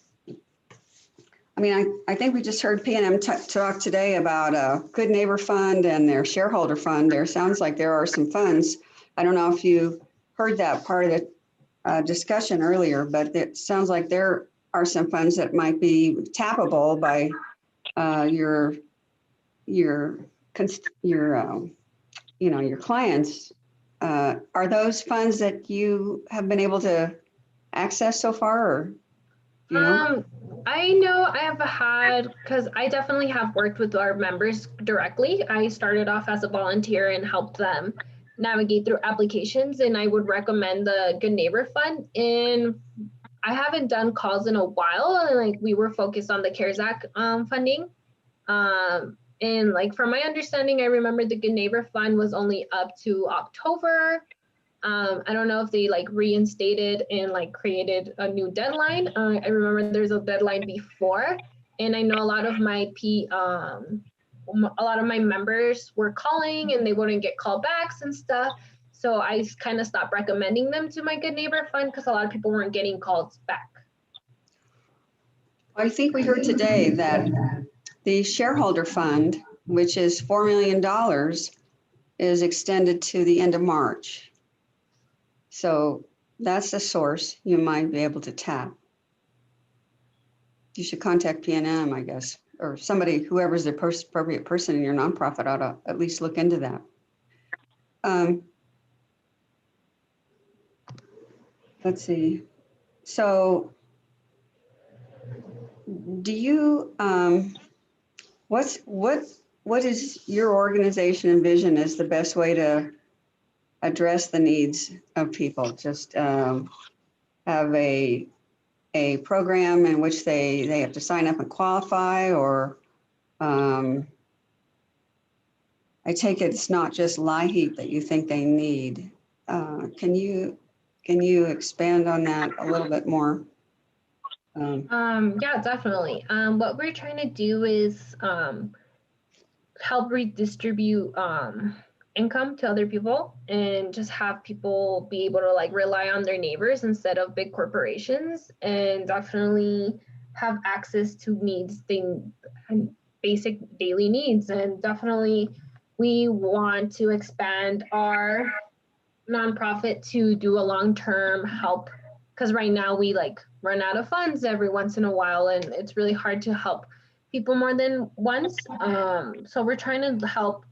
I mean, I think we just heard PNM talk today about Good Neighbor Fund and their shareholder fund. There sounds like there are some funds. I don't know if you heard that part of the discussion earlier, but it sounds like there are some funds that might be tappable by your clients. Are those funds that you have been able to access so far, or you know? I know I have had, because I definitely have worked with our members directly. I started off as a volunteer and helped them navigate through applications, and I would recommend the Good Neighbor Fund. And I haven't done calls in a while, and like we were focused on the CARES Act funding. And like from my understanding, I remember the Good Neighbor Fund was only up to October. I don't know if they like reinstated and like created a new deadline. I remember there's a deadline before, and I know a lot of my members were calling and they wouldn't get callbacks and stuff. So I kind of stopped recommending them to my Good Neighbor Fund because a lot of people weren't getting calls back. I think we heard today that the shareholder fund, which is $4 million, is extended to the end of March. So that's a source you might be able to tap. You should contact PNM, I guess, or somebody, whoever's the appropriate person in your nonprofit ought to at least look into that. Let's see. So do you, what is your organization envision as the best way to address the needs of people? Just have a a program in which they have to sign up and qualify, or I take it it's not just LIHEAP that you think they need. Can you expand on that a little bit more? Yeah, definitely. What we're trying to do is help redistribute income to other people and just have people be able to like rely on their neighbors instead of big corporations, and definitely have access to needs, basic daily needs. And definitely we want to expand our nonprofit to do a long-term help, because right now we like run out of funds every once in a while, and it's really hard to help people more than once. So we're trying to help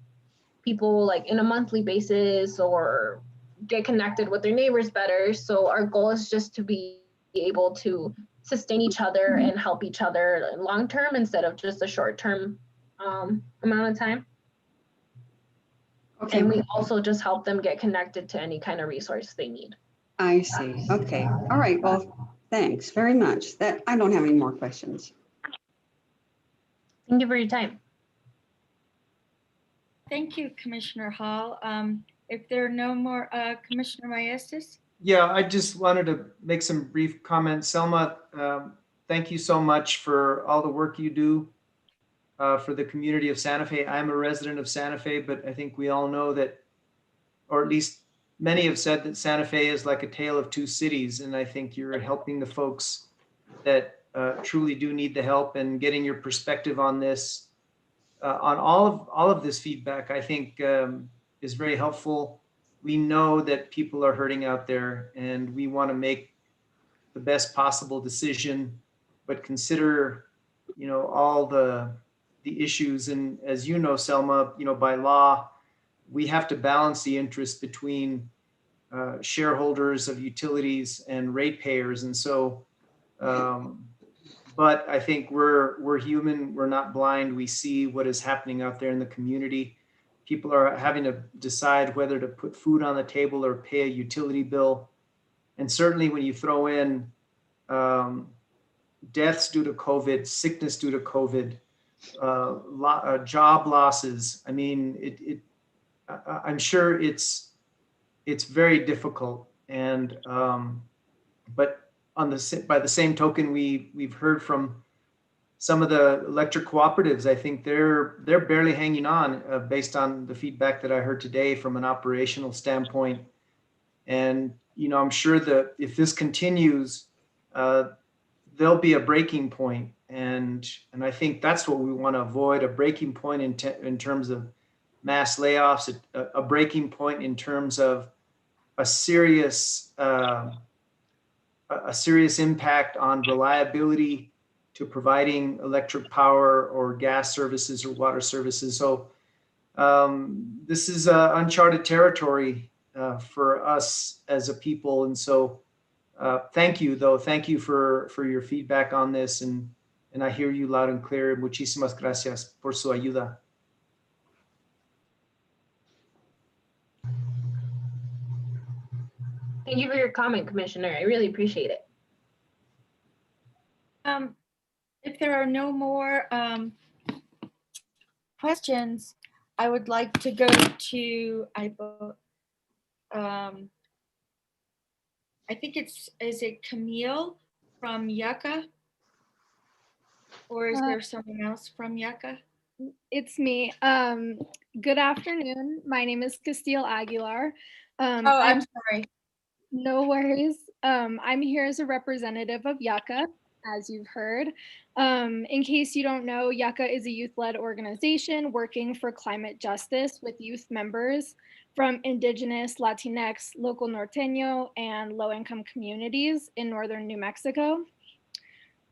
people like in a monthly basis or get connected with their neighbors better. So our goal is just to be able to sustain each other and help each other long term instead of just a short term amount of time. Okay. And we also just help them get connected to any kind of resource they need. I see. Okay. All right. Well, thanks very much. That I don't have any more questions. Thank you for your time. Thank you, Commissioner Hall. If there are no more, Commissioner Maestas? Yeah, I just wanted to make some brief comments. Selma, thank you so much for all the work you do for the community of Santa Fe. I'm a resident of Santa Fe, but I think we all know that, or at least many have said that Santa Fe is like a tale of two cities. And I think you're helping the folks that truly do need the help, and getting your perspective on this, on all of this feedback, I think is very helpful. We know that people are hurting out there, and we want to make the best possible decision, but consider, all the issues. And as you know, Selma, by law, we have to balance the interest between shareholders of utilities and ratepayers. And so, but I think we're human. We're not blind. We see what is happening out there in the community. People are having to decide whether to put food on the table or pay a utility bill. And certainly when you throw in deaths due to COVID, sickness due to COVID, job losses, I mean, I'm sure it's very difficult. And but by the same token, we've heard from some of the electric cooperatives. I think they're barely hanging on based on the feedback that I heard today from an operational standpoint. And I'm sure that if this continues, there'll be a breaking point. And I think that's what we want to avoid: a breaking point in terms of mass layoffs, a breaking point in terms of a serious impact on reliability to providing electric power or gas services or water services. So this is uncharted territory for us as a people. And so thank you for your feedback on this. And I hear you loud and clear. Muchísimas gracias por su ayuda. Thank you for your comment, Commissioner. I really appreciate it. If there are no more questions, I would like to go to, I think is it Camille from Yucca? Or is there someone else from Yucca? It's me. Good afternoon. My name is Castile Aguilar. I'm sorry. No worries. I'm here as a representative of Yucca, as you've heard. In case you don't know, Yucca is a youth-led organization working for climate justice with youth members from Indigenous, Latinx, local Norteño, and low-income communities in northern New Mexico.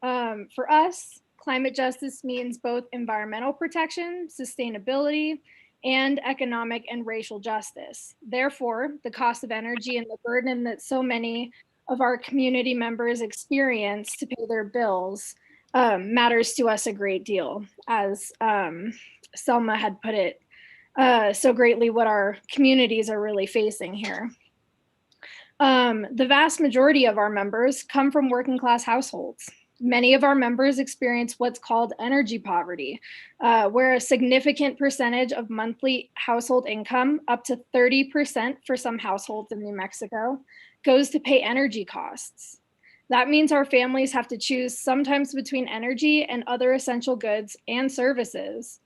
For us, climate justice means both environmental protection, sustainability, and economic and racial justice. Therefore, the cost of energy and the burden that so many of our community members experience to pay their bills matters to us a great deal. As Selma had put it so greatly, what our communities are really facing here. The vast majority of our members come from working class households. Many of our members experience what's called energy poverty, where a significant percentage of monthly household income, up to 30% for some households in New Mexico, goes to pay energy costs. That means our families have to choose sometimes between energy and other essential goods and services.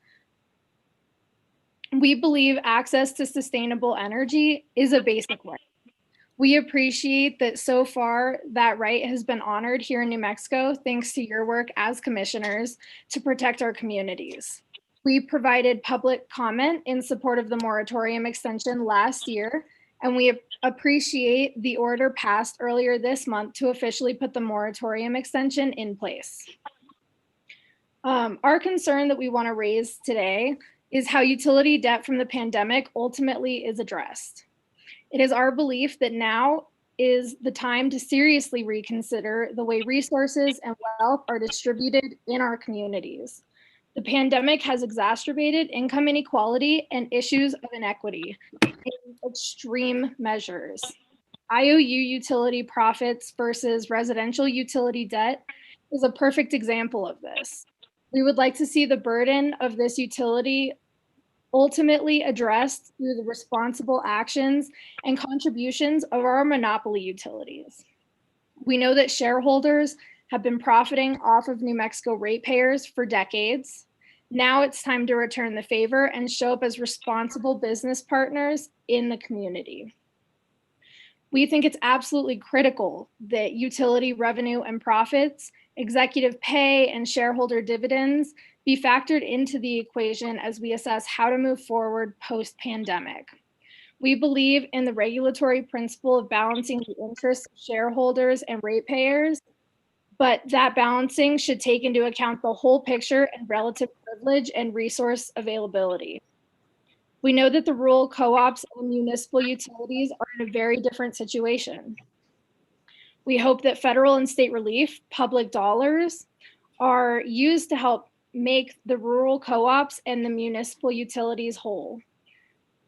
We believe access to sustainable energy is a basic right. We appreciate that so far that right has been honored here in New Mexico, thanks to your work as commissioners to protect our communities. We provided public comment in support of the moratorium extension last year, and we appreciate the order passed earlier this month to officially put the moratorium extension in place. Our concern that we want to raise today is how utility debt from the pandemic ultimately is addressed. It is our belief that now is the time to seriously reconsider the way resources and wealth are distributed in our communities. The pandemic has exacerbated income inequality and issues of inequity in extreme measures. IOU utility profits versus residential utility debt is a perfect example of this. We would like to see the burden of this utility ultimately addressed through the responsible actions and contributions of our monopoly utilities. We know that shareholders have been profiting off of New Mexico ratepayers for decades. Now it's time to return the favor and show up as responsible business partners in the community. We think it's absolutely critical that utility revenue and profits, executive pay, and shareholder dividends be factored into the equation as we assess how to move forward post-pandemic. We believe in the regulatory principle of balancing the interests of shareholders and ratepayers, but that balancing should take into account the whole picture and relative privilege and resource availability. We know that the rural co-ops and municipal utilities are in a very different situation. We hope that federal and state relief, public dollars, are used to help make the rural co-ops and the municipal utilities whole.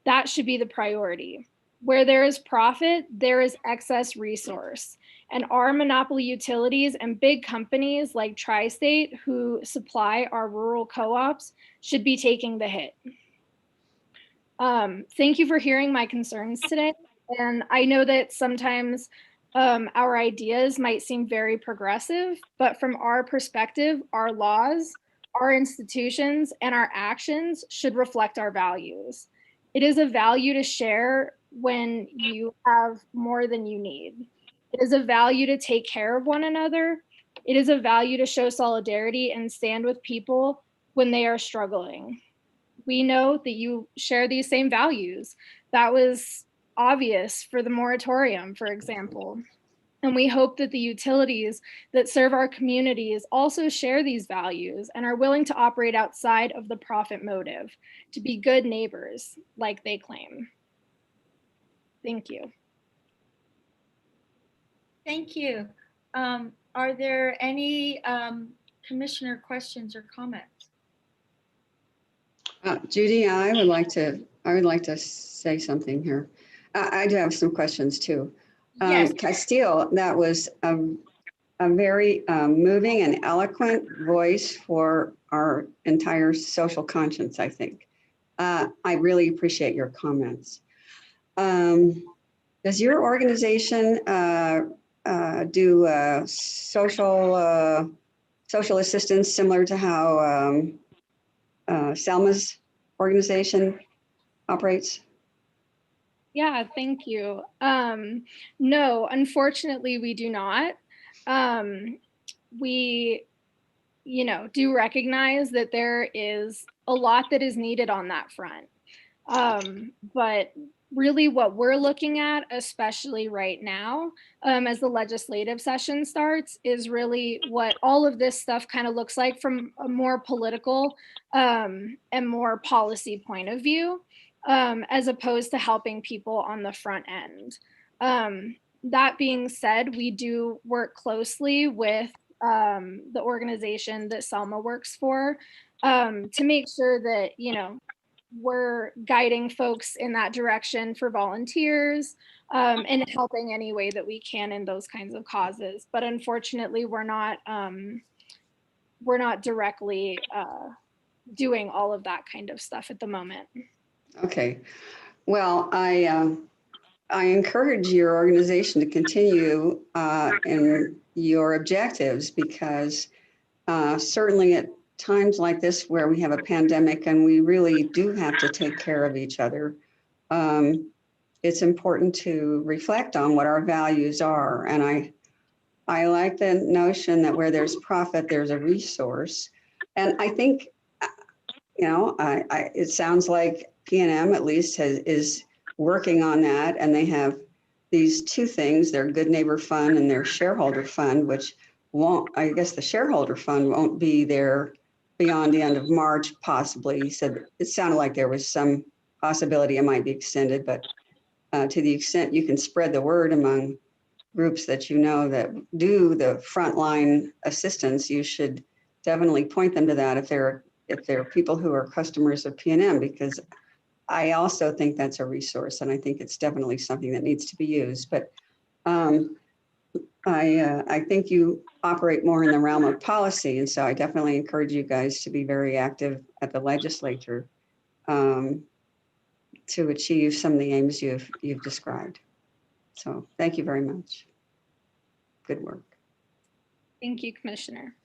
That should be the priority. Where there is profit, there is excess resource. And our monopoly utilities and big companies like Tri-State, who supply our rural co-ops, should be taking the hit. Thank you for hearing my concerns today. And I know that sometimes our ideas might seem very progressive, but from our perspective, our laws, our institutions, and our actions should reflect our values. It is a value to share when you have more than you need. It is a value to take care of one another. It is a value to show solidarity and stand with people when they are struggling. We know that you share these same values. That was obvious for the moratorium, for example. And we hope that the utilities that serve our communities also share these values and are willing to operate outside of the profit motive, to be good neighbors like they claim. Thank you. Thank you. Are there any commissioner questions or comments? Judy, I would like to say something here. I do have some questions too. Yes. Castile, that was a very moving and eloquent voice for our entire social conscience, I think. I really appreciate your comments. Does your organization do social assistance similar to how Selma's organization operates? Yeah, thank you. No, unfortunately, we do not. We, do recognize that there is a lot that is needed on that front. But really what we're looking at, especially right now, as the legislative session starts, is really what all of this stuff kind of looks like from a more political and more policy point of view. As opposed to helping people on the front end. That being said, we do work closely with the organization that Selma works for to make sure that, we're guiding folks in that direction for volunteers and helping any way that we can in those kinds of causes. But unfortunately, we're not directly doing all of that kind of stuff at the moment. Okay. Well, I encourage your organization to continue in your objectives, because certainly at times like this where we have a pandemic and we really do have to take care of each other, it's important to reflect on what our values are. And I like the notion that where there's profit, there's a resource. And I think, you know, it sounds like PNM at least is working on that, and they have these two things, their Good Neighbor Fund and their Shareholder Fund, which won't, I guess the Shareholder Fund won't be there beyond the end of March, possibly. He said it sounded like there was some possibility it might be extended, but to the extent you can spread the word among groups that you know that do the frontline assistance, you should definitely point them to that if they're people who are customers of PNM, because I also think that's a resource, and I think it's definitely something that needs to be used. But I think you operate more in the realm of policy, and so I definitely encourage you guys to be very active at the legislature to achieve some of the aims you've described. So thank you very much. Good work. Thank you, Commissioner.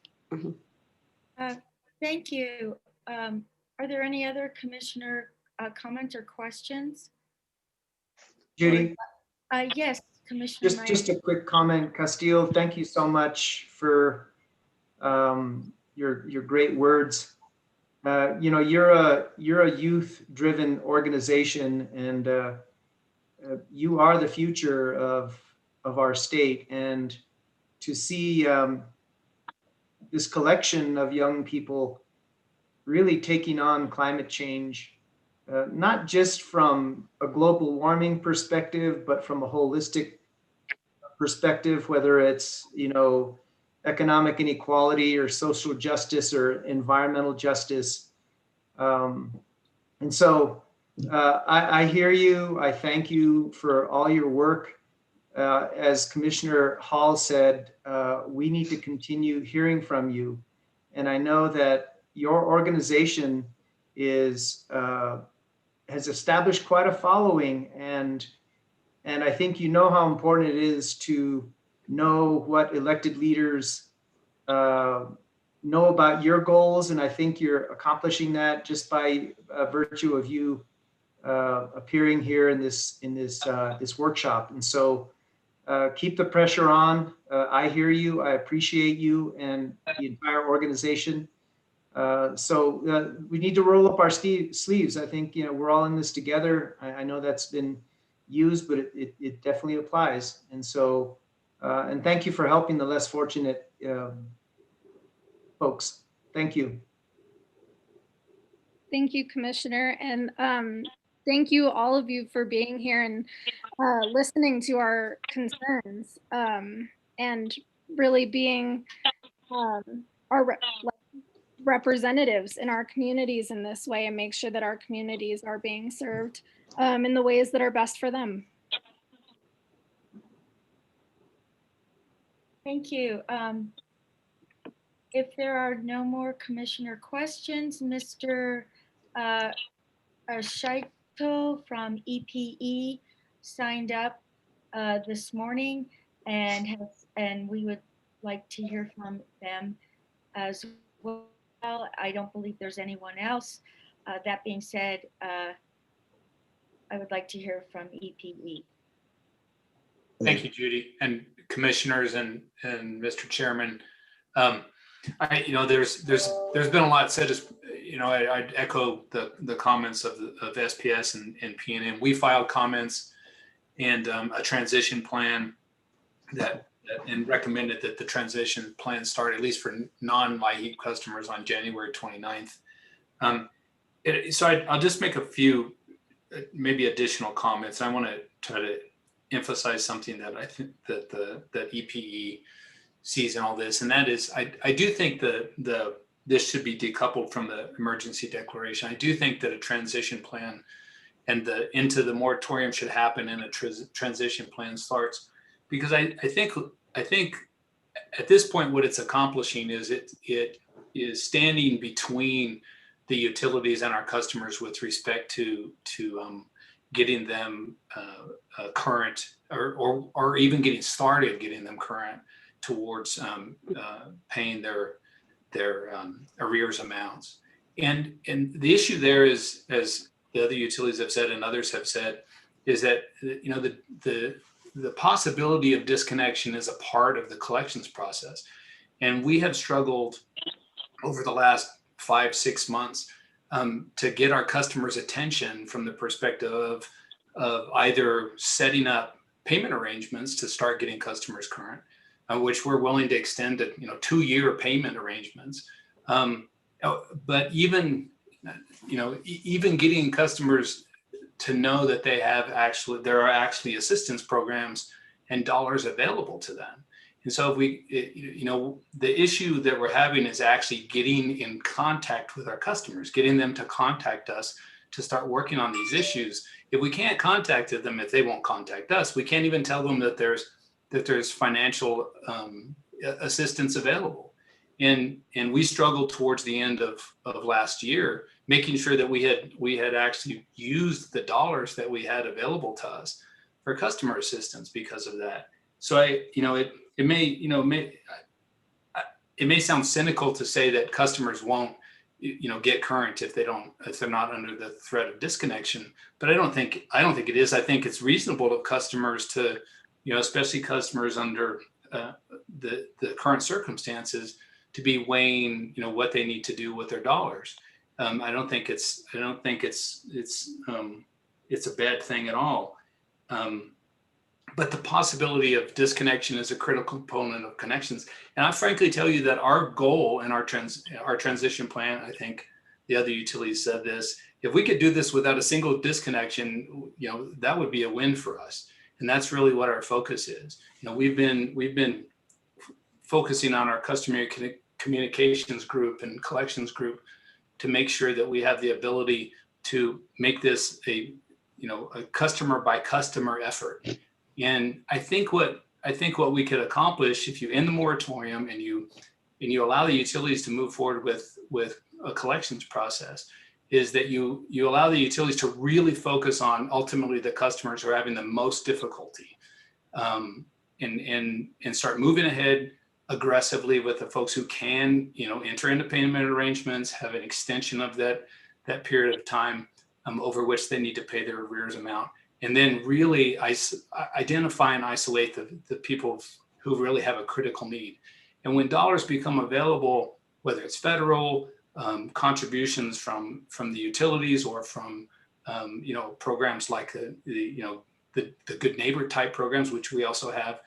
Thank you. Are there any other commissioner comments or questions? Judy? Yes, Commissioner Meyer. Just a quick comment, Castillo. Thank you so much for your great words. You know, you're a youth-driven organization, and you are the future of our state. And to see this collection of young people really taking on climate change, not just from a global warming perspective, but from a holistic perspective, whether it's, you know, economic inequality or social justice or environmental justice. And so I hear you. I thank you for all your work. As Commissioner Hall said, we need to continue hearing from you. And I know that your organization has established quite a following, and I think you know how important it is to know what elected leaders know about your goals, and I think you're accomplishing that just by virtue of you appearing here in this workshop. And so keep the pressure on. I hear you. I appreciate you and the entire organization. So we need to roll up our sleeves. I think, you know, we're all in this together. I know that's been used, but it definitely applies. And so, and thank you for helping the less fortunate folks. Thank you. Thank you, Commissioner. And thank you, all of you, for being here and listening to our concerns and really being our representatives in our communities in this way, and make sure that our communities are being served in the ways that are best for them. Thank you. If there are no more commissioner questions, Mr. Scheito from EPE signed up this morning, and we would like to hear from them as well. I don't believe there's anyone else. That being said, I would like to hear from EPE. Thank you, Judy, and commissioners and Mr. Chairman. There's been a lot said. As you know, I'd echo the comments of SPS and PNM. We filed comments and a transition plan and recommended that the transition plan start at least for non-LIHEAP customers on January 29th. So I'll just make a few maybe additional comments. I want to try to emphasize something that I think that EPE sees in all this, and that is I do think the this should be decoupled from the emergency declaration. I do think that a transition plan and the into the moratorium should happen and a transition plan starts, because I think at this point what it's accomplishing is it is standing between the utilities and our customers with respect to getting them current or even getting started getting them current towards paying their arrears amounts. And the issue there is, as the other utilities have said and others have said, is that the possibility of disconnection is a part of the collections process. And we have struggled over the last 5-6 months to get our customers' attention from the perspective of either setting up payment arrangements to start getting customers current, which we're willing to extend to 2-year payment arrangements. But even getting customers to know that there are actually assistance programs and dollars available to them. And so the issue that we're having is actually getting in contact with our customers, getting them to contact us to start working on these issues. If we can't contact them, if they won't contact us, we can't even tell them that there's financial assistance available. And we struggled towards the end of last year, making sure that we had actually used the dollars that we had available to us for customer assistance because of that. So it may sound cynical to say that customers won't get current if they're not under the threat of disconnection, but I don't think it is. I think it's reasonable of customers to, especially customers under the current circumstances, to be weighing what they need to do with their dollars. I don't think it's a bad thing at all. But the possibility of disconnection is a critical component of connections. And I frankly tell you that our goal in our transition plan, I think the other utilities said this, if we could do this without a single disconnection, that would be a win for us. And that's really what our focus is. We've been focusing on our customer communications group and collections group to make sure that we have the ability to make this a customer by customer effort. And I think what we could accomplish if you end the moratorium and you allow the utilities to move forward with a collections process is that you allow the utilities to really focus on ultimately the customers who are having the most difficulty, and start moving ahead aggressively with the folks who can enter into payment arrangements, have an extension of that period of time over which they need to pay their arrears amount. And then really identify and isolate the people who really have a critical need. And when dollars become available, whether it's federal contributions from the utilities or from programs like the Good Neighbor type programs, which we also have,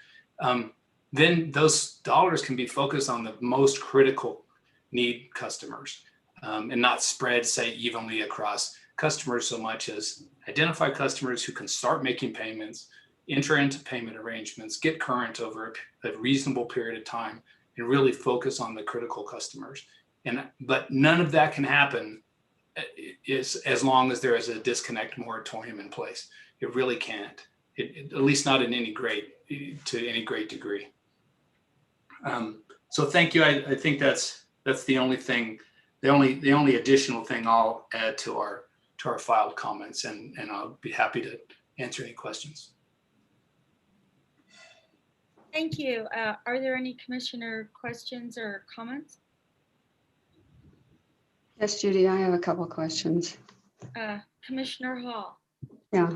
then those dollars can be focused on the most critical need customers, and not spread, say, evenly across customers so much as identify customers who can start making payments, enter into payment arrangements, get current over a reasonable period of time, and really focus on the critical customers. But none of that can happen as long as there is a disconnect moratorium in place. It really can't, at least not in any great degree. So thank you. I think that's the only thing, the only additional thing I'll add to our filed comments, and I'll be happy to answer any questions. Thank you. Are there any commissioner questions or comments? Yes, Judy, I have a couple questions. Commissioner Hall. Yeah.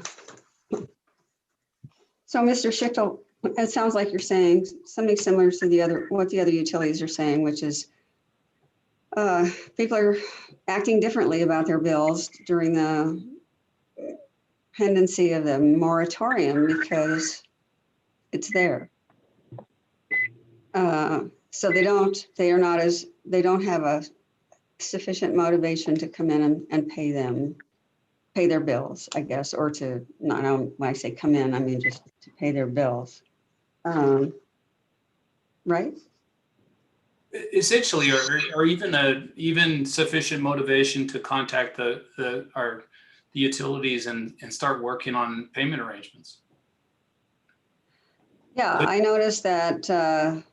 So, Mr. Schichtel, it sounds like you're saying something similar to what the other utilities are saying, which is people are acting differently about their bills during the pendency of the moratorium because it's there. So they don't have a sufficient motivation to come in and pay their bills, I guess, or to, not when I say come in, I mean just to pay their bills. Right? essentially, or even sufficient motivation to contact the utilities and start working on payment arrangements. Yeah, I noticed that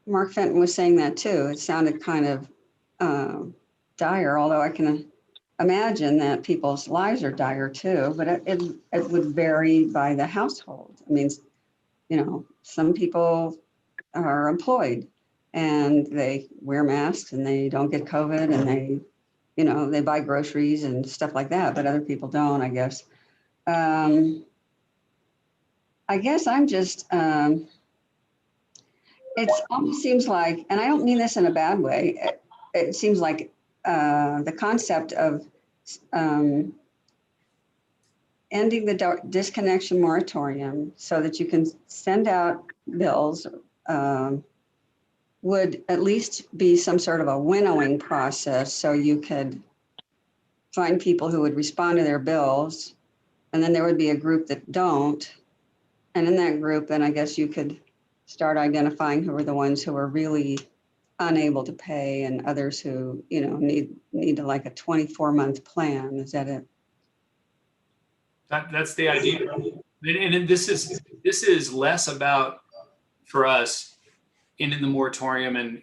Mark Fenton was saying that too. It sounded kind of dire, although I can imagine that people's lives are dire too, but it would vary by the household. I mean, you know, some people are employed and they wear masks and they don't get COVID and they, you know, they buy groceries and stuff like that, but other people don't, I guess. I guess I'm just, it almost seems like, and I don't mean this in a bad way, it seems like the concept of ending the disconnection moratorium so that you can send out bills would at least be some sort of a winnowing process, so you could find people who would respond to their bills, and then there would be a group that don't. And in that group, then I guess you could start identifying who are the ones who are really unable to pay and others who, you know, need like a 24-month plan. Is that it? That's the idea. And this is less about, for us, ending the moratorium and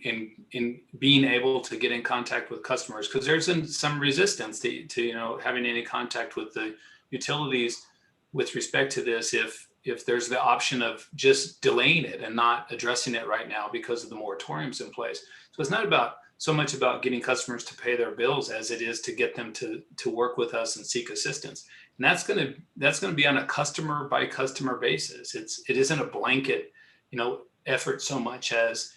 being able to get in contact with customers, because there's some resistance to you know, having any contact with the utilities with respect to this if there's the option of just delaying it and not addressing it right now because of the moratoriums in place. So it's not so much about getting customers to pay their bills as it is to get them to work with us and seek assistance. And that's going to be on a customer by customer basis. It isn't a blanket, you know, effort so much as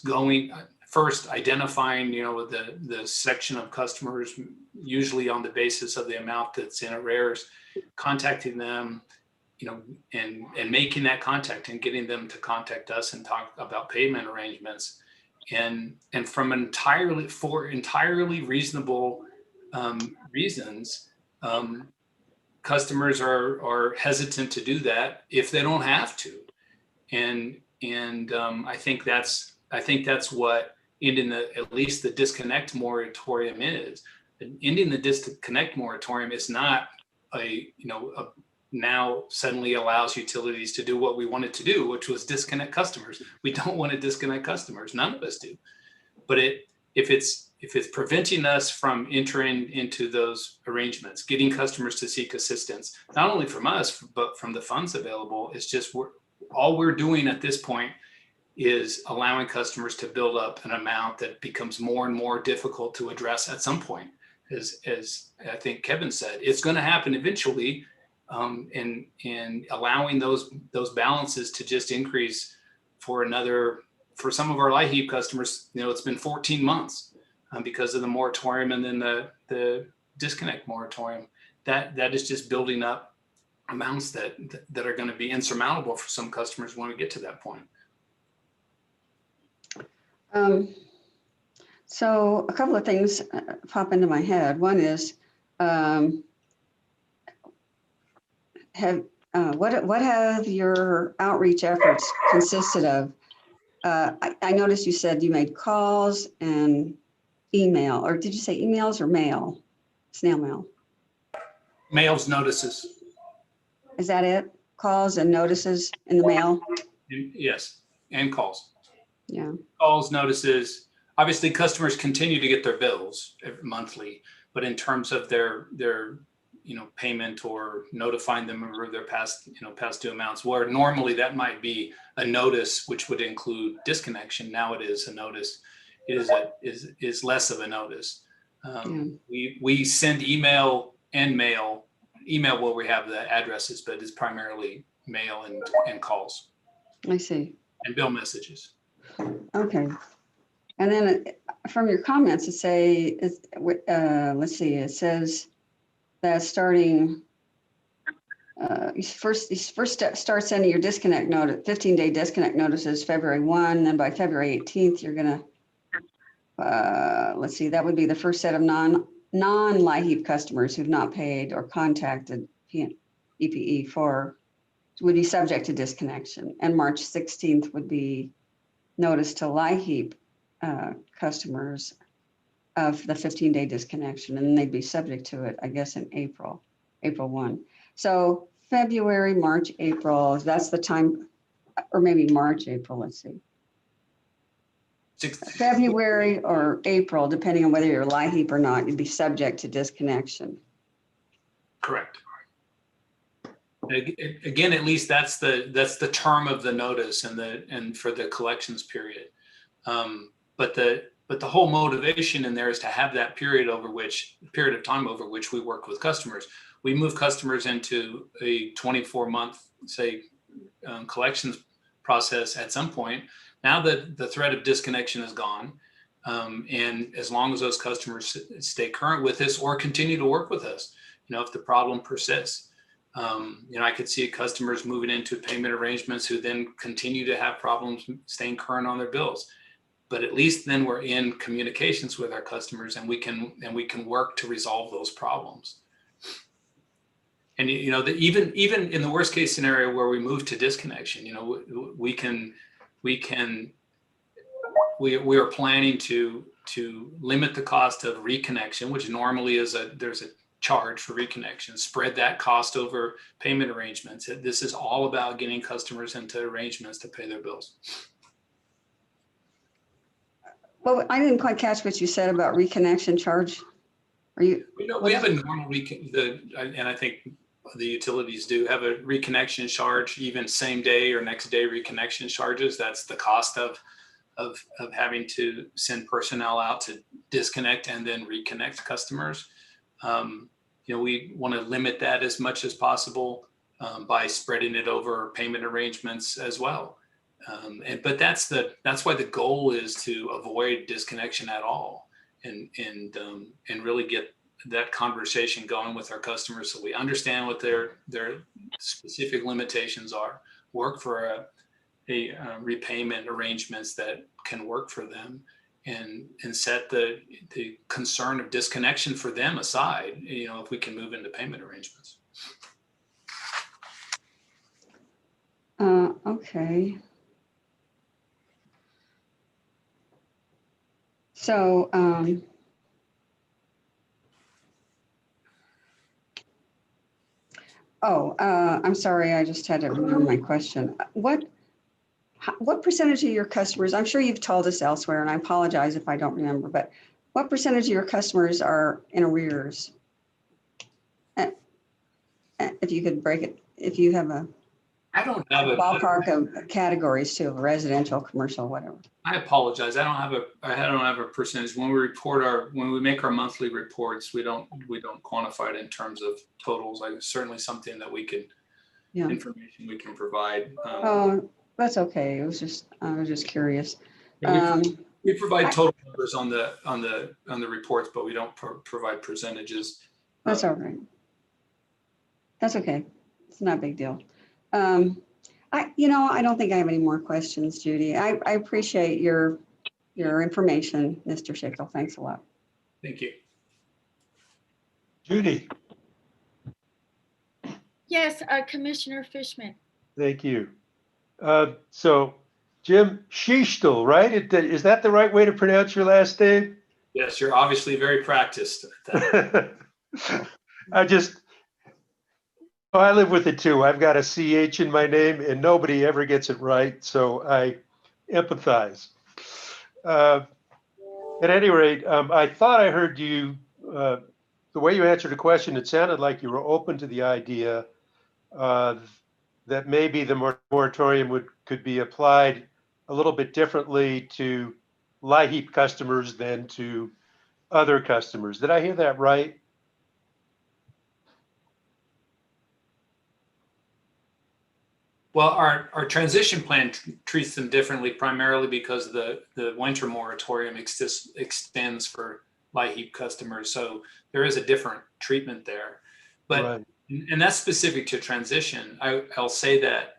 going first, identifying, you know, the section of customers, usually on the basis of the amount that's in arrears, contacting them, you know, and making that contact and getting them to contact us and talk about payment arrangements, and from entirely reasonable reasons. Customers are hesitant to do that if they don't have to, and I think that's what ending at least the disconnect moratorium is. Ending the disconnect moratorium is not now suddenly allows utilities to do what we wanted to do, which was disconnect customers. We don't want to disconnect customers. None of us do. But if it's preventing us from entering into those arrangements, getting customers to seek assistance, not only from us, but from the funds available, it's just all we're doing at this point is allowing customers to build up an amount that becomes more and more difficult to address at some point. As I think Kevin said, it's going to happen eventually, and allowing those balances to just increase for some of our LIHEAP customers, you know, it's been 14 months because of the moratorium and then the disconnect moratorium. That is just building up amounts that are going to be insurmountable for some customers when we get to that point. So a couple of things pop into my head. One is, what have your outreach efforts consisted of? I noticed you said you made calls and email, or did you say emails or mail? Snail mail. Mails, notices. Is that it? Calls and notices in the mail? Yes, and calls. Yeah. Calls, notices. Obviously, customers continue to get their bills monthly, but in terms of their you know, payment or notifying them of their past due amounts, where normally that might be a notice, which would include disconnection. Now it is a notice. It is less of a notice. We send email and mail. Email where we have the addresses, but it's primarily mail and calls. I see. And bill messages. Okay. And then from your comments, let's see, it says that starting, you first start sending your disconnect notice, 15-day disconnect notices February 1, then by February 18th, you're gonna, let's see, that would be the first set of non-LIHEAP customers who've not paid or contacted EPE would be subject to disconnection. And March 16th would be notice to LIHEAP customers of the 15-day disconnection, and they'd be subject to it, I guess, in April 1. So February, March, April, that's the time, or maybe March, April, let's see. February or April, depending on whether you're LIHEAP or not, you'd be subject to disconnection. Correct. Again, at least that's the term of the notice and for the collections period. But the whole motivation in there is to have that period of time over which we work with customers. We move customers into a 24-month, say, collections process at some point. Now that the threat of disconnection is gone, and as long as those customers stay current with us or continue to work with us, if the problem persists, I could see customers moving into payment arrangements who then continue to have problems staying current on their bills. But at least then we're in communications with our customers, and we can work to resolve those problems. And even in the worst case scenario where we move to disconnection, we are planning to limit the cost of reconnection, which normally there's a charge for reconnection, spread that cost over payment arrangements. This is all about getting customers into arrangements to pay their bills. Well, I didn't quite catch what you said about reconnection charge. We have a normal and I think the utilities do have a reconnection charge, even same day or next day reconnection charges. That's the cost of having to send personnel out to disconnect and then reconnect customers. We want to limit that as much as possible by spreading it over payment arrangements as well. But that's why the goal is to avoid disconnection at all, and really get that conversation going with our customers so we understand what their specific limitations are, work for a repayment arrangements that can work for them, and set the concern of disconnection for them aside, if we can move into payment arrangements. Okay. So, I'm sorry, I just had to remember my question. What percentage of your customers, I'm sure you've told us elsewhere, and I apologize if I don't remember, but what percentage of your customers are in arrears? If you could break it, if you have I don't have a ballpark of categories too, residential, commercial, whatever. I apologize. I don't have a percentage. When we make our monthly reports, we don't quantify it in terms of totals. Like, certainly something that information we can provide. That's okay. I was just curious. We provide total numbers on the reports, but we don't provide percentages. That's all right. That's okay. It's not a big deal. I don't think I have any more questions, Judy. I appreciate your information, Mr. Schickel. Thanks a lot. Thank you. Judy. Yes, Commissioner Fishman. Thank you. So Jim Schichtel, right? Is that the right way to pronounce your last name? Yes, you're obviously very practiced at that. I live with it too. I've got a CH in my name and nobody ever gets it right. So I empathize. At any rate, I thought I heard you, the way you answered the question, it sounded like you were open to the idea that maybe the moratorium could be applied a little bit differently to LIHEAP customers than to other customers. Did I hear that right? Well, our transition plan treats them differently, primarily because the winter moratorium extends for LIHEAP customers. So there is a different treatment there. But right. And that's specific to transition. I'll say that,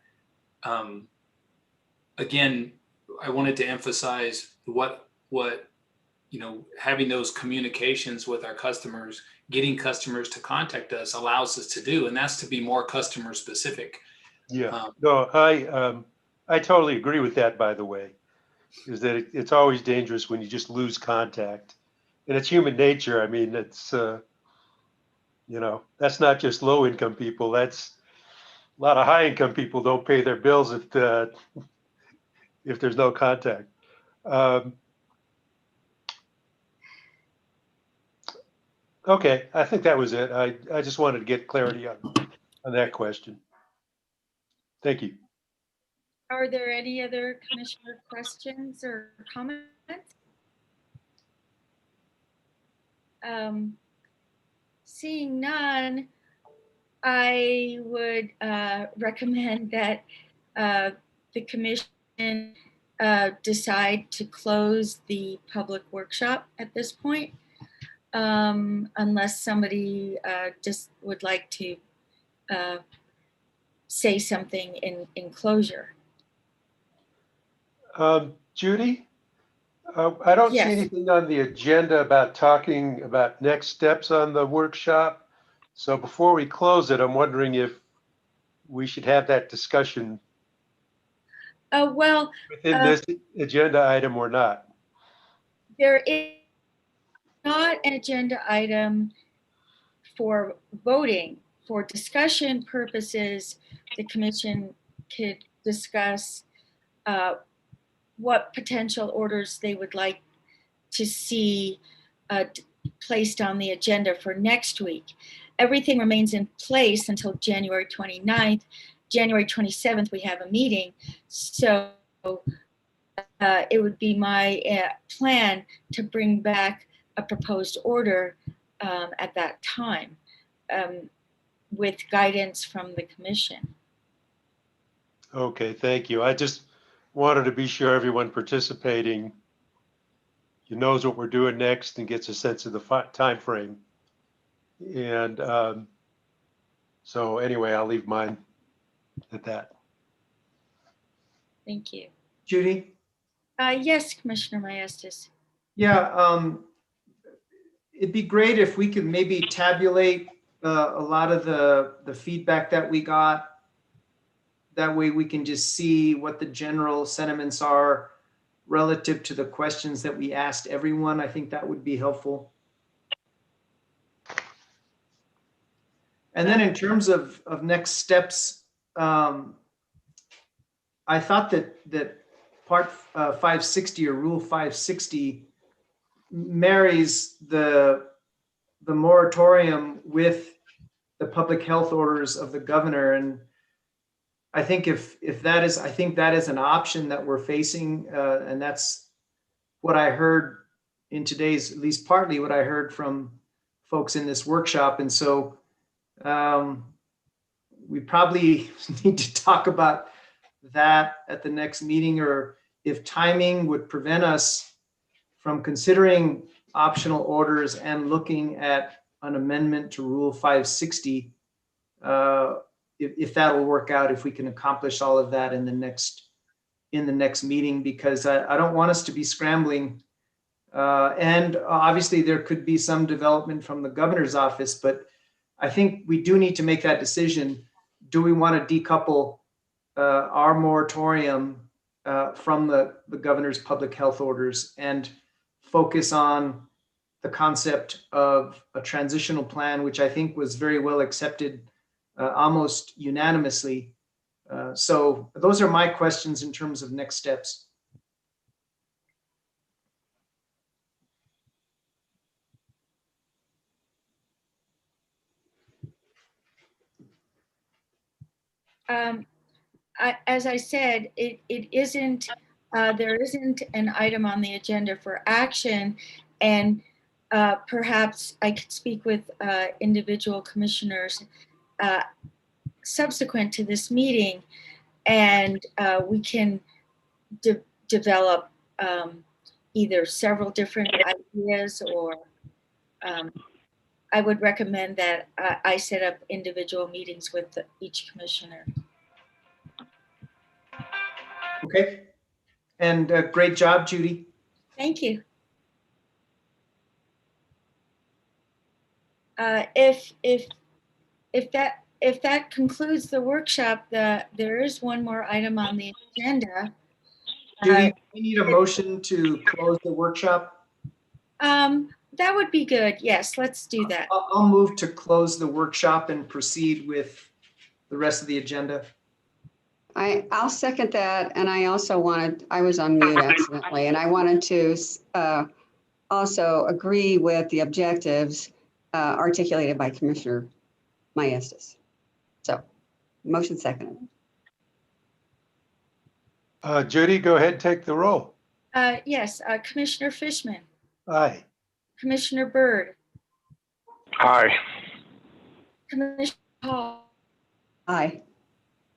again, I wanted to emphasize what having those communications with our customers, getting customers to contact us allows us to do, and that's to be more customer specific. Yeah, no, I totally agree with that, by the way. is that it's always dangerous when you just lose contact. And it's human nature. I mean, it's, that's not just low income people. That's a lot of high income people don't pay their bills if there's no contact. Okay, I think that was it. I just wanted to get clarity on that question. Thank you. Are there any other commissioner questions or comments? Seeing none, I would recommend that the commission decide to close the public workshop at this point, unless somebody just would like to say something in closure. Judy, I don't see Yes. anything on the agenda about talking about next steps on the workshop. So before we close it, I'm wondering if we should have that discussion Well, within this agenda item or not. there is not an agenda item for voting. For discussion purposes, the commission could discuss what potential orders they would like to see placed on the agenda for next week. Everything remains in place until January 29th. January 27th, we have a meeting. So it would be my plan to bring back a proposed order at that time with guidance from the commission. Okay, thank you. I just wanted to be sure everyone participating knows what we're doing next and gets a sense of the time frame. And so anyway, I'll leave mine at that. Thank you. Judy? Yes, Commissioner Maestas. Yeah, it'd be great if we could maybe tabulate a lot of the feedback that we got. That way we can just see what the general sentiments are relative to the questions that we asked everyone. I think that would be helpful. And then in terms of next steps, I thought that part 560 or rule 560 marries the moratorium with the public health orders of the governor. And I think if that is, I think that is an option that we're facing. And that's what I heard in today's, at least partly what I heard from folks in this workshop. And so we probably need to talk about that at the next meeting, or if timing would prevent us from considering optional orders and looking at an amendment to Rule 560, if that will work out, if we can accomplish all of that in the next meeting, because I don't want us to be scrambling. And obviously there could be some development from the governor's office, but I think we do need to make that decision. Do we want to decouple our moratorium from the governor's public health orders and focus on the concept of a transitional plan, which I think was very well accepted almost unanimously. So those are my questions in terms of next steps. As I said, it isn't, there isn't an item on the agenda for action, and perhaps I could speak with individual commissioners subsequent to this meeting, and we can develop either several different ideas, or I would recommend that I set up individual meetings with each commissioner. Okay, and great job, Judy. Thank you. If that concludes the workshop, there is one more item on the agenda, Judy, we need a motion to close the workshop. That would be good. Yes, let's do that. I'll move to close the workshop and proceed with the rest of the agenda. I'll second that. And I also wanted, I was on mute accidentally, and I wanted to also agree with the objectives articulated by Commissioner Maestas. So motion seconded. Judy, go ahead, take the roll. Yes, Commissioner Fishman, Aye. Commissioner Byrd, Aye. Commissioner Hall, Aye.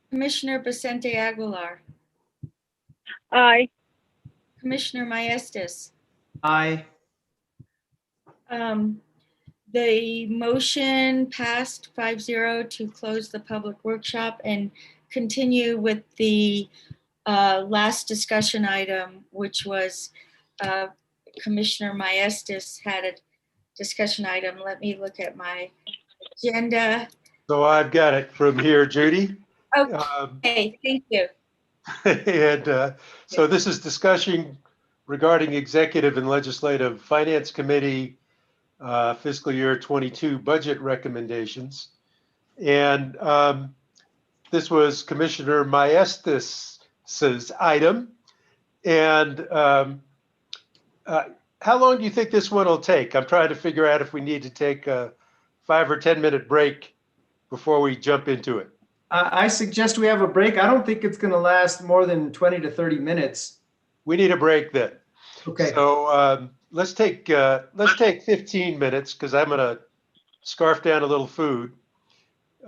Commissioner Vicente Aguilar, Aye. Commissioner Maestas. Aye. The motion passed 5-0 to close the public workshop and continue with the last discussion item, which was Commissioner Maestas had a discussion item. Let me look at my agenda. So I've got it from here, Judy. Okay, thank you. And so this is discussion regarding executive and legislative finance committee fiscal year 22 budget recommendations. And this was Commissioner Maestas's item. And how long do you think this one will take? I'm trying to figure out if we need to take a 5 or 10 minute break before we jump into it. I suggest we have a break. I don't think it's going to last more than 20 to 30 minutes. We need a break then. Okay. So let's take 15 minutes because I'm going to scarf down a little food,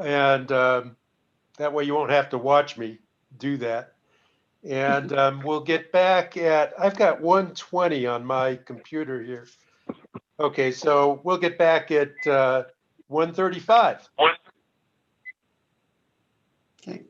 and that way you won't have to watch me do that. And we'll get back at, I've got 1:20 on my computer here. Okay, so we'll get back at 1:35. Okay.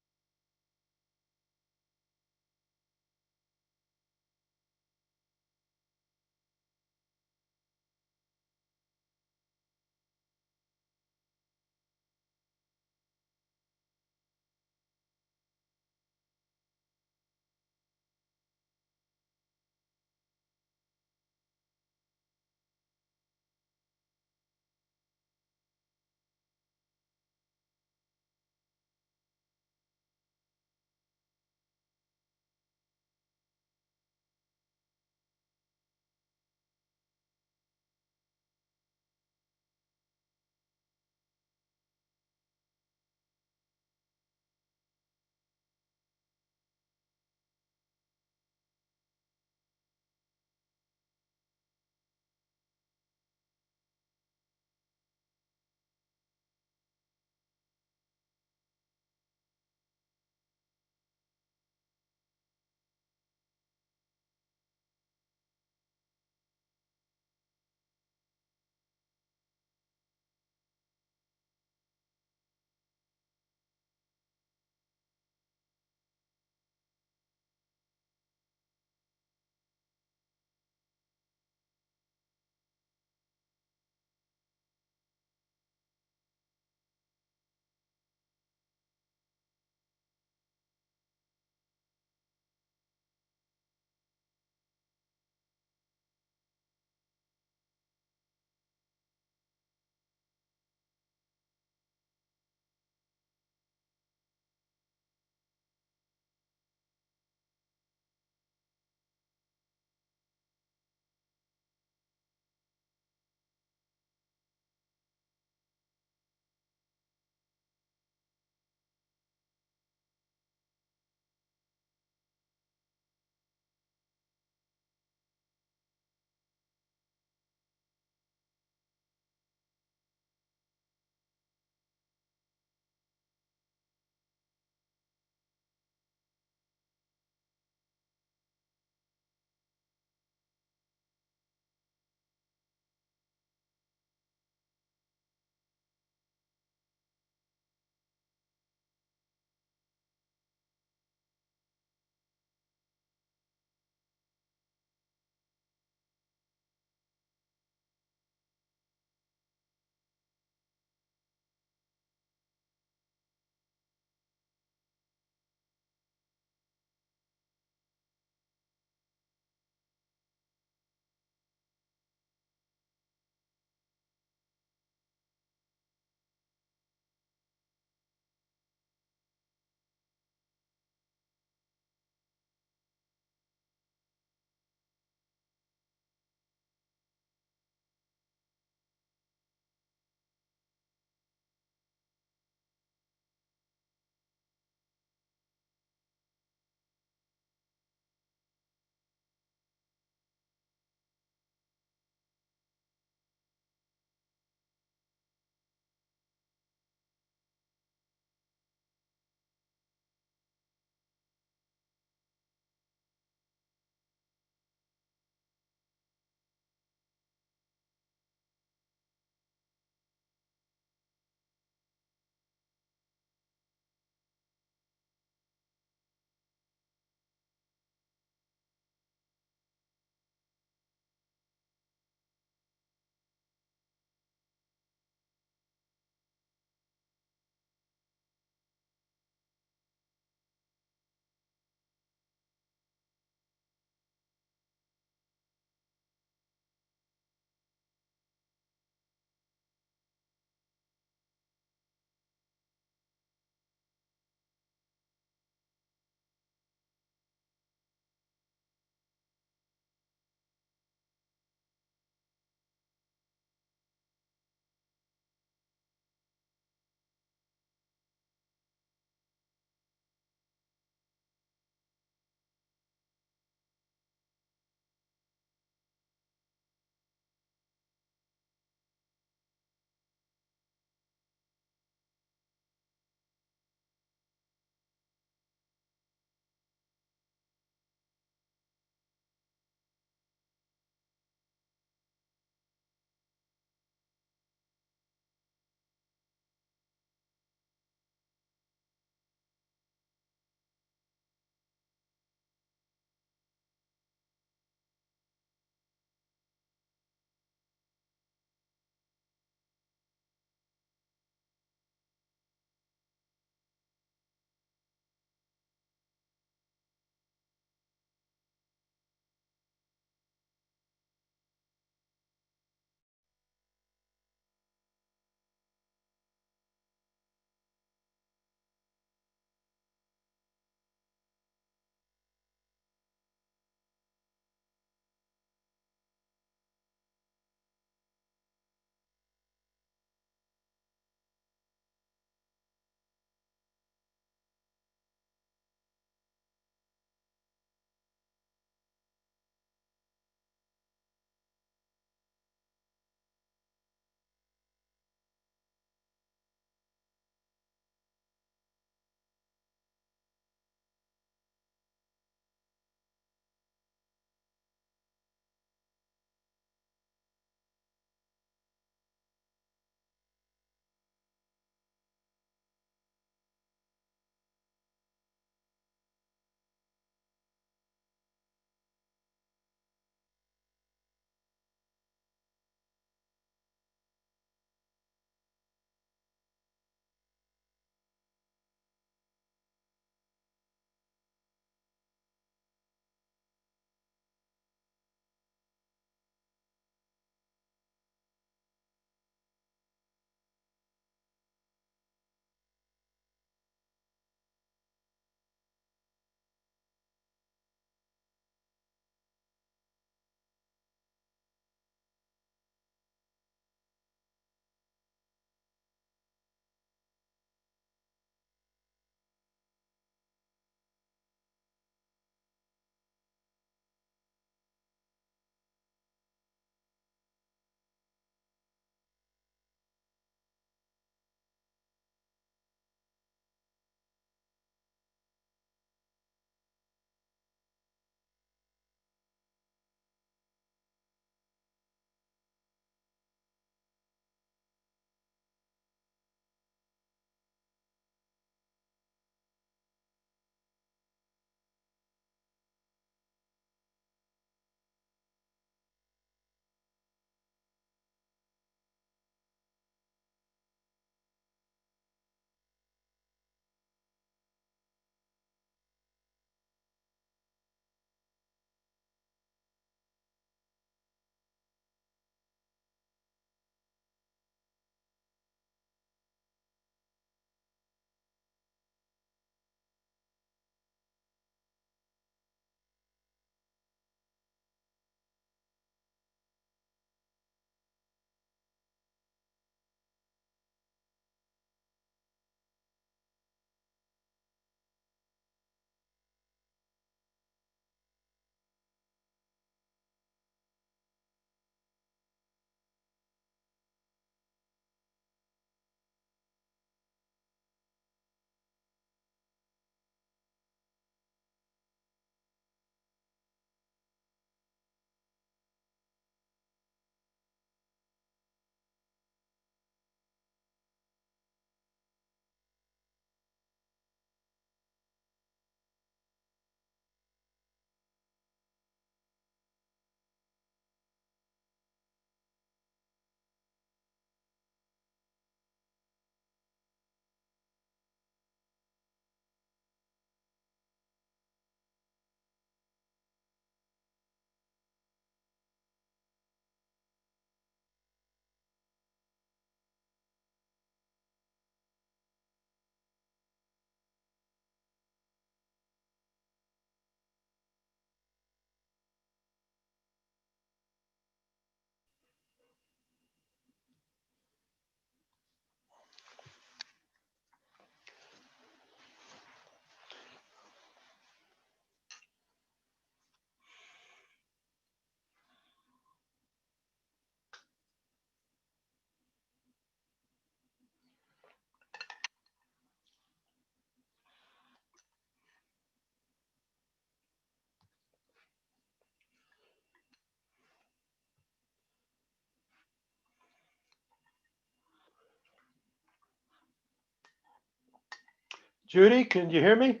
Judy, can you hear me?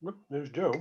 Whoop, there's Joe.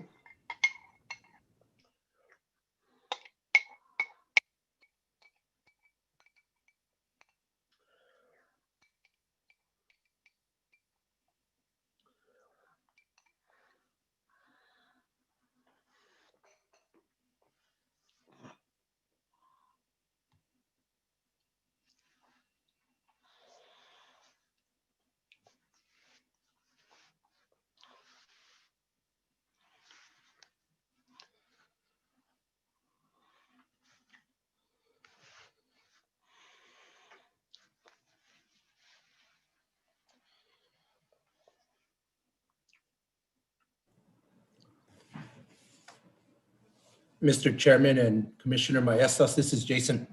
Mr. Chairman and Commissioner Maestas, this is Jason.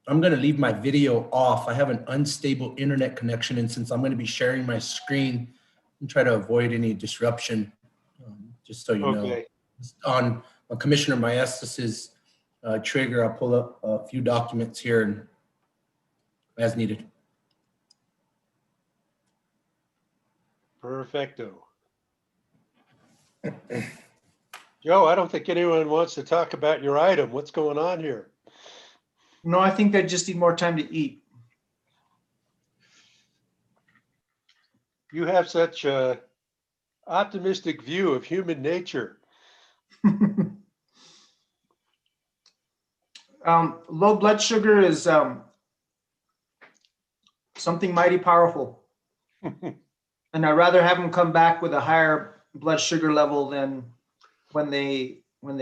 I'm going to leave my video off. I have an unstable internet connection, and since I'm going to be sharing my screen and try to avoid any disruption, just so you know. On Commissioner Maestas's trigger, I'll pull up a few documents here and as needed. Perfecto. Joe, I don't think anyone wants to talk about your item. What's going on here? No, I think they just need more time to eat. You have such a optimistic view of human nature. Low blood sugar is something mighty powerful. And I'd rather have them come back with a higher blood sugar level than when they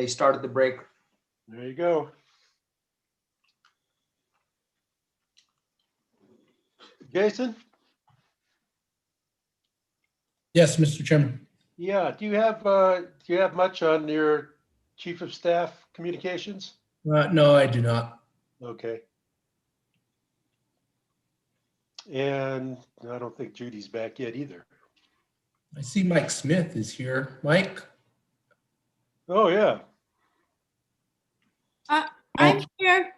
started the break. There you go. Jason? Yes, Mr. Chairman. Yeah, do you have much on your chief of staff communications? No, I do not. Okay. And I don't think Judy's back yet either. I see Mike Smith is here. Mike? Oh, yeah. I'm here.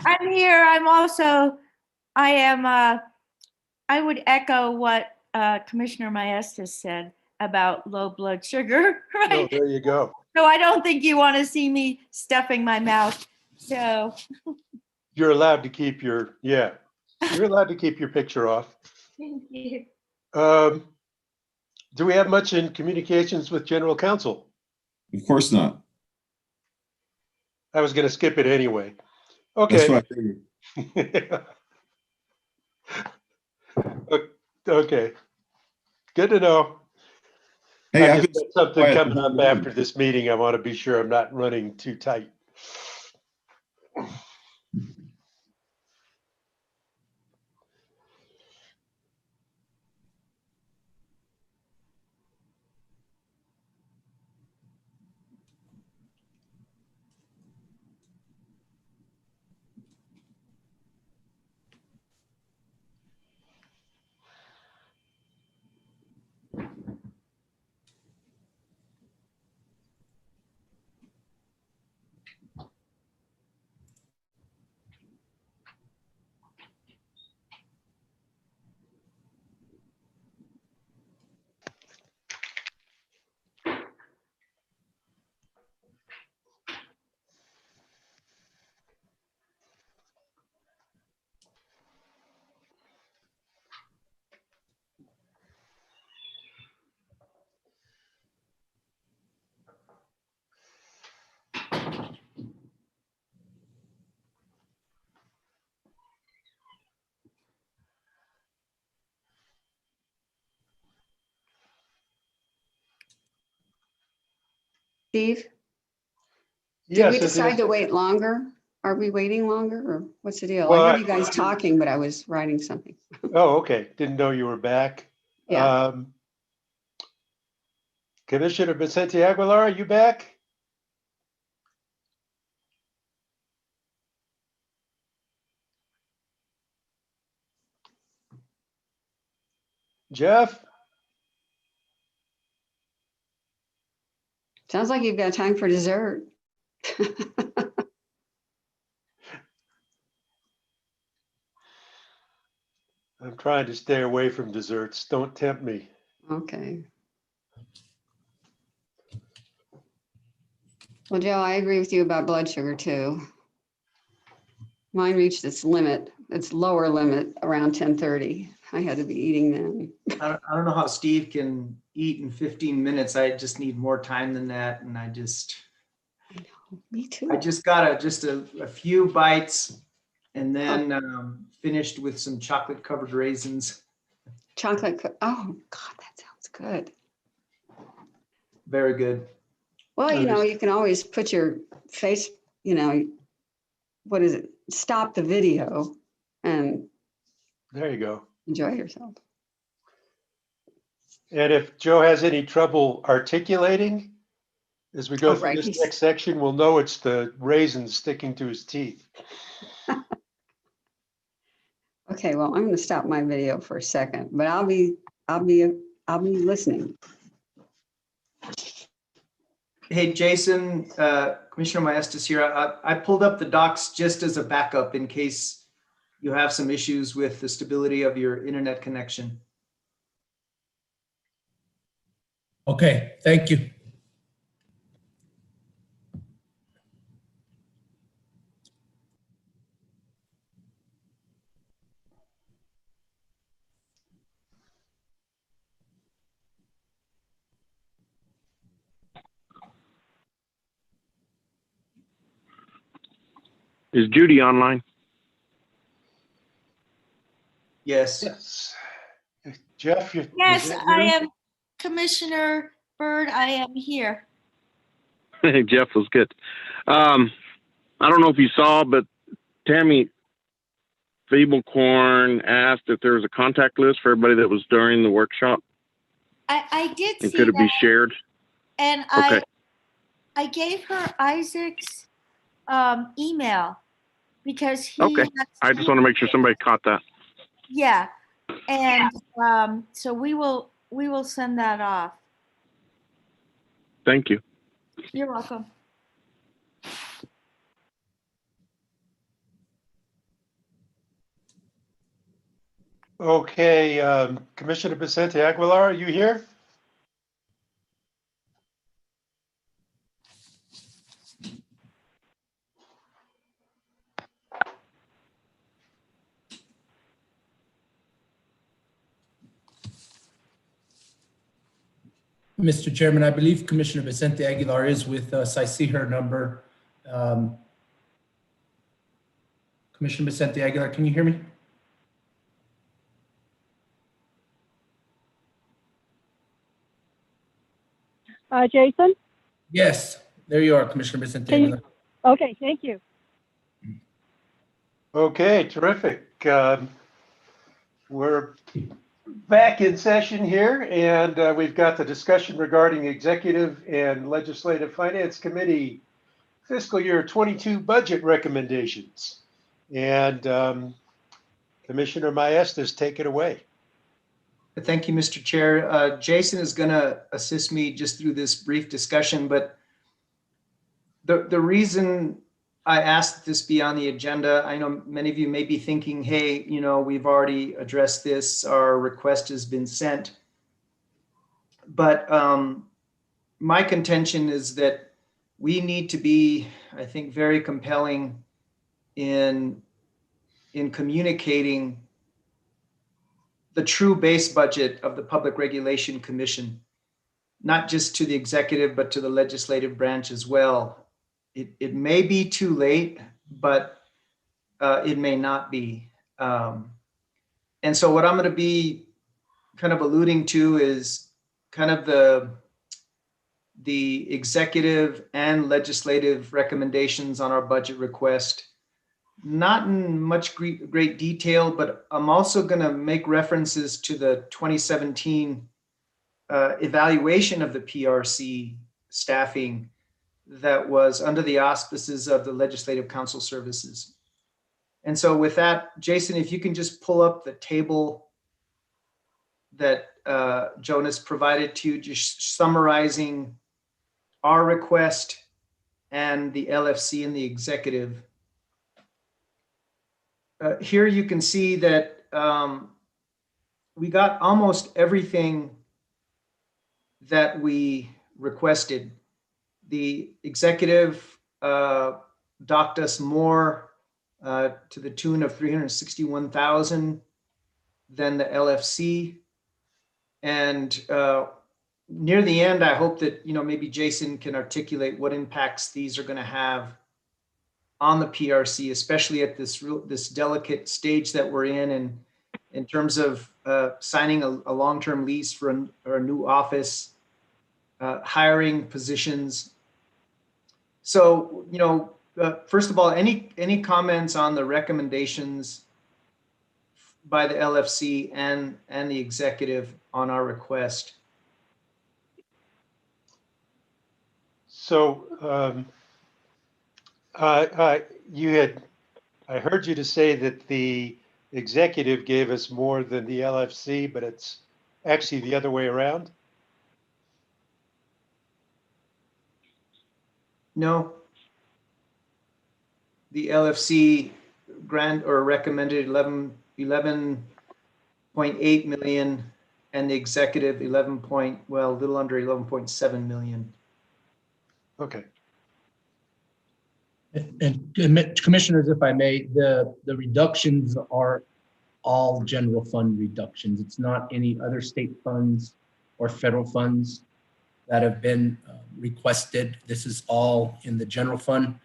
I'm here. I would echo what Commissioner Maestas said about low blood sugar, right? Oh, there you go. So I don't think you want to see me stuffing my mouth. So You're allowed to keep your picture off. thank you. Do we have much in communications with General Counsel? Of course not. I was going to skip it anyway. Okay. That's right. Okay. Good to know. Hey, I just got something coming up after this meeting. I want to be sure I'm not running too tight. Steve? Did Yes, we decide to wait longer? Are we waiting longer or what's the deal? Well, I heard you guys talking, but I was writing something. Oh, okay. Didn't know you were back. Yeah. Commissioner Vicente Aguilar, are you back? Jeff? Sounds like you've got time for dessert. I'm trying to stay away from desserts. Don't tempt me. Okay. Well, Joe, I agree with you about blood sugar too. Mine reached its limit, its lower limit around 10:30. I had to be eating then. I don't know how Steve can eat in 15 minutes. I just need more time than that. And I know, me too. I just got a few bites and then finished with some chocolate covered raisins. Oh God, that sounds good. Very good. Well, you can always put your face, what is it? Stop the video and There you go. enjoy yourself. And if Joe has any trouble articulating, as we go through right. this next section, we'll know it's the raisins sticking to his teeth. Okay, well, I'm going to stop my video for a second, but I'll be listening. Hey, Jason, Commissioner Maestas here. I pulled up the docs just as a backup in case you have some issues with the stability of your internet connection. Okay, thank you. Is Judy online? Yes. Jeff, Yes, I am Commissioner Byrd. I am here. Hey, Jeff was good. I don't know if you saw, but Tammy Feeblecorn asked if there was a contact list for everybody that was during the workshop. I did And see could it be that, shared? and Okay. I gave her Isaac's email because he Okay. has, I just want to make sure somebody caught that. yeah, and so we will send that off. Thank you. You're welcome. Okay, Commissioner Vicente Aguilar, are you here? Mr. Chairman, I believe Commissioner Vicente Aguilar is with us. I see her number. Commissioner Vicente Aguilar, can you hear me? Jason? Yes, there you are, Commissioner Vicente Can you- Aguilar. Okay, thank you. Okay, terrific. We're back in session here, and we've got the discussion regarding Executive and Legislative Finance Committee fiscal year 22 budget recommendations. And Commissioner Maestas, take it away. Thank you, Mr. Chair. Jason is going to assist me just through this brief discussion, but the reason I asked this be on the agenda, I know many of you may be thinking, hey, we've already addressed this, our request has been sent. But my contention is that we need to be, I think, very compelling in communicating the true base budget of the Public Regulation Commission, not just to the executive, but to the legislative branch as well. It may be too late, but it may not be. And so what I'm going to be kind of alluding to is kind of the executive and legislative recommendations on our budget request. Not in much great detail, but I'm also going to make references to the 2017 evaluation of the PRC staffing that was under the auspices of the Legislative Council Services. And so with that, Jason, if you can just pull up the table that Jonas provided to you, just summarizing our request and the LFC and the executive. Here you can see that we got almost everything that we requested. The executive docked us more to the tune of 361,000 than the LFC. And near the end, I hope that, maybe Jason can articulate what impacts these are going to have on the PRC, especially at this delicate stage that we're in terms of signing a long-term lease for a new office, hiring positions. So, first of all, any comments on the recommendations by the LFC and the executive on our request? So I heard you to say that the executive gave us more than the LFC, but it's actually the other way around. No. The LFC recommended 11.8 million, and the executive a little under 11.7 million. Okay. And commissioners, if I may, the reductions are all general fund reductions. It's not any other state funds or federal funds that have been requested. This is all in the general fund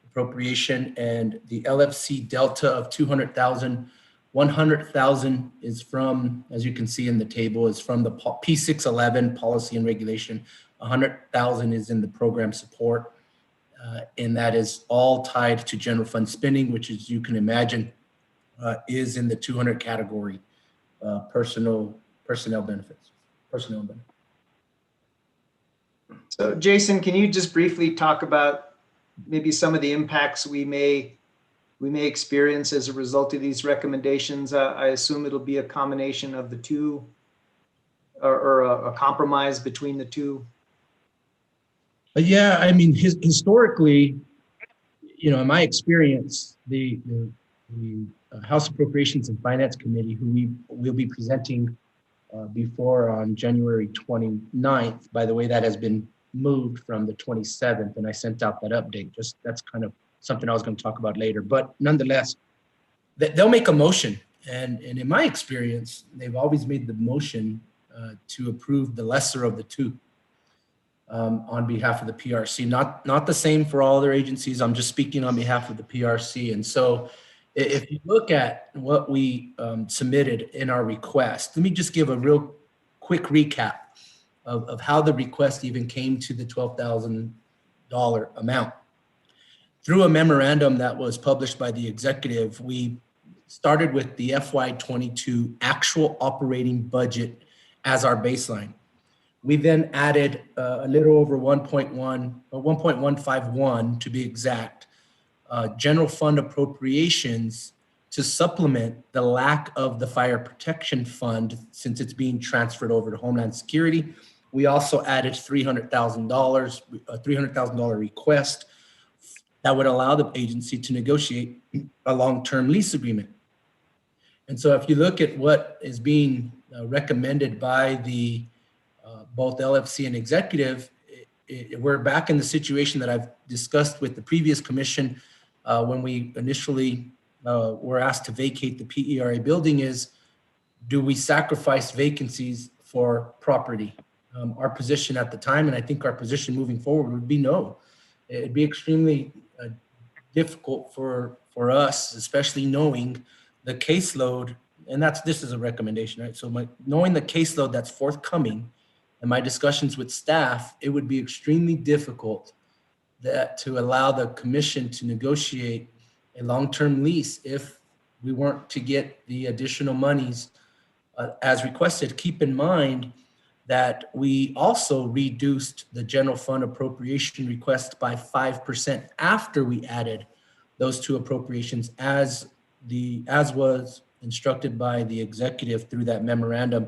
appropriation, and the LFC delta of 200,000, 100,000 is from, as you can see in the table, is from the P611 policy and regulation. 100,000 is in the program support. And that is all tied to general fund spending, which, as you can imagine, is in the 200 category, personnel benefits. So Jason, can you just briefly talk about maybe some of the impacts we may experience as a result of these recommendations? I assume it'll be a combination of the two, or a compromise between the two. Yeah, I mean, historically, in my experience, the House Appropriations and Finance Committee, who we will be presenting before on January 29th, by the way, that has been moved from the 27th, and I sent out that update. Just that's kind of something I was going to talk about later. But nonetheless, they'll make a motion, and in my experience, they've always made the motion to approve the lesser of the two. On behalf of the PRC, not the same for all other agencies. I'm just speaking on behalf of the PRC. And so if you look at what we submitted in our request, let me just give a real quick recap of how the request even came to the $12,000 amount. Through a memorandum that was published by the executive, we started with the FY22 actual operating budget as our baseline. We then added a little over 1.151 to be exact, general fund appropriations to supplement the lack of the fire protection fund since it's being transferred over to Homeland Security. We also added $300,000, a $300,000 request that would allow the agency to negotiate a long-term lease agreement. And so if you look at what is being recommended by the both LFC and executive, we're back in the situation that I've discussed with the previous commission when we initially were asked to vacate the PERA building is, do we sacrifice vacancies for property? Our position at the time, and I think our position moving forward, would be no. It'd be extremely difficult for us, especially knowing the caseload, and this is a recommendation, right? So knowing the caseload that's forthcoming, in my discussions with staff, it would be extremely difficult to allow the commission to negotiate a long-term lease if we weren't to get the additional monies as requested. Keep in mind that we also reduced the general fund appropriation request by 5% after we added those two appropriations as was instructed by the executive through that memorandum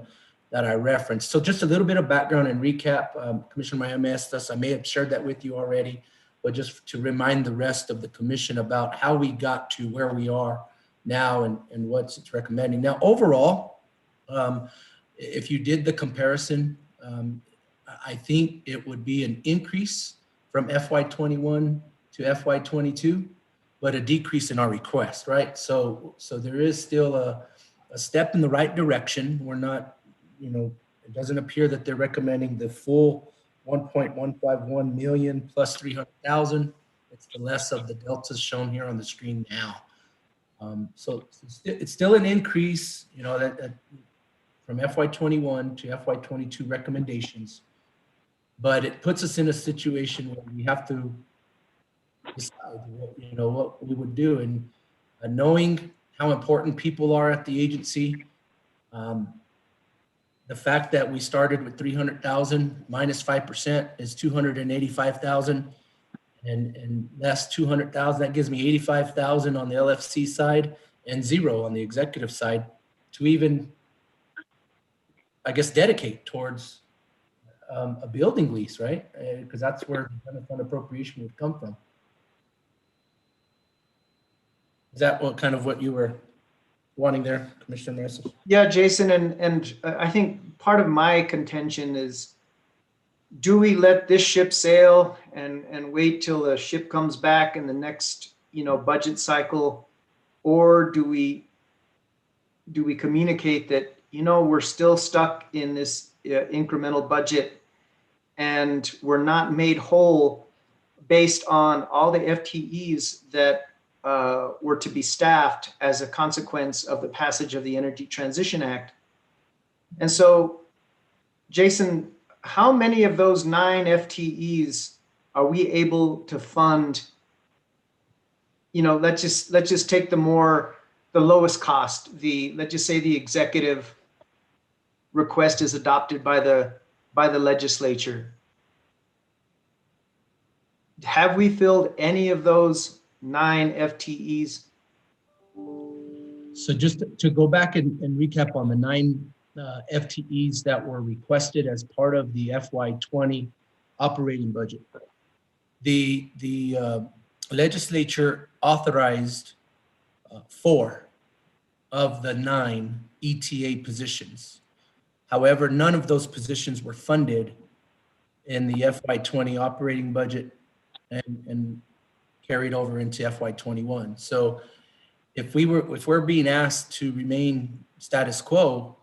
that I referenced. So just a little bit of background and recap. Commissioner Miami asked us, I may have shared that with you already, but just to remind the rest of the commission about how we got to where we are now and what it's recommending. Now, overall, If you did the comparison, I think it would be an increase from FY21 to FY22, but a decrease in our request, right? So there is still a step in the right direction. We're not, it doesn't appear that they're recommending the full 1.151 million plus 300,000. It's the less of the deltas shown here on the screen now. So it's still an increase, that from FY21 to FY22 recommendations, but it puts us in a situation where we have to decide what we would do. And knowing how important people are at the agency, the fact that we started with 300,000 minus 5% is 285,000, and less 200,000, that gives me 85,000 on the LFC side and 0 on the executive side to even, I guess, dedicate towards a building lease, right? Because that's where the general fund appropriation would come from. Is that what you were wanting there, Commissioner Marissa? Yeah, Jason, and I think part of my contention is, do we let this ship sail and wait till the ship comes back in the next, budget cycle, or do we communicate that, we're still stuck in this incremental budget and we're not made whole based on all the FTEs that were to be staffed as a consequence of the passage of the Energy Transition Act. And so, Jason, how many of those 9 FTEs are we able to fund? Let's just take the lowest cost. Let's just say the executive request is adopted by the legislature. Have we filled any of those 9 FTEs? So just to go back and recap on the 9 FTEs that were requested as part of the FY20 operating budget. The legislature authorized 4 of the 9 ETA positions. However, none of those positions were funded in the FY20 operating budget and carried over into FY21. So if we're being asked to remain status quo,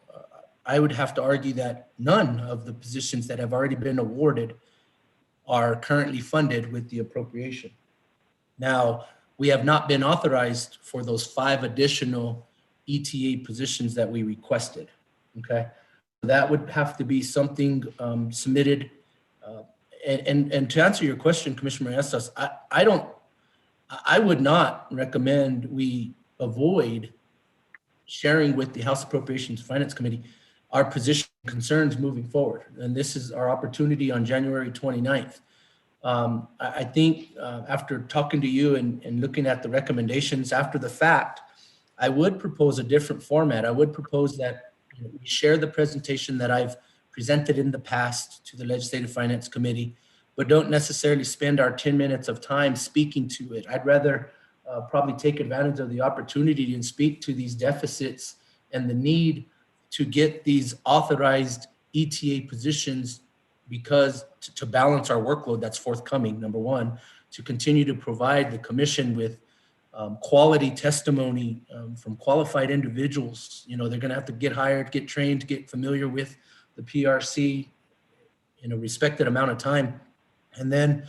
I would have to argue that none of the positions that have already been awarded are currently funded with the appropriation. Now, we have not been authorized for those 5 additional ETA positions that we requested, okay? That would have to be something submitted. And to answer your question, Commissioner Estes, I would not recommend we avoid sharing with the House Appropriations Finance Committee our position concerns moving forward. And this is our opportunity on January 29th. I think after talking to you and looking at the recommendations after the fact, I would propose a different format. I would propose that we share the presentation that I've presented in the past to the Legislative Finance Committee, but don't necessarily spend our 10 minutes of time speaking to it. I'd rather probably take advantage of the opportunity and speak to these deficits and the need to get these authorized ETA positions, because to balance our workload that's forthcoming, number one, to continue to provide the commission with quality testimony from qualified individuals. They're going to have to get hired, get trained, get familiar with the PRC in a respected amount of time. And then,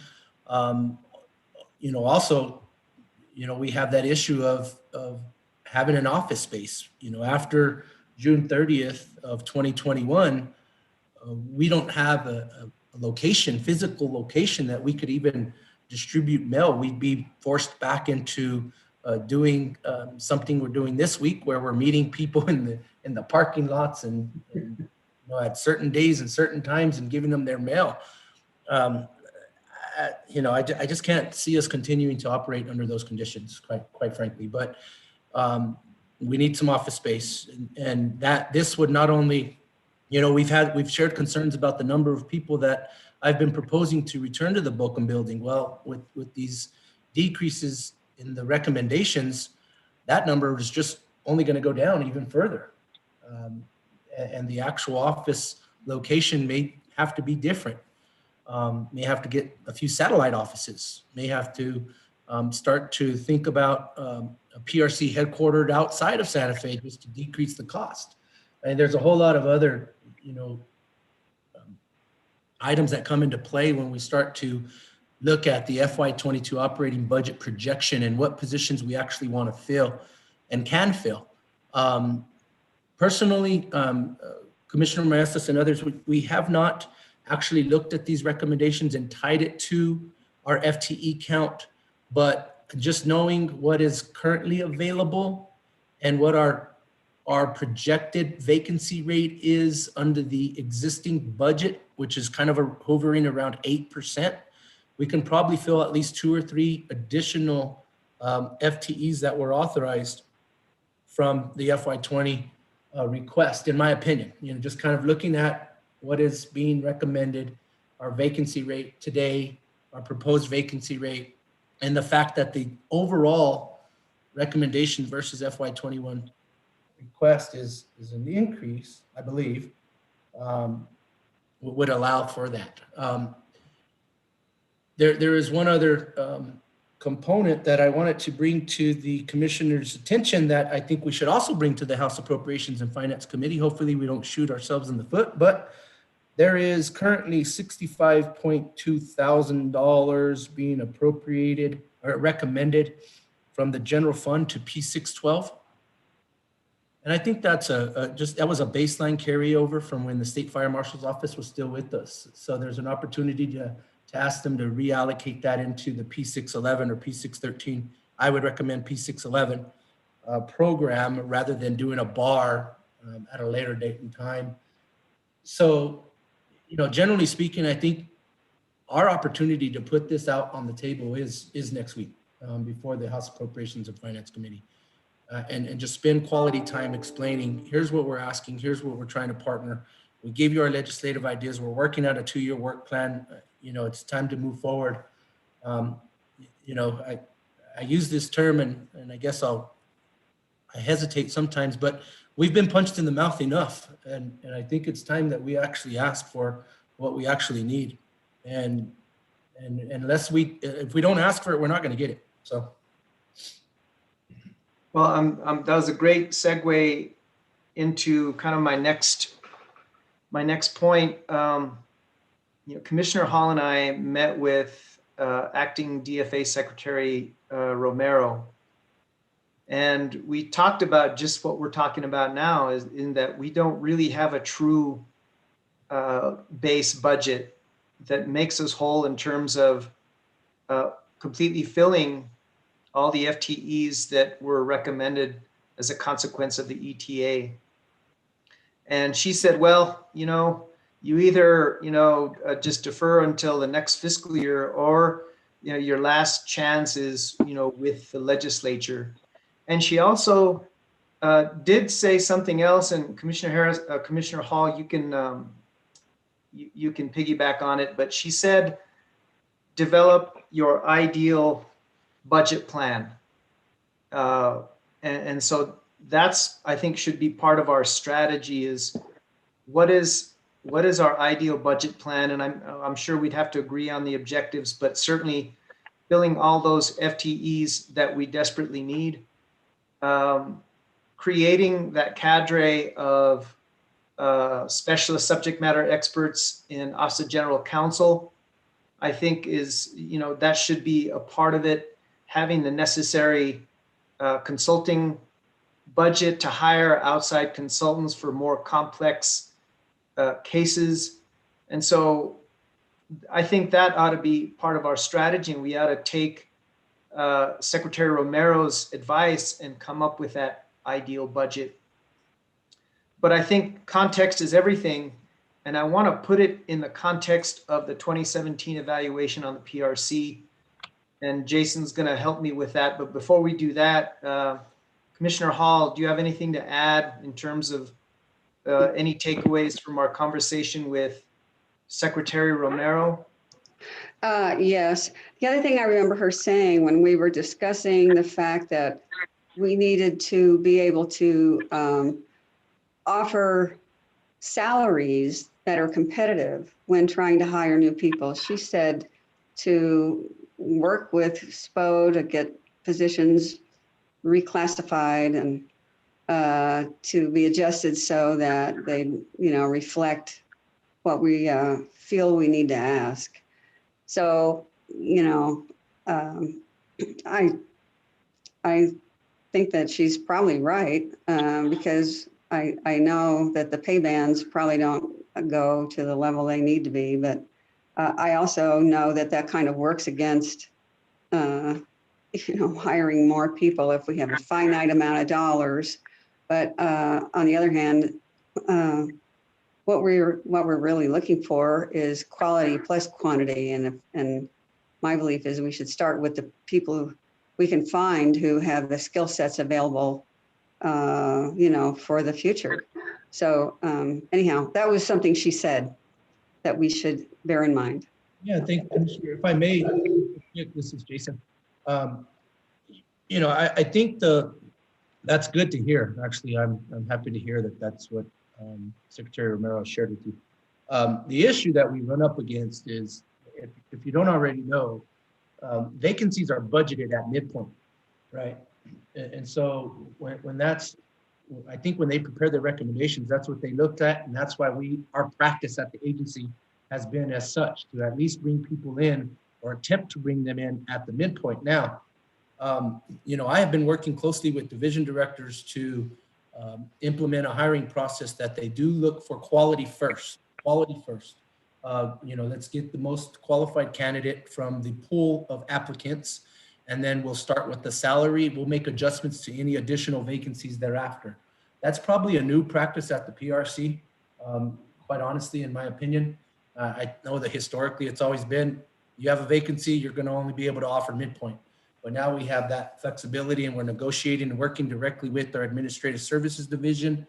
also, we have that issue of having an office space. After June 30th of 2021, we don't have a physical location that we could even distribute mail. We'd be forced back into doing something we're doing this week, where we're meeting people in the parking lots and at certain days and certain times and giving them their mail. I just can't see us continuing to operate under those conditions, quite frankly. But we need some office space, and that this would not only, we've shared concerns about the number of people that I've been proposing to return to the Bochum building. Well, with these decreases in the recommendations, that number is just only going to go down even further. and the actual office location may have to be different. May have to get a few satellite offices, may have to start to think about a PRC headquartered outside of Santa Fe just to decrease the cost. And there's a whole lot of other, items that come into play when we start to look at the FY22 operating budget projection and what positions we actually want to fill and can fill. Personally, Commissioner Maestas and others, we have not actually looked at these recommendations and tied it to our FTE count, but just knowing what is currently available and what our projected vacancy rate is under the existing budget, which is kind of hovering around 8%, we can probably fill at least 2 or 3 additional FTEs that were authorized from the FY20 request, in my opinion. Just kind of looking at what is being recommended, our vacancy rate today, our proposed vacancy rate, and the fact that the overall recommendation versus FY21 request is an increase, I believe, would allow for that. There is one other component that I wanted to bring to the commissioner's attention that I think we should also bring to the House Appropriations and Finance Committee. Hopefully we don't shoot ourselves in the foot, but there is currently $65.2 thousand being appropriated or recommended from the general fund to P612. And I think that's that was a baseline carryover from when the State Fire Marshal's Office was still with us. So there's an opportunity to ask them to reallocate that into the P611 or P613. I would recommend P611 program rather than doing a bar at a later date and time. So, generally speaking, I think our opportunity to put this out on the table is next week before the House Appropriations and Finance Committee. And just spend quality time explaining, here's what we're asking, here's what we're trying to partner. We gave you our legislative ideas. We're working on a 2-year work plan. It's time to move forward. I use this term and I guess I hesitate sometimes, but we've been punched in the mouth enough. And I think it's time that we actually ask for what we actually need. And if we don't ask for it, we're not going to get it. So. Well, that was a great segue into kind of my next point. Commissioner Hall and I met with acting DFA Secretary Romero, and we talked about just what we're talking about now, is in that we don't really have a true base budget that makes us whole in terms of completely filling all the FTEs that were recommended as a consequence of the ETA. And she said, well, you either, just defer until the next fiscal year, or, your last chance is, with the legislature. And she also did say something else, and Commissioner Hall, you can piggyback on it, but she said, develop your ideal budget plan. And so that's, I think, should be part of our strategy, is what is our ideal budget plan? And I'm sure we'd have to agree on the objectives, but certainly filling all those FTEs that we desperately need, creating that cadre of specialist subject matter experts in Office of General Counsel, I think is, that should be a part of it. Having the necessary consulting budget to hire outside consultants for more complex cases. And so I think that ought to be part of our strategy, and we ought to take Secretary Romero's advice and come up with that ideal budget. But I think context is everything, and I want to put it in the context of the 2017 evaluation on the PRC. And Jason's going to help me with that. But before we do that, Commissioner Hall, do you have anything to add in terms of any takeaways from our conversation with Secretary Romero? Yes. The other thing I remember her saying when we were discussing the fact that we needed to be able to offer salaries that are competitive when trying to hire new people. She said to work with SPO to get positions reclassified and to be adjusted so that they, reflect what we feel we need to ask. So, I think that she's probably right because I know that the pay bands probably don't go to the level they need to be, but I also know that that kind of works against, hiring more people if we have a finite amount of dollars. But on the other hand, what we're really looking for is quality plus quantity, and my belief is we should start with the people we can find who have the skill sets available, for the future. So anyhow, that was something she said that we should bear in mind. Yeah, thank you, Commissioner. If I may, this is Jason. I think that's good to hear. Actually, I'm happy to hear that that's what Secretary Romero shared with you. The issue that we run up against is, if you don't already know, vacancies are budgeted at midpoint, right? And so when that's, I think when they prepare their recommendations, that's what they looked at, and that's why our practice at the agency has been as such, to at least bring people in or attempt to bring them in at the midpoint. Now, I have been working closely with division directors to implement a hiring process that they do look for quality first. Let's get the most qualified candidate from the pool of applicants, and then we'll start with the salary. We'll make adjustments to any additional vacancies thereafter. That's probably a new practice at the PRC, quite honestly, in my opinion. I know that historically it's always been, you have a vacancy, you're going to only be able to offer midpoint. But now we have that flexibility, and we're negotiating and working directly with our administrative services division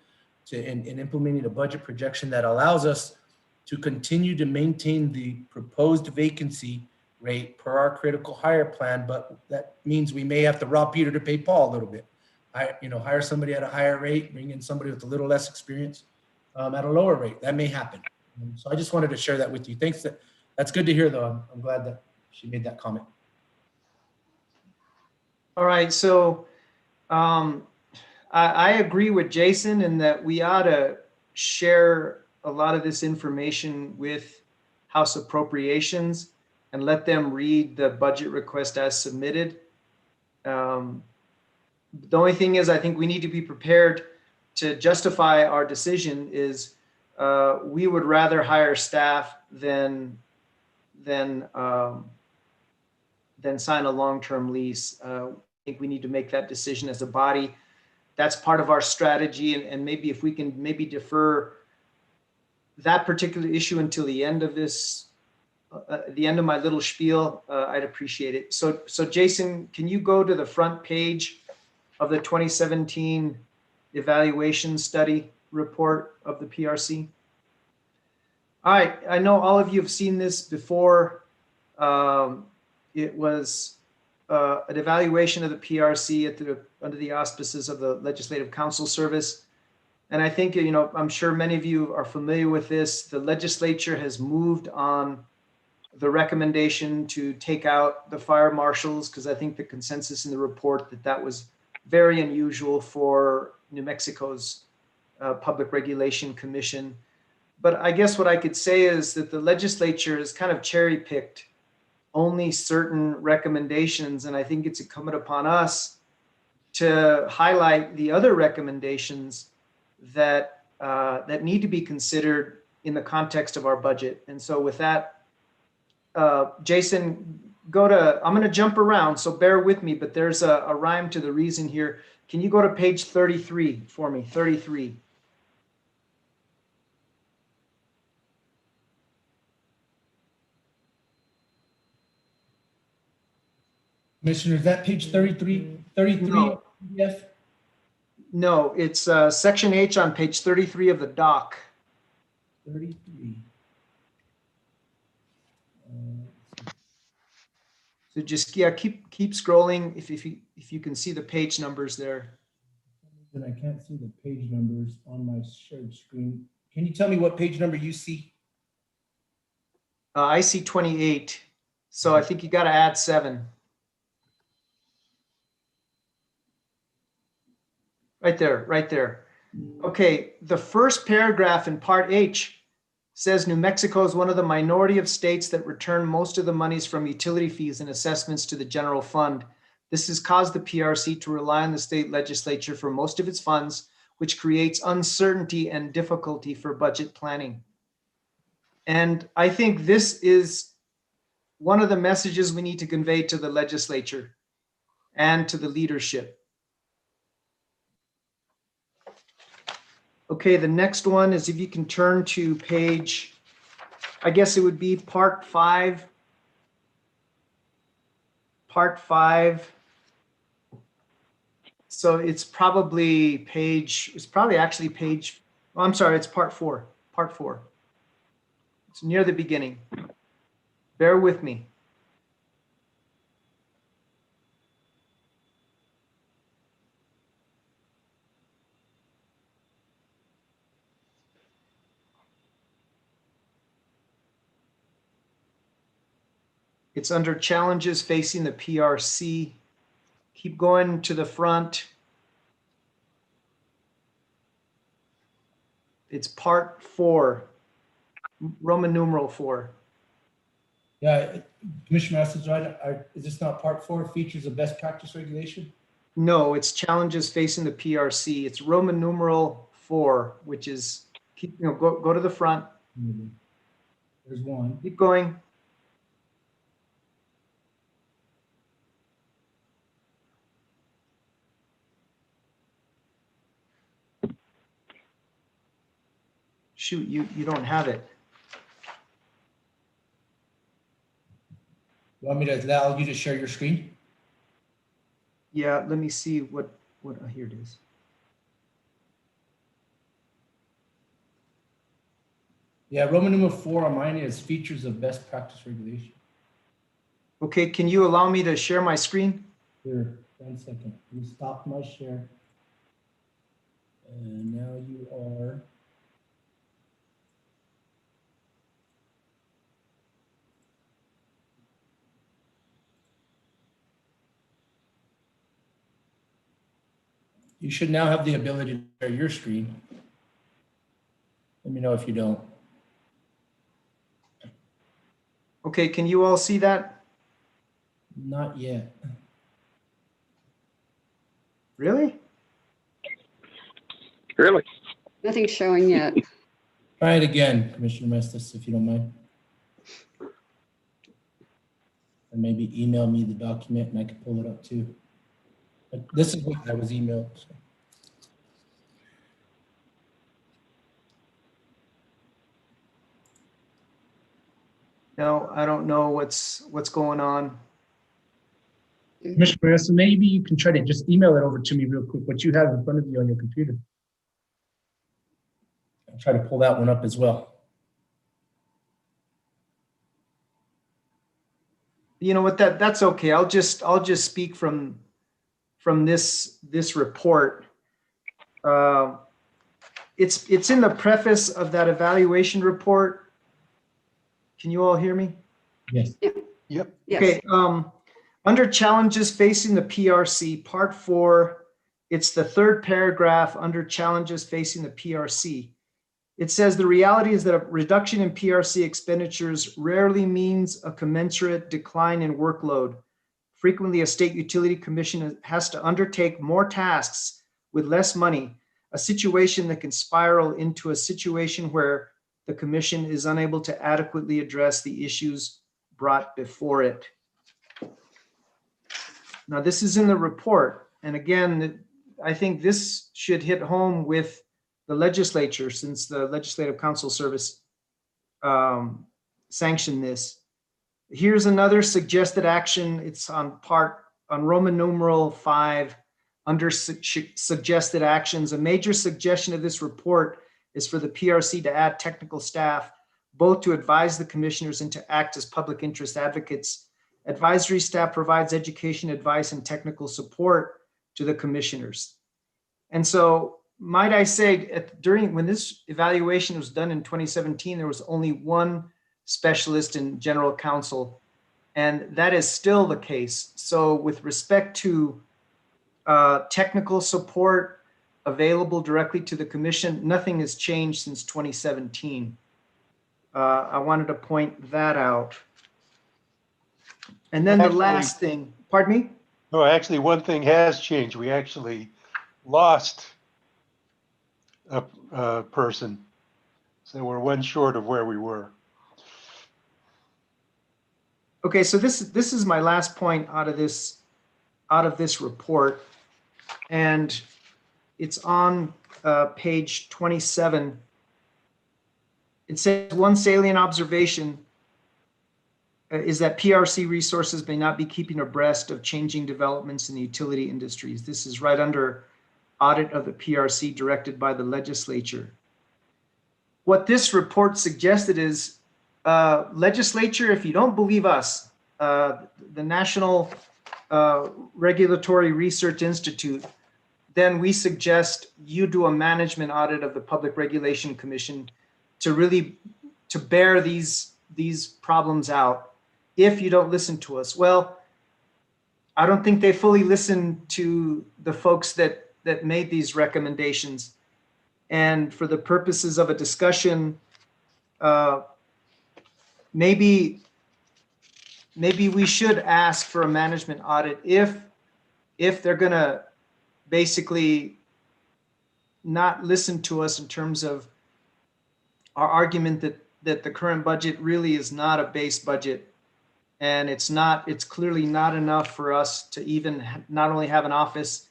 in implementing a budget projection that allows us to continue to maintain the proposed vacancy rate per our critical hire plan. But that means we may have to rob Peter to pay Paul a little bit. Hire somebody at a higher rate, bring in somebody with a little less experience at a lower rate. That may happen. So I just wanted to share that with you. Thanks. That's good to hear, though. I'm glad that she made that comment. All right, so I agree with Jason in that we ought to share a lot of this information with House Appropriations and let them read the budget request as submitted. The only thing is, I think we need to be prepared to justify our decision is we would rather hire staff than sign a long-term lease. I think we need to make that decision as a body. That's part of our strategy, and maybe if we can maybe defer that particular issue until the end of this, the end of my little spiel, I'd appreciate it. So Jason, can you go to the front page of the 2017 evaluation study report of the PRC? All right, I know all of you have seen this before. It was an evaluation of the PRC under the auspices of the Legislative Counsel Service. And I think, I'm sure many of you are familiar with this. The legislature has moved on the recommendation to take out the fire marshals, because I think the consensus in the report that was very unusual for New Mexico's Public Regulation Commission. But I guess what I could say is that the legislature has kind of cherry-picked only certain recommendations, and I think it's incumbent upon us to highlight the other recommendations that need to be considered in the context of our budget. And so with that, Jason, I'm going to jump around, so bear with me, but there's a rhyme to the reason here. Can you go to page 33 for me? 33. Commissioner, is that page 33? No. PDF? No, it's section H on page 33 of the doc. 33. So just keep scrolling if you can see the page numbers there. And I can't see the page numbers on my shared screen. Can you tell me what page number you see? I see 28. So I think you got to add 7. Right there, right there. Okay, the first paragraph in Part H says New Mexico is one of the minority of states that return most of the monies from utility fees and assessments to the general fund. This has caused the PRC to rely on the state legislature for most of its funds, which creates uncertainty and difficulty for budget planning. And I think this is one of the messages we need to convey to the legislature and to the leadership. Okay, the next one is if you can turn to page, I guess it would be Part 5. Part 5. So it's probably actually page, oh, I'm sorry, it's Part 4. Part 4. It's near the beginning. Bear with me. It's under challenges facing the PRC. Keep going to the front. It's Part 4, Roman numeral 4. Yeah, Commissioner Masters, right? Is this not Part 4, features of best practice regulation? No, it's challenges facing the PRC. It's Roman numeral 4, which is, go to the front. There's one. Keep going. Shoot, you don't have it. You want me to allow you to share your screen? Yeah, let me see what here it is. Yeah, Roman numeral 4 on mine is features of best practice regulation. Okay, can you allow me to share my screen? Here, 1 second. You stop my share. And now you are. You should now have the ability to share your screen. Let me know if you don't. Okay, can you all see that? Not yet. Really? Really? Nothing's showing yet. Try it again, Commissioner Mestis, if you don't mind. Or maybe email me the document and I can pull it up too. But this is what I was emailed. So. No, I don't know what's going on. Commissioner Mestis, maybe you can try to just email it over to me real quick, what you have in front of you on your computer. I'll try to pull that one up as well. You know what, that's okay. I'll just speak from this report. It's in the preface of that evaluation report. Can you all hear me? Yes. Yep. Yes. Okay. Under challenges facing the PRC, Part 4, it's the third paragraph under challenges facing the PRC. It says the reality is that a reduction in PRC expenditures rarely means a commensurate decline in workload. Frequently, a state utility commission has to undertake more tasks with less money, a situation that can spiral into a situation where the commission is unable to adequately address the issues brought before it. Now, this is in the report. And again, I think this should hit home with the legislature, since the Legislative Council Service sanctioned this. Here's another suggested action. It's on Roman numeral 5 under suggested actions. A major suggestion of this report is for the PRC to add technical staff, both to advise the commissioners and to act as public interest advocates. Advisory staff provides education, advice, and technical support to the commissioners. And so might I say, when this evaluation was done in 2017, there was only one specialist in general counsel, and that is still the case. So with respect to technical support available directly to the commission, nothing has changed since 2017. I wanted to point that out. And then the last thing, pardon me? No, actually, one thing has changed. We actually lost a person. So we're one short of where we were. Okay, so this is my last point out of this report, and it's on page 27. It says one salient observation is that PRC resources may not be keeping abreast of changing developments in the utility industries. This is right under audit of the PRC directed by the legislature. What this report suggested is, legislature, if you don't believe us, the National Regulatory Research Institute, then we suggest you do a management audit of the Public Regulation Commission to bear these problems out. If you don't listen to us, well, I don't think they fully listened to the folks that made these recommendations. And for the purposes of a discussion, maybe we should ask for a management audit if they're gonna basically not listen to us in terms of our argument that the current budget really is not a base budget, and it's clearly not enough for us to even not only have an office,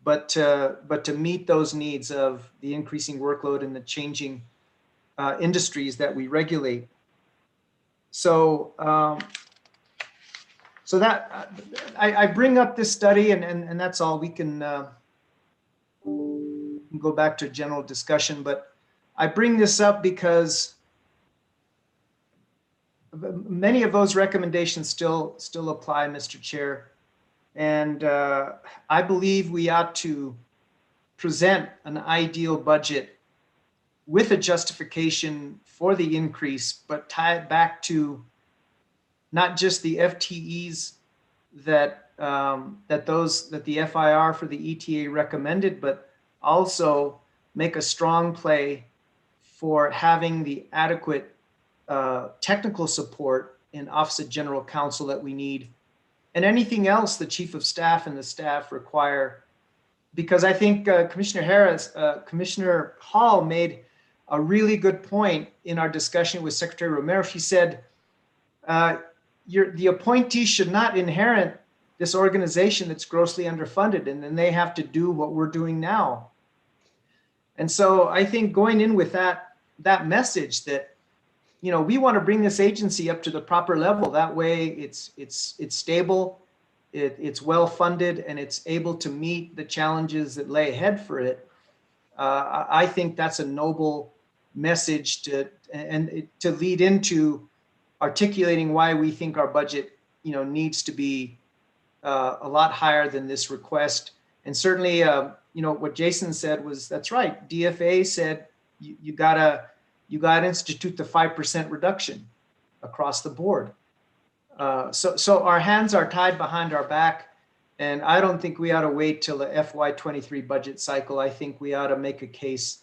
but to meet those needs of the increasing workload and the changing industries that we regulate. So so that I bring up this study, and that's all. We can go back to general discussion, but I bring this up because many of those recommendations still apply, Mr. Chair. And I believe we ought to present an ideal budget with a justification for the increase, but tie it back to not just the FTEs that the FIR for the ETA recommended, but also make a strong play for having the adequate technical support in Office of General Counsel that we need, and anything else the Chief of Staff and the staff require. Because I think Commissioner Hall made a really good point in our discussion with Secretary Romero. She said, the appointee should not inherit this organization that's grossly underfunded, and then they have to do what we're doing now. And so I think going in with that message that, you know, we want to bring this agency up to the proper level. That way it's stable, it's well funded, and it's able to meet the challenges that lay ahead for it. I think that's a noble message to lead into articulating why we think our budget, you know, needs to be a lot higher than this request. And certainly, you know, what Jason said that's right. DFA said you gotta institute the 5% reduction across the board. So our hands are tied behind our back, and I don't think we ought to wait till the FY23 budget cycle. I think we ought to make a case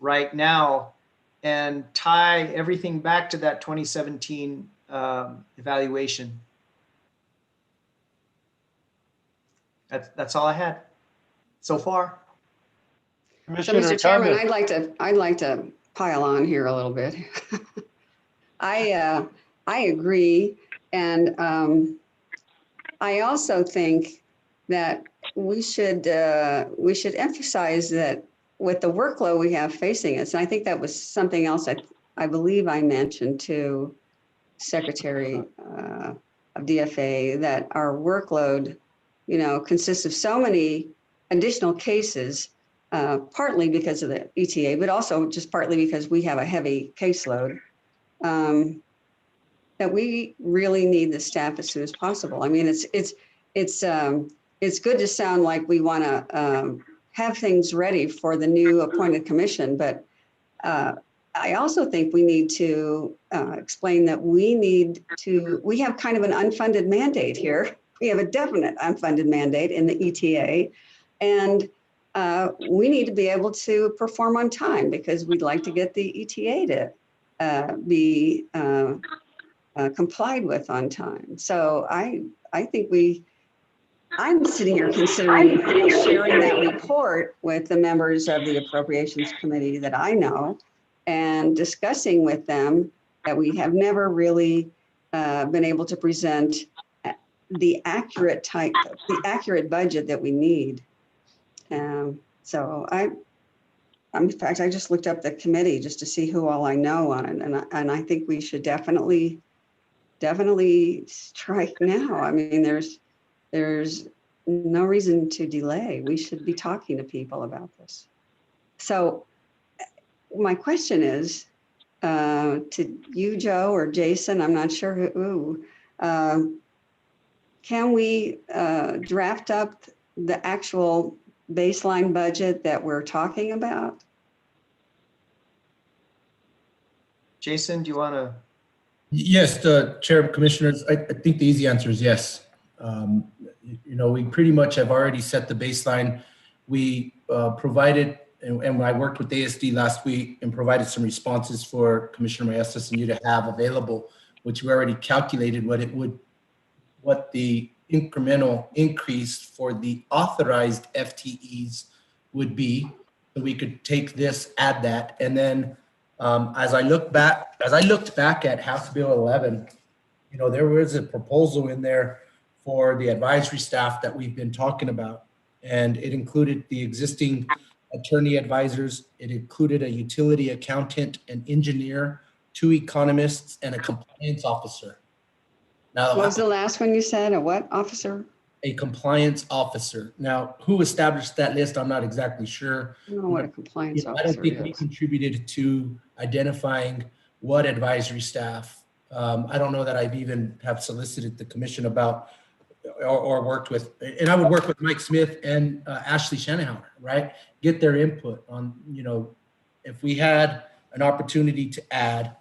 right now and tie everything back to that 2017 evaluation. That's all I had so far. So, Mr. Chairman, I'd like to pile on here a little bit. I agree, and I also think that we should emphasize that with the workload we have facing us, and I think that was something else I believe I mentioned to Secretary of DFA, that our workload, you know, consists of so many additional cases, partly because of the ETA, but also just partly because we have a heavy caseload, that we really need the staff as soon as possible. I mean, it's good to sound like we want to have things ready for the new appointed commission, but I also think we need to explain that we have kind of an unfunded mandate here. We have a definite unfunded mandate in the ETA, and we need to be able to perform on time because we'd like to get the ETA to be complied with on time. So I think I'm sitting here considering sharing that report with the members of the Appropriations Committee that I know and discussing with them that we have never really been able to present the accurate budget that we need. So in fact, I just looked up the committee just to see who all I know on it. And I think we should definitely strike now. I mean, there's no reason to delay. We should be talking to people about this. So my question is to you, Joe, or Jason, I'm not sure who, can we draft up the actual baseline budget that we're talking about? Jason, do you want to? Yes, the Chair of Commissioners, I think the easy answer is yes. We pretty much have already set the baseline. We provided, and I worked with ASD last week and provided some responses for Commissioner Maestas and you to have available, which we already calculated what the incremental increase for the authorized FTEs would be. So we could take this, add that, and then as I looked back at House Bill 11, there was a proposal in there for the advisory staff that we've been talking about, and it included the existing attorney advisors. It included a utility accountant, an engineer, 2 economists, and a compliance officer. Now, what was the last one you said? A what officer? A compliance officer. Now, who established that list? I'm not exactly sure. I don't know what a compliance officer is. I don't think we contributed to identifying what advisory staff. I don't know that I've even have solicited the commission about or worked with, and I would work with Mike Smith and Ashley Shanahan, right? Get their input on, if we had an opportunity to add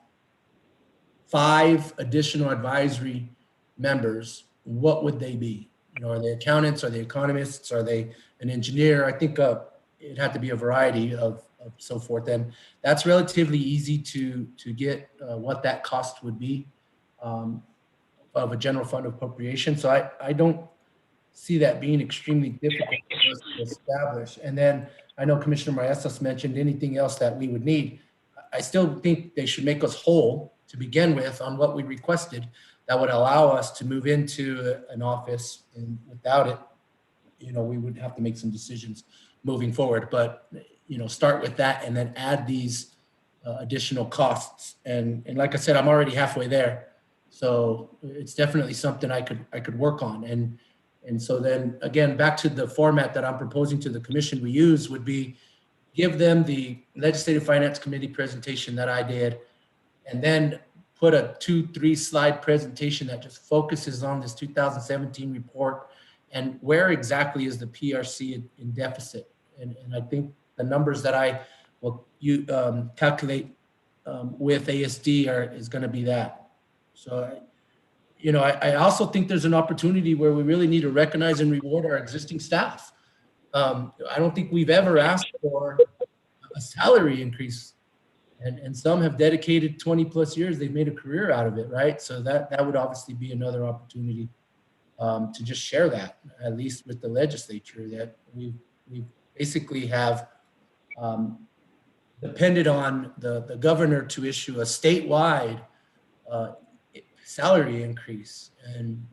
5 additional advisory members, what would they be? Are they accountants? Are they economists? Are they an engineer? I think it had to be a variety of so forth. And that's relatively easy to get what that cost would be of a general fund appropriation. So I don't see that being extremely difficult for us to establish. And then I know Commissioner Maestas mentioned anything else that we would need. I still think they should make us whole to begin with on what we requested. That would allow us to move into an office, and without it, we would have to make some decisions moving forward. But start with that and then add these additional costs. And like I said, I'm already halfway there, so it's definitely something I could work on. And so then again, back to the format that I'm proposing to the commission we use would be give them the Legislative Finance Committee presentation that I did, and then put a 2-3 slide presentation that just focuses on this 2017 report and where exactly is the PRC in deficit. And I think the numbers that I will calculate with ASD is going to be that. So, I also think there's an opportunity where we really need to recognize and reward our existing staff. I don't think we've ever asked for a salary increase. And some have dedicated 20 plus years. They've made a career out of it, right? So that would obviously be another opportunity to just share that, at least with the legislature, that we basically have depended on the governor to issue a statewide salary increase. And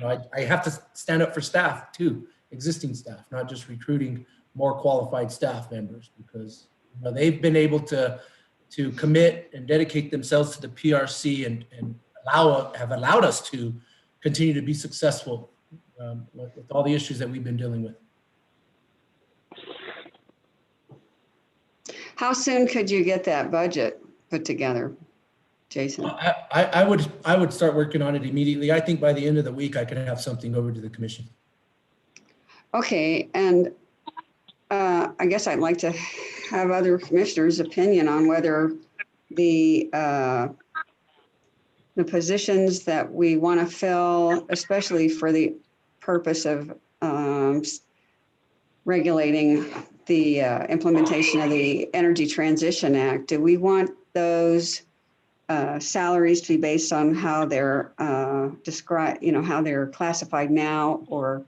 I have to stand up for staff too, existing staff, not just recruiting more qualified staff members, because they've been able to commit and dedicate themselves to the PRC and have allowed us to continue to be successful with all the issues that we've been dealing with. How soon could you get that budget put together, Jason? I would start working on it immediately. I think by the end of the week, I could have something over to the commission. Okay, and I guess I'd like to have other commissioners' opinion on whether the positions that we want to fill, especially for the purpose of regulating the implementation of the Energy Transition Act, do we want those salaries to be based on how they're described, how they're classified now, or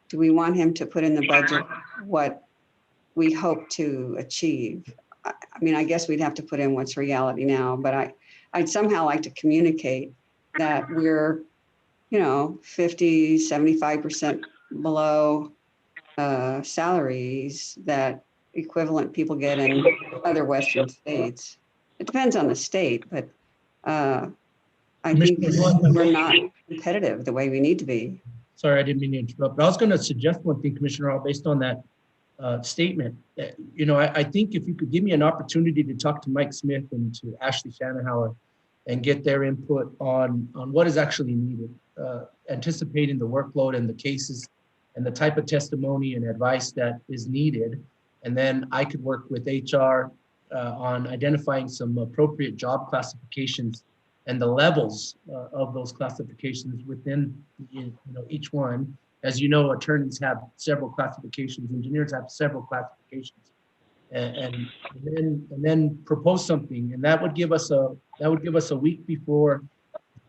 do we want him to put in the budget what we hope to achieve? I mean, I guess we'd have to put in what's reality now, but I'd somehow like to communicate that we're, 50, 75% below salaries that equivalent people get in other Western states. It depends on the state, but I think we're not competitive the way we need to be. Sorry, I didn't mean to interrupt, but I was going to suggest one thing, Commissioner Hall, based on that statement. I think if you could give me an opportunity to talk to Mike Smith and to Ashley Shanahower and get their input on what is actually needed, anticipating the workload and the cases and the type of testimony and advice that is needed. And then I could work with HR on identifying some appropriate job classifications and the levels of those classifications within each one. As you know, attorneys have several classifications, engineers have several classifications, and then propose something, and that would give us a week before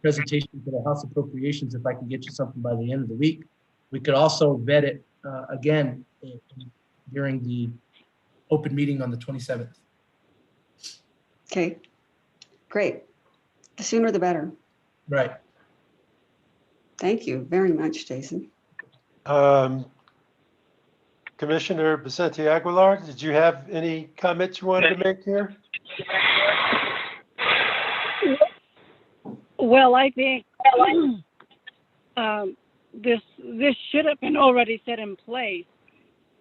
presentation for the House Appropriations. If I can get you something by the end of the week, we could also vet it again during the open meeting on the 27th. Okay, great. The sooner the better. Right. Thank you very much, Jason. Commissioner Vicente Aguilar, did you have any comments you wanted to make here? Well, I think this should have been already set in place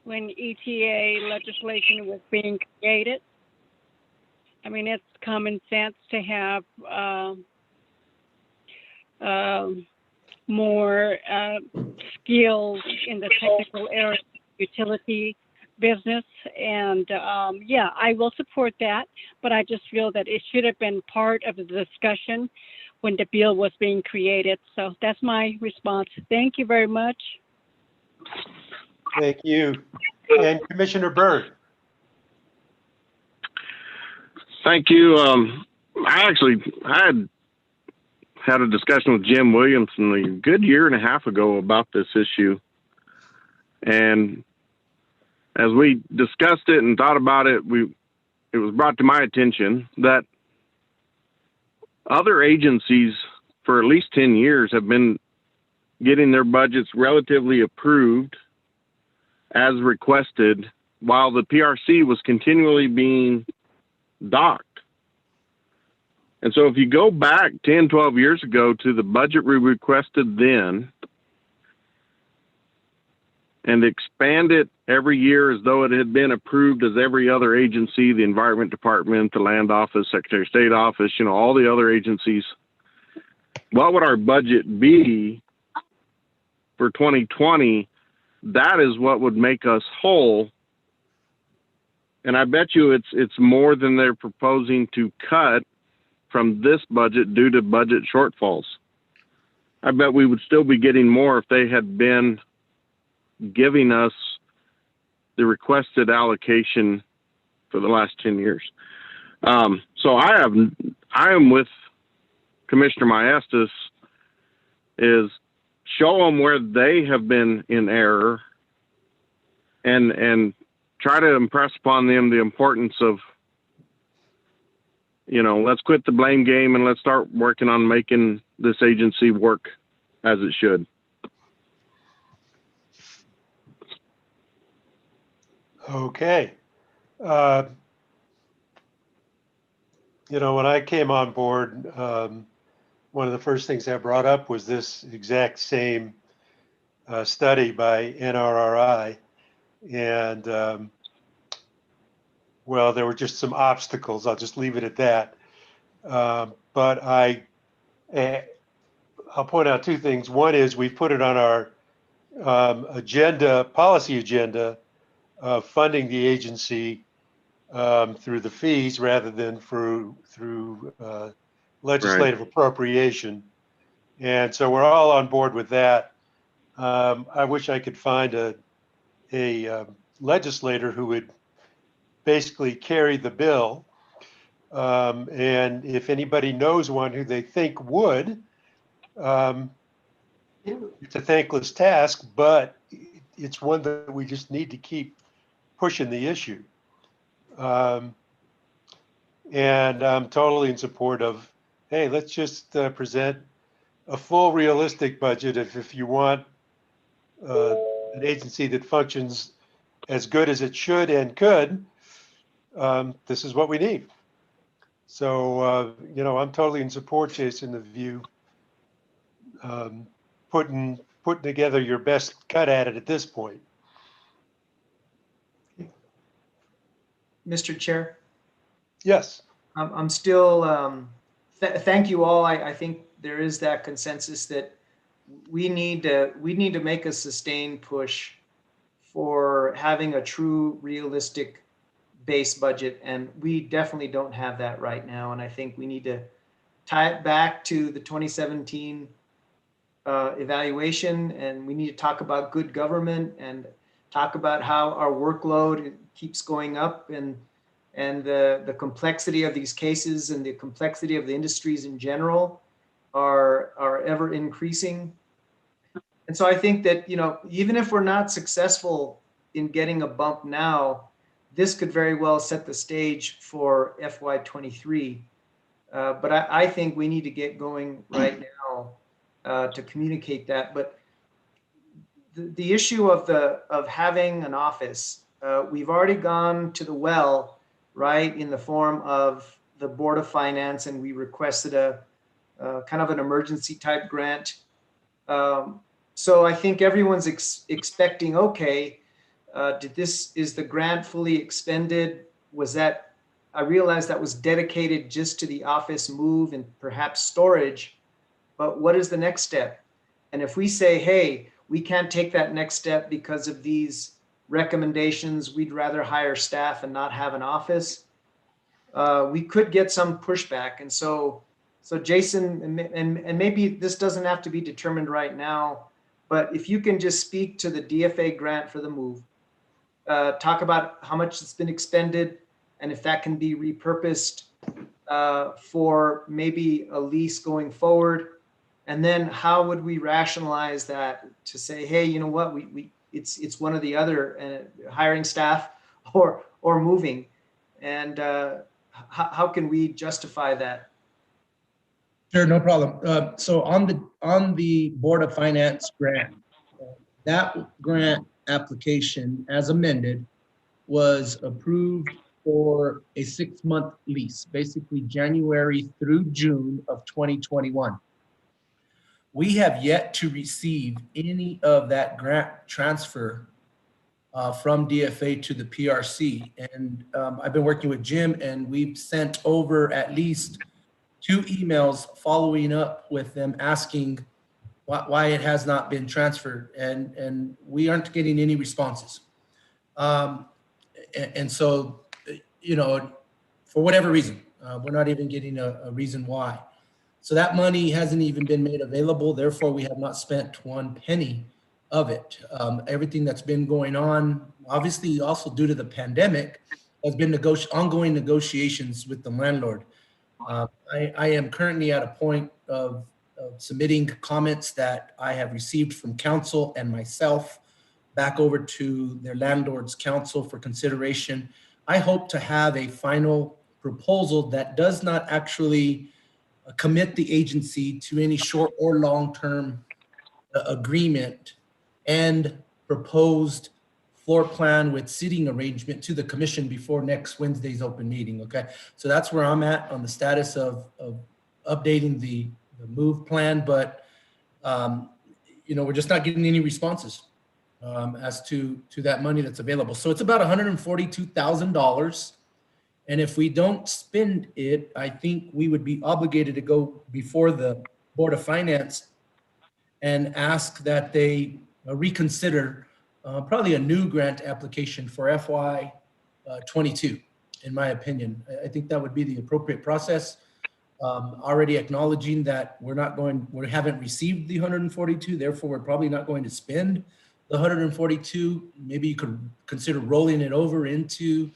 when ETA legislation was being created. I mean, it's common sense to have more skills in the technical area, utility business. And yeah, I will support that, but I just feel that it should have been part of the discussion when the bill was being created. So that's my response. Thank you very much. Thank you. And Commissioner Byrd. Thank you. I had a discussion with Jim Williamson a good year and a half ago about this issue. And as we discussed it and thought about it, it was brought to my attention that other agencies for at least 10 years have been getting their budgets relatively approved as requested, while the PRC was continually being docked. And so if you go back 10, 12 years ago to the budget we requested then and expand it every year as though it had been approved as every other agency, the Environment Department, the Land Office, Secretary of State Office, all the other agencies, what would our budget be for 2020? That is what would make us whole. And I bet you it's more than they're proposing to cut from this budget due to budget shortfalls. I bet we would still be getting more if they had been giving us the requested allocation for the last 10 years. So I am with Commissioner Maestas, is show them where they have been in error and try to impress upon them the importance of, let's quit the blame game and let's start working on making this agency work as it should. Okay. When I came on board, one of the first things I brought up was this exact same study by NRRI. And well, there were just some obstacles. I'll just leave it at that. But I'll point out two things. One is we put it on our policy agenda funding the agency through the fees rather than through legislative appropriation. And so we're all on board with that. I wish I could find a legislator who would basically carry the bill. And if anybody knows one who they think would, it's a thankless task, but it's one that we just need to keep pushing the issue. And I'm totally in support of, hey, let's just present a full realistic budget. If you want an agency that functions as good as it should and could, this is what we need. So, you know, I'm totally in support, Jason, of you putting together your best cut at it at this point. Mr. Chair? Yes. I'm still, thank you all. I think there is that consensus that we need to make a sustained push for having a true realistic base budget. And we definitely don't have that right now. And I think we need to tie it back to the 2017 evaluation. And we need to talk about good government and talk about how our workload keeps going up and the complexity of these cases and the complexity of the industries in general are ever increasing. And so I think that, you know, even if we're not successful in getting a bump now, this could very well set the stage for FY23. But I think we need to get going right now to communicate that. But the issue of having an office, we've already gone to the well, right, in the form of the Board of Finance, and we requested a kind of an emergency type grant. So I think everyone's expecting, okay, is the grant fully expended? Was that, I realized that was dedicated just to the office move and perhaps storage, but what is the next step? And if we say, hey, we can't take that next step because of these recommendations, we'd rather hire staff and not have an office, we could get some pushback. And so Jason, and maybe this doesn't have to be determined right now, but if you can just speak to the DFA grant for the move, talk about how much it's been expended and if that can be repurposed for maybe a lease going forward. And then how would we rationalize that to say, hey, you know what, it's one or the other, hiring staff or moving, and how can we justify that? Sure, no problem. So on the Board of Finance grant, that grant application as amended was approved for a 6-month lease, basically January through June of 2021. We have yet to receive any of that grant transfer from DFA to the PRC. And I've been working with Jim, and we've sent over at least 2 emails following up with them asking why it has not been transferred, and we aren't getting any responses. And so, you know, for whatever reason, we're not even getting a reason why. So that money hasn't even been made available. Therefore, we have not spent 1 penny of it. Everything that's been going on, obviously also due to the pandemic, has been ongoing negotiations with the landlord. I am currently at a point of submitting comments that I have received from council and myself back over to their landlord's council for consideration. I hope to have a final proposal that does not actually commit the agency to any short or long-term agreement and proposed floor plan with seating arrangement to the commission before next Wednesday's open meeting, okay? So that's where I'm at on the status of updating the move plan, but you know, we're just not getting any responses as to that money that's available. So it's about $142,000. And if we don't spend it, I think we would be obligated to go before the Board of Finance and ask that they reconsider probably a new grant application for FY 22, in my opinion. I think that would be the appropriate process. Already acknowledging that we haven't received the 142, therefore we're probably not going to spend the 142. Maybe you could consider rolling it over into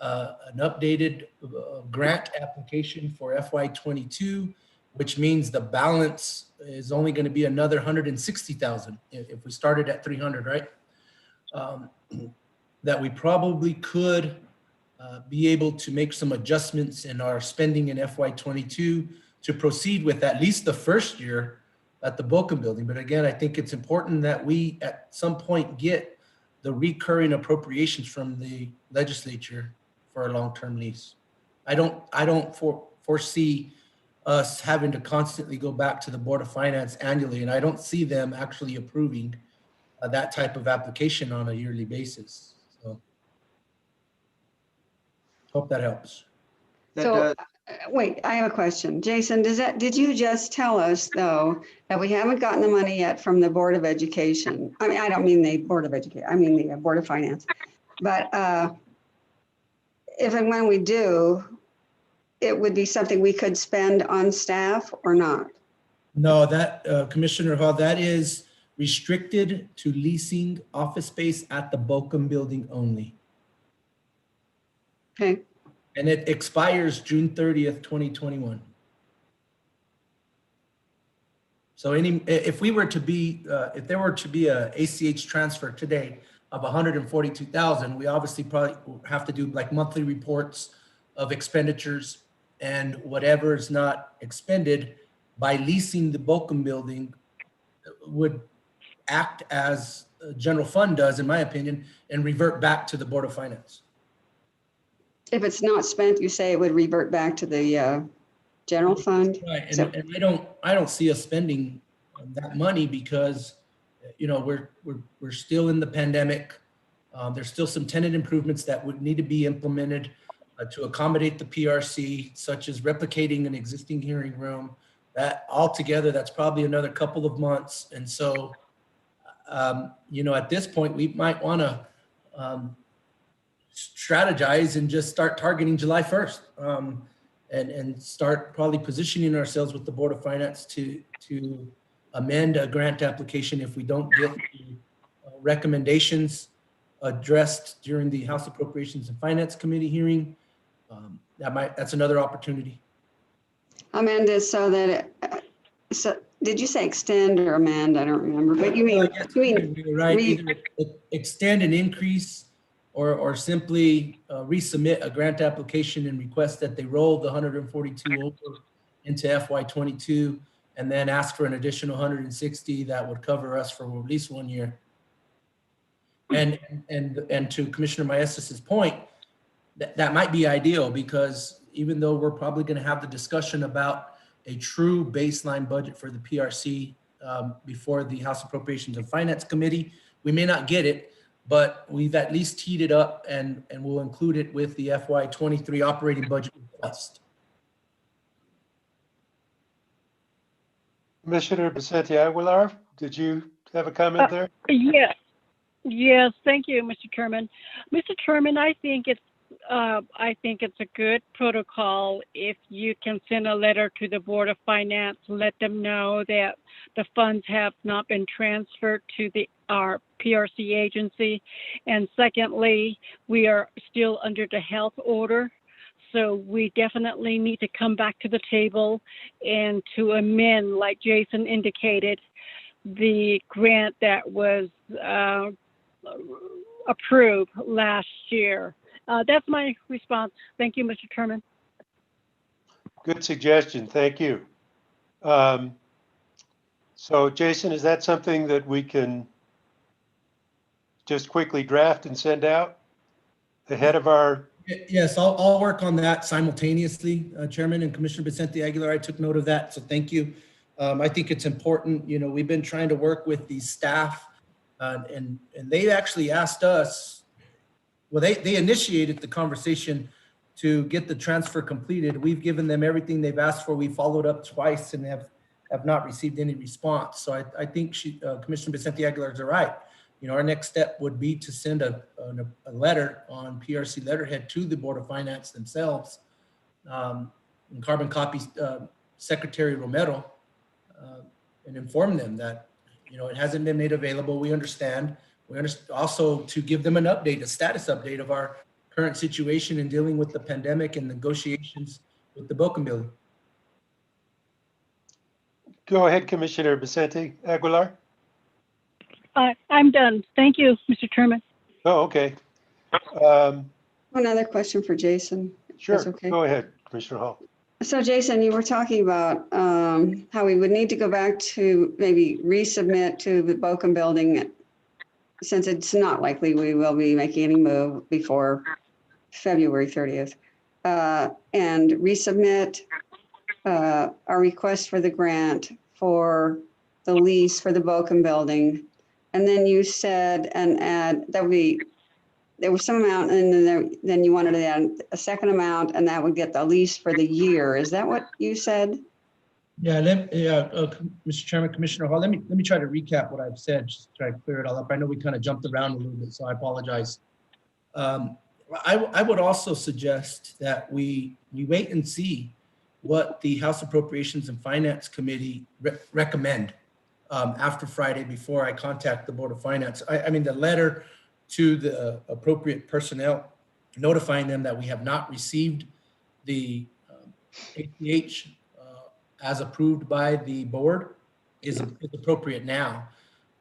an updated grant application for FY 22, which means the balance is only going to be another 160,000 if we started at 300, right? That we probably could be able to make some adjustments in our spending in FY 22 to proceed with at least the first year at the Boca building. But again, I think it's important that we at some point get the recurring appropriations from the legislature for a long-term lease. I don't foresee us having to constantly go back to the Board of Finance annually, and I don't see them actually approving that type of application on a yearly basis. So hope that helps. So, wait, I have a question. Jason, did you just tell us, though, that we haven't gotten the money yet from the Board of Education? I mean, I don't mean the Board of Education, I mean the Board of Finance. But if and when we do, it would be something we could spend on staff or not? No, that, Commissioner Hall, that is restricted to leasing office space at the Boca building only. Okay. And it expires June 30th, 2021. So if there were to be a ACH transfer today of 142,000, we obviously probably have to do like monthly reports of expenditures, and whatever is not expended by leasing the Boca building would act as a general fund does, in my opinion, and revert back to the Board of Finance. If it's not spent, you say it would revert back to the general fund? Right, and I don't see us spending that money because, you know, we're still in the pandemic. There's still some tenant improvements that would need to be implemented to accommodate the PRC, such as replicating an existing hearing room. That altogether, that's probably another couple of months. And so, you know, at this point, we might want to strategize and just start targeting July 1st and start probably positioning ourselves with the Board of Finance to amend a grant application if we don't get the recommendations addressed during the House Appropriations and Finance Committee hearing. That's another opportunity. Amend it so that so did you say extend or amend? I don't remember, but you mean right? Either extend an increase or simply resubmit a grant application and request that they roll the 142 over into FY22 and then ask for an additional 160 that would cover us for at least 1 year. And to Commissioner Maestas' point, that might be ideal, because even though we're probably going to have the discussion about a true baseline budget for the PRC before the House Appropriations and Finance Committee, we may not get it, but we've at least teed it up and we'll include it with the FY23 operating budget request. Commissioner Vicente Aguilar, did you have a comment there? Yes, thank you, Mr. Chairman. Mr. Chairman, I think it's a good protocol if you can send a letter to the Board of Finance, let them know that the funds have not been transferred to our PRC agency. And secondly, we are still under the health order. So we definitely need to come back to the table and to amend, like Jason indicated, the grant that was approved last year. That's my response. Thank you, Mr. Chairman. Good suggestion. Thank you. So Jason, is that something that we can just quickly draft and send out ahead of our? Yes, I'll work on that simultaneously, Chairman and Commissioner Vicente Aguilar. I took note of that, so thank you. I think it's important. You know, we've been trying to work with the staff, and they actually asked us. Well, they initiated the conversation to get the transfer completed. We've given them everything they've asked for. We followed up twice and have not received any response. So I think Commissioner Vicente Aguilar is right. our next step would be to send a letter on PRC letterhead to the Board of Finance themselves, and carbon copies Secretary Romero, and inform them that, it hasn't been made available. We understand. Also to give them an update, a status update of our current situation in dealing with the pandemic and negotiations with the Boca Bill. Go ahead, Commissioner Vicente Aguilar. I'm done. Thank you, Mr. Chairman. Oh, okay. Another question for Jason. Sure, Okay. go ahead, Commissioner Hall. So Jason, you were talking about how we would need to go back to maybe resubmit to the Boca Building, since it's not likely we will be making any move before February 30th, and resubmit our request for the grant for the lease for the Boca Building. And then you said and add that there was some amount, and then you wanted to add a second amount, and that would get the lease for the year. Is that what you said? Yeah, Mr. Chairman, Commissioner Hall, let me try to recap what I've said, just to try to clear it all up. I know we kind of jumped around a little bit, so I apologize. I would also suggest that we wait and see what the House Appropriations and Finance Committee recommend after Friday before I contact the Board of Finance. I mean, the letter to the appropriate personnel notifying them that we have not received the ACH as approved by the board is appropriate now.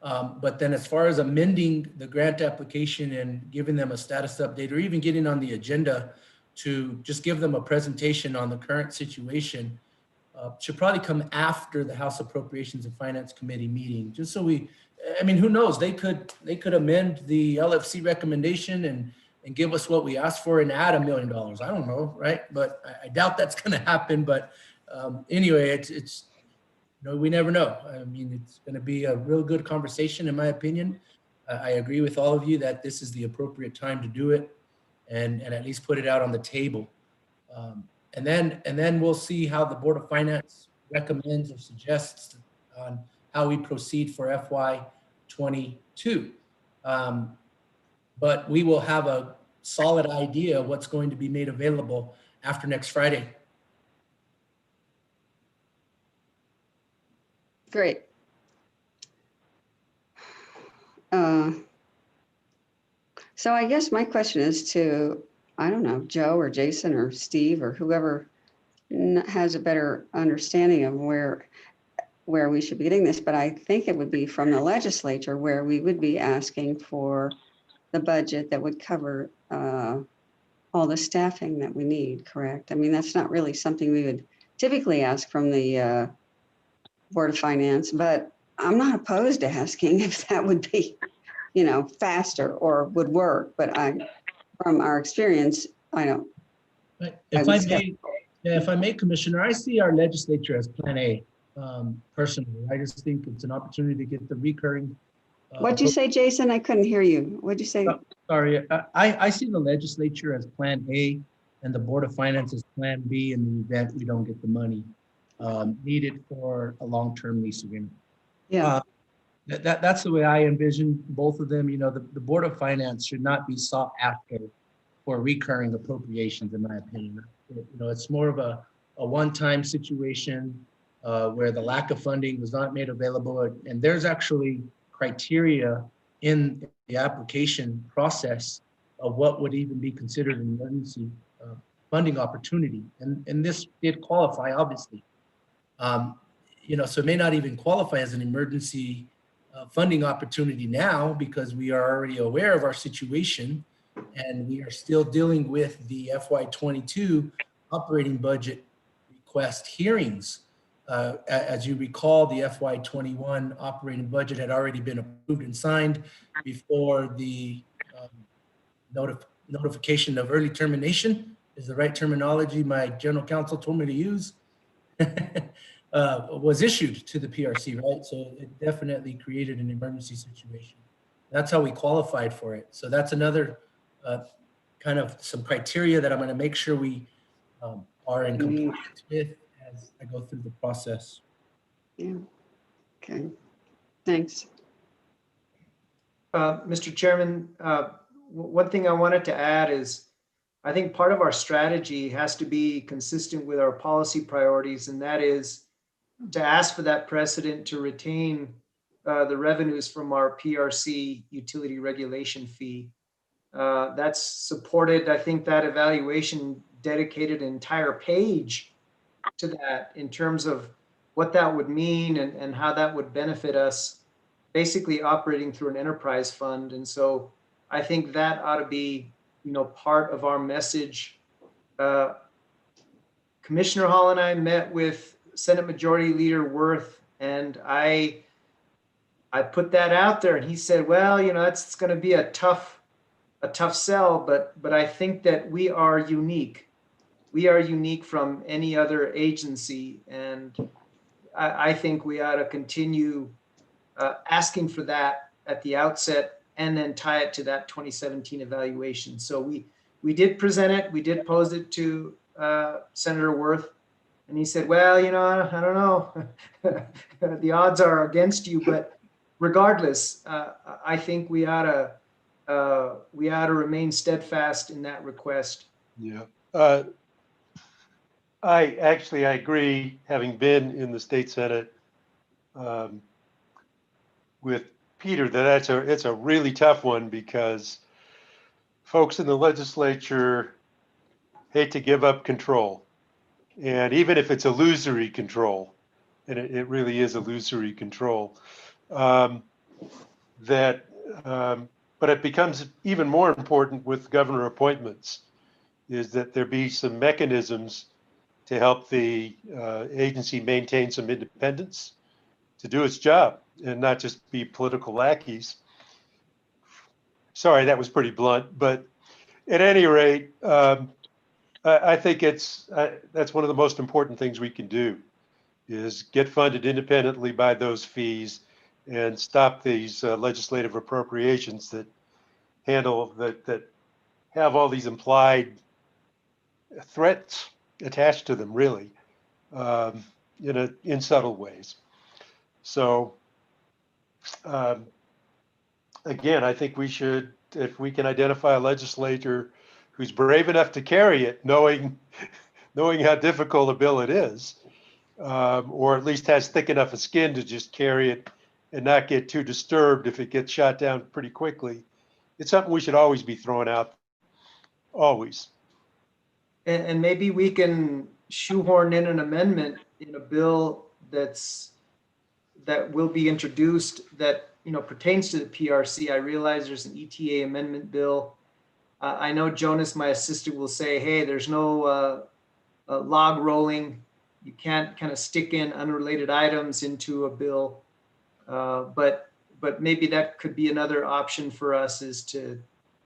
But then as far as amending the grant application and giving them a status update, or even getting on the agenda to just give them a presentation on the current situation, should probably come after the House Appropriations and Finance Committee meeting, just so who knows, they could amend the LFC recommendation and give us what we asked for and add $1 million. I don't know, right? But I doubt that's going to happen. But anyway, it's we never know. I mean, it's going to be a real good conversation, in my opinion. I agree with all of you that this is the appropriate time to do it, and at least put it out on the table. And then we'll see how the Board of Finance recommends or suggests on how we proceed for FY22. But we will have a solid idea of what's going to be made available after next Friday. Great. So I guess my question is to, I don't know, Joe or Jason or Steve or whoever has a better understanding of where we should be getting this, but I think it would be from the legislature, where we would be asking for the budget that would cover all the staffing that we need, correct? I mean, that's not really something we would typically ask from the Board of Finance, but I'm not opposed to asking if that would be, faster or would work. But from our experience, I don't. If I may, Commissioner, I see our legislature as Plan A. Personally, I just think it's an opportunity to get the recurring. What'd you say, Jason? I couldn't hear you. What'd you say? Sorry, I see the legislature as Plan A and the Board of Finance as Plan B in the event we don't get the money needed for a long-term lease agreement. Yeah. That's the way I envision both of them. The Board of Finance should not be sought after for recurring appropriations, in my opinion. It's more of a one-time situation where the lack of funding was not made available. And there's actually criteria in the application process of what would even be considered an emergency funding opportunity. And this did qualify, obviously. So it may not even qualify as an emergency funding opportunity now, because we are already aware of our situation and we are still dealing with the FY22 operating budget request hearings. As you recall, the FY21 operating budget had already been approved and signed before the notification of early termination is the right terminology my general counsel told me to use. Was issued to the PRC, right? So it definitely created an emergency situation. That's how we qualified for it. So that's another kind of some criteria that I'm going to make sure we are in compliance with as I go through the process. Yeah. Okay. Thanks. Mr. Chairman, one thing I wanted to add is I think part of our strategy has to be consistent with our policy priorities, and that is to ask for that precedent to retain the revenues from our PRC utility regulation fee. That's supported. I think that evaluation dedicated an entire page to that in terms of what that would mean and how that would benefit us, basically operating through an enterprise fund. And so I think that ought to be, part of our message. Commissioner Hall and I met with Senate Majority Leader Worth, and I put that out there, and he said, well, it's going to be a tough sell, but I think that we are unique. We are unique from any other agency, and I think we ought to continue asking for that at the outset and then tie it to that 2017 evaluation. So we did present it. We did pose it to Senator Worth, and he said, well, I don't know. The odds are against you, but regardless, I think we ought to remain steadfast in that request. Yeah. I agree, having been in the state Senate with Peter, that it's a really tough one because folks in the legislature hate to give up control. And even if it's illusory control, and it really is illusory control, but it becomes even more important with governor appointments, is that there be some mechanisms to help the agency maintain some independence to do its job and not just be political lackeys. Sorry, that was pretty blunt, but at any rate, I think that's one of the most important things we can do is get funded independently by those fees and stop these legislative appropriations that have all these implied threats attached to them, really, in subtle ways. So again, I think we should, if we can identify a legislator who's brave enough to carry it, knowing how difficult a bill it is, or at least has thick enough a skin to just carry it and not get too disturbed if it gets shot down pretty quickly. It's something we should always be throwing out, always. And maybe we can shoehorn in an amendment in a bill that will be introduced that pertains to the PRC. I realize there's an ETA amendment bill. I know Jonas, my assistant, will say, hey, there's no log rolling. You can't kind of stick in unrelated items into a bill. But maybe that could be another option for us, is to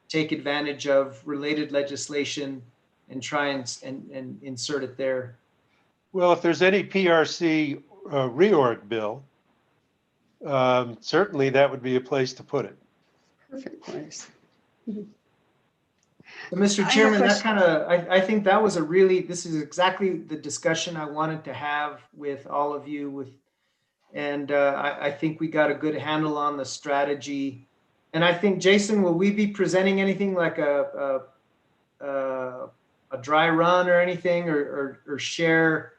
take advantage of related legislation and try and insert it there. Well, if there's any PRC reorg bill, certainly that would be a place to put it. Perfect place. Mr. Chairman, I think that was this is exactly the discussion I wanted to have with all of you and I think we got a good handle on the strategy. And I think, Jason, will we be presenting anything like a dry run or anything, or share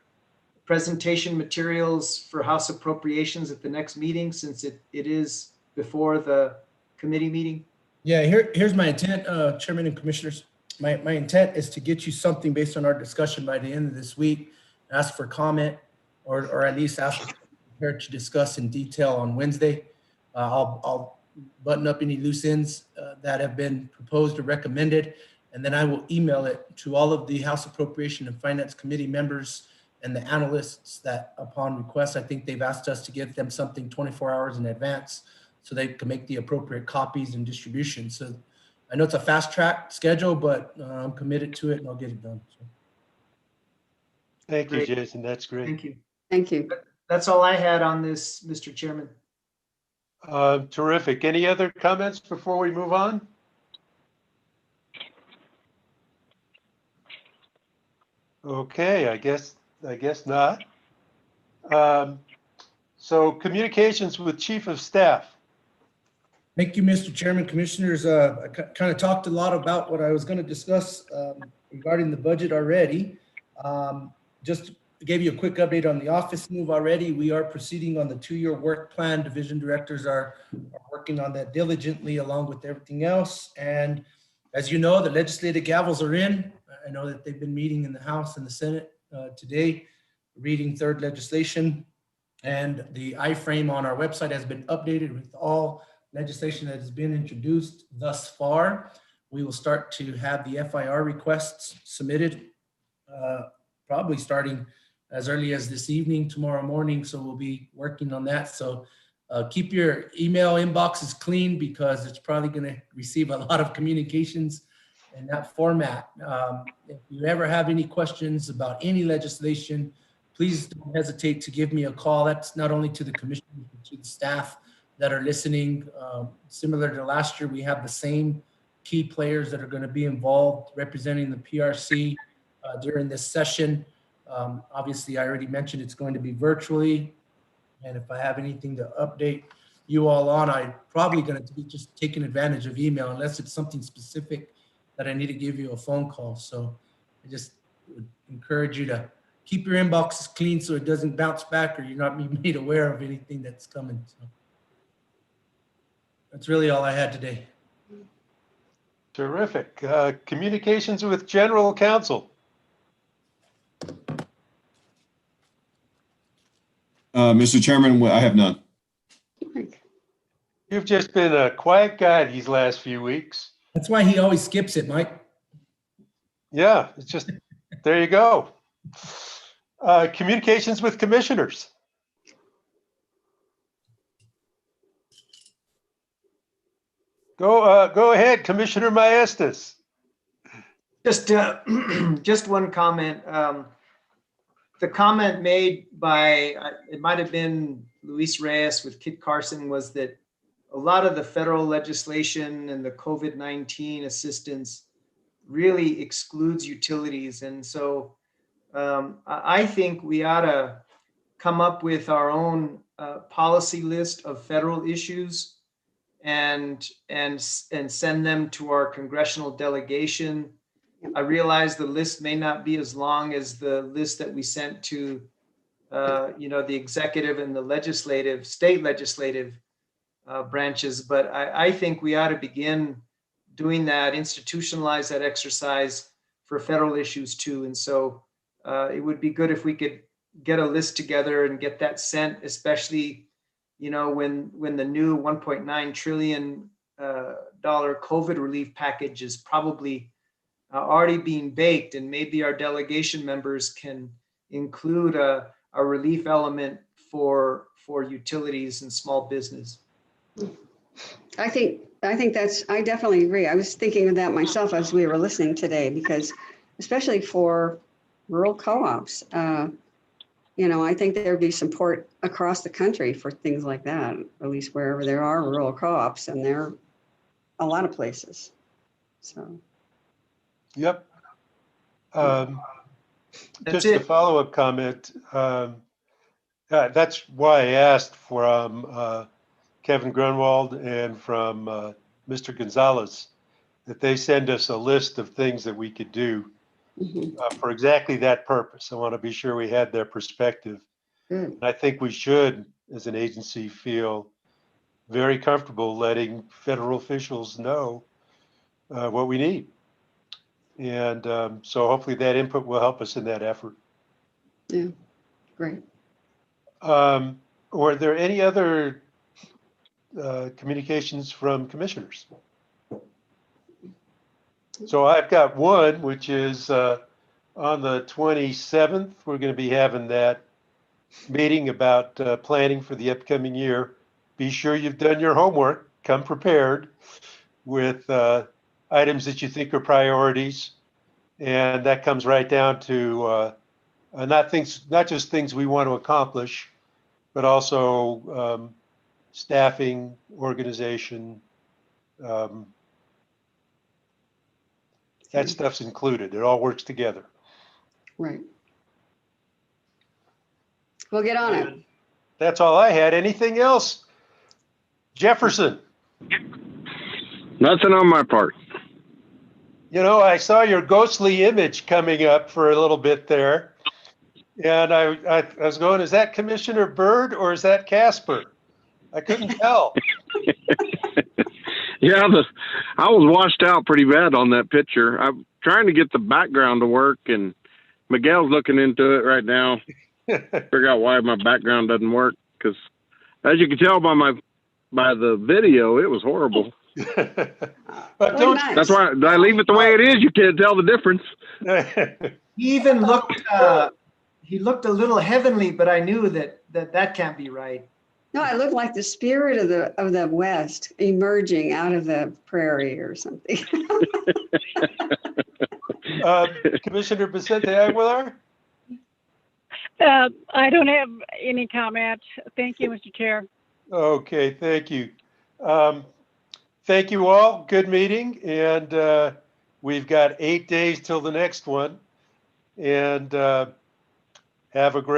presentation materials for House Appropriations at the next meeting, since it is before the committee meeting? Yeah, here's my intent, Chairman and Commissioners. My intent is to get you something based on our discussion by the end of this week, ask for comment, or at least ask her to discuss in detail on Wednesday. I'll button up any loose ends that have been proposed or recommended, and then I will email it to all of the House Appropriation and Finance Committee members and the analysts that, upon request, I think they've asked us to give them something 24 hours in advance so they can make the appropriate copies and distribution. So I know it's a fast track schedule, but I'm committed to it and I'll get it done. So. Thank you, Jason. That's great. Thank you. Thank you. That's all I had on this, Mr. Chairman. Terrific. Any other comments before we move on? Okay, I guess not. So communications with Chief of Staff. Thank you, Mr. Chairman, Commissioners. I kind of talked a lot about what I was going to discuss regarding the budget already. Just gave you a quick update on the office move already. We are proceeding on the 2-year work plan. Division directors are working on that diligently along with everything else. And as you know, the legislative gavels are in. I know that they've been meeting in the House and the Senate today, reading third legislation. And the iframe on our website has been updated with all legislation that has been introduced thus far. We will start to have the FIR requests submitted, probably starting as early as this evening, tomorrow morning. So we'll be working on that. So keep your email inboxes clean because it's probably going to receive a lot of communications in that format. If you ever have any questions about any legislation, please don't hesitate to give me a call. That's not only to the commission, but to the staff that are listening. Similar to last year, we have the same key players that are going to be involved representing the PRC during this session. Obviously, I already mentioned it's going to be virtually. And if I have anything to update you all on, I'm probably going to be just taking advantage of email unless it's something specific that I need to give you a phone call. So I just would encourage you to keep your inboxes clean so it doesn't bounce back or you're not being made aware of anything that's coming. So that's really all I had today. Terrific. Communications with General Counsel. Mr. Chairman, I have none. You've just been a quiet guy these last few weeks. That's why he always skips it, Mike. Yeah, it's just, there you go. Communications with commissioners. Go ahead, Commissioner Maestas. Just one comment. The comment made by, it might have been Luis Reyes with Kit Carson, was that a lot of the federal legislation and the COVID-19 assistance really excludes utilities. And so I think we ought to come up with our own policy list of federal issues and send them to our congressional delegation. I realize the list may not be as long as the list that we sent to, the executive and the legislative, state legislative branches, but I think we ought to begin doing that, institutionalize that exercise for federal issues too. And so it would be good if we could get a list together and get that sent, especially, when the new $1.9 trillion COVID relief package is probably already being baked, and maybe our delegation members can include a relief element for utilities and small business. I think I definitely agree. I was thinking of that myself as we were listening today, because especially for rural co-ops, I think there'd be support across the country for things like that, at least wherever there are rural co-ops, and there are a lot of places. So. Yep. Just a follow-up comment. That's why I asked from Kevin Grunwald and from Mr. Gonzalez that they send us a list of things that we could do for exactly that purpose. I want to be sure we had their perspective. And I think we should, as an agency, feel very comfortable letting federal officials know what we need. And so hopefully that input will help us in that effort. Yeah, great. Were there any other communications from commissioners? So I've got one, which is on the 27th, we're going to be having that meeting about planning for the upcoming year. Be sure you've done your homework, come prepared with items that you think are priorities. And that comes right down to not just things we want to accomplish, but also staffing, organization. That stuff's included. It all works together. Right. We'll get on it. That's all I had. Anything else? Jefferson. Nothing on my part. You know, I saw your ghostly image coming up for a little bit there. And I was going, is that Commissioner Byrd or is that Casper? I couldn't tell. Yeah, I was washed out pretty bad on that picture. I'm trying to get the background to work, and Miguel's looking into it right now. Figure out why my background doesn't work, because as you can tell by the video, it was horrible. But don't. That's why I leave it the way it is. You can't tell the difference. He even looked. He looked a little heavenly, but I knew that can't be right. No, I look like the spirit of the West emerging out of the prairie or something. Commissioner Vicente Aguilar? I don't have any comment. Thank you, Mr. Chair. Okay, thank you. Thank you all. Good meeting. And we've got 8 days till the next one. And have a great